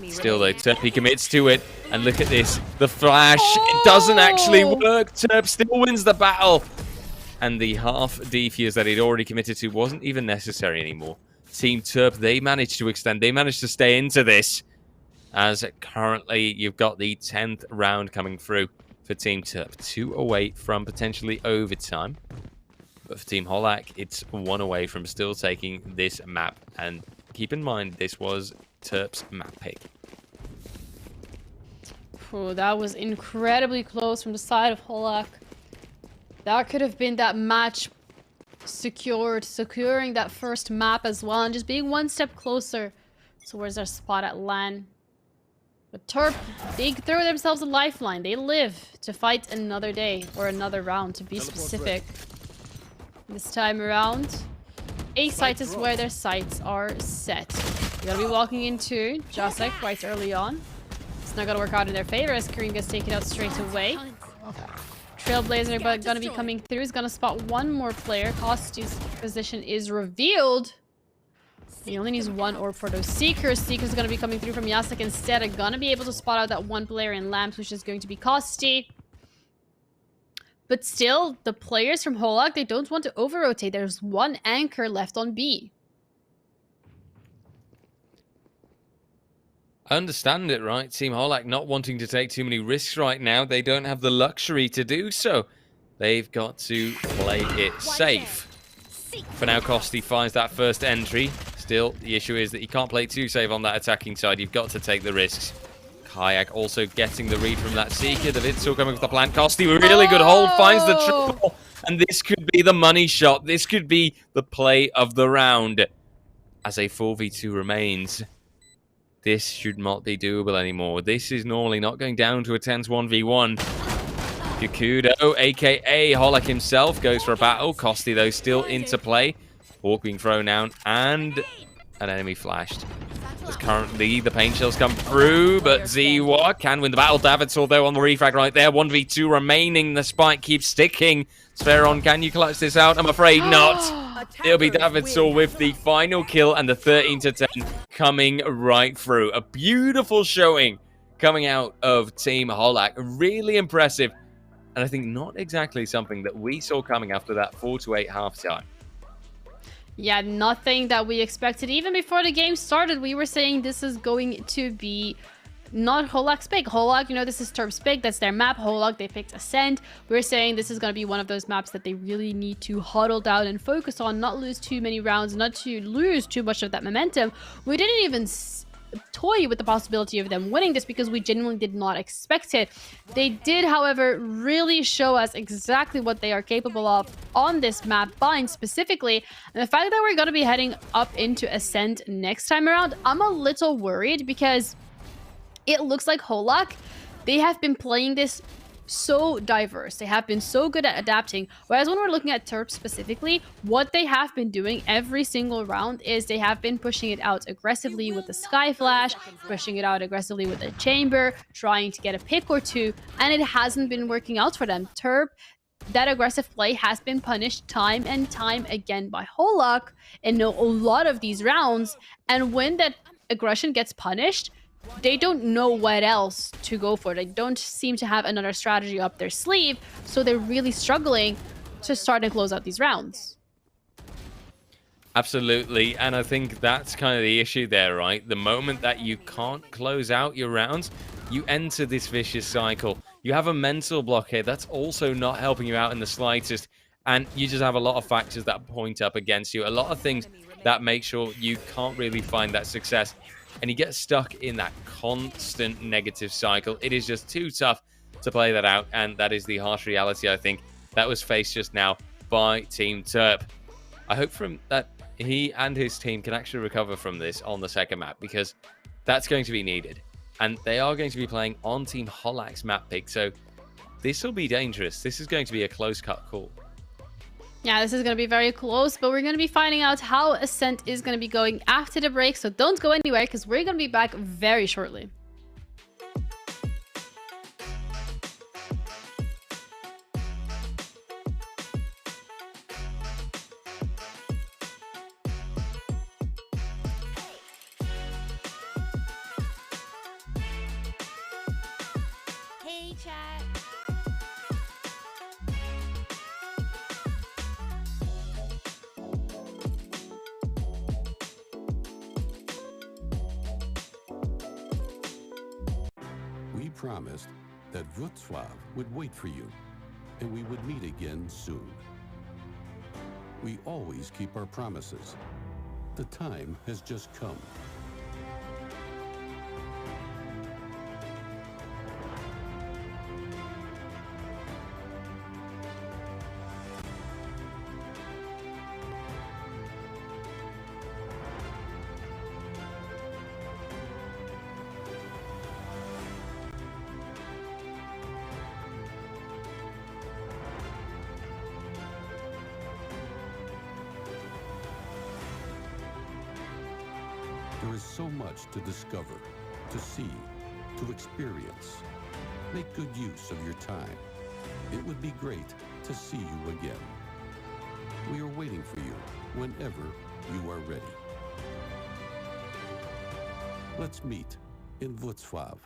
Still, though, Terp, he commits to it. And look at this. The flash. It doesn't actually work. Terp still wins the battle. And the half defuse that he'd already committed to wasn't even necessary anymore. Team Terp, they managed to extend. They managed to stay into this. As currently, you've got the 10th round coming through for Team Terp. 2 away from potentially overtime. But for Team Holak, it's one away from still taking this map. And keep in mind, this was Terp's map pick. Oh, that was incredibly close from the side of Holak. That could have been that match securing that first map as well, and just being one step closer towards their spot at LAN. But Terp, they throw themselves a lifeline. They live to fight another day, or another round, to be specific. This time around, A site is where their sights are set. You're gonna be walking into Jacek right early on. It's not gonna work out in their favor as Kareem gets taken out straight away. Trailblazer but gonna be coming through. He's gonna spot one more player. Kosty's position is revealed. He only needs one orb for those Seekers. Seekers gonna be coming through from Jacek instead. Are gonna be able to spot out that one player in Lamps, which is going to be Kosty. But still, the players from Holak, they don't want to over-rotate. There's one anchor left on B. I understand it, right? Team Holak not wanting to take too many risks right now. They don't have the luxury to do so. They've got to play it safe. For now, Kosty finds that first entry. Still, the issue is that you can't play too safe on that attacking side. You've got to take the risks. Kayak also getting the read from that Seeker. The vid still coming with the plant. Kosty, really good hold, finds the triple. And this could be the money shot. This could be the play of the round. As a 4v2 remains. This should not be doable anymore. This is normally not going down to a tense 1v1. Yakudo, aka Holak himself, goes for a battle. Kosty, though, still into play. Hawk being thrown down, and an enemy flashed. As currently the paint shells come through, but Ziwa can win the battle. Davidsor, though, on the refrag right there. 1v2 remaining. The spike keeps sticking. Sferon, can you clutch this out? I'm afraid not. It'll be Davidsor with the final kill and the 13-10 coming right through. A beautiful showing coming out of Team Holak. Really impressive. And I think not exactly something that we saw coming after that 4-8 halftime. Yeah, nothing that we expected. Even before the game started, we were saying this is going to be not Holak's pick. Holak, you know, this is Terp's pick. That's their map. Holak, they picked Ascent. We're saying this is going to be one of those maps that they really need to huddle down and focus on, not lose too many rounds, not to lose too much of that momentum. We didn't even toy with the possibility of them winning this because we genuinely did not expect it. They did, however, really show us exactly what they are capable of on this map, Bind specifically. And the fact that we're going to be heading up into Ascent next time around, I'm a little worried because it looks like Holak, they have been playing this so diverse. They have been so good at adapting. Whereas when we're looking at Terp specifically, what they have been doing every single round is they have been pushing it out aggressively with the Sky Flash, pushing it out aggressively with the Chamber, trying to get a pick or two, and it hasn't been working out for them. Terp, that aggressive play has been punished time and time again by Holak in a lot of these rounds, and when that aggression gets punished, they don't know what else to go for. They don't seem to have another strategy up their sleeve, so they're really struggling to start and close out these rounds. Absolutely, and I think that's kind of the issue there, right? The moment that you can't close out your rounds, you enter this vicious cycle. You have a mental block here that's also not helping you out in the slightest, and you just have a lot of factors that point up against you, a lot of things that make sure you can't really find that success. And you get stuck in that constant negative cycle. It is just too tough to play that out. And that is the harsh reality, I think, that was faced just now by Team Terp. I hope that he and his team can actually recover from this on the second map, because that's going to be needed. And they are going to be playing on Team Holak's map pick. So this will be dangerous. This is going to be a close-cut call. Yeah, this is going to be very close, but we're going to be finding out how Ascent is going to be going after the break, so don't go anywhere because we're going to be back very shortly. Hey, chat. We promised that Wrocław would wait for you, and we would meet again soon. We always keep our promises. The time has just come. There is so much to discover, to see, to experience. Make good use of your time. It would be great to see you again. We are waiting for you whenever you are ready. Let's meet in Wrocław.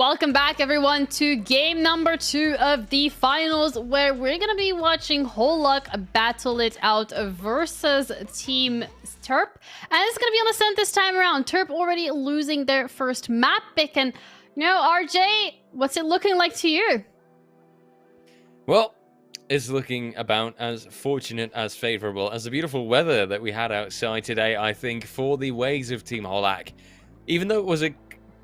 Welcome back, everyone, to game number 2 of the finals, where we're going to be watching Holak battle it out versus Team Terp. And it's going to be on Ascent this time around. Terp already losing their first map pick. And, you know, RJ, what's it looking like to you? Well, it's looking about as fortunate as favorable as the beautiful weather that we had outside today, I think, for the ways of Team Holak. Even though it was a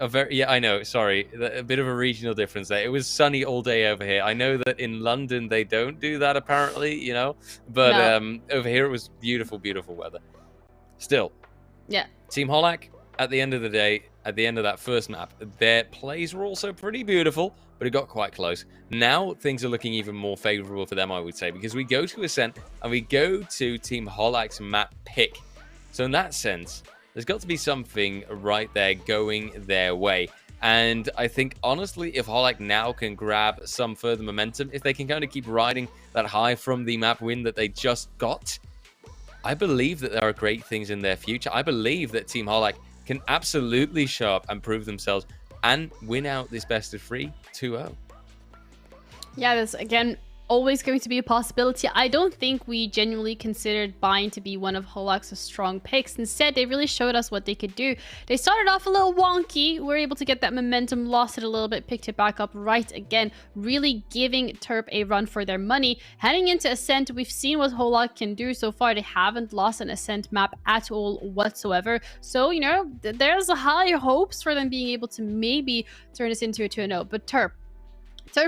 very, yeah, I know, sorry, a bit of a regional difference there. It was sunny all day over here. I know that in London they don't do that apparently, you know, but over here it was beautiful, beautiful weather. Still, yeah, Team Holak, at the end of the day, at the end of that first map, their plays were also pretty beautiful, but it got quite close. Now things are looking even more favorable for them, I would say, because we go to Ascent and we go to Team Holak's map pick. So in that sense, there's got to be something right there going their way. And I think, honestly, if Holak now can grab some further momentum, if they can kind of keep riding that high from the map win that they just got, I believe that there are great things in their future. I believe that Team Holak can absolutely show up and prove themselves and win out this best of 3 2-0. Yeah, that's, again, always going to be a possibility. I don't think we genuinely considered Bind to be one of Holak's strong picks. Instead, they really showed us what they could do. They started off a little wonky, were able to get that momentum, lost it a little bit, picked it back up right again, really giving Terp a run for their money. Heading into Ascent, we've seen what Holak can do so far. They haven't lost an Ascent map at all whatsoever. So, you know, there's higher hopes for them being able to maybe turn this into a 2-0. But Terp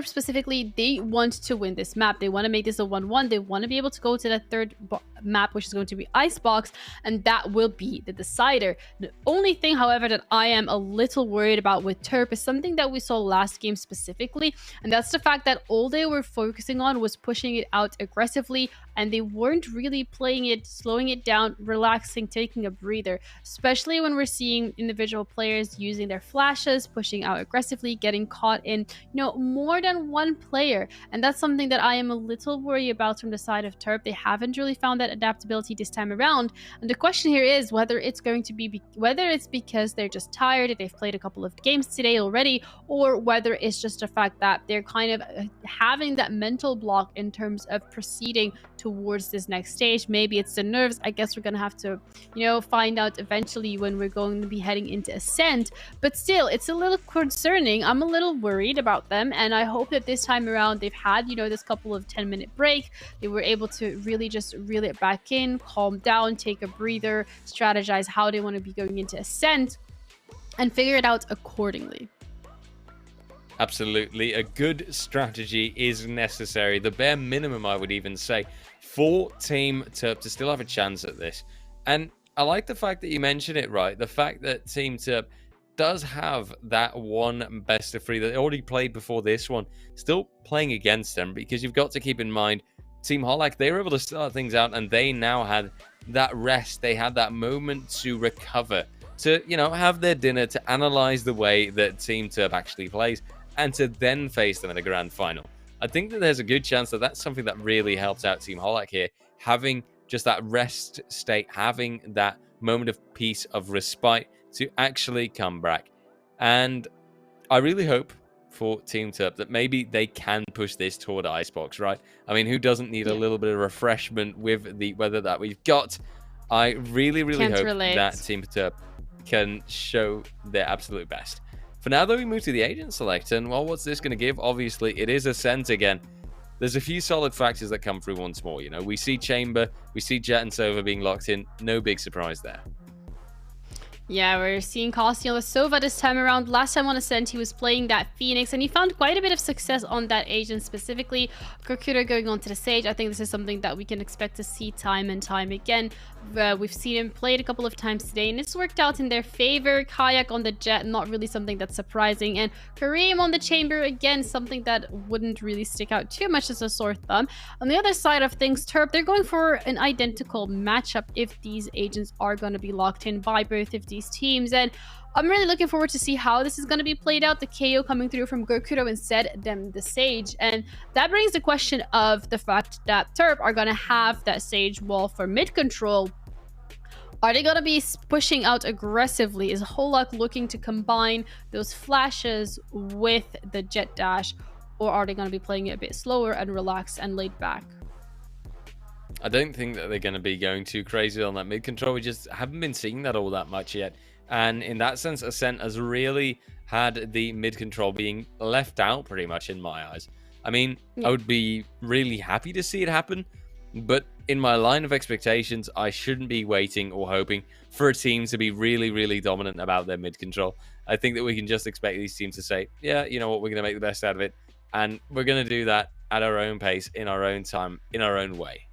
specifically, they want to win this map. They want to make this a 1-1. They want to be able to go to that third map, which is going to be Icebox, and that will be the decider. The only thing, however, that I am a little worried about with Terp is something that we saw last game specifically, and that's the fact that all they were focusing on was pushing it out aggressively, and they weren't really playing it, slowing it down, relaxing, taking a breather, especially when we're seeing individual players using their flashes, pushing out aggressively, getting caught in, you know, more than one player. And that's something that I am a little worried about from the side of Terp. They haven't really found that adaptability this time around. And the question here is whether it's going to be, whether it's because they're just tired, they've played a couple of games today already, or whether it's just the fact that they're kind of having that mental block in terms of proceeding towards this next stage. Maybe it's the nerves. I guess we're gonna have to, you know, find out eventually when we're going to be heading into Ascent. But still, it's a little concerning. I'm a little worried about them, and I hope that this time around they've had, you know, this couple of 10-minute break. They were able to really just reel it back in, calm down, take a breather, strategize how they want to be going into Ascent, and figure it out accordingly. Absolutely. A good strategy is necessary. The bare minimum, I would even say, for Team Terp to still have a chance at this. And I like the fact that you mentioned it, right? The fact that Team Terp does have that one best of 3 that they already played before this one, still playing against them, because you've got to keep in mind, Team Holak, they were able to start things out and they now had that rest. They had that moment to recover, to, you know, have their dinner, to analyze the way that Team Terp actually plays, and to then face them in a grand final. I think that there's a good chance that that's something that really helps out Team Holak here, having just that rest state, having that moment of peace, of respite to actually come back. And I really hope for Team Terp that maybe they can push this toward Icebox, right? I mean, who doesn't need a little bit of refreshment with the weather that we've got? I really, really hope that Team Terp can show their absolute best. For now, though, we move to the agent select, and well, what's this going to give? Obviously, it is Ascent again. There's a few solid factors that come through once more. You know, we see Chamber, we see Czech&Slovakia being locked in. No big surprise there. Yeah, we're seeing Czech&Slovakia this time around. Last time on Ascent, he was playing that Phoenix, and he found quite a bit of success on that agent specifically. Kurkura going on to the Sage. I think this is something that we can expect to see time and time again. We've seen him played a couple of times today, and it's worked out in their favor. Kayak on the Jet, not really something that's surprising. And Kareem on the Chamber, again, something that wouldn't really stick out too much as a sore thumb. On the other side of things, Terp, they're going for an identical matchup if these agents are going to be locked in by both of these teams. And I'm really looking forward to see how this is going to be played out. The KO coming through from Gokuro instead than the Sage. And that brings the question of the fact that Terp are going to have that Sage wall for mid control. Are they going to be pushing out aggressively? Is Holak looking to combine those flashes with the jet dash? Or are they going to be playing it a bit slower and relaxed and laid back? I don't think that they're going to be going too crazy on that mid control. We just haven't been seeing that all that much yet. And in that sense, Ascent has really had the mid control being left out pretty much in my eyes. I mean, I would be really happy to see it happen, but in my line of expectations, I shouldn't be waiting or hoping for a team to be really, really dominant about their mid control. I think that we can just expect these teams to say, yeah, you know what, we're going to make the best out of it. And we're going to do that at our own pace, in our own time, in our own way.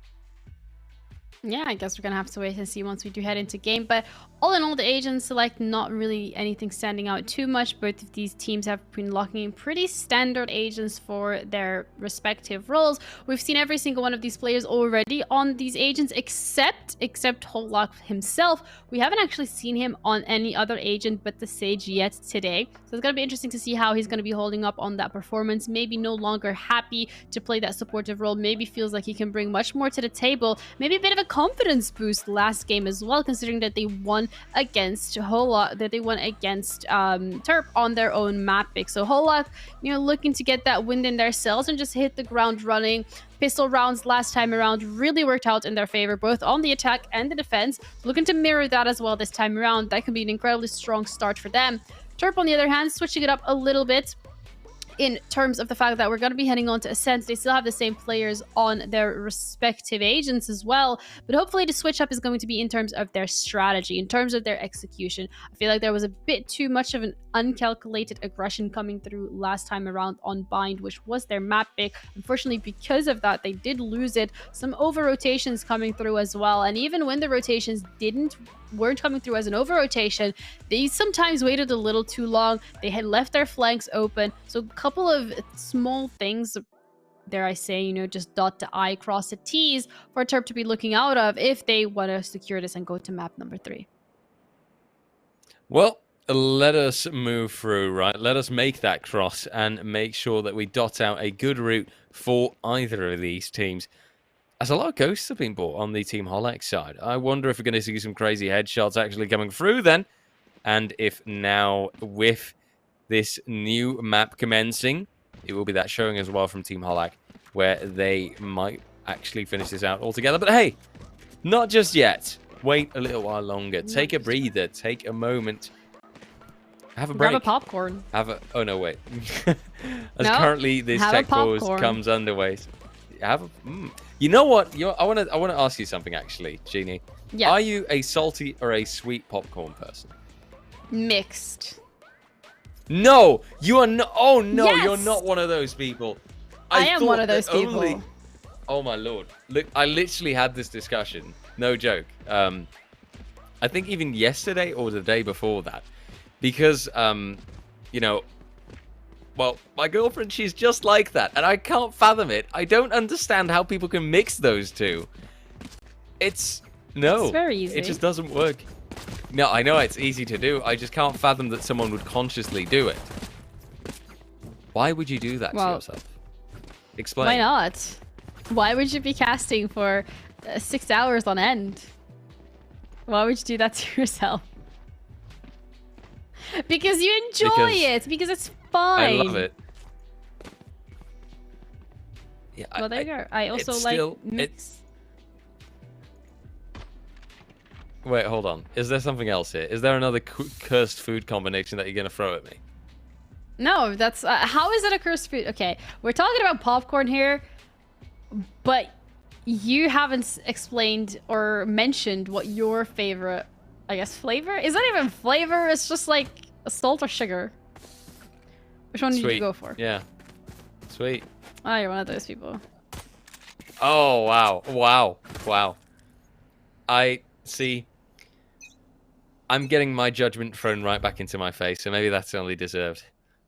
Yeah, I guess we're going to have to wait and see once we do head into game. But all in all, the agent select, not really anything standing out too much. Both of these teams have been locking in pretty standard agents for their respective roles. We've seen every single one of these players already on these agents, except Holak himself. We haven't actually seen him on any other agent but the Sage yet today. So it's going to be interesting to see how he's going to be holding up on that performance. Maybe no longer happy to play that supportive role. Maybe feels like he can bring much more to the table. Maybe a bit of a confidence boost last game as well, considering that they won against Holak, that they won against Terp on their own map pick. So Holak, you know, looking to get that wind in their sails and just hit the ground running. Pistol rounds last time around really worked out in their favor, both on the attack and the defense. Looking to mirror that as well this time around. That can be an incredibly strong start for them. Terp, on the other hand, switching it up a little bit in terms of the fact that we're going to be heading on to Ascent. They still have the same players on their respective agents as well, but hopefully the switch up is going to be in terms of their strategy, in terms of their execution. I feel like there was a bit too much of an uncalculated aggression coming through last time around on Bind, which was their map pick. Unfortunately, because of that, they did lose it. Some over rotations coming through as well, and even when the rotations weren't coming through as an over rotation, they sometimes waited a little too long. They had left their flanks open. So a couple of small things, dare I say, you know, just dot the I, cross the T's for Terp to be looking out of if they want to secure this and go to map number 3. Well, let us move through, right? Let us make that cross and make sure that we dot out a good route for either of these teams. As a lot of ghosts have been bought on the Team Holak side. I wonder if we're going to see some crazy headshots actually coming through then. And if now, with this new map commencing, it will be that showing as well from Team Holak, where they might actually finish this out altogether. But hey, not just yet. Wait a little while longer. Take a breather. Take a moment. Have a break. Grab a popcorn. Oh, no, wait. As currently this tech pause comes underway. You know what? I want to ask you something actually, Jeannie. Yeah. Are you a salty or a sweet popcorn person? Mixed. No, you are not. Oh no, Yes! you're not one of those people. I am one of those people. Oh my lord! Look, I literally had this discussion. No joke. I think even yesterday or the day before that, because you know. Well, my girlfriend, she's just like that, and I can't fathom it. I don't understand how people can mix those two. It's very easy. It just doesn't work. No, I know it's easy to do. I just can't fathom that someone would consciously do it. Why would you do that to yourself? Explain. Why not? Why would you be casting for 6 hours on end? Why would you do that to yourself? Because you enjoy it. Because it's fun. I love it. Yeah. Well, there you go. I also like mix. Wait, hold on. Is there something else here? Is there another cursed food combination that you're going to throw at me? No, that's... how is it a cursed food? Okay, we're talking about popcorn here, but you haven't explained or mentioned what your favorite, I guess, flavor? Is that even flavor? It's just like salt or sugar. Which one did you go for? Yeah. Sweet. Oh, you're one of those people. Oh, wow. Wow. Wow. I see. I'm getting my judgment thrown right back into my face, so maybe that's only deserved.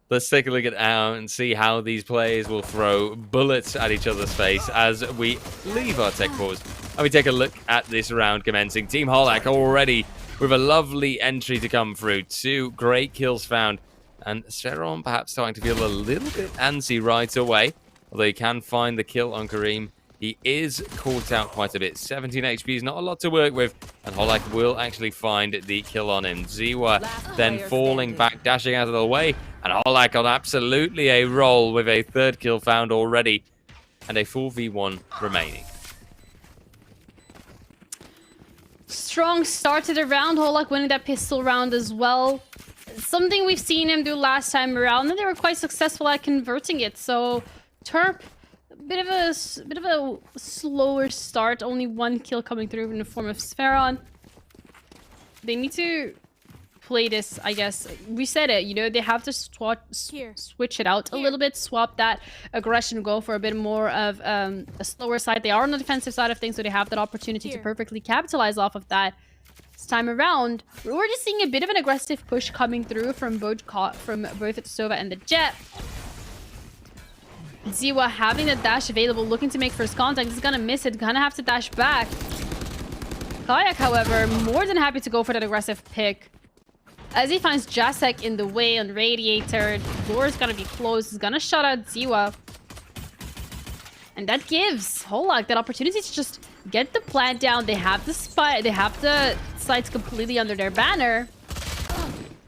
Let's take a look at out and see how these players will throw bullets at each other's face as we leave our tech pause. And we take a look at this round commencing. Team Holak already with a lovely entry to come through. 2 great kills found. And Seron perhaps starting to feel a little bit antsy right away. Although he can find the kill on Kareem. He is caught out quite a bit. 17 HP is not a lot to work with, and Holak will actually find the kill on him. Ziwa then falling back, dashing out of the way, and Holak on absolutely a roll with a third kill found already, and a 4v1 remaining. Strong start to the round. Holak winning that pistol round as well. Something we've seen him do last time around, and they were quite successful at converting it. So Terp, bit of a slower start. Only one kill coming through in the form of Sferon. They need to play this, I guess. We said it, you know, they have to switch it out a little bit, swap that aggression, go for a bit more of a slower side. They are on the defensive side of things, so they have that opportunity to perfectly capitalize off of that. This time around, we're just seeing a bit of an aggressive push coming through from both Sova and the Jet. Ziwa having the dash available, looking to make first contact. He's gonna miss it, gonna have to dash back. Kayak, however, more than happy to go for that aggressive pick. As he finds Jacek in the way on Radiator, the door is gonna be closed. He's gonna shut out Ziwa. And that gives Holak that opportunity to just get the plant down. They have the spy, they have the sites completely under their banner.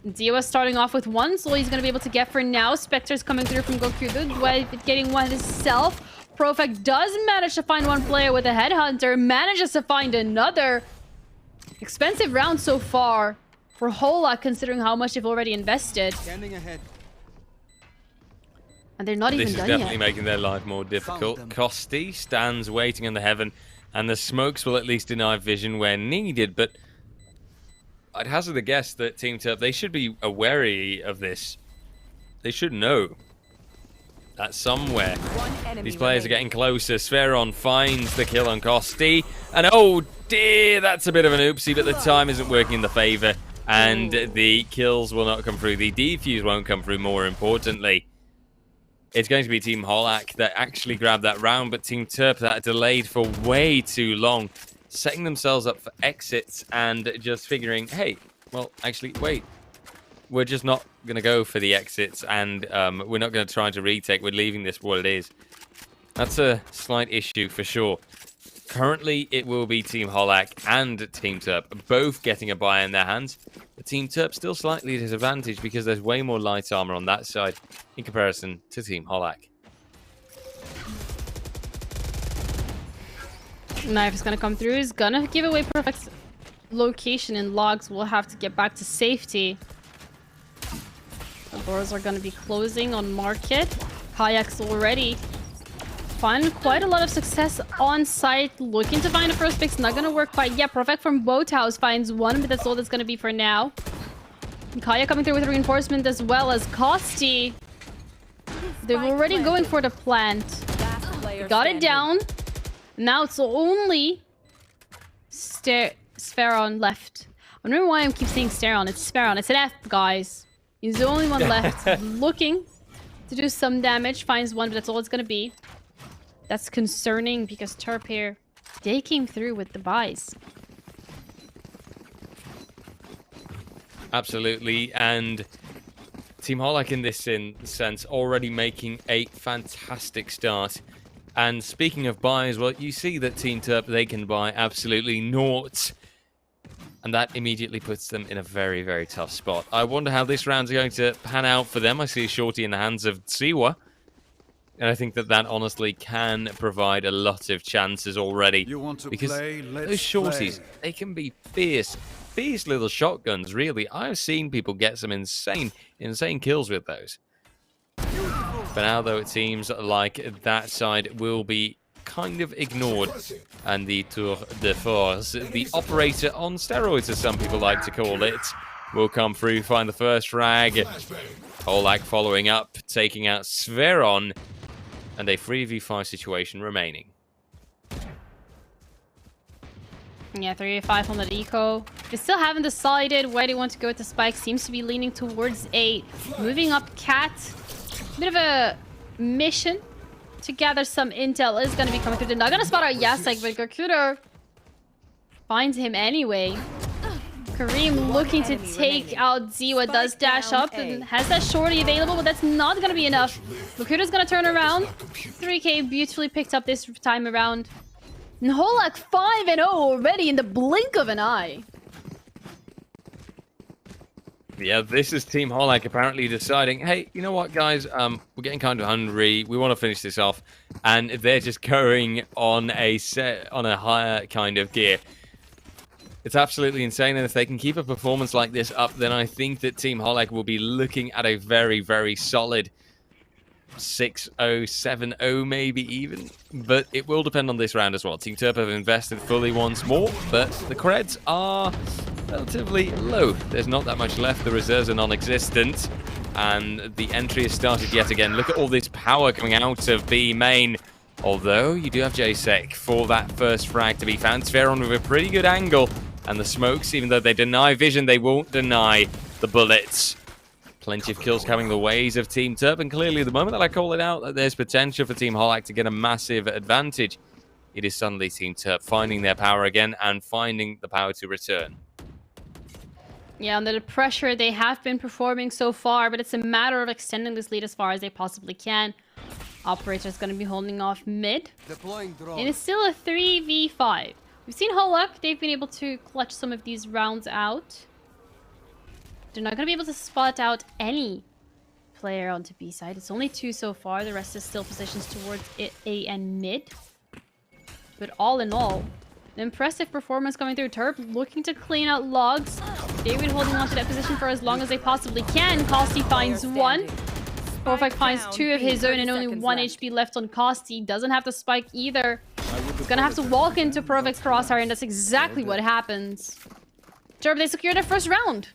Ziwa starting off with one, so he's gonna be able to get for now. Spectre's coming through from Goku, getting one himself. Profect does manage to find one player with a headhunter, manages to find another. Expensive round so far for Holak, considering how much they've already invested. Standing ahead. And they're not even This is done definitely yet. making their life more difficult. Kosti stands waiting in the heaven, and the smokes will at least deny vision where needed, but I'd hazard a guess that Team Turp, they should be wary of this. They should know that somewhere these players are getting closer. Sferon finds the kill on Kosti, and oh dear, that's a bit of an oopsie, but the time isn't working in the favor, and the kills will not come through. The defuse won't come through, more importantly. It's going to be Team Holak that actually grabbed that round, but Team Turp that delayed for way too long, setting themselves up for exits and just figuring, hey, well, actually, wait. We're just not going to go for the exits, and we're not going to try to retake. We're leaving this what it is. That's a slight issue for sure. Currently, it will be Team Holak and Team Turp both getting a buy in their hands. But Team Turp still slightly disadvantaged because there's way more light armor on that side in comparison to Team Holak. Knife is gonna come through. He's gonna give away Perfect's location, and Logs will have to get back to safety. The doors are gonna be closing on Market. Kayak's already find quite a lot of success on site, looking to find a first pick. It's not gonna work quite yet. Perfect from Boathouse finds one, but that's all that's gonna be for now. And Kaya coming through with reinforcement as well as Kosti. They're already going for the plant. Got it down. Now it's only Sferon left. I don't know why I keep saying Steron. It's Sferon. It's an F, guys. He's the only one left. Looking to do some damage. Finds one, but that's all it's gonna be. That's concerning because Turp here, they came through with the buys. Absolutely, and Team Holak in this sense already making a fantastic start. And speaking of buys, well, you see that Team Turp, they can buy absolutely naught. And that immediately puts them in a very, very tough spot. I wonder how this round's going to pan out for them. I see a shorty in the hands of Tsiwa. And I think that that honestly can provide a lot of chances already. You want to because play? those Let's shorties, play. they can be fierce little shotguns, really. I've seen people get some insane kills with those. For now, though, it seems like that side will be kind of ignored. And the Tour de Force, the operator on steroids, as some people like to call it, will come through, find the first frag. Holak following up, taking out Sferon. And a 3v5 situation remaining. Yeah, 3v5 on that eco. They still haven't decided where they want to go with the spike. Seems to be leaning towards A. Moving up Cat. Bit of a mission to gather some intel is going to be coming through. They're not going to spot out Jacek, but Gorkuder finds him anyway. Kareem looking to take out Ziwa, does dash up and has that shorty available, but that's not going to be enough. Makuta's going to turn around. 3K beautifully picked up this time around. Nholak 5-0 already in the blink of an eye. Yeah, this is Team Holak apparently deciding, hey, you know what, guys? We're getting kind of hungry. We want to finish this off, and they're just going on a higher kind of gear. It's absolutely insane, and if they can keep a performance like this up, then I think that Team Holak will be looking at a very, very solid 6-0, 7-0 maybe even. But it will depend on this round as well. Team Turp have invested fully once more, but the creds are relatively low. There's not that much left. The reserves are non-existent, and the entry has started yet again. Look at all this power coming out of B main. Although you do have JSEC for that first frag to be found. Spheron with a pretty good angle. And the smokes, even though they deny vision, they won't deny the bullets. Plenty of kills coming the ways of Team Turp. And clearly, the moment that I call it out, that there's potential for Team Holak to get a massive advantage, it is suddenly Team Turp finding their power again and finding the power to return. Yeah, under the pressure, they have been performing so far, but it's a matter of extending this lead as far as they possibly can. Operator's going to be holding off mid. And it's still a 3v5. We've seen Holak. They've been able to clutch some of these rounds out. They're not going to be able to spot out any player onto B side. It's only 2 so far. The rest is still positions towards A and mid. But all in all, an impressive performance coming through. Turp looking to clean out logs. David holding on to that position for as long as they possibly can. Kosti finds 1. Perfect finds 2 of his own and only 1 HP left on Kosti. Doesn't have the spike either. He's gonna have to walk into Perfect's crosshair, and that's exactly what happens. Turp, they secure their first round.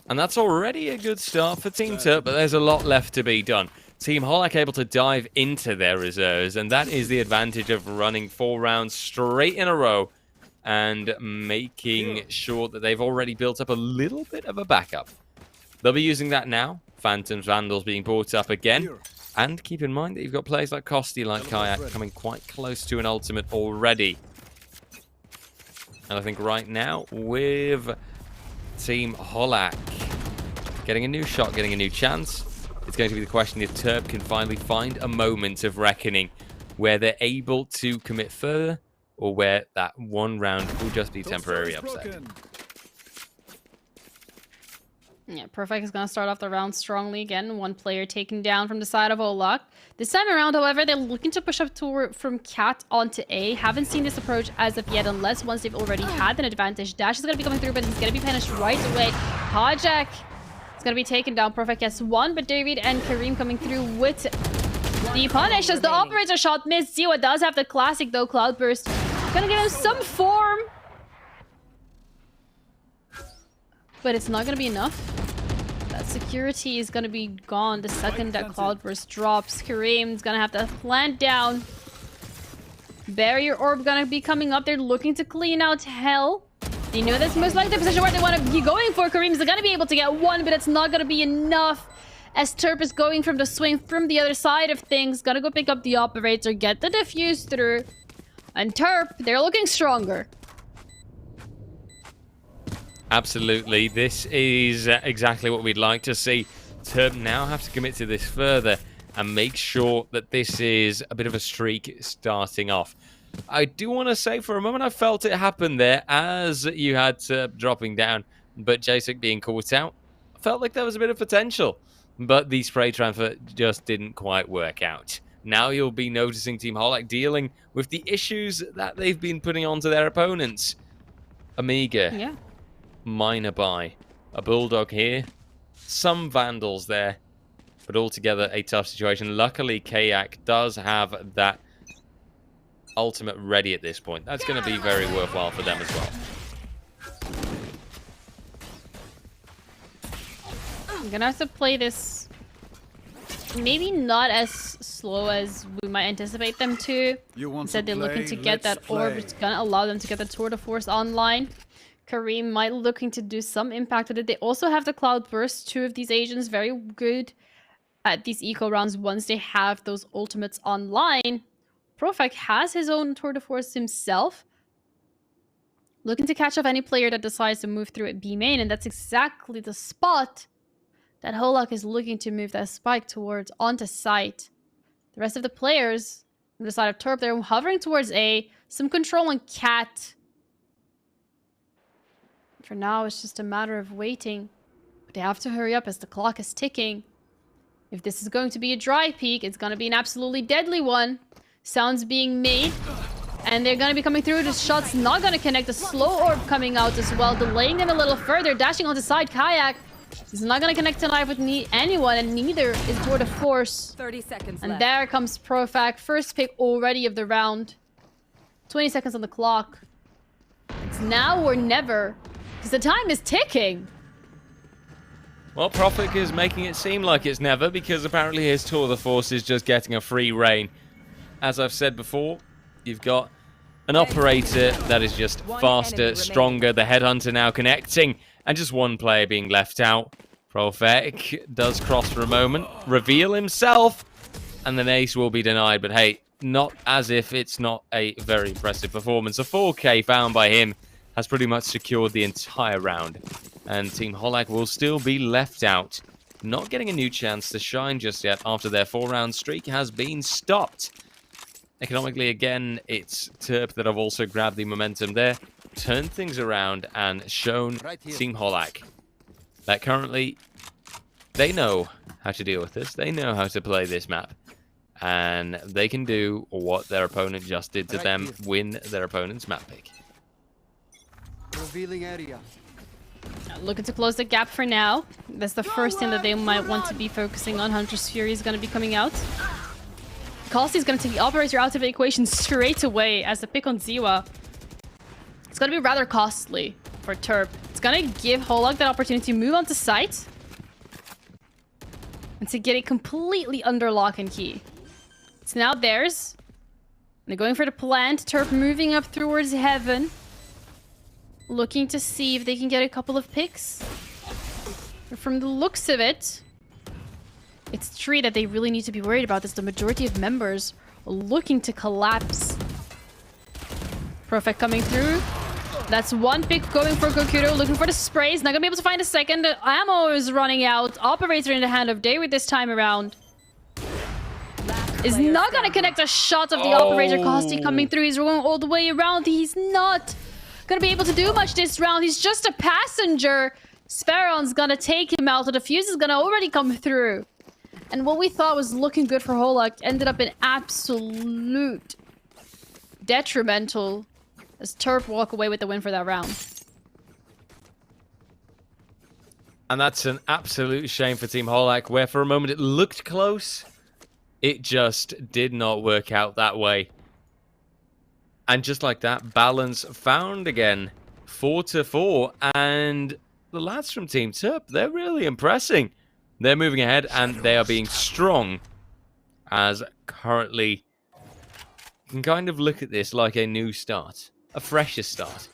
And that's already a good start for Team Turp, but there's a lot left to be done. Team Holak able to dive into their reserves, and that is the advantage of running 4 rounds straight in a row and making sure that they've already built up a little bit of a backup. They'll be using that now. Phantoms, Vandals being brought up again. And keep in mind that you've got players like Kosti, like Kayak, coming quite close to an ultimate already. And I think right now, with Team Holak getting a new shot, getting a new chance, it's going to be the question if Turp can finally find a moment of reckoning where they're able to commit further, or where that one round will just be temporary upset. Yeah, Perfect is going to start off the round strongly again. 1 player taken down from the side of Olak. This time around, however, they're looking to push up from Cat onto A. Haven't seen this approach as of yet, unless once they've already had an advantage. Dash is going to be coming through, but he's going to be punished right away. Hajek is going to be taken down. Perfect gets 1, but David and Kareem coming through with the punish as the operator shot missed. Ziwa does have the classic, though, Cloudburst. Going to give him some form. But it's not going to be enough. That security is going to be gone the second that Cloudburst drops. Kareem's going to have to plant down. Barrier Orb going to be coming up. They're looking to clean out Hell. They know that's most likely the position where they want to be going for. Kareem's going to be able to get 1, but it's not going to be enough. As Turp is going from the swing from the other side of things. Going to go pick up the operator, get the defuse through. And Turp, they're looking stronger. Absolutely. This is exactly what we'd like to see. Turp now have to commit to this further and make sure that this is a bit of a streak starting off. I do want to say for a moment I felt it happen there as you had Turp dropping down, but Jasek being caught out. I felt like there was a bit of potential, but the spray transfer just didn't quite work out. Now you'll be noticing Team Holak dealing with the issues that they've been putting onto their opponents. Amiga. Yeah. Minor buy. A Bulldog here. Some Vandals there. But altogether, a tough situation. Luckily, Kayak does have that ultimate ready at this point. That's going to be very worthwhile for them as well. I'm going to have to play this maybe not as slow as we might anticipate them to. Instead, they're looking to get that orb. It's going to allow them to get the Tour de Force online. Kareem might looking to do some impact with it. They also have the Cloud Burst. 2 of these agents very good at these eco rounds once they have those ultimates online. Profek has his own Tour de Force himself, looking to catch off any player that decides to move through at B main, and that's exactly the spot that Holak is looking to move that spike towards onto site. The rest of the players on the side of Turp, they're hovering towards A, some control on Cat. For now, it's just a matter of waiting. But they have to hurry up as the clock is ticking. If this is going to be a dry peak, it's going to be an absolutely deadly one. Sounds being made. And they're going to be coming through. The shot's not going to connect. The slow orb coming out as well, delaying them a little further. Dashing onto side, Kayak. He's not going to connect tonight with anyone, and neither is Tour de Force. 30 seconds And left. there comes Profac. First pick already of the round. 20 seconds on the clock. It's now or never. Because the time is ticking. Well, Profic is making it seem like it's never, because apparently his Tour de Force is just getting a free reign. As I've said before, you've got an operator that is just faster, stronger, the headhunter now connecting, and just one player being left out. Profic does cross for a moment, reveal himself, and then Ace will be denied. But hey, not as if it's not a very impressive performance. A 4K found by him has pretty much secured the entire round. And Team Holak will still be left out, not getting a new chance to shine just yet after their 4-round streak has been stopped. Economically, again, it's Terp that have also grabbed the momentum there, turned things around, and shown Team Holak that currently they know how to deal with this. They know how to play this map. And they can do what their opponent just did to them, win their opponent's map pick. Revealing area. Looking to close the gap for now. That's the first thing that they might want to be focusing on. Hunter's Fury is going to be coming out. Kelsey is going to take the operator out of the equation straight away as the pick on Ziwa. It's going to be rather costly for Terp. It's going to give Holak that opportunity to move on to site and to get it completely under lock and key. It's now theirs. They're going for the plant. Terp moving up towards heaven. Looking to see if they can get a couple of picks. But from the looks of it, it's 3 that they really need to be worried about. Is the majority of members are looking to collapse. Perfect coming through. That's 1 pick going for Kokudo, looking for the sprays. Not gonna be able to find a second. The ammo is running out. Operator in the hand of David this time around. Is not gonna connect a shot of the operator. Costi coming through. He's going all the way around. He's not gonna be able to do much this round. He's just a passenger. Speron's gonna take him out. The defuse is gonna already come through. And what we thought was looking good for Holak ended up in absolute detrimental as Terp walk away with the win for that round. And that's an absolute shame for Team Holak, where for a moment it looked close. It just did not work out that way. And just like that, balance found again. 4-4. And the lads from Team Terp, they're really impressing. They're moving ahead and they are being strong. As currently, you can kind of look at this like a new start. A fresher start.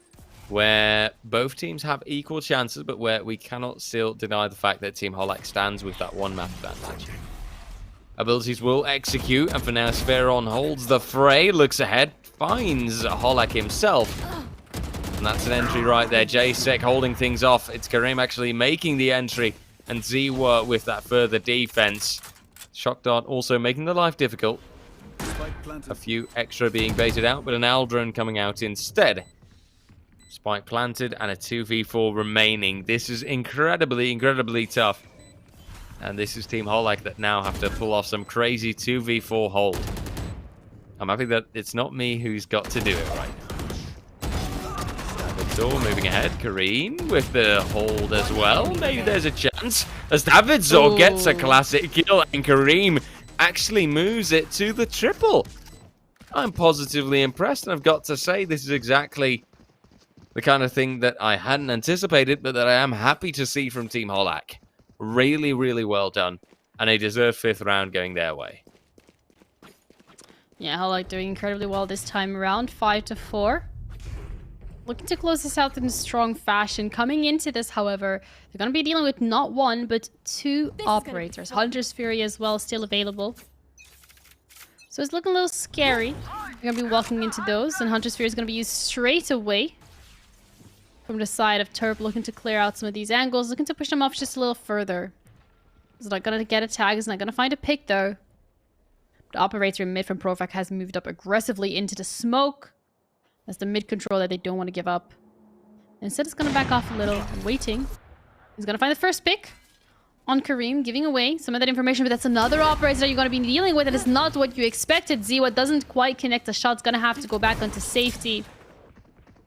Where both teams have equal chances, but where we cannot still deny the fact that Team Holak stands with that 1 map advantage. Abilities will execute, and for now, Speron holds the fray, looks ahead, finds Holak himself. And that's an entry right there. J-Sec holding things off. It's Kareem actually making the entry, and Ziwa with that further defense. Shock Dart also making the life difficult. A few extra being baited out, but an Aldrin coming out instead. Spike planted and a 2v4 remaining. This is incredibly, incredibly tough. And this is Team Holak that now have to pull off some crazy 2v4 hold. I'm happy that it's not me who's got to do it right now. Davidzor moving ahead. Kareem with the hold as well. Maybe there's a chance as Davidzor gets a classic kill and Kareem actually moves it to the triple. I'm positively impressed, and I've got to say this is exactly the kind of thing that I hadn't anticipated, but that I am happy to see from Team Holak. Really, really well done. And a deserved 5th round going their way. Yeah, Holak doing incredibly well this time around. 5-4. Looking to close this out in a strong fashion. Coming into this, however, they're going to be dealing with not 1, but 2 operators. Hunter's Fury as well, still available. So it's looking a little scary. They're going to be walking into those, and Hunter's Fury is going to be used straight away. from the side of Terp, looking to clear out some of these angles, looking to push them off just a little further. He's not going to get a tag. He's not going to find a pick, though. The operator in mid from Provac has moved up aggressively into the smoke. That's the mid control that they don't want to give up. Instead, it's going to back off a little, waiting. He's going to find the first pick on Kareem, giving away some of that information, but that's another operator that you're going to be dealing with, and it's not what you expected. Ziwa doesn't quite connect the shot's going to have to go back onto safety.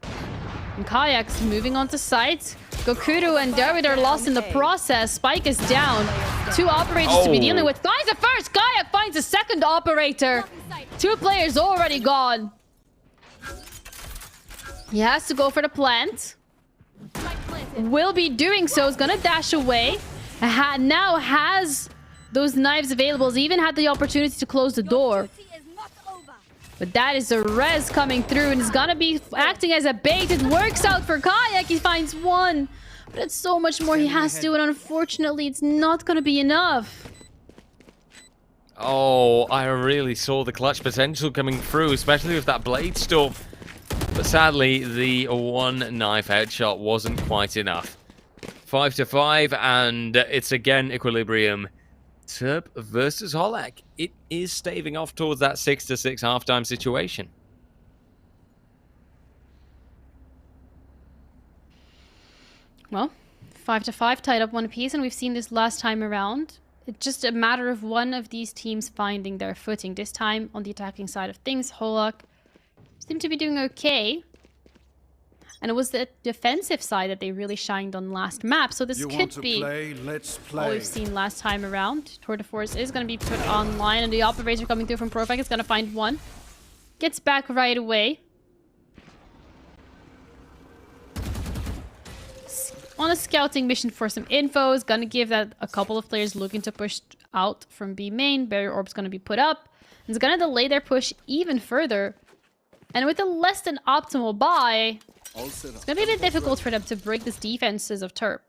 And Kayak's moving onto site. Gokuru and David are lost in the process. Spike is down. 2 operators to be dealing with. Finds the first. Kayak finds a second operator. 2 players already gone. He has to go for the plant. Will be doing so. Is gonna dash away. Now has those knives available. He even had the opportunity to close the door. But that is a res coming through and is gonna be acting as a bait. It works out for Kayak. He finds 1. But it's so much more he has to do, and unfortunately it's not gonna be enough. Oh, I really saw the clutch potential coming through, especially with that blade storm. But sadly, the 1 knife headshot wasn't quite enough. 5-5, and it's again equilibrium. Terp versus Holak. It is staving off towards that 6-6 halftime situation. Well, 5-5, tied up 1 apiece, and we've seen this last time around. It's just a matter of one of these teams finding their footing. This time, on the attacking side of things, Holak seemed to be doing okay. And it was the defensive side that they really shined on last map. So this could be Let's what we've seen last time around. Tour de Force is going to be put online, and the operator coming through from Provac is going to find 1. Gets back right away. On a scouting mission for some info. Is going to give that a couple of players looking to push out from B main. Barrier Orb's going to be put up. It's going to delay their push even further. And with a less than optimal buy, it's going to be a bit difficult for them to break these defenses of Terp.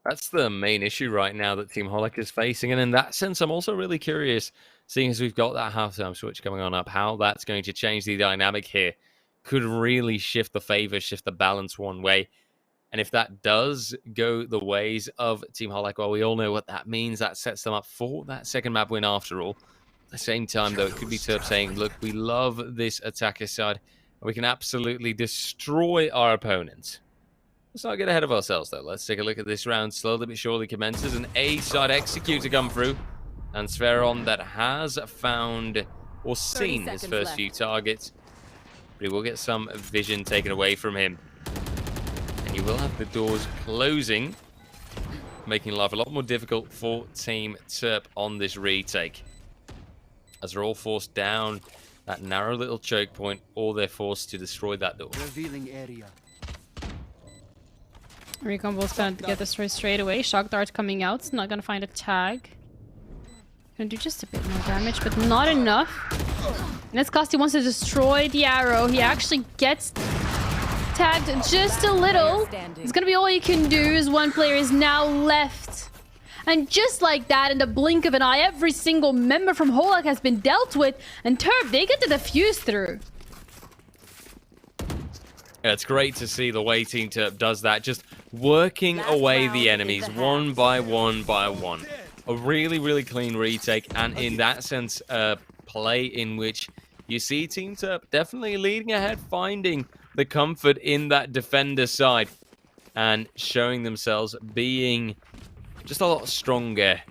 That's the main issue right now that Team Holak is facing. And in that sense, I'm also really curious, seeing as we've got that halftime switch coming on up, how that's going to change the dynamic here. Could really shift the favor, shift the balance one way. And if that does go the ways of Team Holak, well, we all know what that means. That sets them up for that second map win after all. At the same time, though, it could be Terp saying, look, we love this attacker side, and we can absolutely destroy our opponents. Let's not get ahead of ourselves, though. Let's take a look at this round. Slowly but surely commences. An A-side execute to come through. And Sveron that has found or seen his first few targets. But he will get some vision taken away from him. And you will have the doors closing, making life a lot more difficult for Team Terp on this retake. As they're all forced down that narrow little choke point, or they're forced to destroy that door. Revealing area. Recombo's gonna get destroyed straight away. Shock Dart coming out. It's not gonna find a tag. Gonna do just a bit more damage, but not enough. And it's because he wants to destroy the arrow. He actually gets tagged just a little. It's gonna be all you can do, as 1 player is now left. And just like that, in the blink of an eye, every single member from Holak has been dealt with. And Terp, they get the defuse through. Yeah, it's great to see the way Team Terp does that. Just working away the enemies one by one by one. A really, really clean retake. And in that sense, a play in which you see Team Terp definitely leading ahead, finding the comfort in that defender side. And showing themselves being just a lot stronger,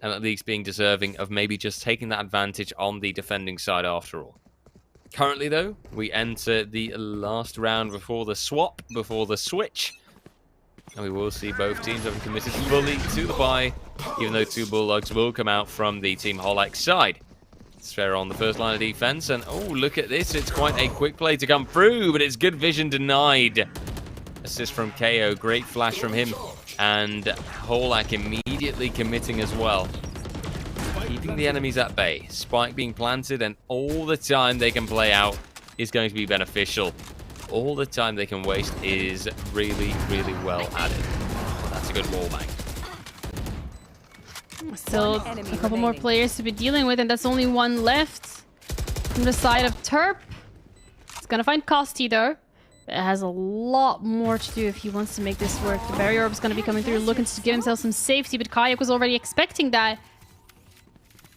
and at least being deserving of maybe just taking that advantage on the defending side after all. Currently, though, we enter the last round before the swap, before the switch. And we will see both teams having committed fully to the buy, even though 2 Bulldogs will come out from the Team Holak side. Sphere on the first line of defense, and oh, look at this. It's quite a quick play to come through, but it's good vision denied. Assist from KO, great flash from him. And Holak immediately committing as well. Keeping the enemies at bay. Spike being planted, and all the time they can play out is going to be beneficial. All the time they can waste is really, really well added. That's a good wallbang. Still a couple more players to be dealing with, and that's only 1 left. From the side of Terp, it's gonna find Kosti though. It has a lot more to do if he wants to make this work. The barrier orb is gonna be coming through, looking to give himself some safety, but Kayak was already expecting that.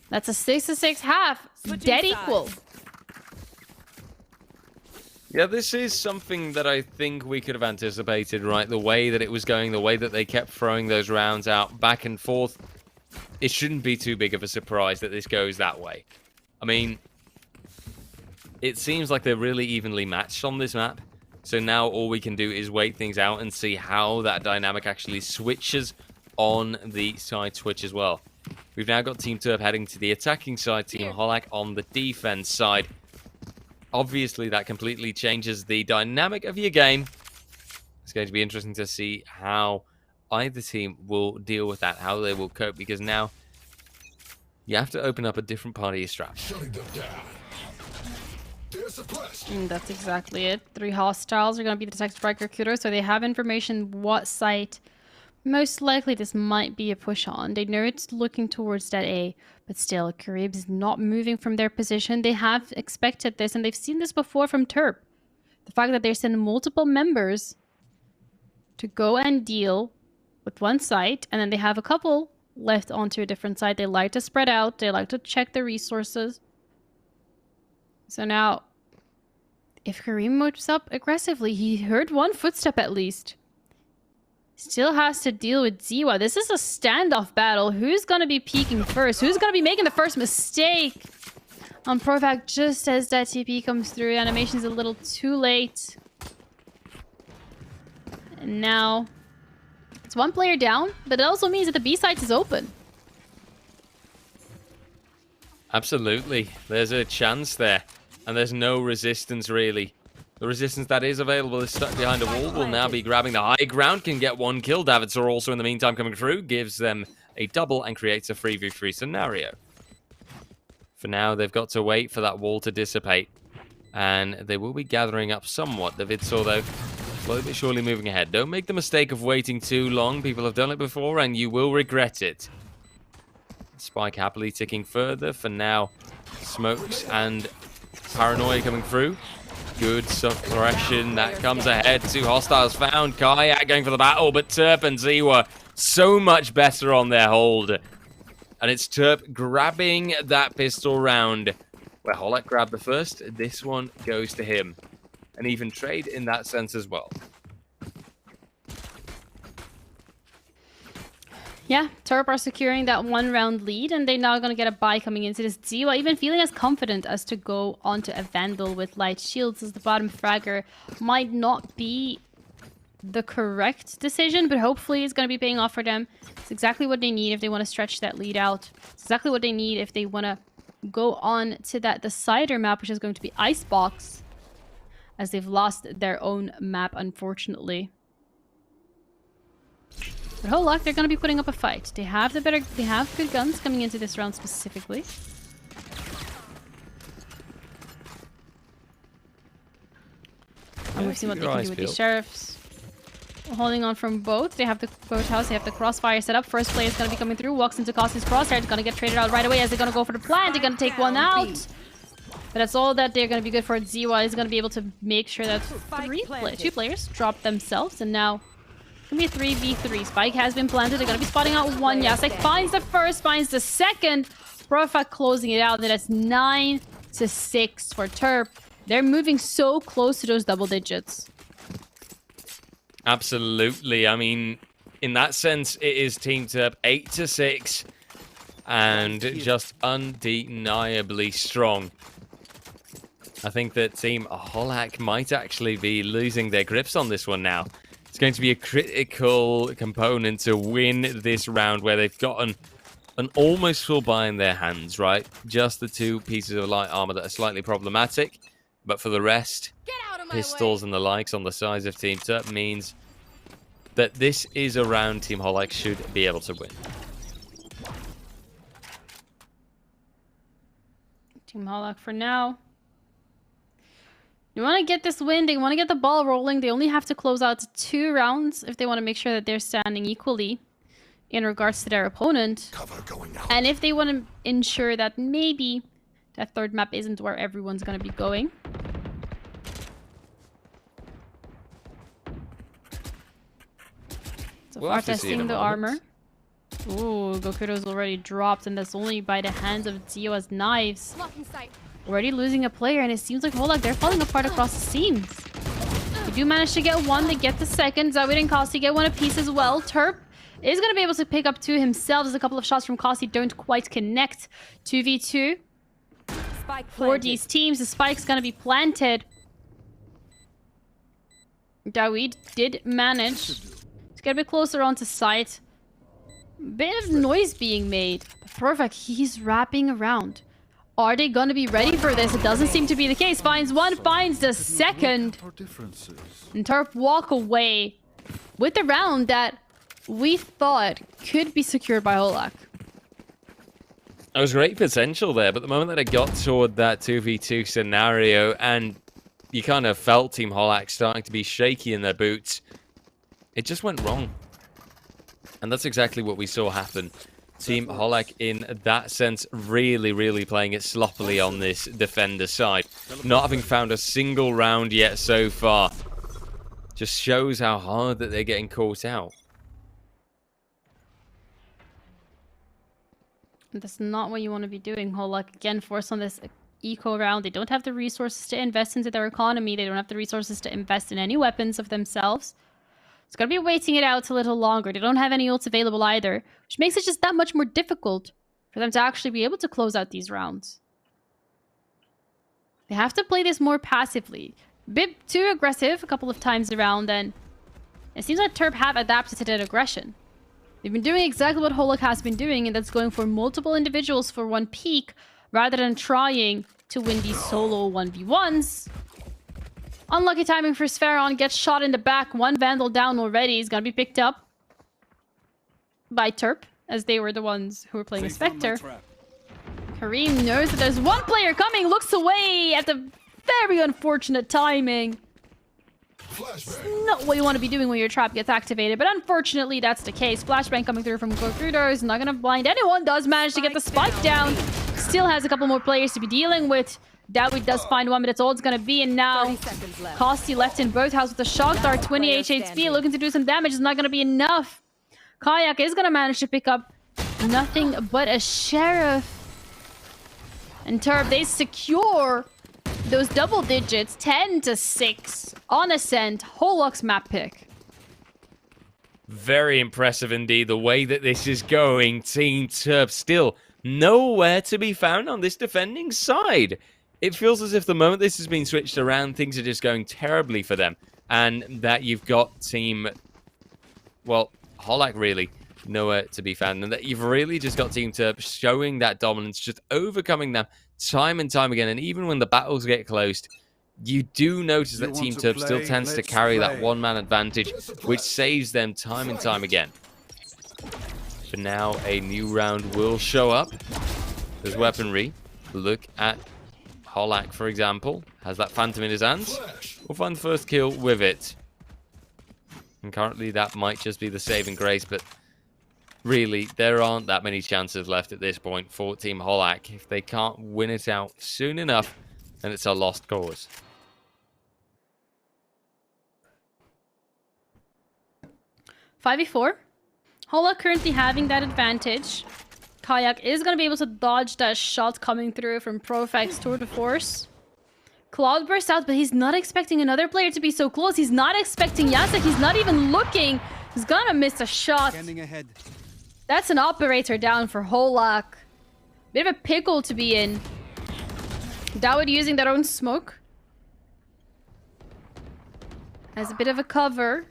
That's a 6-6 half. Dead equal. Yeah, this is something that I think we could have anticipated, right? The way that it was going, the way that they kept throwing those rounds out back and forth. It shouldn't be too big of a surprise that this goes that way. I mean, it seems like they're really evenly matched on this map. So now all we can do is wait things out and see how that dynamic actually switches on the side switch as well. We've now got Team Turp heading to the attacking side, Team Holak on the defense side. Obviously, that completely changes the dynamic of your game. It's going to be interesting to see how either team will deal with that, how they will cope, because now you have to open up a different part of your strat. That's exactly it. 3 hostiles are going to be the detected by Recruiter, so they have information what site most likely this might be a push on. They know it's looking towards that A, but still, Caribs is not moving from their position. They have expected this, and they've seen this before from Terp. The fact that they're sending multiple members to go and deal with one site, and then they have a couple left onto a different site. They like to spread out. They like to check the resources. So now, if Kareem moves up aggressively, he heard one footstep at least. Still has to deal with Ziwa. This is a standoff battle. Who's going to be peeking first? Who's going to be making the first mistake? On Provac, just as that TP comes through, animation's a little too late. And now, it's one player down, but it also means that the B site is open. Absolutely. There's a chance there. And there's no resistance, really. The resistance that is available is stuck behind a wall. Will now be grabbing the high ground. Can get one kill. Davidsor also in the meantime coming through. Gives them a double and creates a 3v3 scenario. For now, they've got to wait for that wall to dissipate. And they will be gathering up somewhat. Davidsor, though, slowly but surely moving ahead. Don't make the mistake of waiting too long. People have done it before, and you will regret it. Spike happily ticking further. For now, Smokes and Paranoia coming through. Good suppression that comes ahead. 2 hostiles found. Kayak going for the battle, but Terp and Ziwa so much better on their hold. And it's Terp grabbing that pistol round. Where Holak grabbed the first, this one goes to him. An even trade in that sense as well. Yeah, Terp are securing that 1-round lead, and they're now going to get a buy coming into this. Ziwa even feeling as confident as to go onto a Vandal with light shields as the bottom fragger might not be the correct decision, but hopefully it's going to be paying off for them. It's exactly what they need if they want to stretch that lead out. It's exactly what they need if they want to go on to that decider map, which is going to be Icebox, as they've lost their own map, unfortunately. But whole luck, they're going to be putting up a fight. They have good guns coming into this round specifically. And we've seen what they can do with these sheriffs. Holding on from both. They have the boathouse, they have the crossfire set up. First player is going to be coming through, walks into Kosti's crosshair. It's going to get traded out right away as they're going to go for the plant. They're going to take one out. But that's all that they're going to be good for. Ziwa is going to be able to make sure that 2 players drop themselves. And now it's going to be a 3v3. Spike has been planted. They're going to be spotting out one. Yasek finds the first, finds the second. Profa closing it out. And that's 9-6 for Terp. They're moving so close to those double digits. Absolutely. I mean, in that sense, it is Team Terp 8-6 and just undeniably strong. I think that Team Holak might actually be losing their grips on this one now. It's going to be a critical component to win this round where they've gotten an almost full buy in their hands, right? Just the 2 pieces of light armor that are slightly problematic. But for the rest, pistols and the likes on the sides of Team Terp means that this is a round Team Holak should be able to win. Team Holak for now. They want to get this win. They want to get the ball rolling. They only have to close out 2 rounds if they want to make sure that they're standing equally in regards to their opponent. And if they want to ensure that maybe that 3rd map isn't where everyone's going to be going. We'll Are have to see in a testing the moment. armor. Ooh, Gokudo's already dropped, and that's only by the hands of Zio as knives. Blocking sight. Already losing a player, and it seems like Holak, they're falling apart across the seams. They do manage to get one, they get the second. Zawid and Kasi get one apiece as well. Terp is going to be able to pick up two himself as a couple of shots from Kasi don't quite connect. 2v2 Spike for planted. these teams. The spike's going to be planted. Dawid did manage to get a bit closer onto site. Bit of noise being made. Perfect, he's wrapping around. Are they gonna be ready for this? It doesn't seem to be the case. Finds one, finds the second. And Terp walk away with the round that we thought could be secured by Holak. There was great potential there, but the moment that it got toward that 2v2 scenario and you kind of felt Team Holak starting to be shaky in their boots, it just went wrong. And that's exactly what we saw happen. Team Holak, in that sense, really playing it sloppily on this defender side. Not having found a single round yet so far. Just shows how hard that they're getting caught out. That's not what you want to be doing, Holak. Again, forced on this eco round. They don't have the resources to invest into their economy. They don't have the resources to invest in any weapons of themselves. It's going to be waiting it out a little longer. They don't have any ults available either, which makes it just that much more difficult for them to actually be able to close out these rounds. They have to play this more passively. A bit too aggressive a couple of times around, and it seems like Terp have adapted to that aggression. They've been doing exactly what Holak has been doing, and that's going for multiple individuals for one peak, rather than trying to win these solo 1v1s. Unlucky timing for Sferon. Gets shot in the back. One Vandal down already. He's gonna be picked up by Terp, as they were the ones who were playing a Spectre. Kareem knows that there's one player coming. Looks away at the very unfortunate timing. It's not what you want to be doing when your trap gets activated, but unfortunately that's the case. Flashbang coming through from Gokudo is not gonna blind anyone. Does manage to get the spike down. Still has a couple more players to be dealing with. Dawid does find one, but it's all it's gonna be, and now 30 seconds left. Kosti left in both houses with a shock dart, 28 HP, looking to do some damage. Is not gonna be enough. Kayak is gonna manage to pick up nothing but a sheriff. And Terp, they secure those double digits, 10-6 on Ascent. Holak's map pick. Very impressive indeed, the way that this is going. Team Terp still nowhere to be found on this defending side. It feels as if the moment this has been switched around, things are just going terribly for them. And that you've got Team, well, Holak really nowhere to be found. And that you've really just got Team Terp showing that dominance, just overcoming them time and time again. And even when the battles get closed, you do notice that Team Terp still tends to carry that one-man advantage, which saves them time and time again. For now, a new round will show up. There's weaponry. Look at Holak, for example. Has that Phantom in his hands. We'll find the first kill with it. And currently, that might just be the saving grace, but really, there aren't that many chances left at this point for Team Holak. If they can't win it out soon enough, then it's a lost cause. .5v4. Holak currently having that advantage. Kayak is going to be able to dodge that shot coming through from Profex Tour de Force. Cloud bursts out, but he's not expecting another player to be so close. He's not expecting Jacek. He's not even looking. He's going to miss a shot. That's an operator down for Holak. Bit of a pickle to be in. Dawid using their own smoke. As a bit of a cover.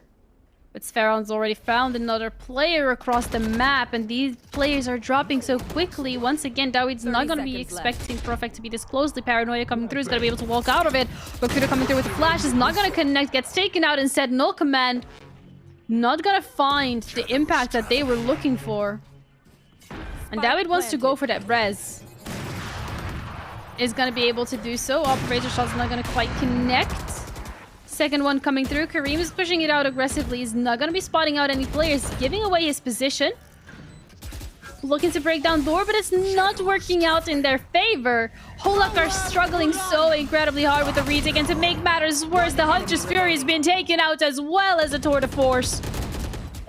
But Sferon's already found another player across the map, and these players are dropping so quickly. Once again, Dawid's not going to be expecting Profect to be this closely. Paranoia coming through is going to be able to walk out of it. Gokudo coming through with the flash is not going to connect, gets taken out instead. Null command. Not going to find the impact that they were looking for. And Dawid wants to go for that res. Is going to be able to do so. Operator shot's not going to quite connect. Second one coming through. Kareem is pushing it out aggressively. He's not going to be spotting out any players, giving away his position. Looking to break down door, but it's not working out in their favor. Holak are struggling so incredibly hard with the retake, and to make matters worse, the Hunter's Fury has been taken out as well as a Tour de Force.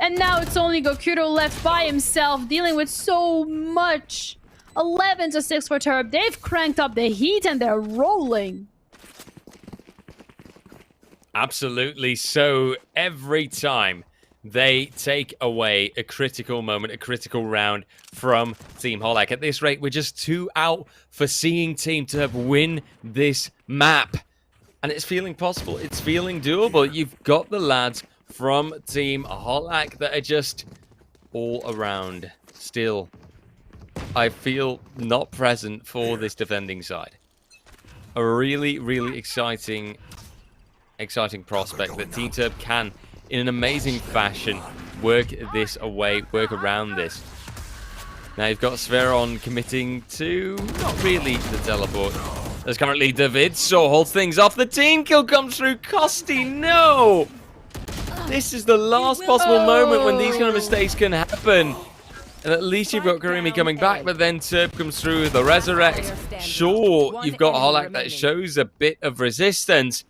And now it's only Gokudo left by himself, dealing with so much. 11-6 for Turb. They've cranked up the heat and they're rolling. Absolutely. So every time they take away a critical moment, a critical round from Team Holak. At this rate, we're just 2 out for seeing Team Turb win this map. And it's feeling possible. It's feeling doable. You've got the lads from Team Holak that are just all around still, I feel, not present for this defending side. A really, really exciting prospect that Team Turb can, in an amazing fashion, work this away, work around this. Now you've got Sveron committing to not really the teleport. There's currently David, so holds things off. The team kill comes through. Kosti, no! This is the last possible moment when these kind of mistakes can happen. And at least you've got Karimi coming back, but then Turb comes through with the Resurrect. Sure, you've got Holak that shows a bit of resistance,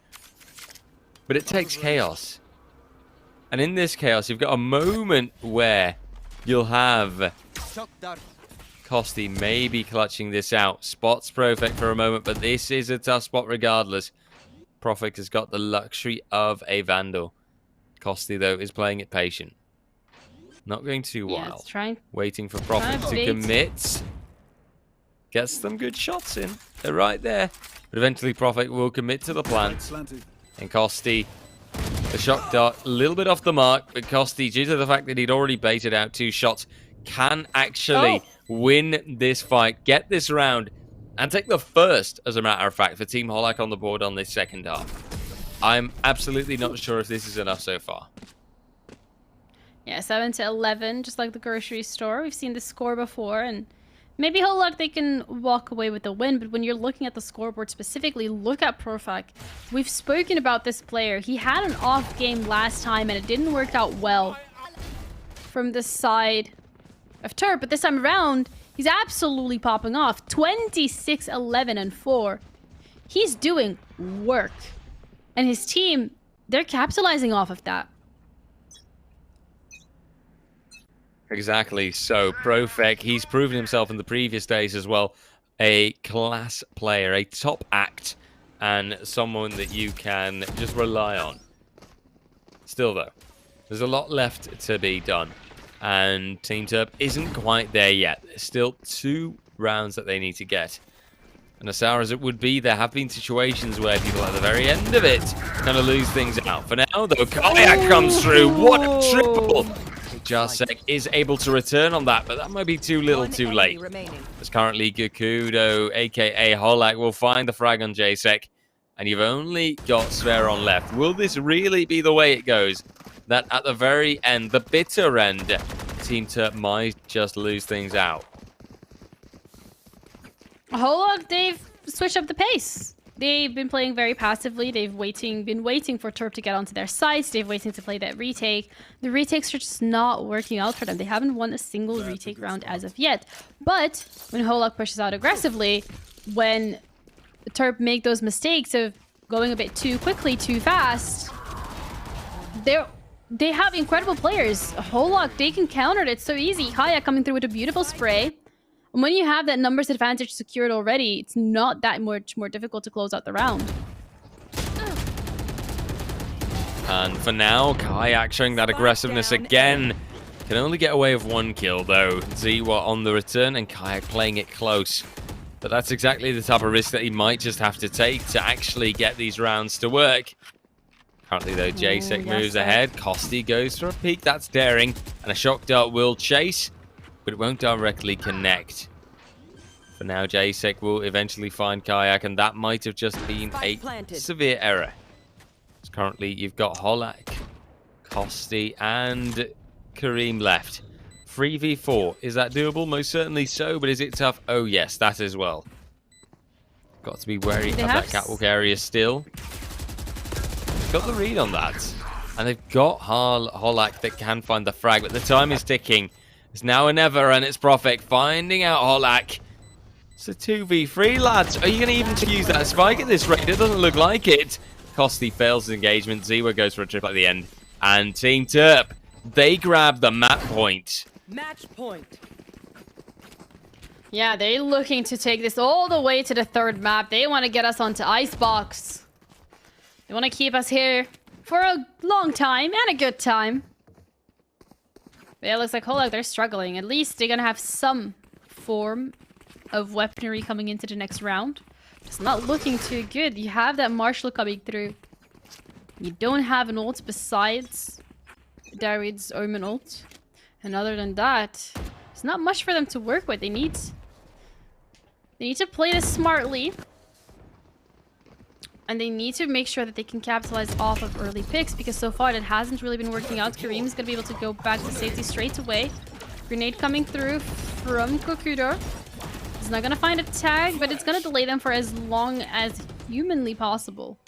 but it takes chaos. And in this chaos, you've got a moment where you'll have Kosti maybe clutching this out. Spots Profect for a moment, but this is a tough spot regardless. Profect has got the luxury of a Vandal. Kosti, though, is playing it patient. Not going too wild. Waiting for Profect to commit. Gets some good shots in. They're right there. But eventually Profect will commit to the plant. And Kosti, the shock dart, a little bit off the mark, but Kosti, due to the fact that he'd already baited out 2 shots, can actually win this fight, get this round, and take the first, as a matter of fact, for Team Holak on the board on this second half. I'm absolutely not sure if this is enough so far. Yeah, 7-11, just like the grocery store. We've seen the score before, and maybe Holak, they can walk away with the win, but when you're looking at the scoreboard specifically, look at Profak. We've spoken about this player. He had an off game last time, and it didn't work out well from the side of Turb, but this time around, he's absolutely popping off. 26-11-4. He's doing work. And his team, they're capitalizing off of that. Exactly. So, Profek, he's proven himself in the previous days as well. A class player, a top act, and someone that you can just rely on. Still, though, there's a lot left to be done. And Team Turb isn't quite there yet. There's still 2 rounds that they need to get. And as sour as it would be, there have been situations where people at the very end of it kind of lose things out. For now, though, Kayak comes through. What a triple! Jasek is able to return on that, but that might be too little too late. As currently Gakudo, aka Holak, will find the frag on Jasek. And you've only got Sveron left. Will this really be the way it goes? That at the very end, the bitter end, Team Turb might just lose things out. Holak, they've switched up the pace. They've been playing very passively. They've been waiting for Turb to get onto their sides. They've waiting to play that retake. The retakes are just not working out for them. They haven't won a single retake round as of yet. But when Holak pushes out aggressively, when Turb make those mistakes of going a bit too quickly, too fast, they have incredible players. Holak, they can counter it. It's so easy. Kaya coming through with a beautiful spray. And when you have that numbers advantage secured already, it's not that much more difficult to close out the round. And for now, Kayak showing that aggressiveness again. Can only get away with 1 kill, though. Ziwa on the return, and Kayak playing it close. But that's exactly the type of risk that he might just have to take to actually get these rounds to work. Currently, though, Jasek moves ahead. Kosti goes for a peek. That's daring. And a shock dart will chase, but it won't directly connect. For now, Jasek will eventually find Kayak, and that might have just been a severe error. So currently, you've got Holak, Kosti, and Kareem left. 3v4. Is that doable? Most certainly so, but is it tough? Oh, yes, that as well. Got to be wary of that catwalk area still. Got the read on that. And they've got Holak that can find the frag, but the time is ticking. It's now or never, and it's Profek finding out Holak. It's a 2v3, lads. Are you going to even use that spike at this rate? It doesn't look like it. Kosti fails his engagement. Ziwa goes for a trip at the end. And Team Turb They grab the map point. Match point. Yeah, they're looking to take this all the way to the third map. They want to get us onto Icebox. They want to keep us here for a long time and a good time. But it looks like, hold on, they're struggling. At least they're going to have some form of weaponry coming into the next round. It's not looking too good. You have that Marshall coming through. You don't have an ult besides David's Omen ult. And other than that, there's not much for them to work with. They need to play this smartly. And they need to make sure that they can capitalize off of early picks, because so far that hasn't really been working out. Kareem's going to be able to go back to safety straight away. Grenade coming through from Kokudo. He's not going to find a tag, but it's going to delay them for as long as humanly possible.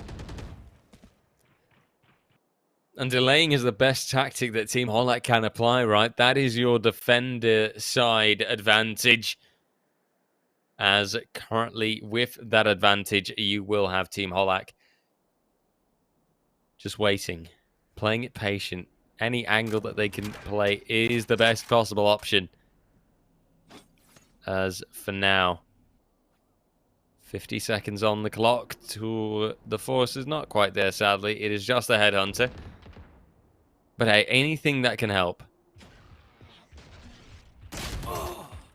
And delaying is the best tactic that Team Holak can apply, right? That is your defender side advantage. As currently, with that advantage, you will have Team Holak just waiting, playing it patient. Any angle that they can play is the best possible option. As for now, 50 seconds on the clock to the force is not quite there, sadly. It is just a headhunter. But hey, anything that can help.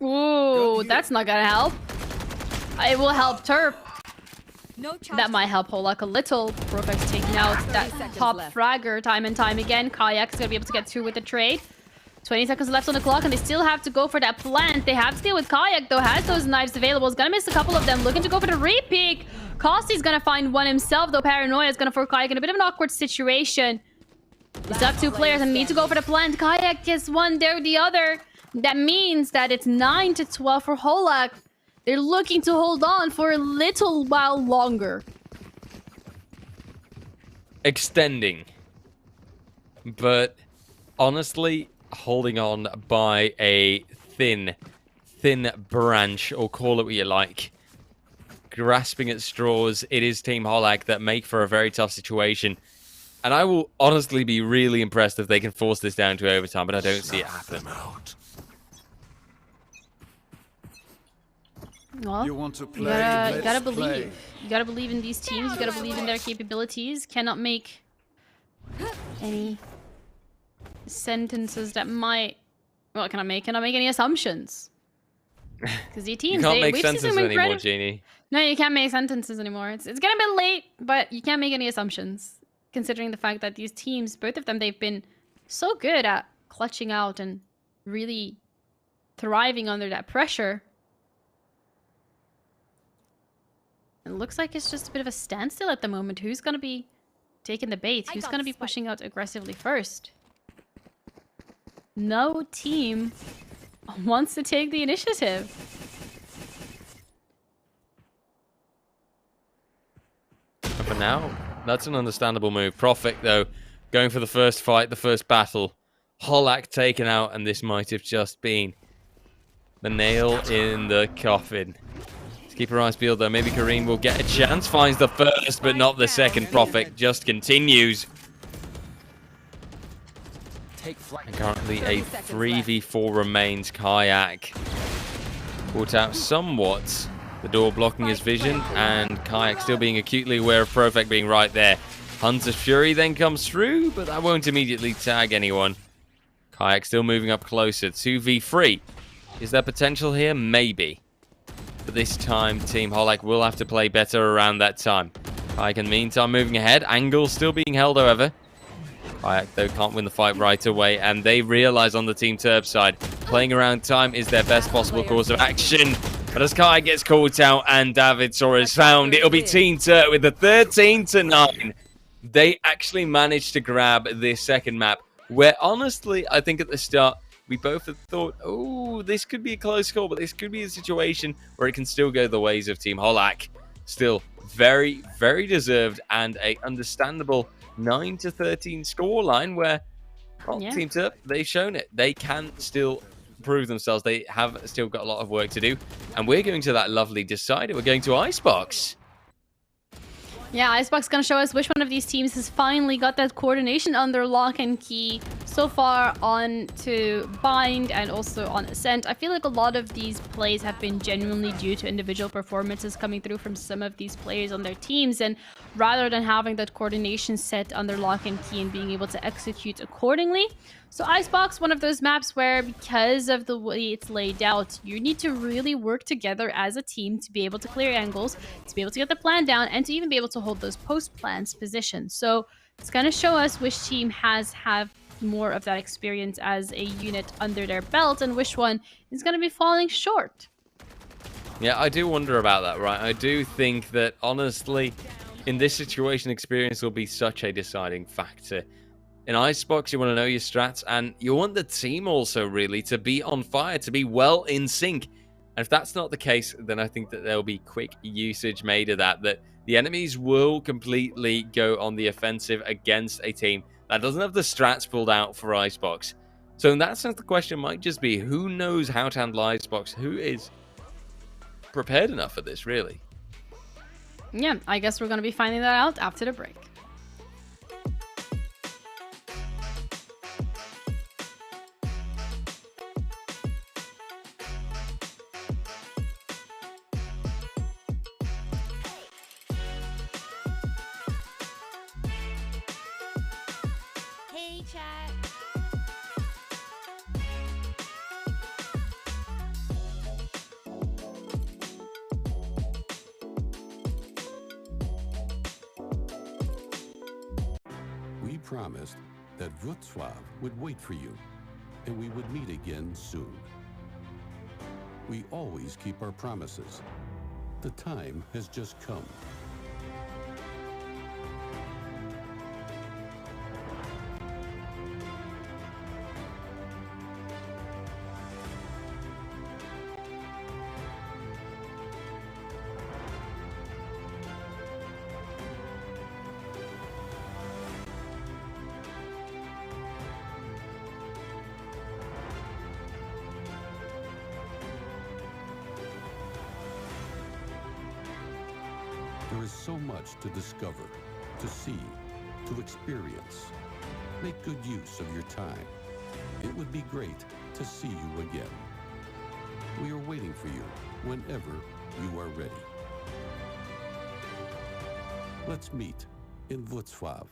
Ooh, that's not gonna help. It will help Terp. No chance. That might help Holak a little. Perfect taking out that top left. fragger time and time again. Kayak's gonna be able to get through with the trade. 20 seconds left on the clock, and they still have to go for that plant. They have to deal with Kayak, though, has those knives available. Is gonna miss a couple of them. Looking to go for the repeat. Kosti's gonna find one himself, though. Paranoia is gonna force Kayak in a bit of an awkward situation. He's up 2 players and need to go for the plant. Kayak gets one, there the other. That means that it's 9-12 for Holak. They're looking to hold on for a little while longer. Extending. But honestly, holding on by a thin branch, or call it what you like. Grasping at straws, it is Team Holak that make for a very tough situation. And I will honestly be really impressed if they can force this down to overtime, but I don't see it happen. Well, You want to you play? gotta Let's believe. play. You gotta believe in these teams. You gotta believe in their capabilities. Cannot make any sentences that might... What can I make? Cannot make any assumptions. Because the teams, You can't make we've seen sentences some anymore, Genie. No, you can't make sentences anymore. It's getting a bit late, but you can't make any assumptions. Considering the fact that these teams, both of them, they've been so good at clutching out and really thriving under that pressure. It looks like it's just a bit of a standstill at the moment. Who's going to be taking the bait? Who's going to be pushing out aggressively first? No team wants to take the initiative. For now, that's an understandable move. Prophet, though, going for the first fight, the first battle. Holak taken out, and this might have just been the nail in the coffin. Let's keep our eyes peeled, though. Maybe Kareem will get a chance. Finds the first, but not the second. Prophet just continues. And currently a 3v4 remains. Kayak caught out somewhat. The door blocking his vision, and Kayak still being acutely aware of Profect being right there. Hunter's Fury then comes through, but that won't immediately tag anyone. Kayak still moving up closer. 2v3. Is there potential here? Maybe. But this time, Team Holak will have to play better around that time. Kayak, in the meantime, moving ahead. Angle still being held, however. Kayak, though, can't win the fight right away, and they realize on the Team Turb side, playing around time is their best possible course of action. But as Kayak gets caught out and David Sora is found, it'll be Team Turb with the 13-9. They actually managed to grab this second map, where honestly, I think at the start, we both had thought, oh, this could be a close call, but this could be a situation where it can still go the ways of Team Holak. Still, very, very deserved and a understandable 9-13 scoreline where, well, Yeah. Team Turb, they've shown it. They can still prove themselves. They have still got a lot of work to do. And we're going to that lovely decider. We're going to Icebox. Yeah, Icebox gonna show us which one of these teams has finally got that coordination under lock and key. so far on to Bind and also on Ascent. I feel like a lot of these plays have been genuinely due to individual performances coming through from some of these players on their teams, and rather than having that coordination set under lock and key and being able to execute accordingly. So Icebox, one of those maps where, because of the way it's laid out, you need to really work together as a team to be able to clear angles, to be able to get the plan down, and to even be able to hold those post plans positions. So it's going to show us which team have more of that experience as a unit under their belt and which one is going to be falling short. Yeah, I do wonder about that, right? I do think that, honestly, in this situation, experience will be such a deciding factor. In Icebox, you want to know your strats, and you want the team also, really, to be on fire, to be well in sync. And if that's not the case, then I think that there'll be quick usage made of that the enemies will completely go on the offensive against a team that doesn't have the strats pulled out for Icebox. So in that sense, the question might just be, who knows how to handle Icebox? Who is prepared enough for this, really? Yeah, I guess we're going to be finding that out after the break. Hey, chat. We promised that Wrocław would wait for you, and we would meet again soon. We always keep our promises. The time has just come. There is so much to discover, to see, to experience. Make good use of your time. It would be great to see you again. We are waiting for you whenever you are ready. Let's meet in Wrocław.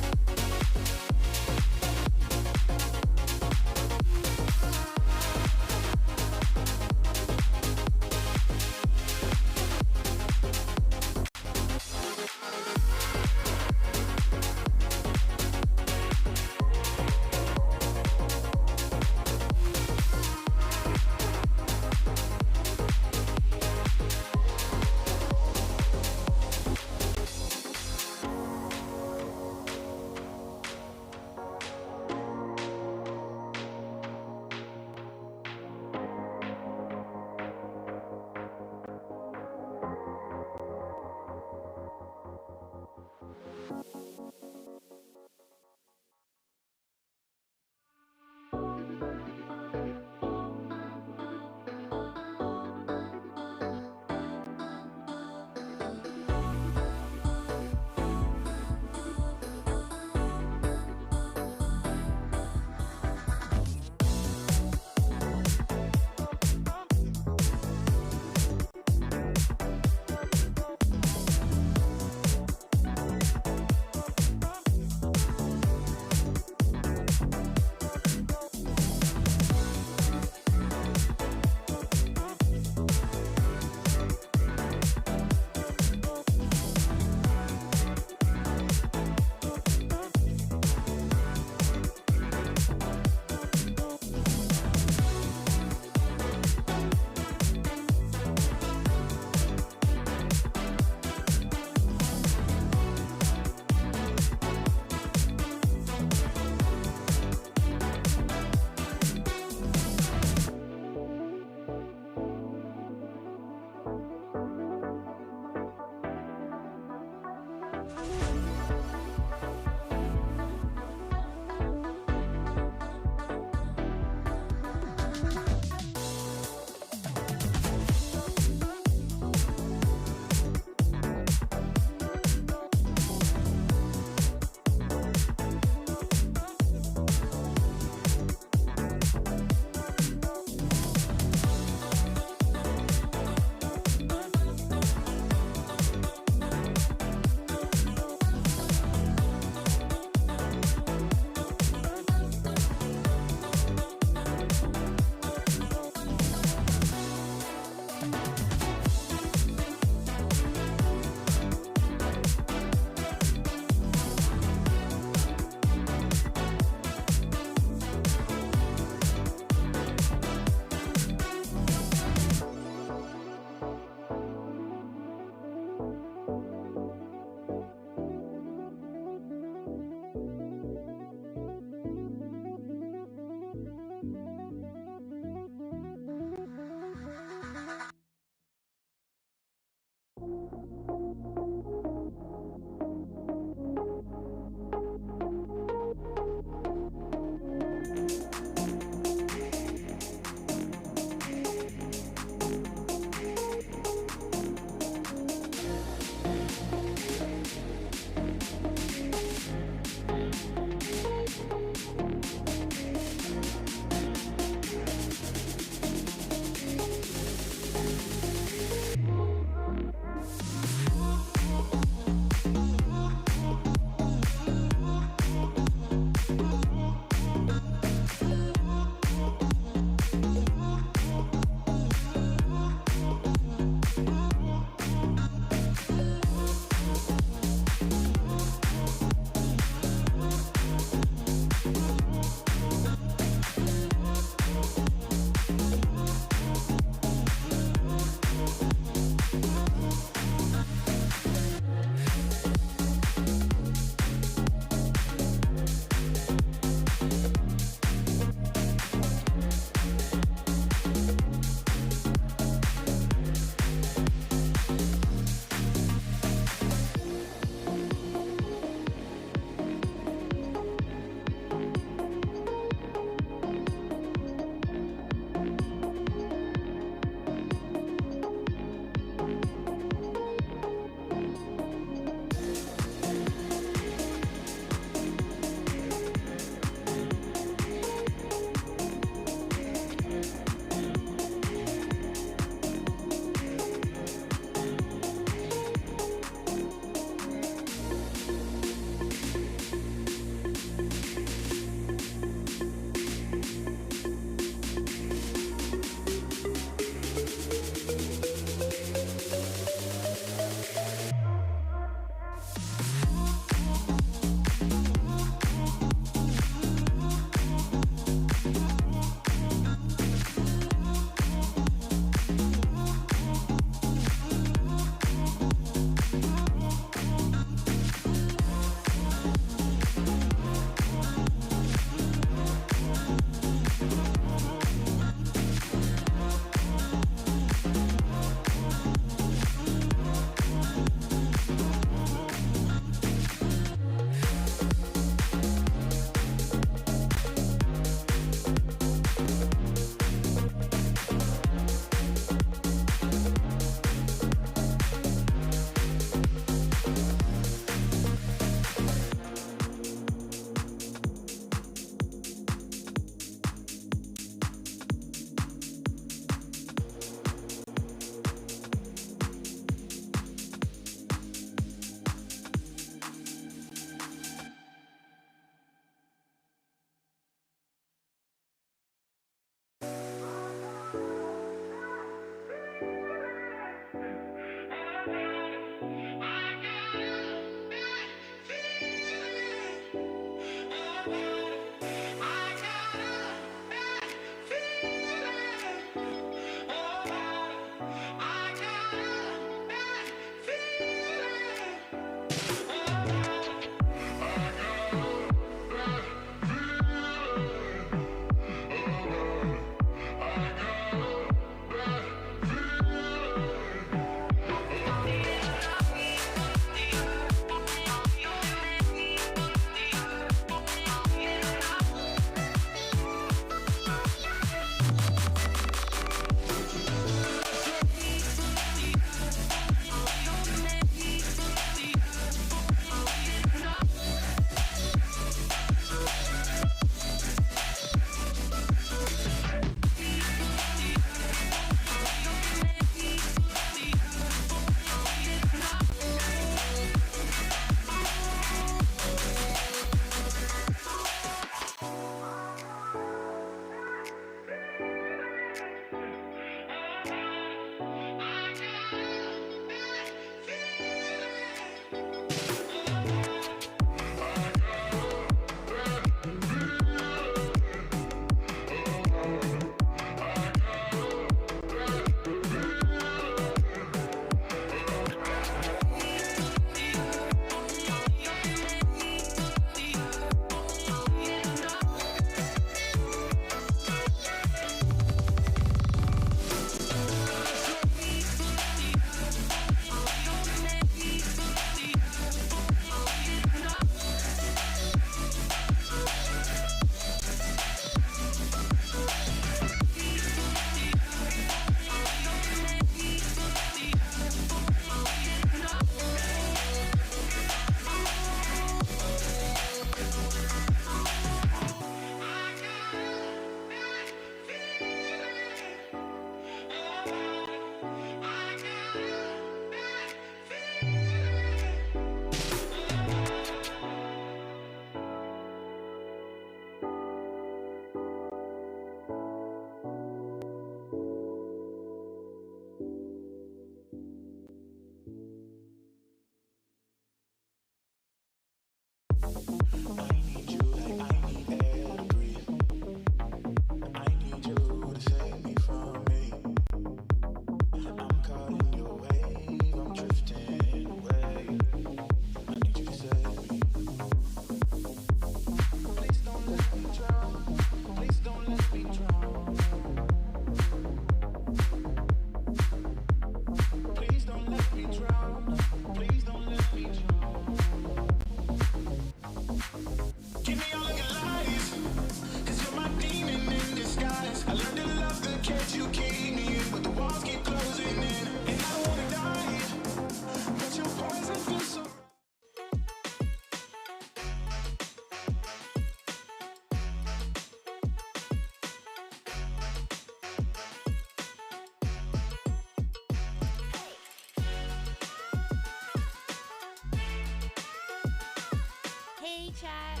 Hey, chat.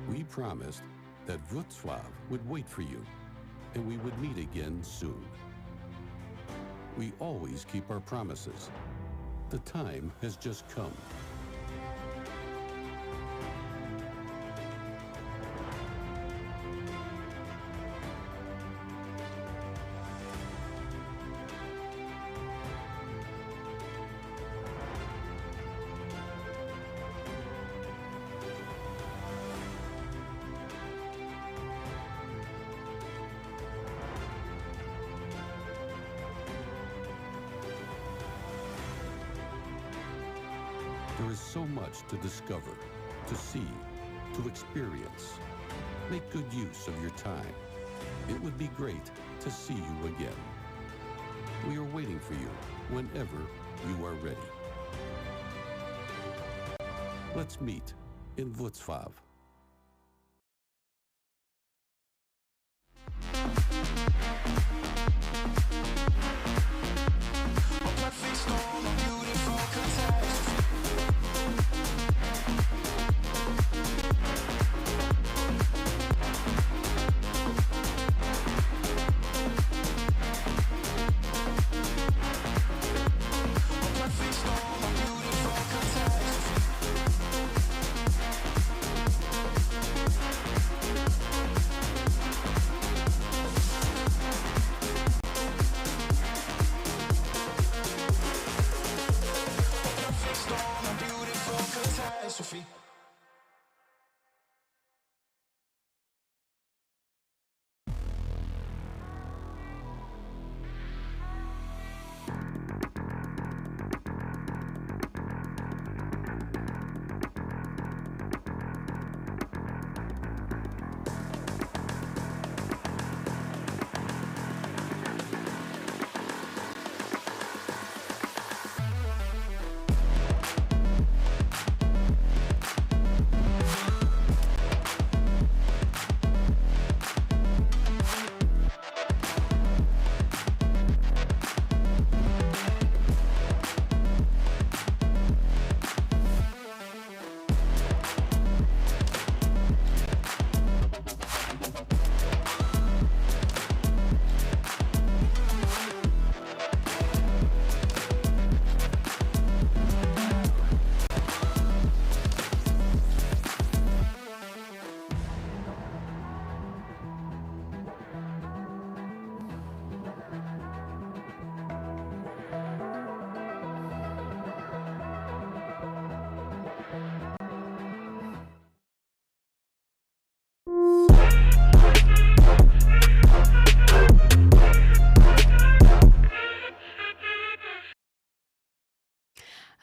We promised that Wrocław would wait for you, and we would meet again soon. We always keep our promises. The time has just come. There is so much to discover, to see, to experience. Make good use of your time. It would be great to see you again. We are waiting for you whenever you are ready. Let's meet in Wrocław.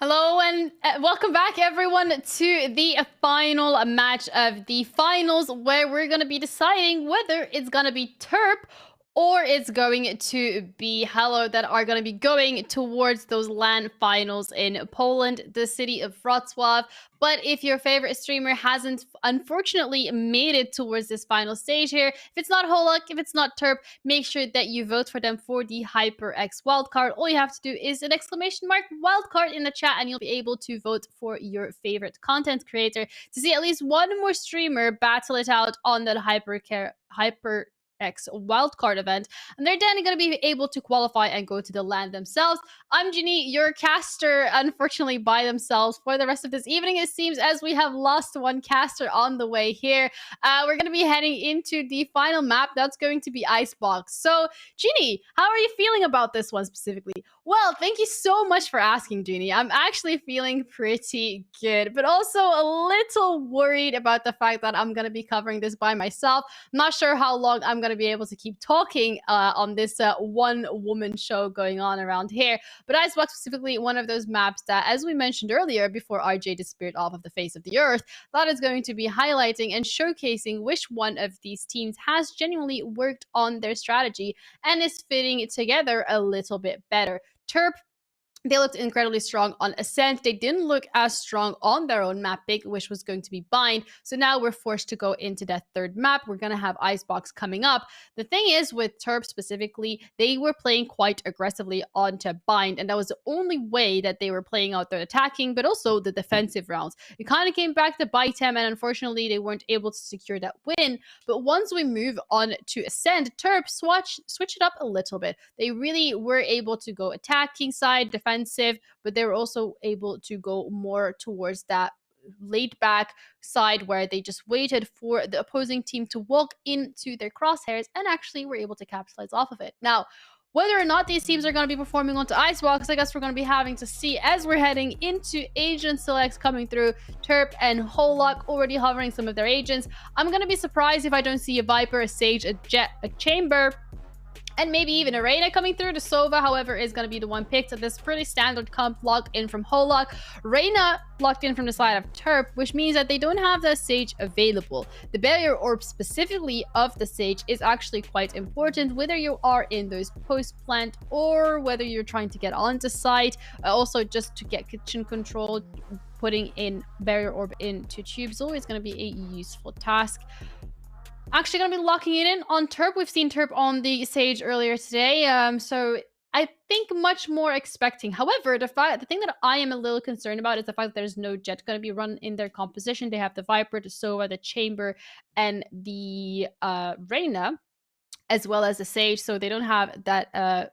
Hello and welcome back everyone to the final match of the finals where we're going to be deciding whether it's going to be Terp or it's going to be Hello that are going to be going towards those LAN finals in Poland, the city of Wrocław. But if your favorite streamer hasn't unfortunately made it towards this final stage here, if it's not Holak, if it's not Terp, make sure that you vote for them for the HyperX wildcard. All you have to do is an exclamation mark wildcard in the chat and you'll be able to vote for your favorite content creator to see at least one more streamer battle it out on that HyperX wildcard event, and they're then going to be able to qualify and go to the LAN themselves. I'm Ginny, your caster, unfortunately by themselves for the rest of this evening, it seems, as we have lost one caster on the way here. We're going to be heading into the final map. That's going to be Icebox. So, Ginny, how are you feeling about this one specifically? Well, thank you so much for asking, Ginny. I'm actually feeling pretty good, but also a little worried about the fact that I'm going to be covering this by myself. I'm not sure how long I'm going to be able to keep talking on this one-woman show going on around here. But Icebox specifically, one of those maps that, as we mentioned earlier, before RJ disappeared off of the face of the earth, that is going to be highlighting and showcasing which one of these teams has genuinely worked on their strategy and is fitting it together a little bit better. Terp, they looked incredibly strong on Ascent. They didn't look as strong on their own map pick, which was going to be Bind. So now we're forced to go into that third map. We're going to have Icebox coming up. The thing is, with Terp specifically, they were playing quite aggressively onto Bind, and that was the only way that they were playing out their attacking, but also the defensive rounds. It kind of came back to bite them, and unfortunately, they weren't able to secure that win. But once we move on to Ascend, Terp switch it up a little bit. They really were able to go attacking side, defensive, but they were also able to go more towards that laid back side where they just waited for the opposing team to walk into their crosshairs and actually were able to capitalize off of it. Now, whether or not these teams are going to be performing onto Icebox, I guess we're going to be having to see as we're heading into agent selects coming through. Terp and Holak already hovering some of their agents. I'm going to be surprised if I don't see a Viper, a Sage, a Jet, a Chamber, and maybe even a Reyna coming through. The Sova, however, is going to be the one picked. This pretty standard comp locked in from Holak. Reyna locked in from the side of Terp, which means that they don't have the Sage available. The barrier orb specifically of the Sage is actually quite important, whether you are in those post-plant or whether you're trying to get onto site. Also, just to get kitchen control, putting in barrier orb into tubes is always going to be a useful task. Actually going to be locking it in on Terp. We've seen Terp on the Sage earlier today, so I think much more expecting. However, the thing that I am a little concerned about is the fact that there's no Jet going to be run in their composition. They have the Viper, the Sova, the Chamber, and the Reyna, as well as the Sage, so they don't have that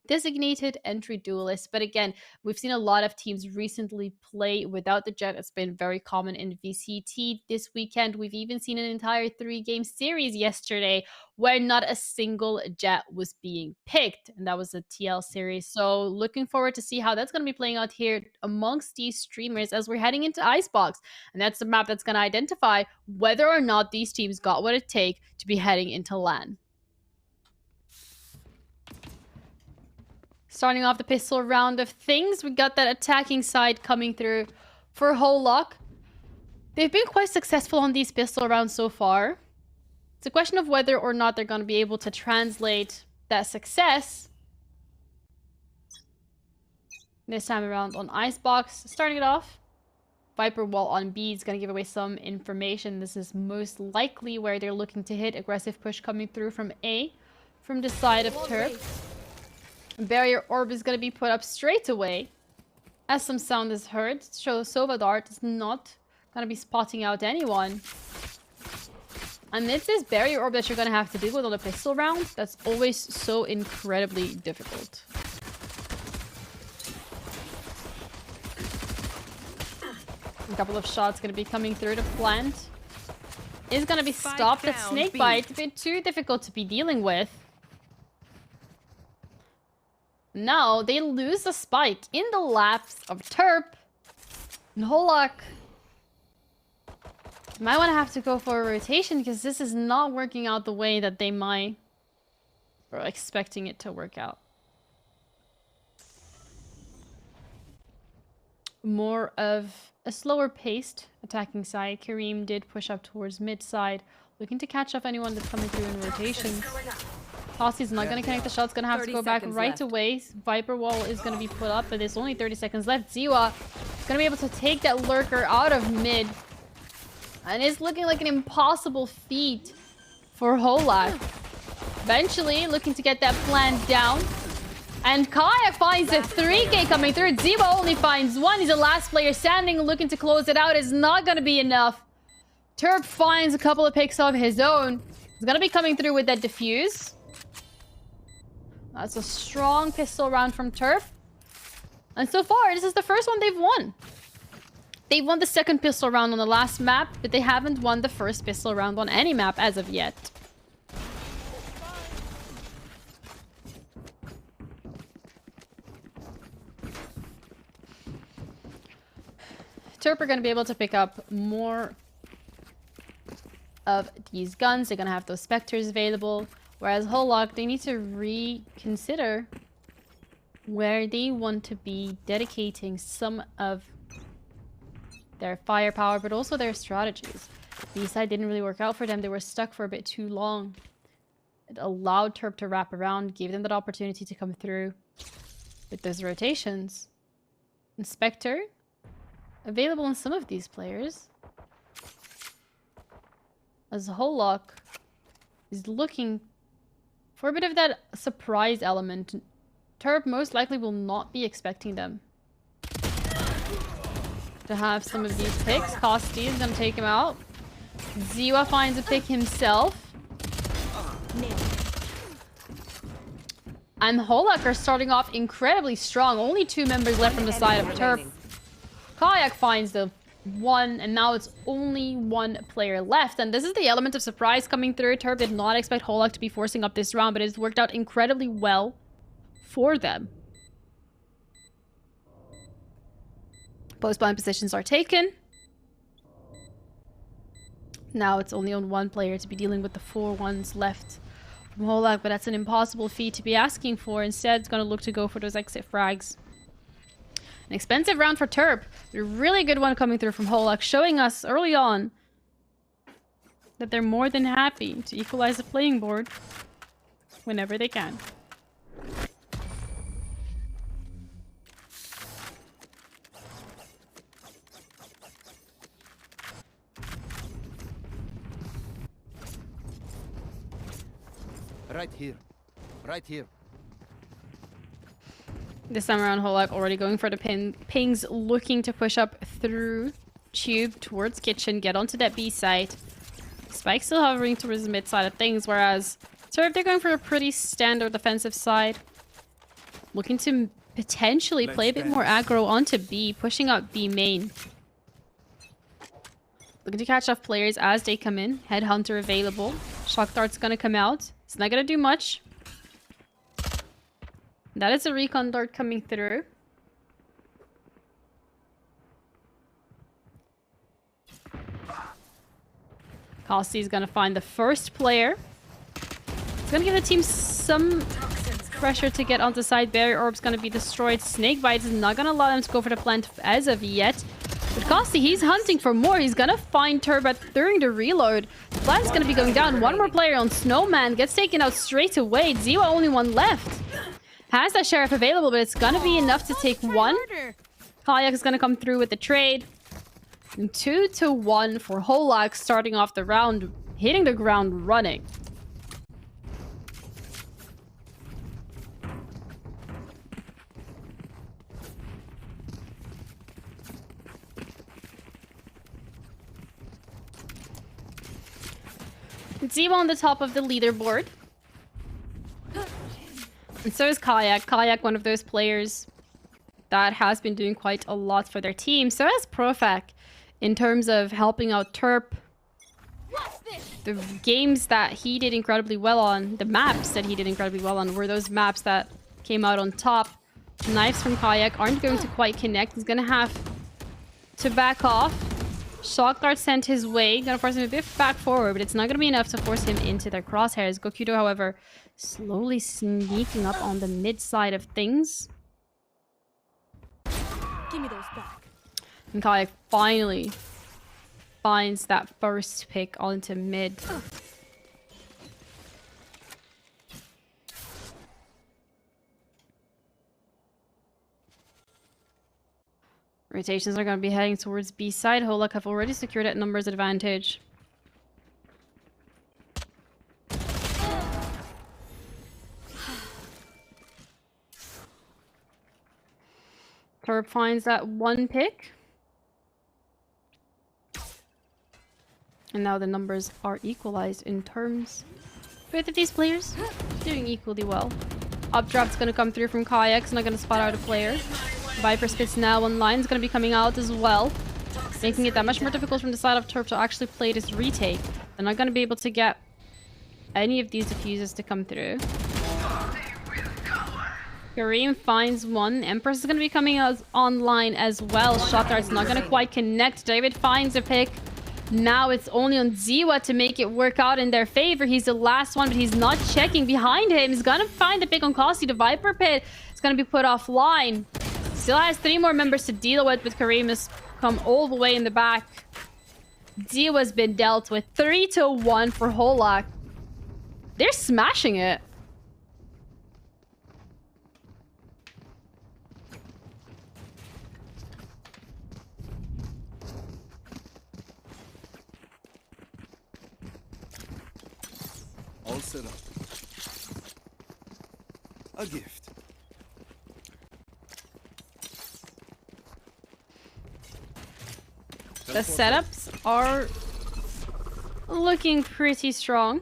designated entry duelist. But again, we've seen a lot of teams recently play without the Jet. It's been very common in VCT this weekend. We've even seen an entire 3-game series yesterday where not a single Jet was being picked, and that was a TL series. So looking forward to see how that's going to be playing out here amongst these streamers as we're heading into Icebox, and that's the map that's going to identify whether or not these teams got what it takes to be heading into LAN. Starting off the pistol round of things, we got that attacking side coming through for Holak. They've been quite successful on these pistol rounds so far. It's a question of whether or not they're going to be able to translate that success this time around on Icebox. Starting it off, Viper wall on B is going to give away some information. This is most likely where they're looking to hit. Aggressive push coming through from A, from the side of Terp. Barrier orb is going to be put up straight away as some sound is heard. So Sova Dart is not going to be spotting out anyone. And it's this barrier orb that you're going to have to deal with on a pistol round. That's always so incredibly difficult. A couple of shots going to be coming through the plant. Is going to be stopped at Snakebite. A bit too difficult to be dealing with. Now they lose the spike in the laps of Terp. And Holak might want to have to go for a rotation because this is not working out the way that they might or expecting it to work out. More of a slower paced attacking side. Kareem did push up towards mid side, looking to catch up anyone that's coming through in rotation. Tossi's not going to connect the shot. It's going to have to 30 go back seconds right left. away. Viper wall is going to be put up, but there's only 30 seconds left. Ziwa is going to be able to take that lurker out of mid. And it's looking like an impossible feat for Holak. Eventually, looking to get that plan down. And Kaya finds a 3K coming through. Ziwa only finds one. He's the last player standing, looking to close it out. Is not going to be enough. Turp finds a couple of picks of his own. He's going to be coming through with that defuse. That's a strong pistol round from Turp. And so far, this is the first one they've won. They won the second pistol round on the last map, but they haven't won the first pistol round on any map as of yet. Turp are going to be able to pick up more of these guns. They're going to have those Spectres available. Whereas Holak, they need to reconsider where they want to be dedicating some of their firepower, but also their strategies. B-side didn't really work out for them. They were stuck for a bit too long. It allowed Turp to wrap around, gave them that opportunity to come through with those rotations. Inspector, available in some of these players. As Holak is looking for a bit of that surprise element. Turp most likely will not be expecting them to have some of these picks. Kosti is going to take him out. Ziwa finds a pick himself. And Holak are starting off incredibly strong. Only 2 members left from the side of Turp. Kayak finds the 1, and now it's only 1 player left. And this is the element of surprise coming through. Turp did not expect Holak to be forcing up this round, but it's worked out incredibly well for them. Post-blind positions are taken. Now it's only on 1 player to be dealing with the 4 ones left from Holak, but that's an impossible feat to be asking for. Instead, it's going to look to go for those exit frags. An expensive round for Turp. A really good one coming through from Holak, showing us early on that they're more than happy to equalize the playing board whenever they can. Right here. Right here. This time around, Holak already going for the pings, looking to push up through Tube towards Kitchen, get onto that B site. Spike still hovering towards the mid side of things, whereas Turp, they're going for a pretty standard defensive side. Looking to potentially play a bit more aggro onto B, pushing up B main. Looking to catch off players as they come in. Headhunter available. Shock Dart's gonna come out. It's not gonna do much. That is a recon dart coming through. Kosti is gonna find the first player. It's gonna give the team some pressure to get onto side. Barrier Orb's gonna be destroyed. Snakebite is not gonna allow them to go for the plant as of yet. But Kosti, he's hunting for more. He's gonna find Turbat during the reload. The plant's gonna be going down. 1 more player on Snowman. Gets taken out straight away. Ziwa only 1 left. Has that Sheriff available, but it's gonna be enough to take 1. Kayak is gonna come through with the trade. And 2-1 for Holak, starting off the round, hitting the ground running. Ziwa on the top of the leaderboard. And so is Kayak. Kayak, one of those players that has been doing quite a lot for their team. So has Profak in terms of helping out Turp. The games that he did incredibly well on, the maps that he did incredibly well on, were those maps that came out on top. Knives from Kayak aren't going to quite connect. He's going to have to back off. Shock Dart sent his way. Gonna force him a bit back forward, but it's not gonna be enough to force him into their crosshairs. Gokudo, however, slowly sneaking up on the mid side of things. Give me those back. And Kayak finally finds that first pick onto mid. Rotations are going to be heading towards B side. Holak have already secured that numbers advantage. Turb finds that one pick. And now the numbers are equalized in terms. Both of these players doing equally well. Updraft's going to come through from Kayak's, not going to spot out a player. Viper Spit's now online, is going to be coming out as well. Making it that much more difficult from the side of Turb to actually play this retake. They're not going to be able to get any of these diffuses to come through. Kareem finds one. Empress is going to be coming out online as well. Shot dart's not going to quite connect. David finds a pick. Now it's only on Ziwa to make it work out in their favor. He's the last one, but he's not checking behind him. He's going to find the pick on Kossi. The Viper Pit is going to be put offline. Still has 3 more members to deal with, but Kareem has come all the way in the back. Ziwa's been dealt with. 3-1 for Holak. They're smashing it. All set up. A gift. The setups are looking pretty strong.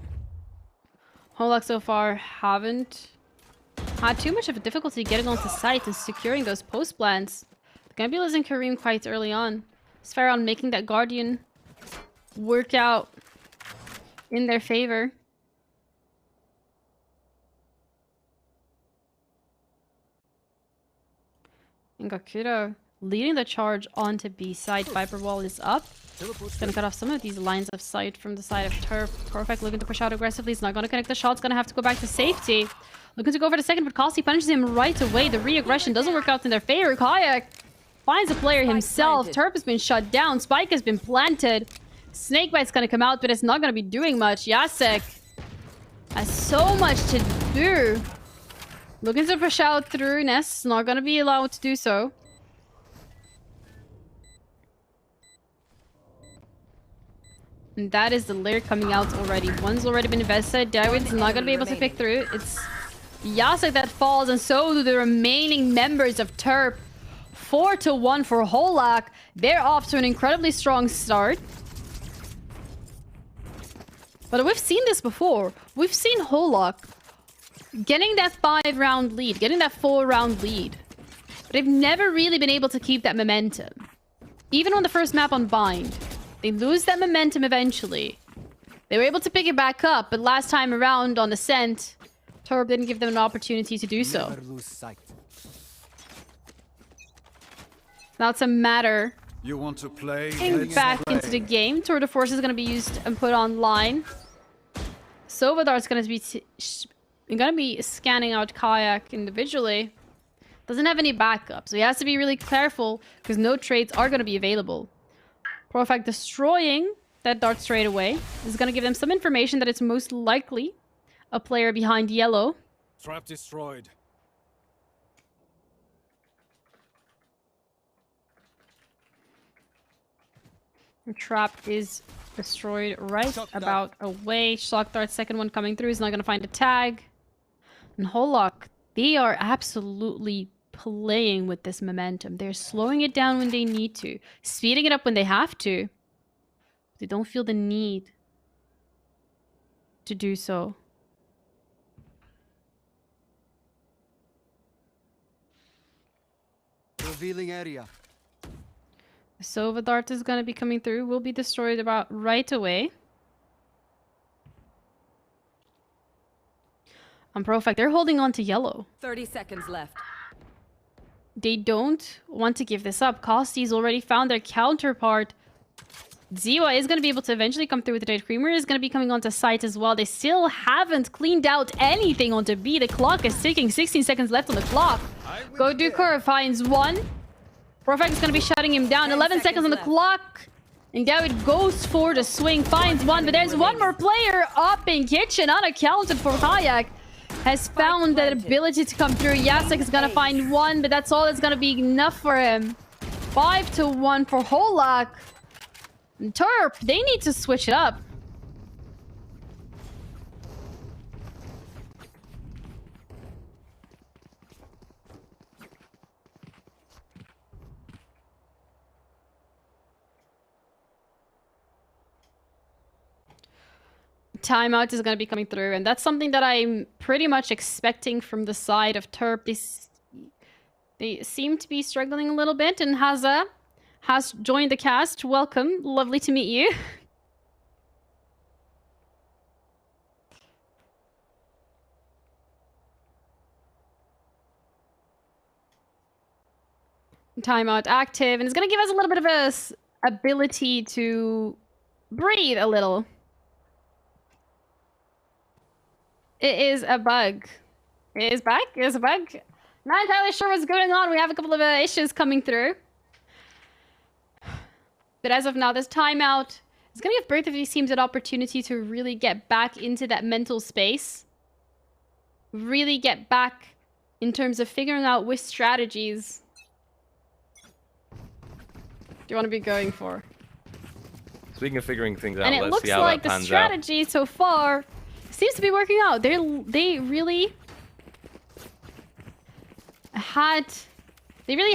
Holak so far haven't had too much of a difficulty getting onto site and securing those post plants. They're gonna be losing Kareem quite early on. Sferon making that Guardian work out in their favor. And Gakudo leading the charge onto B side. Viper wall is up. Gonna cut off some of these lines of sight from the side of Turf. Perfect looking to push out aggressively. He's not gonna connect the shots. Gonna have to go back to safety. Looking to go for the second, but Kossi punishes him right away. The re-aggression doesn't work out in their favor. Kayak finds a player himself. Turf has been shut down. Spike has been planted. Snakebite's gonna come out, but it's not gonna be doing much. Jacek has so much to do. Looking to push out through Ness. Not gonna be allowed to do so. And that is the lair coming out already. One's already been invested. David's not gonna be able to pick through. It's Jacek that falls, and so do the remaining members of Terp. 4-1 for Holak. They're off to an incredibly strong start. But we've seen this before. We've seen Holak getting that 5-round lead, getting that 4-round lead. But they've never really been able to keep that momentum. Even on the first map on Bind, they lose that momentum eventually. They were able to pick it back up, but last time around on Ascent, Torb didn't give them an opportunity to do so. Never lose sight. Now it's a matter You want to play? getting back into the game. Tour de Force is going to be used and put online. Sovadar's going to be scanning out Kayak individually. Doesn't have any backup, so he has to be really careful because no trades are going to be available. Perfect destroying that dart straight away is going to give them some information that it's most likely a player behind yellow. Trap destroyed. The trap is destroyed right about away. Shock dart, second one coming through. He's not going to find a tag. And Holak, they are absolutely playing with this momentum. They're slowing it down when they need to, speeding it up when they have to. They don't feel the need to do so. Revealing area. Sova Dart is going to be coming through. Will be destroyed about right away. On Profect, they're holding on to yellow. 30 seconds left. They don't want to give this up. Kosti's already found their counterpart. Ziwa is going to be able to eventually come through with the Jade Creamer. Is going to be coming onto site as well. They still haven't cleaned out anything onto B. The clock is ticking. 16 seconds left on the clock. Go Duker finds one. Perfect is going to be shutting him down. 11 seconds on the clock. And David goes for the swing. Finds one. But there's one more player up in kitchen. Unaccounted for Kayak. Has found that ability to come through. Jacek is going to find one. But that's all that's going to be enough for him. 5-1 for Holak. And Terp, they need to switch it up. Timeout is going to be coming through, and that's something that I'm pretty much expecting from the side of Terp. They seem to be struggling a little bit, and Haza has joined the cast. Welcome. Lovely to meet you. Timeout active, and it's going to give us a little bit of a ability to breathe a little. It is a bug. It is back. It is a bug. Not entirely sure what's going on. We have a couple of issues coming through. But as of now, this timeout is going to give both of these teams an opportunity to really get back into that mental space. Really get back in terms of figuring out which strategies do you want to be going for. Speaking of figuring things out, And it let's looks see how like that the pans strategy so far seems to be working out. They really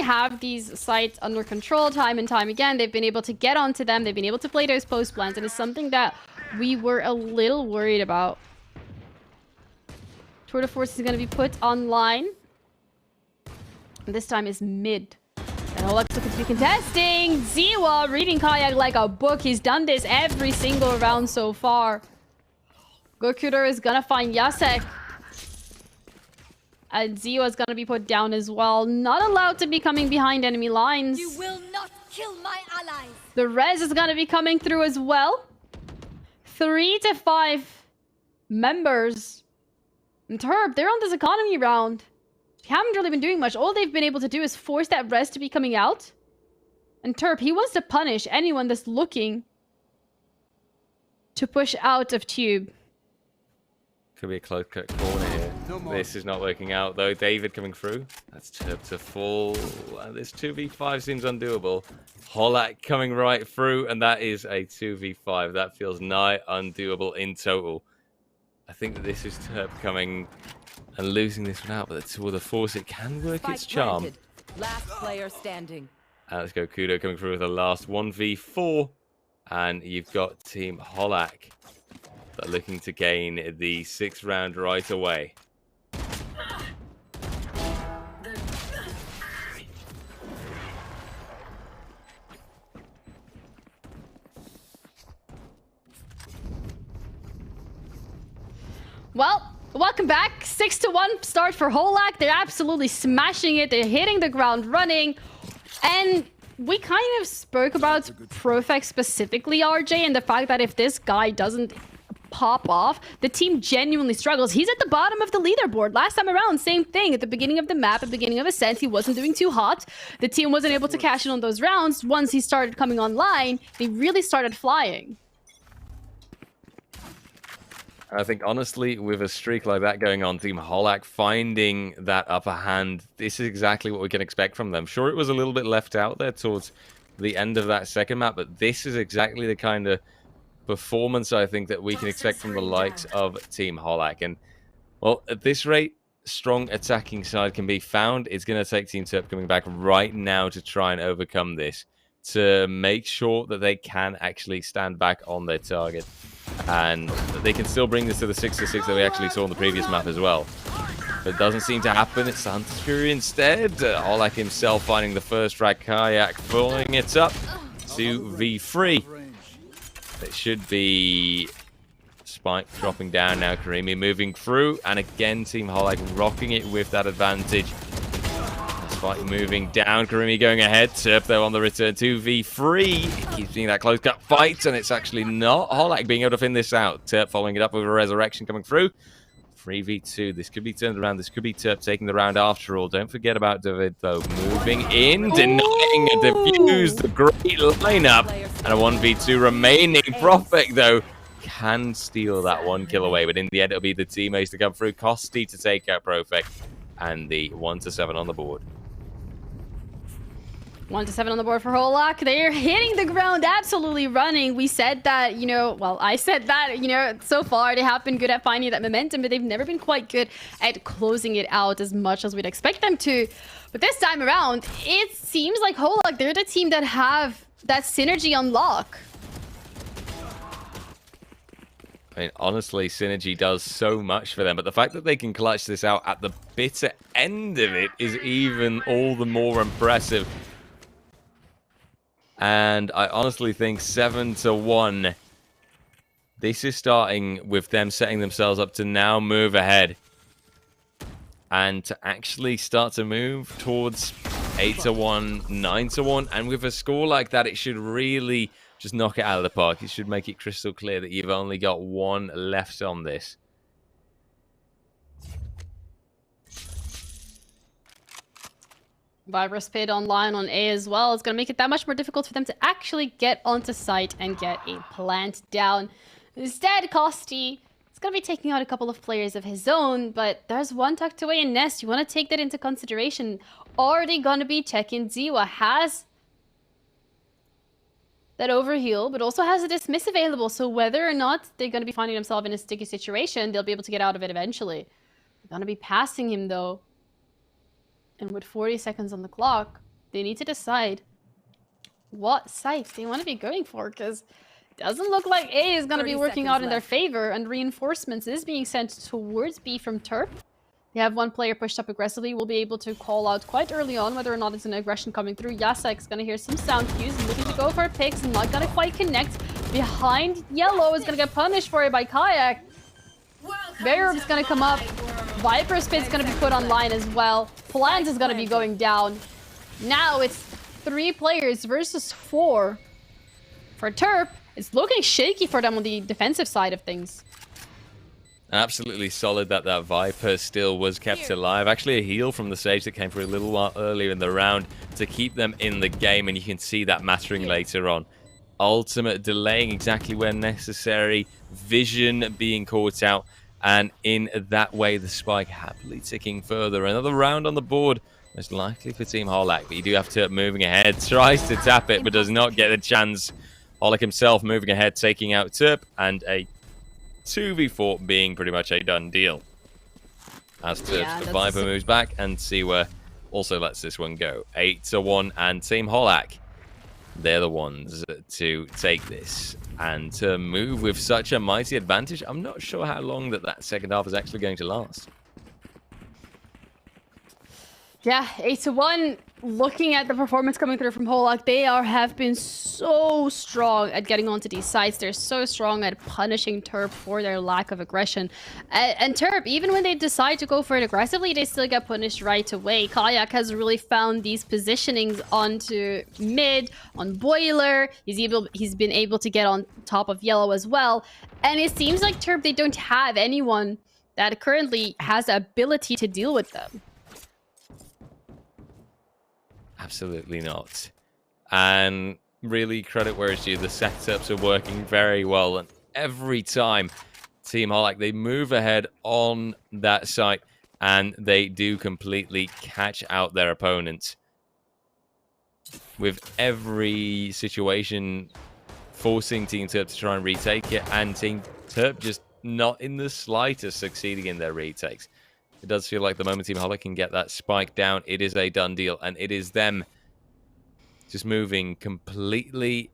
have these sites under control time and time again. They've been able to get onto them. They've been able to play those post plans, and it's something that we were a little worried about. Tour de Force is going to be put online. This time is mid. And Holak's looking to be contesting. Ziwa reading Kayak like a book. He's done this every single round so far. Gokudo is gonna find Yasek. And Ziwa is gonna be put down as well. Not allowed to be coming behind enemy lines. You will not kill my allies. The res is gonna be coming through as well. 3 to 5 members. And Terp, they're on this economy round. They haven't really been doing much. All they've been able to do is force that res to be coming out. And Terp, he wants to punish anyone that's looking to push out of tube. Could be a close cut corner here. This is not working out though. David coming through. That's Terp to fall. This 2v5 seems undoable. Holak coming right through, and that is a 2v5. That feels nigh undoable in total. I think that this is Terp coming and losing this one out, but the tour de force, it can work its charm. Planted. Last player standing. And let's go Kudo coming through with the last 1v4. And you've got Team Holak that are looking to gain the 6th round right away. Well, welcome back. 6-1 start for Holak. They're absolutely smashing it. They're hitting the ground running. And we kind of spoke about Profect specifically, RJ, and the fact that if this guy doesn't pop off, the team genuinely struggles. He's at the bottom of the leaderboard. Last time around, same thing. At the beginning of the map, at the beginning of Ascent, he wasn't doing too hot. The team wasn't able to cash in on those rounds. Once he started coming online, they really started flying. I think, honestly, with a streak like that going on, Team Holak finding that upper hand, this is exactly what we can expect from them. Sure, it was a little bit left out there towards the end of that second map, but this is exactly the kind of performance I think that we can expect from the likes of Team Holak. And, well, at this rate, strong attacking side can be found. It's going to take Team Terp coming back right now to try and overcome this, to make sure that they can actually stand back on their target. And they can still bring this to the 6-6 that we actually saw in the previous map as well. But it doesn't seem to happen. It's Hunter's Fury instead. Holak himself finding the first frag. Kayak following it up to V3. It should be Spike dropping down now. Karimi moving through. And again, Team Holak rocking it with that advantage. Spike moving down, Karimi going ahead. Terp though on the return to V3. Keeps seeing that close cut fight, and it's actually not Holak being able to fin this out. Terp following it up with a resurrection coming through. 3v2. This could be turned around. This could be Terp taking the round after all. Don't forget about David though. Moving in, denying a defuse. The great lineup. And a 1v2 remaining. Profect though can steal that 1 kill away, but in the end it'll be the teammates to come through. Kosti to take out Profect. And the 1-7 on the board. 1-7 on the board for Holak. They're hitting the ground, absolutely running. We said that, you know, well, I said that, you know, so far they have been good at finding that momentum, but they've never been quite good at closing it out as much as we'd expect them to. But this time around, it seems like Holak, they're the team that have that synergy on lock. I mean, honestly, synergy does so much for them, but the fact that they can clutch this out at the bitter end of it is even all the more impressive. And I honestly think 7-1. This is starting with them setting themselves up to now move ahead. And to actually start to move towards 8-1, 9-1. And with a score like that, it should really just knock it out of the park. It should make it crystal clear that you've only got one left on this. Viper's Pit online on A as well. It's going to make it that much more difficult for them to actually get onto site and get a plant down. Instead, Kosti is going to be taking out a couple of players of his own, but there's one tucked away in Nest. You want to take that into consideration. Are they going to be checking? Ziwa has that overheal, but also has a dismiss available. So whether or not they're going to be finding themselves in a sticky situation, they'll be able to get out of it eventually. They're going to be passing him, though. And with 40 seconds on the clock, they need to decide what site they want to be going for, because it doesn't look like A is going to be working out in their favor, and reinforcements is being sent towards B from Terp. They have one player pushed up aggressively. We'll be able to call out quite early on whether or not it's an aggression coming through. Yasek's going to hear some sound cues, looking to go for picks, and not going to quite connect. Behind Yellow is going to get punished for it by Kayak. Bear's going to come up. Viper's Pit's going to be put online as well. Plant is going to be going down. Now it's 3 players versus 4. For Terp, it's looking shaky for them on the defensive side of things. Absolutely solid that that Viper still was kept alive. Actually, a heal from the Sage that came through a little while earlier in the round to keep them in the game, and you can see that mattering later on. Ultimate delaying exactly where necessary, vision being caught out, and in that way the spike happily ticking further. Another round on the board, most likely for Team Holak, but you do have Turp moving ahead, tries to tap it but does not get a chance. Holak himself moving ahead, taking out Turp, and a 2v4 being pretty much a done deal. As Turp's Viper moves back, and Siwa also lets this one go. 8-1, and Team Holak, they're the ones to take this and to move with such a mighty advantage. I'm not sure how long that second half is actually going to last. Yeah, 8-1. Looking at the performance coming through from Holak, they have been so strong at getting onto these sites. They're so strong at punishing Terp for their lack of aggression. And Terp, even when they decide to go for it aggressively, they still get punished right away. Kayak has really found these positionings onto mid, on Boiler. He's been able to get on top of Yellow as well. And it seems like Terp, they don't have anyone that currently has the ability to deal with them. Absolutely not. And really credit where it's due. The setups are working very well. And every time Team Holak, they move ahead on that site and they do completely catch out their opponents. With every situation forcing Team Terp to try and retake it, and Team Terp just not in the slightest succeeding in their retakes. It does feel like the moment Team Holak can get that spike down, it is a done deal. And it is them just moving completely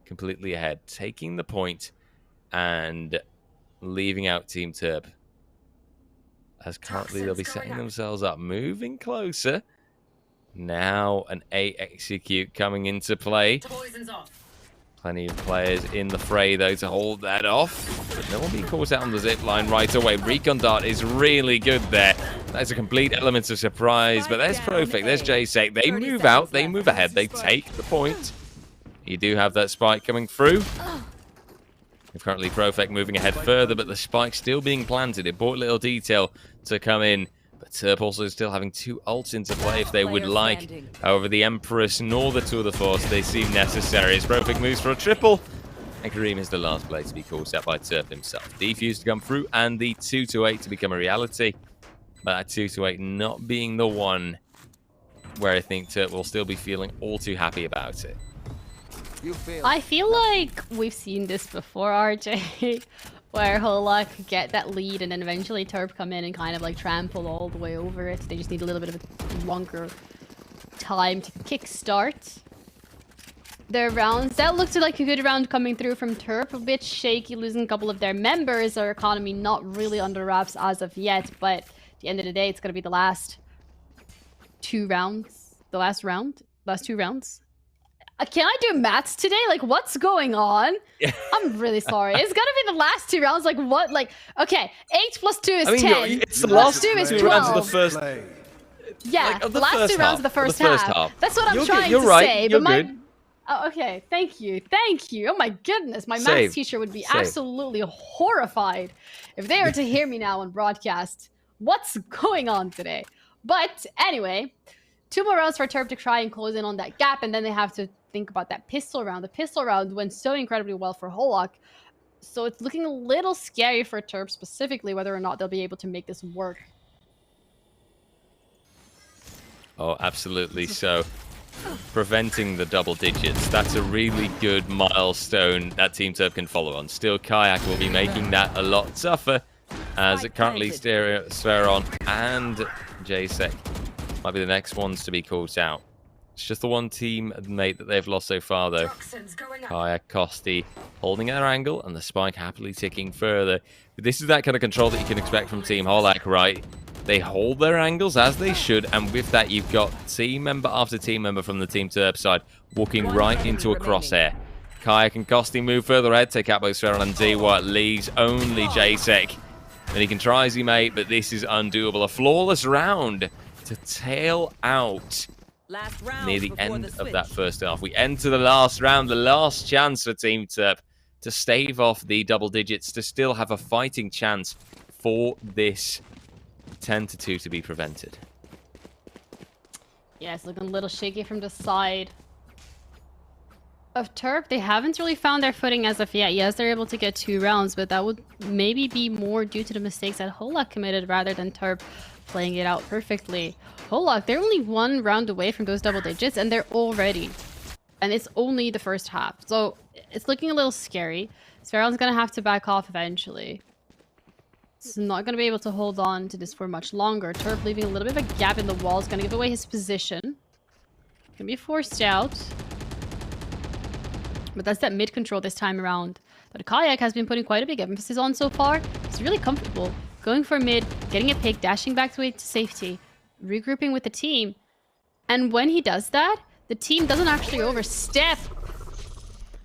ahead. Taking the point and leaving out Team Terp. As currently they'll be setting themselves up. Moving closer. Now an A execute coming into play. Plenty of players in the fray, though, to hold that off. But no one being caught out on the zip line right away. Recon Dart is really good there. That's a complete element of surprise. But there's Profect, there's JSEC. They move out, they move ahead, they take the point. You do have that spike coming through. Currently, Profect moving ahead further, but the spike still being planted. Important little detail to come in. But Terp also still having 2 ults into play if they would like. However, the Empress nor the Tour de Force, they seem necessary as Profect moves for a triple. And Kareem is the last player to be caught out by Terp himself. Defuse to come through and the 2-8 to become a reality. But that 2-8 not being the one where I think Turp will still be feeling all too happy about it. You failed. I feel like we've seen this before, RJ, where Holak get that lead and then eventually Turp come in and kind of like trample all the way over it. They just need a little bit of a longer time to kickstart their rounds. That looked like a good round coming through from Turp. A bit shaky, losing a couple of their members. Their economy not really under wraps as of yet, but at the end of the day, it's going to be the last two rounds. The last round? Last two rounds? Can I do maths today? Like, what's going on? I'm really sorry. It's gonna be the last two rounds. Like, what? Like, okay, 8 plus 2 is 10. It's the Plus last 2 is two rounds of the 12. first. Play. Yeah, like, of the the last first two rounds half, of the first, of the first half. half. That's what I'm You're trying good. You're to right. say. You're but my... good. Oh, okay, thank you. Thank you. Oh my goodness, my Same. maths teacher would be Same. absolutely horrified if they were to hear me now on broadcast. What's going on today? But anyway, 2 more rounds for Turp to try and close in on that gap, and then they have to think about that pistol round. The pistol round went so incredibly well for Holak, so it's looking a little scary for Turp specifically, whether or not they'll be able to make this work. Oh, absolutely so. Preventing the double digits. That's a really good milestone that Team Turp can follow on. Still, Kayak will be making that a lot tougher, as it currently Sveron and JSEC might be the next ones to be caught out. It's just the one teammate that they've lost so far, though. Kayak, Kosti holding their angle, and the spike happily ticking further. But this is that kind of control that you can expect from Team Holak, right? They hold their angles as they should, and with that, you've got team member after team member from the Team Turp side walking right into a crosshair. Kayak and Kosti move further ahead, take out both Sveron and Diwa. It leaves only JSEC. And he can try as he may, but this is undoable. A flawless round to tail out near the end of that first half. We enter the last round, the last chance for Team Turp to stave off the double digits, to still have a fighting chance for this 10-2 to be prevented. Yeah, it's looking a little shaky from the side of Turp. They haven't really found their footing as of yet. Yes, they're able to get 2 rounds, but that would maybe be more due to the mistakes that Holak committed rather than Turp playing it out perfectly. Holak, they're only 1 round away from those double digits, and they're all ready. And it's only the first half. So it's looking a little scary. Sveron's going to have to back off eventually. He's not going to be able to hold on to this for much longer. Turp leaving a little bit of a gap in the wall is going to give away his position. Going to be forced out. But that's that mid control this time around. But Kayak has been putting quite a big emphasis on so far. He's really comfortable. Going for mid, getting a pick, dashing back to safety, regrouping with the team. And when he does that, the team doesn't actually overstep.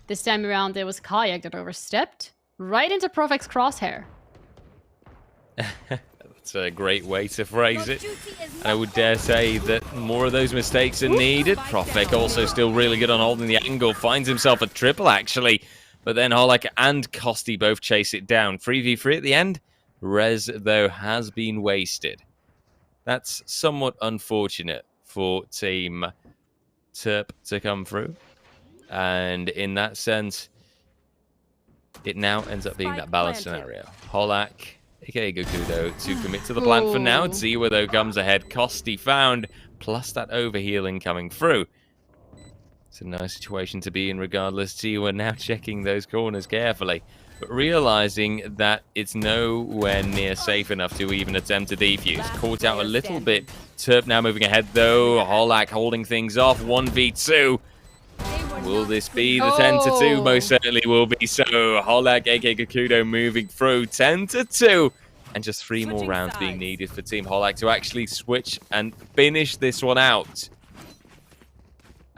This time around, it was Kayak that overstepped right into Profek's crosshair. That's a great way to phrase it. And I would dare say that more of those mistakes are needed. Profek also still really good on holding the angle. Finds himself a triple, actually. But then Holak and Kosti both chase it down. 3v3 at the end. Res, though, has been wasted. That's somewhat unfortunate for Team Turp to come through. And in that sense, it now ends up being that balanced scenario. Holak, aka Gokudo, to commit to the plan for now. Ziwa, though, comes ahead. Kosti found, plus that overhealing coming through. It's a nice situation to be in regardless. Ziwa now checking those corners carefully, but realizing that it's nowhere near safe enough to even attempt to defuse. Caught out a little bit. Turp now moving ahead, though. Holak holding things off. 1v2. Will this be the 10-2? Most certainly will be so. Holak, aka Gokudo, moving through 10-2. And just 3 more rounds being needed for Team Holak to actually switch and finish this one out.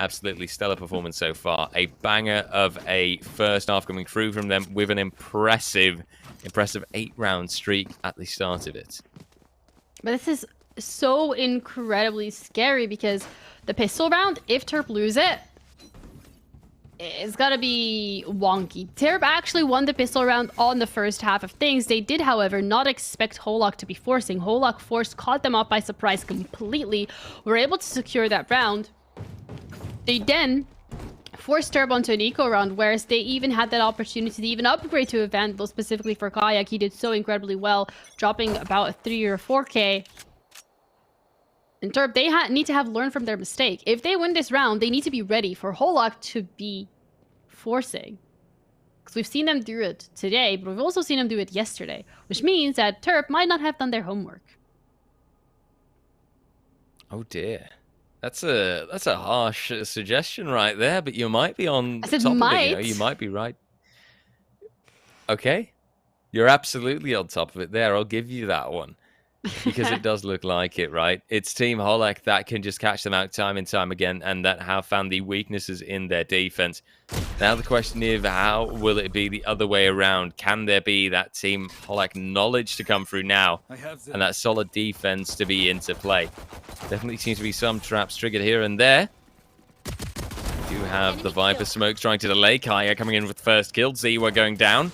Absolutely stellar performance so far. A banger of a first half coming through from them with an impressive 8-round streak at the start of it. But this is so incredibly scary because the pistol round, if Turp lose it, it's gotta be wonky. Turp actually won the pistol round on the first half of things. They did, however, not expect Holak to be forcing. Holak forced, caught them off by surprise completely. Were able to secure that round. They then forced Turp onto an eco round, whereas they even had that opportunity to even upgrade to a Vandal, specifically for Kayak. He did so incredibly well, dropping about a 3 or 4k. And Terp, they need to have learned from their mistake. If they win this round, they need to be ready for Holak to be forcing. Because we've seen them do it today, but we've also seen them do it yesterday. Which means that Terp might not have done their homework. Oh dear. That's a harsh suggestion right there, but you might be on I said top might. of it, you know, you might be right. Okay. You're absolutely on top of it there. I'll give you that one. Because it does look like it, right? It's Team Holak that can just catch them out time and time again and that have found the weaknesses in their defense. Now the question is, how will it be the other way around? Can there be that Team Holak knowledge to come through now and that solid defense to be into play? Definitely seems to be some traps triggered here and there. We do have the Viper smokes trying to delay. Kaya coming in with the first kill. Ziwa going down.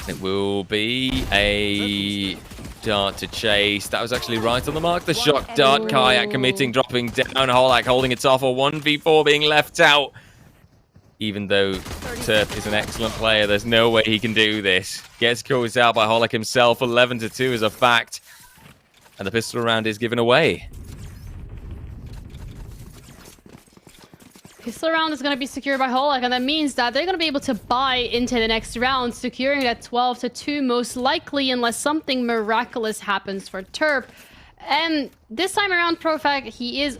It will be a dart to chase. That was actually right on the mark. The shock dart. Kayak committing, dropping down. Holak holding it off. A 1v4 being left out. Even though Turp is an excellent player, there's no way he can do this. Gets closed out by Holak himself. 11-2 is a fact. And the pistol round is given away. Pistol round is going to be secured by Holak, and that means that they're going to be able to buy into the next round, securing that 12-2 most likely, unless something miraculous happens for Terp. And this time around, Profag, he is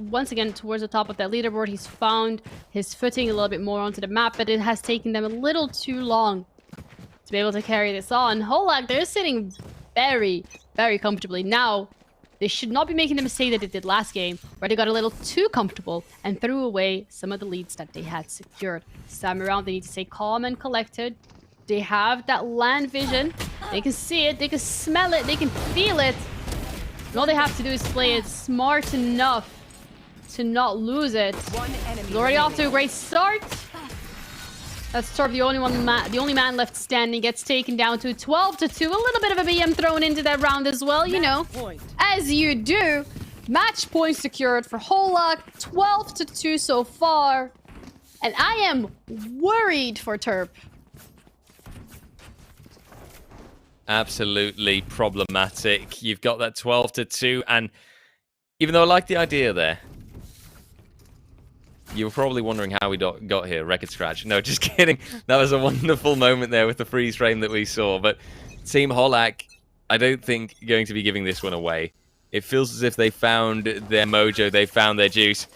once again towards the top of that leaderboard. He's found his footing a little bit more onto the map, but it has taken them a little too long to be able to carry this on. Holak, they're sitting very, very comfortably. Now, they should not be making the mistake that they did last game, where they got a little too comfortable and threw away some of the leads that they had secured. This time around, they need to stay calm and collected. They have that land vision. They can see it, they can smell it, they can feel it. And all they have to do is play it smart enough to not lose it. He's already off to a great start. That's sort of the only man left standing. Gets taken down to 12-2. A little bit of a BM thrown into that round as well, you know. As you do. Match point secured for Holak. 12-2 so far. And I am worried for Terp. Absolutely problematic. You've got that 12-2, and even though I like the idea there, you were probably wondering how we got here. Record scratch. No, just kidding. That was a wonderful moment there with the freeze frame that we saw. But Team Holak, I don't think going to be giving this one away. It feels as if they found their mojo, they found their juice.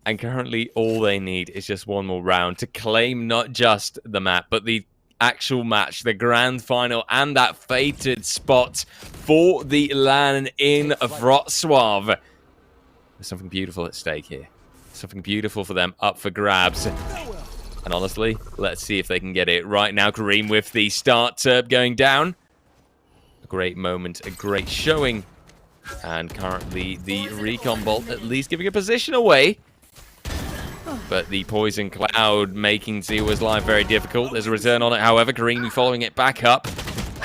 And currently all they need is just one more round to claim not just the map, but the actual match, the grand final, and that fated spot for the LAN in Wrocław. There's something beautiful at stake here. Something beautiful for them up for grabs. And honestly, let's see if they can get it right now. Kareem with the start, Turb going down. A great moment, a great showing. And currently the recon bolt at least giving a position away. But the poison cloud making Ziwa's life very difficult. There's a return on it, however. Karimi following it back up.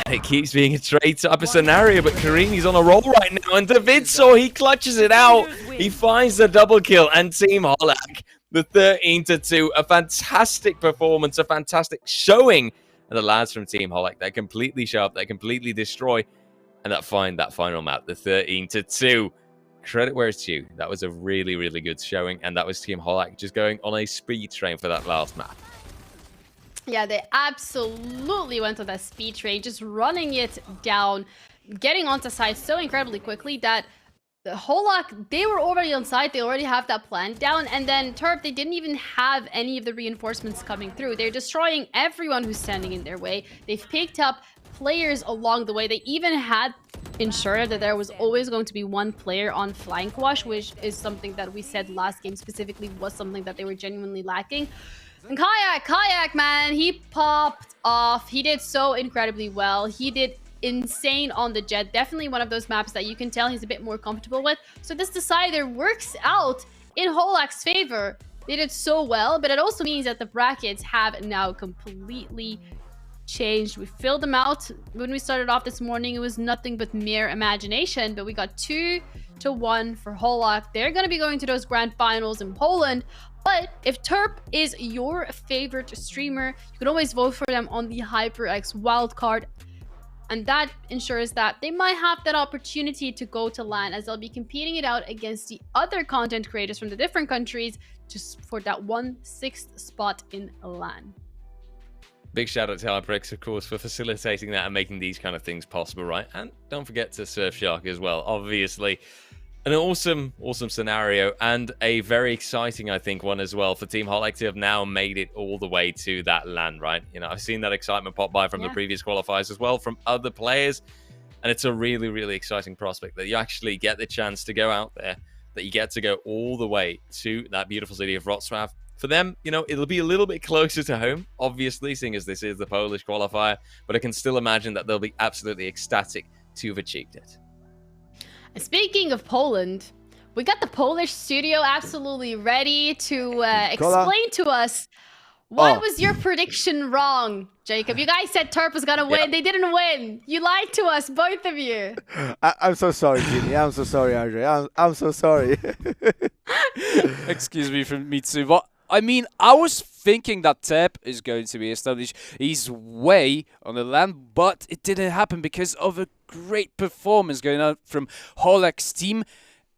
And it keeps being a trade type of scenario, but Karimi's on a roll right now. And Davidso, he clutches it out. He finds the double kill. And Team Holak, the 13-2. A fantastic performance, a fantastic showing. And the lads from Team Holak, they're completely sharp. They completely destroy. And that final map, the 13-2. Credit where it's due. That was a really, really good showing. And that was Team Holak just going on a speed train for that last map. Yeah, they absolutely went on that speed train, just running it down, getting onto site so incredibly quickly that the Holak, they were already on site, they already have that plan down, and then Terp, they didn't even have any of the reinforcements coming through. They're destroying everyone who's standing in their way. They've picked up players along the way. They even had ensured that there was always going to be one player on flank wash, which is something that we said last game specifically was something that they were genuinely lacking. And Kayak, man, he popped off. He did so incredibly well. He did insane on the jet. Definitely one of those maps that you can tell he's a bit more comfortable with. So this decider works out in Holak's favor. They did so well, but it also means that the brackets have now completely changed. We filled them out. When we started off this morning, it was nothing but mere imagination, but we got 2-1 for Holak. They're going to be going to those grand finals in Poland. But if Terp is your favorite streamer, you can always vote for them on the HyperX wildcard. And that ensures that they might have that opportunity to go to LAN, as they'll be competing it out against the other content creators from the different countries just for that 1/6 spot in LAN. Big shout out to HyperX, of course, for facilitating that and making these kind of things possible, right? And don't forget to Surfshark as well. Obviously, an awesome scenario and a very exciting, I think, one as well for Team Hotleg to have now made it all the way to that LAN, right? You know, I've seen that excitement pop by from the previous qualifiers as well, from other players. And it's a really, really exciting prospect that you actually get the chance to go out there, that you get to go all the way to that beautiful city of Wrocław. For them, you know, it'll be a little bit closer to home, obviously, seeing as this is the Polish qualifier, but I can still imagine that they'll be absolutely ecstatic to have achieved it. Speaking of Poland, we got the Polish studio absolutely ready to explain to us why was your prediction wrong, Jacob. You guys said Terp was gonna win. They didn't win. You lied to us, both of you. I'm so sorry, Ginny. I'm so sorry, RJ. I'm so sorry. Excuse me from me too. But I mean, I was thinking that Tep is going to be established. He's way on the land, but it didn't happen because of a great performance going on from Holeg's team.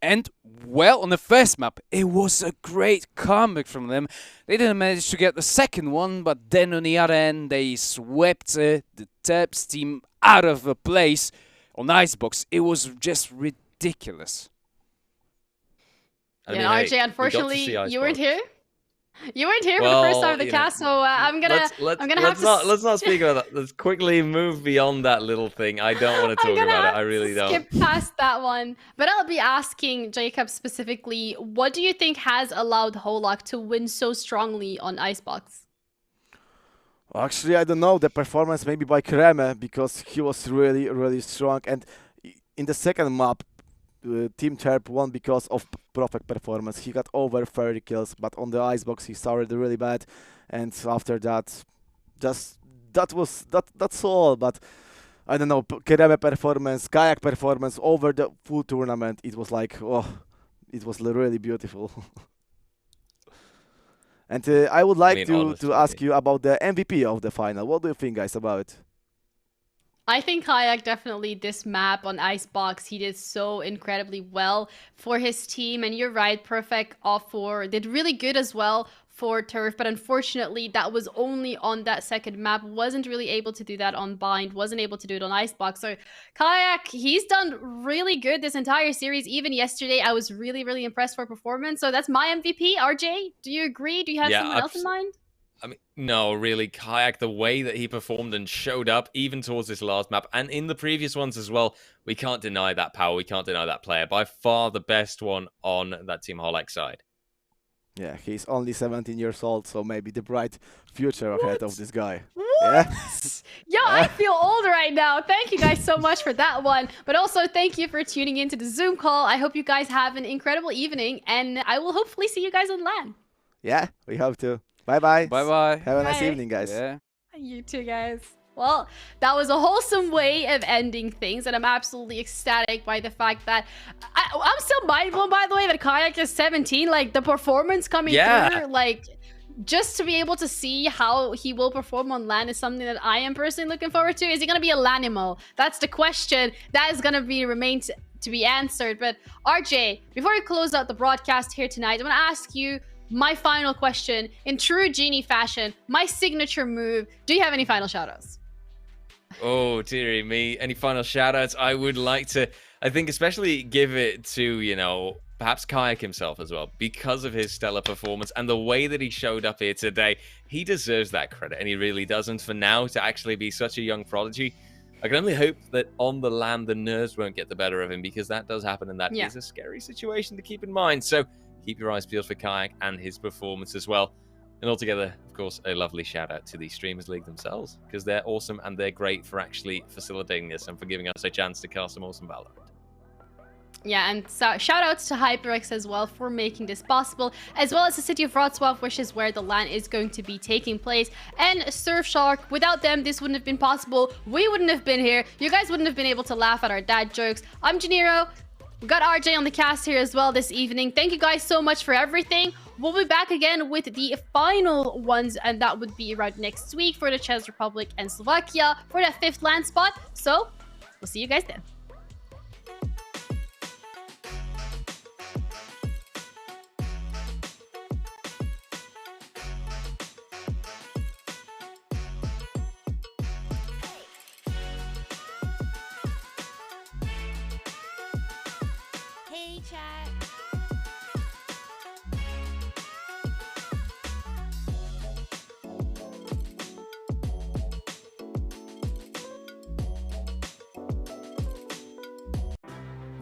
And, well, on the first map, it was a great comeback from them. They didn't manage to get the second one, but then on the other end, they swept the Tep's team out of a place on Icebox. It was just ridiculous. I mean, RJ, unfortunately, you weren't here. You weren't here for the Well, first time of the cast, so I'm gonna let's not speak about that. Let's quickly move beyond that little thing. I don't want to talk about it. I really don't. Skip past that one. But I'll be asking Jacob specifically, what do you think has allowed Holak to win so strongly on Icebox? Actually, I don't know. The performance maybe by Kreme, because he was really, really strong. And in the second map, Team Terp won because of perfect performance. He got over 30 kills, but on the Icebox he started really bad, and after that, that's all. But I don't know, Kereme performance, Kayak performance over the full tournament. It was like, oh, it was really beautiful. And I would like to ask you about the MVP of the final. What do you think, guys, about it? I think Kayak definitely, this map on Icebox, he did so incredibly well for his team. And you're right, perfect off 4. Did really good as well for Turf. But unfortunately, that was only on that second map. Wasn't really able to do that on Bind. Wasn't able to do it on Icebox. So Kayak, he's done really good this entire series. Even yesterday, I was really, really impressed for performance. So that's my MVP. RJ, do you agree? Do you have someone else in mind? I mean, no, really, Kayak, the way that he performed and showed up, even towards this last map, and in the previous ones as well, we can't deny that power, we can't deny that player. By far the best one on that Team Holeg side. Yeah, he's only 17 years old, so maybe the bright future ahead of this guy. What? Yeah, I feel old right now. Thank you guys so much for that one. But also, thank you for tuning into the Zoom call. I hope you guys have an incredible evening, and I will hopefully see you guys on LAN. Yeah, we hope to. Bye-bye. Bye-bye. Have a nice evening, guys. Yeah. You too, guys. Well, that was a wholesome way of ending things, and I'm absolutely ecstatic by the fact that I'm still mind blown, by the way, that Kayak is 17. Like, the performance coming through, like, just to be able to see how he will perform on LAN is something that I am personally looking forward to. Is he going to be a LANimo? That's the question that is going to remain to be answered. But RJ, before we close out the broadcast here tonight, I'm going to ask you my final question in true Genie fashion, my signature move. Do you have any final shoutouts? Oh, dearie me. Any final shoutouts? I would like to, I think, especially give it to, you know, perhaps Kayak himself as well, because of his stellar performance and the way that he showed up here today. He deserves that credit, and he really doesn't. For now to actually be such a young prodigy, I can only hope that on the LAN, the nerves won't get the better of him, because that does happen, and that is a scary situation to keep in mind. So keep your eyes peeled for Kayak and his performance as well. And altogether, of course, a lovely shout out to the Streamers League themselves, because they're awesome and they're great for actually facilitating this and for giving us a chance to cast some awesome Valorant. Yeah, and so shout outs to HyperX as well for making this possible, as well as the city of Wrocław, which is where the LAN is going to be taking place, and Surfshark. Without them, this wouldn't have been possible. We wouldn't have been here. You guys wouldn't have been able to laugh at our dad jokes. I'm Janiro. We got RJ on the cast here as well this evening. Thank you guys so much for everything. We'll be back again with the final ones, and that would be around next week for the Czech Republic and Slovakia for that 5th land spot. So we'll see you guys then. Hey, chat.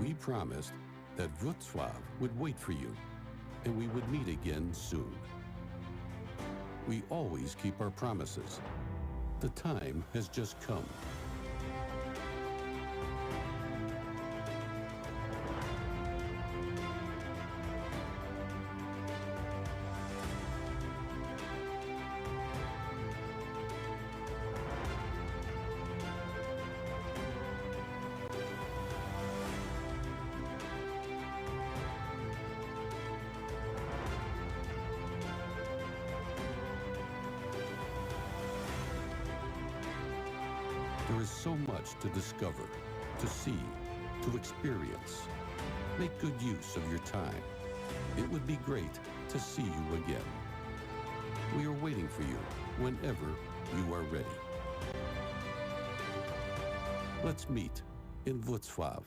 We promised that Wrocław would wait for you, and we would meet again soon. We always keep our promises. The time has just come. There is so much to discover, to see, to experience. Make good use of your time. It would be great to see you again. We are waiting for you whenever you are ready. Let's meet in Wrocław.